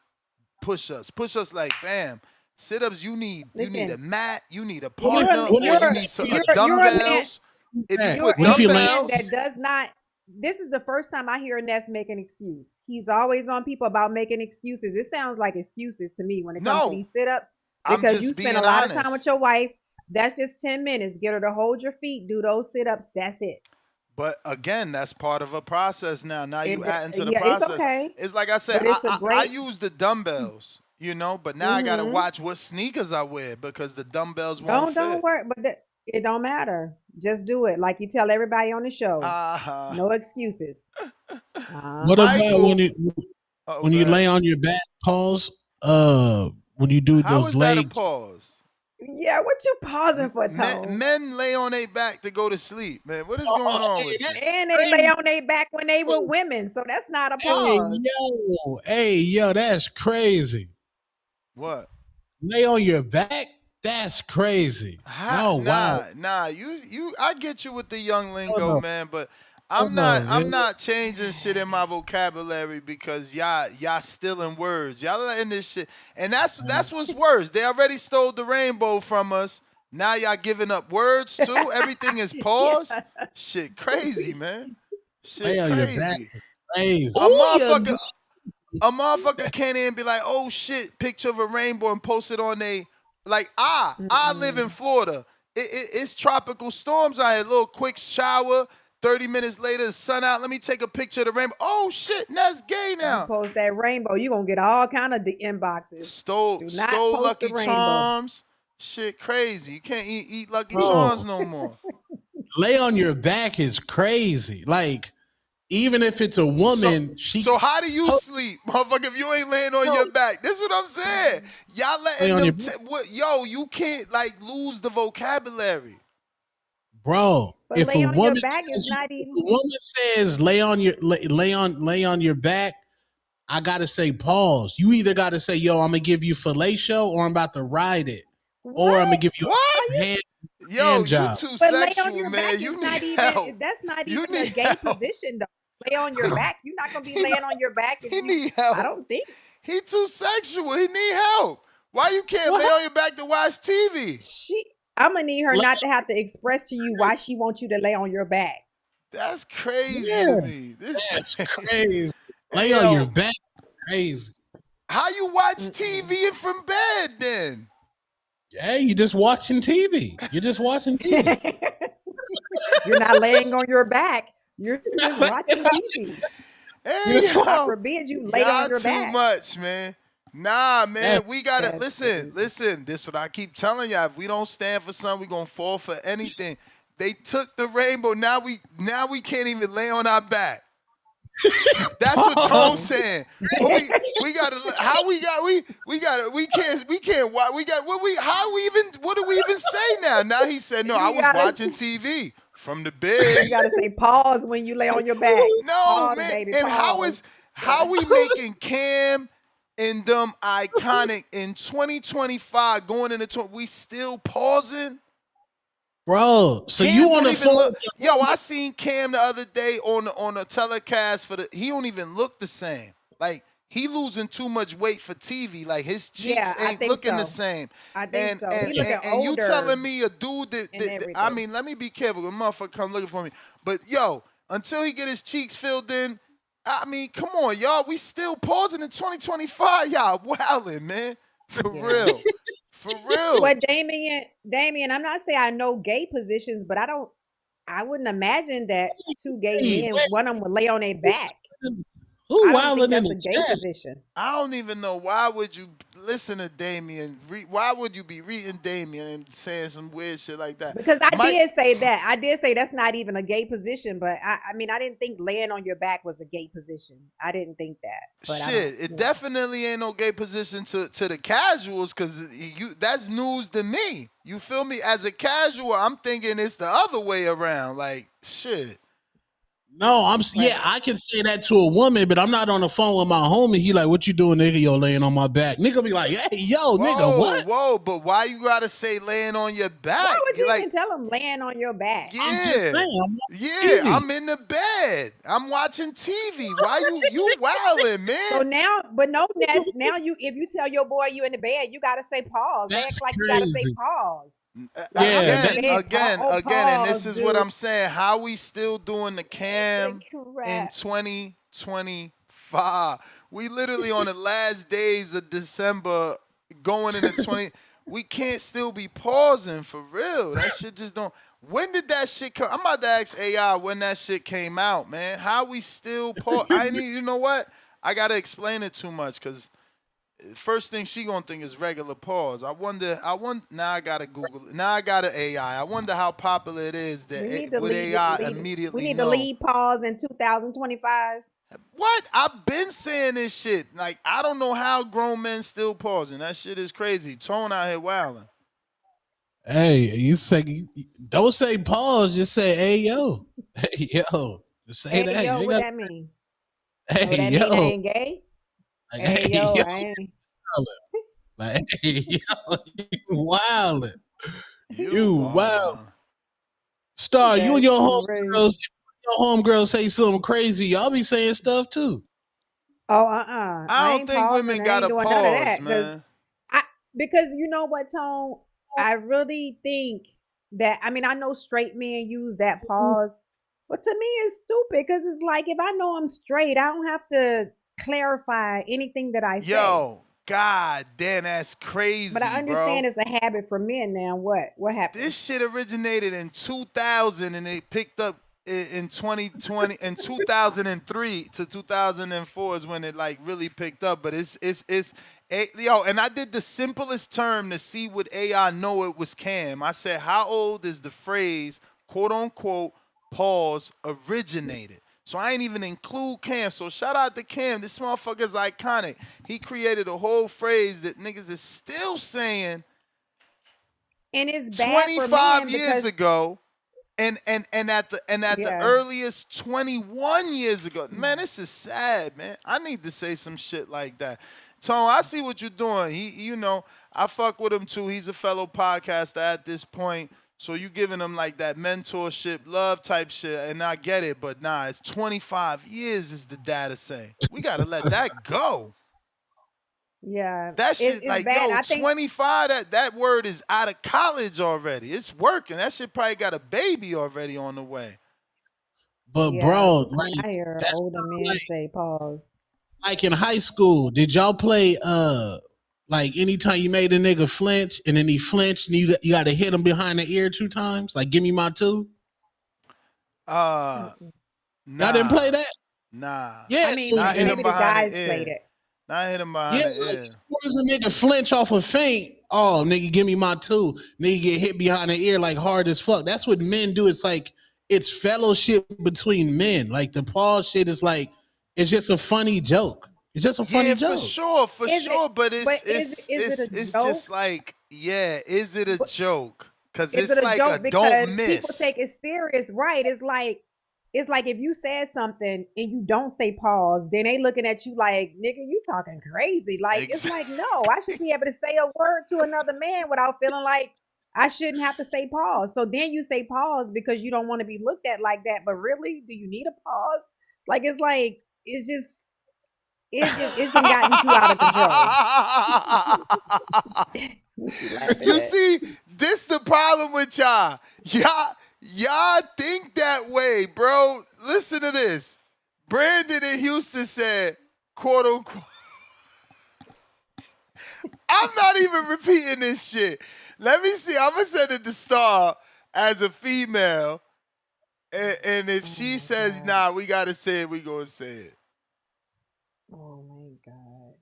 push-ups. Push-ups like bam. Sit-ups you need a Listen, mat, you need a you're a partner, ma- or you you're need you're a man. dumbbells. If you You're put What if a he land? man that dumbbells, does not. This is the first time I hear Ness make an excuse. He's always on people about making excuses. It sounds like excuses to me when it comes to no, these sit-ups I'm because you just spend a being lot of time with honest. your wife. That's just 10 minutes. Get her to hold your feet, do those sit-ups. That's it. But again, that's part of a process now. Now you add into the Yeah, it's process. okay, It's like I said, but it's a I great. use the dumbbells, but now I gotta Mm-hmm. watch what sneakers I wear because the dumbbells won't Don't fit. worry, but it don't matter. Just do it like you tell everybody on the show. Uh No excuses. What Uh-huh. about when Michael. you Oh, when go you ahead. lay on your back? Pause. When you do How those is that a legs. pause? Yeah, what you pausing for, Tone? Men lay on their back to go to sleep, man. What is going Oh, on hey, with you? that's And they lay crazy. on their back when they were women, so that's not a Hey pause. hey yo, that's crazy. What? Lay on your back? That's crazy. No, wow. Nah. I get you with the young lingo, No, man, but no, man. I'm not changing shit in my vocabulary because y'all stealing words. Y'all letting this shit, and that's what's worse. They already stole the rainbow from us. Now y'all giving up words too. Everything is paused. Yeah. Shit, crazy, man. Lay Shit, on your back crazy. is crazy. A Oh, motherfucker, a motherfucker can't even be like, oh shit, picture of a rainbow and post it on they like I live in Florida. It's tropical storms out here. Little quick shower. 30 minutes later, the sun out. Let me take a picture of the rainbow. Oh shit, that's gay You now. post that rainbow, you're gonna get all kind of inboxes. Stole Do not stole post the Lucky rainbow. Charms. Shit, crazy. You can't eat Lucky bro. Charms no more. Lay on your back is crazy. Like, even if it's a woman, So how do you sleep, motherfucker? If you ain't laying on your back, this is what I'm saying. Y'all letting lay on them. your Yo, you can't like lose the vocabulary. bro. But If a lay on your woman back is says, not if even. a woman says lay on your back, I gotta say pause. You either gotta say, yo, I'm gonna give you fellatio, or I'm about to ride it, or I'm gonna What? give you What? a hand Yo, you job. too But lay on sexual, your back man. is You not need even. help. That's not You even a need gay help. position though. Lay on your back. You're not gonna be laying on your back if He you. need I help. don't think. He too sexual. He need help. Why you can't lay Well, on your back to watch TV? I'm gonna need her Lay not to have to express to you why she wants you to lay on your back. That's crazy to Yeah, me. This that's crazy. hey Lay on your yo, back, crazy. how you watch TV from bed then? Hey, you just watching TV. You're just watching TV. You're not laying on your back. You're just watching TV. Hey God yo, forbid you lay on y'all your too back. much, man. Nah, man, we gotta That's listen. crazy. Listen, this what I keep telling y'all. If we don't stand for something, we gonna fall for anything. They took the rainbow. Now we can't even lay on our back. That's what Tone's saying. Well, we gotta how we can't we got what we how we even what do we even say now? Now he said no, I You was gotta watching TV from the bed. you gotta say pause when you lay on your back. No, Pause, man. baby. And Pause. how we making Cam and them iconic in 2025 going into we still pausing? Bro, so Cam you on don't the even phone? look. Yo, I seen Cam the other day on the telecast for the. He don't even look the same. Like he losing too much weight for TV. Like his cheeks Yeah, I ain't think looking the so. same. I think And so. and He looking and, and you older telling me a dude and I everything. mean, let me be careful. A motherfucker come looking for me. But yo, until he get his cheeks filled in, I mean, come on, y'all. We still pausing in 2025. Y'all wilding, man. For Yeah. real. For real. Well, Damien, I'm not saying I know gay positions, but I wouldn't imagine that two gay Hey, men, one of them would lay on their back. who I don't think wilding in that's the a gay chat? position. I don't even know why would you listen to Damien. Why would you be reading Damien and saying some weird shit like that? Because I Mike, did say that. I did say that's not even a gay position, but I mean, I didn't think laying on your back was a gay position. I didn't think that, but I don't, shit, it definitely ain't no gay position to the casuals because that's news to me. You feel me? As a casual, I'm thinking it's the other way around. Like shit. No, I can say that to a woman, but I'm not on the phone with my homie. He like, what you doing, nigga? Yo, laying on my back. Nigga be like, hey, yo, nigga, what? Whoa, but why you gotta say laying on your back? Why would you Like, even tell them laying on your back? I'm just saying. I'm yeah, TV. I'm in the bed. I'm watching TV. Why you wilding, So man? now, but no, Ness, now if you tell your boy you in the bed, you gotta say pause. They act That's like you gotta say crazy. pause. Like I'm in Yeah, the that, bed. Again, and Pause, this is what dude. I'm saying. How we still doing the cam in Crap. 2025? We literally on the last days of December going into 20. We can't still be pausing for real. That shit just don't. When did that shit come? I'm about to ask AI when that shit came out, man. How we still pause? You know what? I gotta explain it too much because first thing she gonna think is regular pause. Now I gotta Google it. Now I gotta AI. I wonder how popular it is We need that to would AI we immediately need to know. lead pause in 2025. What? I've been saying this shit. Like I don't know how grown men still pausing. That shit is crazy. Tone out here wilding. hey, you say, don't say pause, just say, hey, yo. Hey, yo. Just say Hey that. You yo, ain't what got, that mean? Oh, hey, that mean I yo. ain't gay? Like, Hey hey, yo, yo. I ain't. Like, yo, you wildin'. You wild. Wild. Star, you and That's your crazy. homegirls say something crazy. Y'all be saying stuff too. Oh, I I don't ain't think pausing. women I got ain't to doing none of pause, that man. because you know what, Tone? I really think that I mean I know straight men use that pause, but to me it's stupid because it's like if I know I'm straight, I don't have to clarify anything that I say. Yo, God damn, that's But I crazy, bro. understand it's a habit for men now. What? What happened? This shit originated in 2000 and it picked up in 2020 and 2003 to 2004 is when it like really picked up. But yo, and I did the simplest term to see would AI know it was Cam. I said, how old is the phrase quote unquote pause originated? So I ain't even include Cam. So shout out to Cam. This motherfucker's iconic. He created a whole phrase that niggas is still saying And it's bad for 25 men years because ago and at the yeah. earliest 21 years ago. Man, this is sad, man. I need to say some shit like that. Tone, I see what you're doing. I fuck with him too. He's a fellow podcaster at this point. So you giving him like that mentorship, love type shit, and I get it, but nah, it's 25 years is the data saying. We gotta let that go. Yeah, That shit, it's like, bad. yo, I think 25, that word is out of college already. It's working. That shit probably got a baby already on the way. But yeah, bro, when like I hear that's older men say pause. like in high school. Did y'all play like anytime you made a nigga flinch and then he flinched and you got to hit him behind the ear 2 times? Like give me my 2? Uh, Mm-mm. Y'all didn't nah, play that? nah. Yeah, I mean, so Not hit him maybe the behind the guys played ear. it. Not hit him yeah, behind the like ear. what does a nigga flinch off a feint? Oh, nigga, give me my 2. Nigga get hit behind the ear like hard as fuck. That's what men do. It's like it's fellowship between men. Like the pause shit is like it's just a funny joke. It's just a funny Yeah, for joke. sure, for Is it? sure. But But it's is it's is it a it's it's just joke? like, yeah, is it a But joke? Cause is it's it a like a joke don't because people miss. take it serious, right? It's like if you said something and you don't say pause, then they looking at you like, nigga, you talking crazy. Like it's like, no, I should Exactly. be able to say a word to another man without feeling like I shouldn't have to say pause. So then you say pause because you don't want to be looked at like that. But really, do you need a pause? Like it's just gotten too out of control. What you laughing You at? see, this the problem with y'all. Y'all think that way, bro. Listen to this. Brandon in Houston said, quote unquote. I'm not even repeating this shit. Let me see. I'm gonna send it to Star as a female. And if Oh she my says, god. nah, we gotta say it, we gonna say it. Oh my god.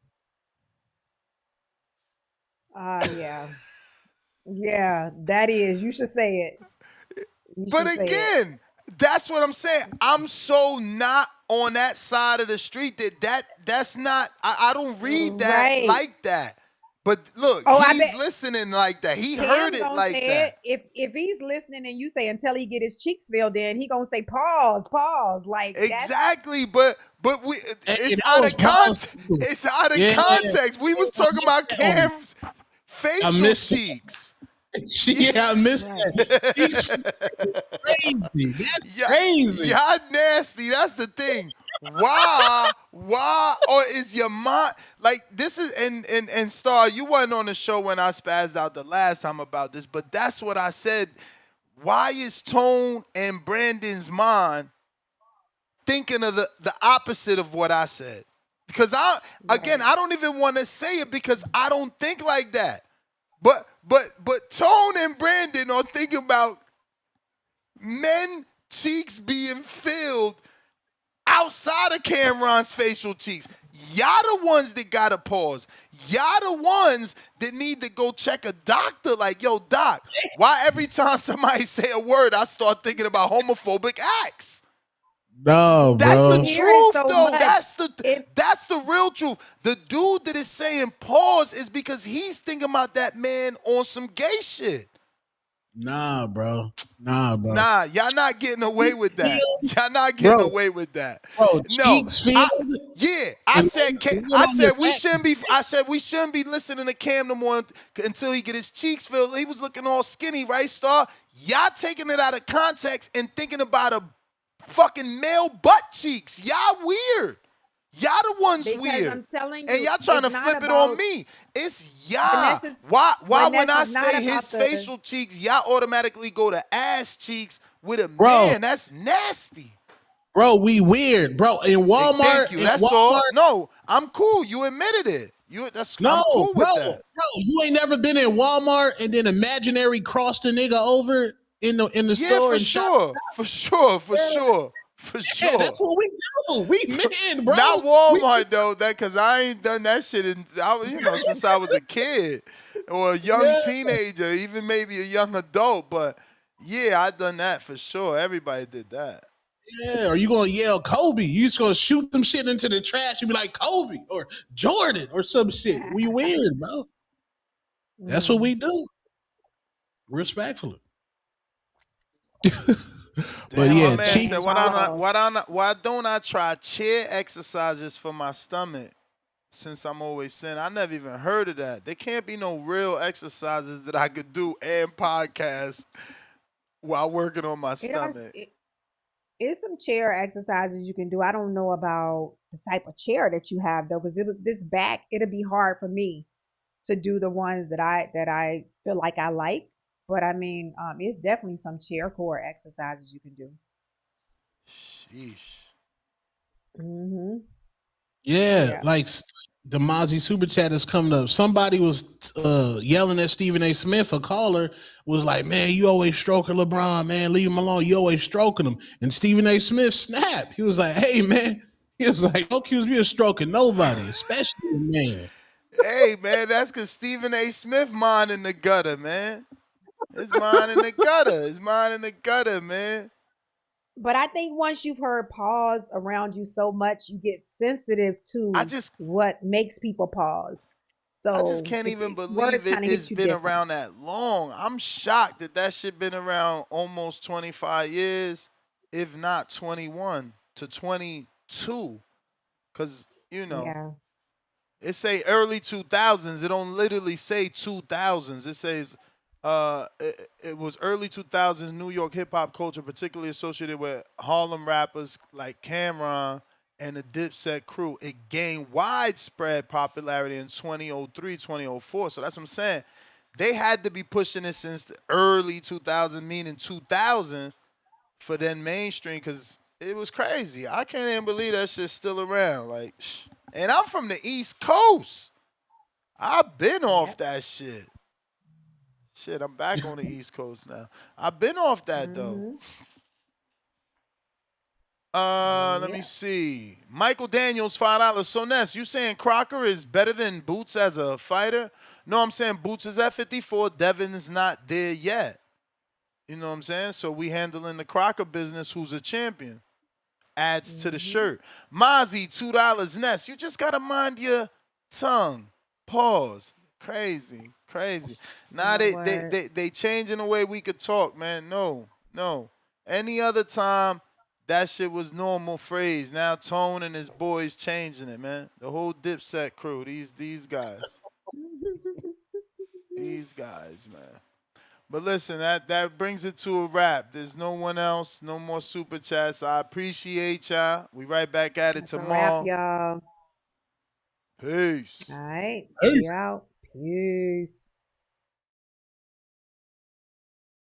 Yeah. Yeah, that is. You should say it. You But should say it. again, that's what I'm saying. I'm so not on that side of the street that's not. I don't read that Right. like that. But look, Oh, I he's bet listening like that. He heard Cam it gonna like say it. that. If he's listening and you say until he get his cheeks filled in, he gonna say pause, pause. Like that's Exactly, but Hey, it's that out was of pause context. too. It's out of Yeah, context. We was I talking missed about that one. Cam's I facial missed it. cheeks. Yeah, I missed right. that. Cheeks crazy. That's Yeah, crazy. y'all nasty. That's the thing. Why, or is your mind like this is and Star? You wasn't on the show when I spazzed out the last time about this, but that's what I said. Why is Tone and Brandon's mind thinking of the opposite of what I said? Because Right. I don't even want to say it because I don't think like that. But Tone and Brandon are thinking about men cheeks being filled outside of Cameron's facial cheeks. Y'all the ones that gotta pause. Y'all the ones that need to go check a doctor. Like, yo, doc, why every time somebody say a word, I start thinking about homophobic acts? No, But That's the you bro. hear it truth, so though. much. If That's the real truth. The dude that is saying pause is because he's thinking about that man on some gay shit. Nah, bro. Nah, y'all not getting away with that. Y'all not getting Bro, away with that. bro, No, cheeks filled. I And said on your we back. shouldn't be. I said we shouldn't be listening to Cam no more until he get his cheeks filled. He was looking all skinny, right, Star? Y'all taking it out of context and thinking about a fucking male butt cheeks. Y'all weird. Y'all the ones Because weird. I'm telling And you, y'all trying it's to not flip it on about me. It's y'all. Vanessa's. Why when I Vanessa's not say about his the. facial cheeks, y'all automatically go to ass cheeks with a Bro, man? That's nasty. bro, we weird. Bro, in Hey, Walmart, thank you. That's all. No, I'm cool. You admitted it. no, I'm cool bro, with that. you ain't never been in Walmart and then imaginary crossed a nigga over in the Yeah, store for and shot. sure. For sure. For sure. For Yeah, sure. that's what we do. We men, bro. Not Walmart though, cause I ain't done that shit since I was a kid or a young Yeah, teenager, even maybe a young adult. But yeah, I done that for sure. Everybody did that. yeah. Or you gonna yell Kobe? You just gonna shoot them shit into the trash? You be like Kobe or Jordan or some shit. We weird, bro. That's what we do. Respectfully. But Damn, my yeah, man cheeks. said, why don't I try chair exercises for my stomach? Since I'm always saying, I never even heard of that. There can't be no real exercises that I could do and podcast while working on my It are. stomach. It's some chair exercises you can do. I don't know about the type of chair that you have though, because it was this back. It'll be hard for me to do the ones that I feel like I like. But I mean, it's definitely some chair core exercises you can do. Sheesh. Yeah, Yeah. like the Mozzie Super Chat is coming up. Somebody was yelling at Stephen A. Smith, a caller, was like, man, you always stroking LeBron, man. Leave him alone. You always stroking him. And Stephen A. Smith snapped. He was like, hey, man. He was like, don't accuse me of stroking nobody, especially a man. Hey, man, that's because Stephen A. Smith mind in the gutter, man. His mind in the gutter. His mind in the gutter, man. But I think once you've heard pause around you so much, you get sensitive I to just what makes people pause. I just So can't even words believe kind of it's hit you been different. around that long. I'm shocked that shit been around almost 25 years, if not 21 to 22. Because, Yeah. it say early 2000s. It don't literally say 2000s. It says it was early 2000s New York hip hop culture, particularly associated with Harlem rappers like Cameron and the Dipset crew. It gained widespread popularity in 2003, 2004. So that's what I'm saying. They had to be pushing it since the early 2000, meaning 2000, for then mainstream, because it was crazy. I can't even believe that shit's still around. Like, and I'm from the East Coast. I've been off Yep. that shit. Shit, I'm back on the East Coast now. I've been off that though. Hmm. Let me Yeah. see. Michael Daniels, $5. So Ness, you saying Crocker is better than Boots as a fighter? No, I'm saying Boots is at 54. Devin's not there yet. You know what I'm saying? So we handling the Crocker business, who's a champion. Adds to the Hmm. shirt. Mozzie, $2. Ness, you just gotta mind your tongue. Pause. Crazy, crazy. You Now know they what? they they changing the way we could talk, man. No, no. Any other time, that shit was normal phrase. Now Tone and his boys changing it, man. The whole Dipset crew, these guys, these guys, man. But listen, that brings it to a wrap. There's no one else, no more super chats. I appreciate y'all. We right back at it That's a wrap, tomorrow. y'all. Peace. All right. Hey. We out. Peace.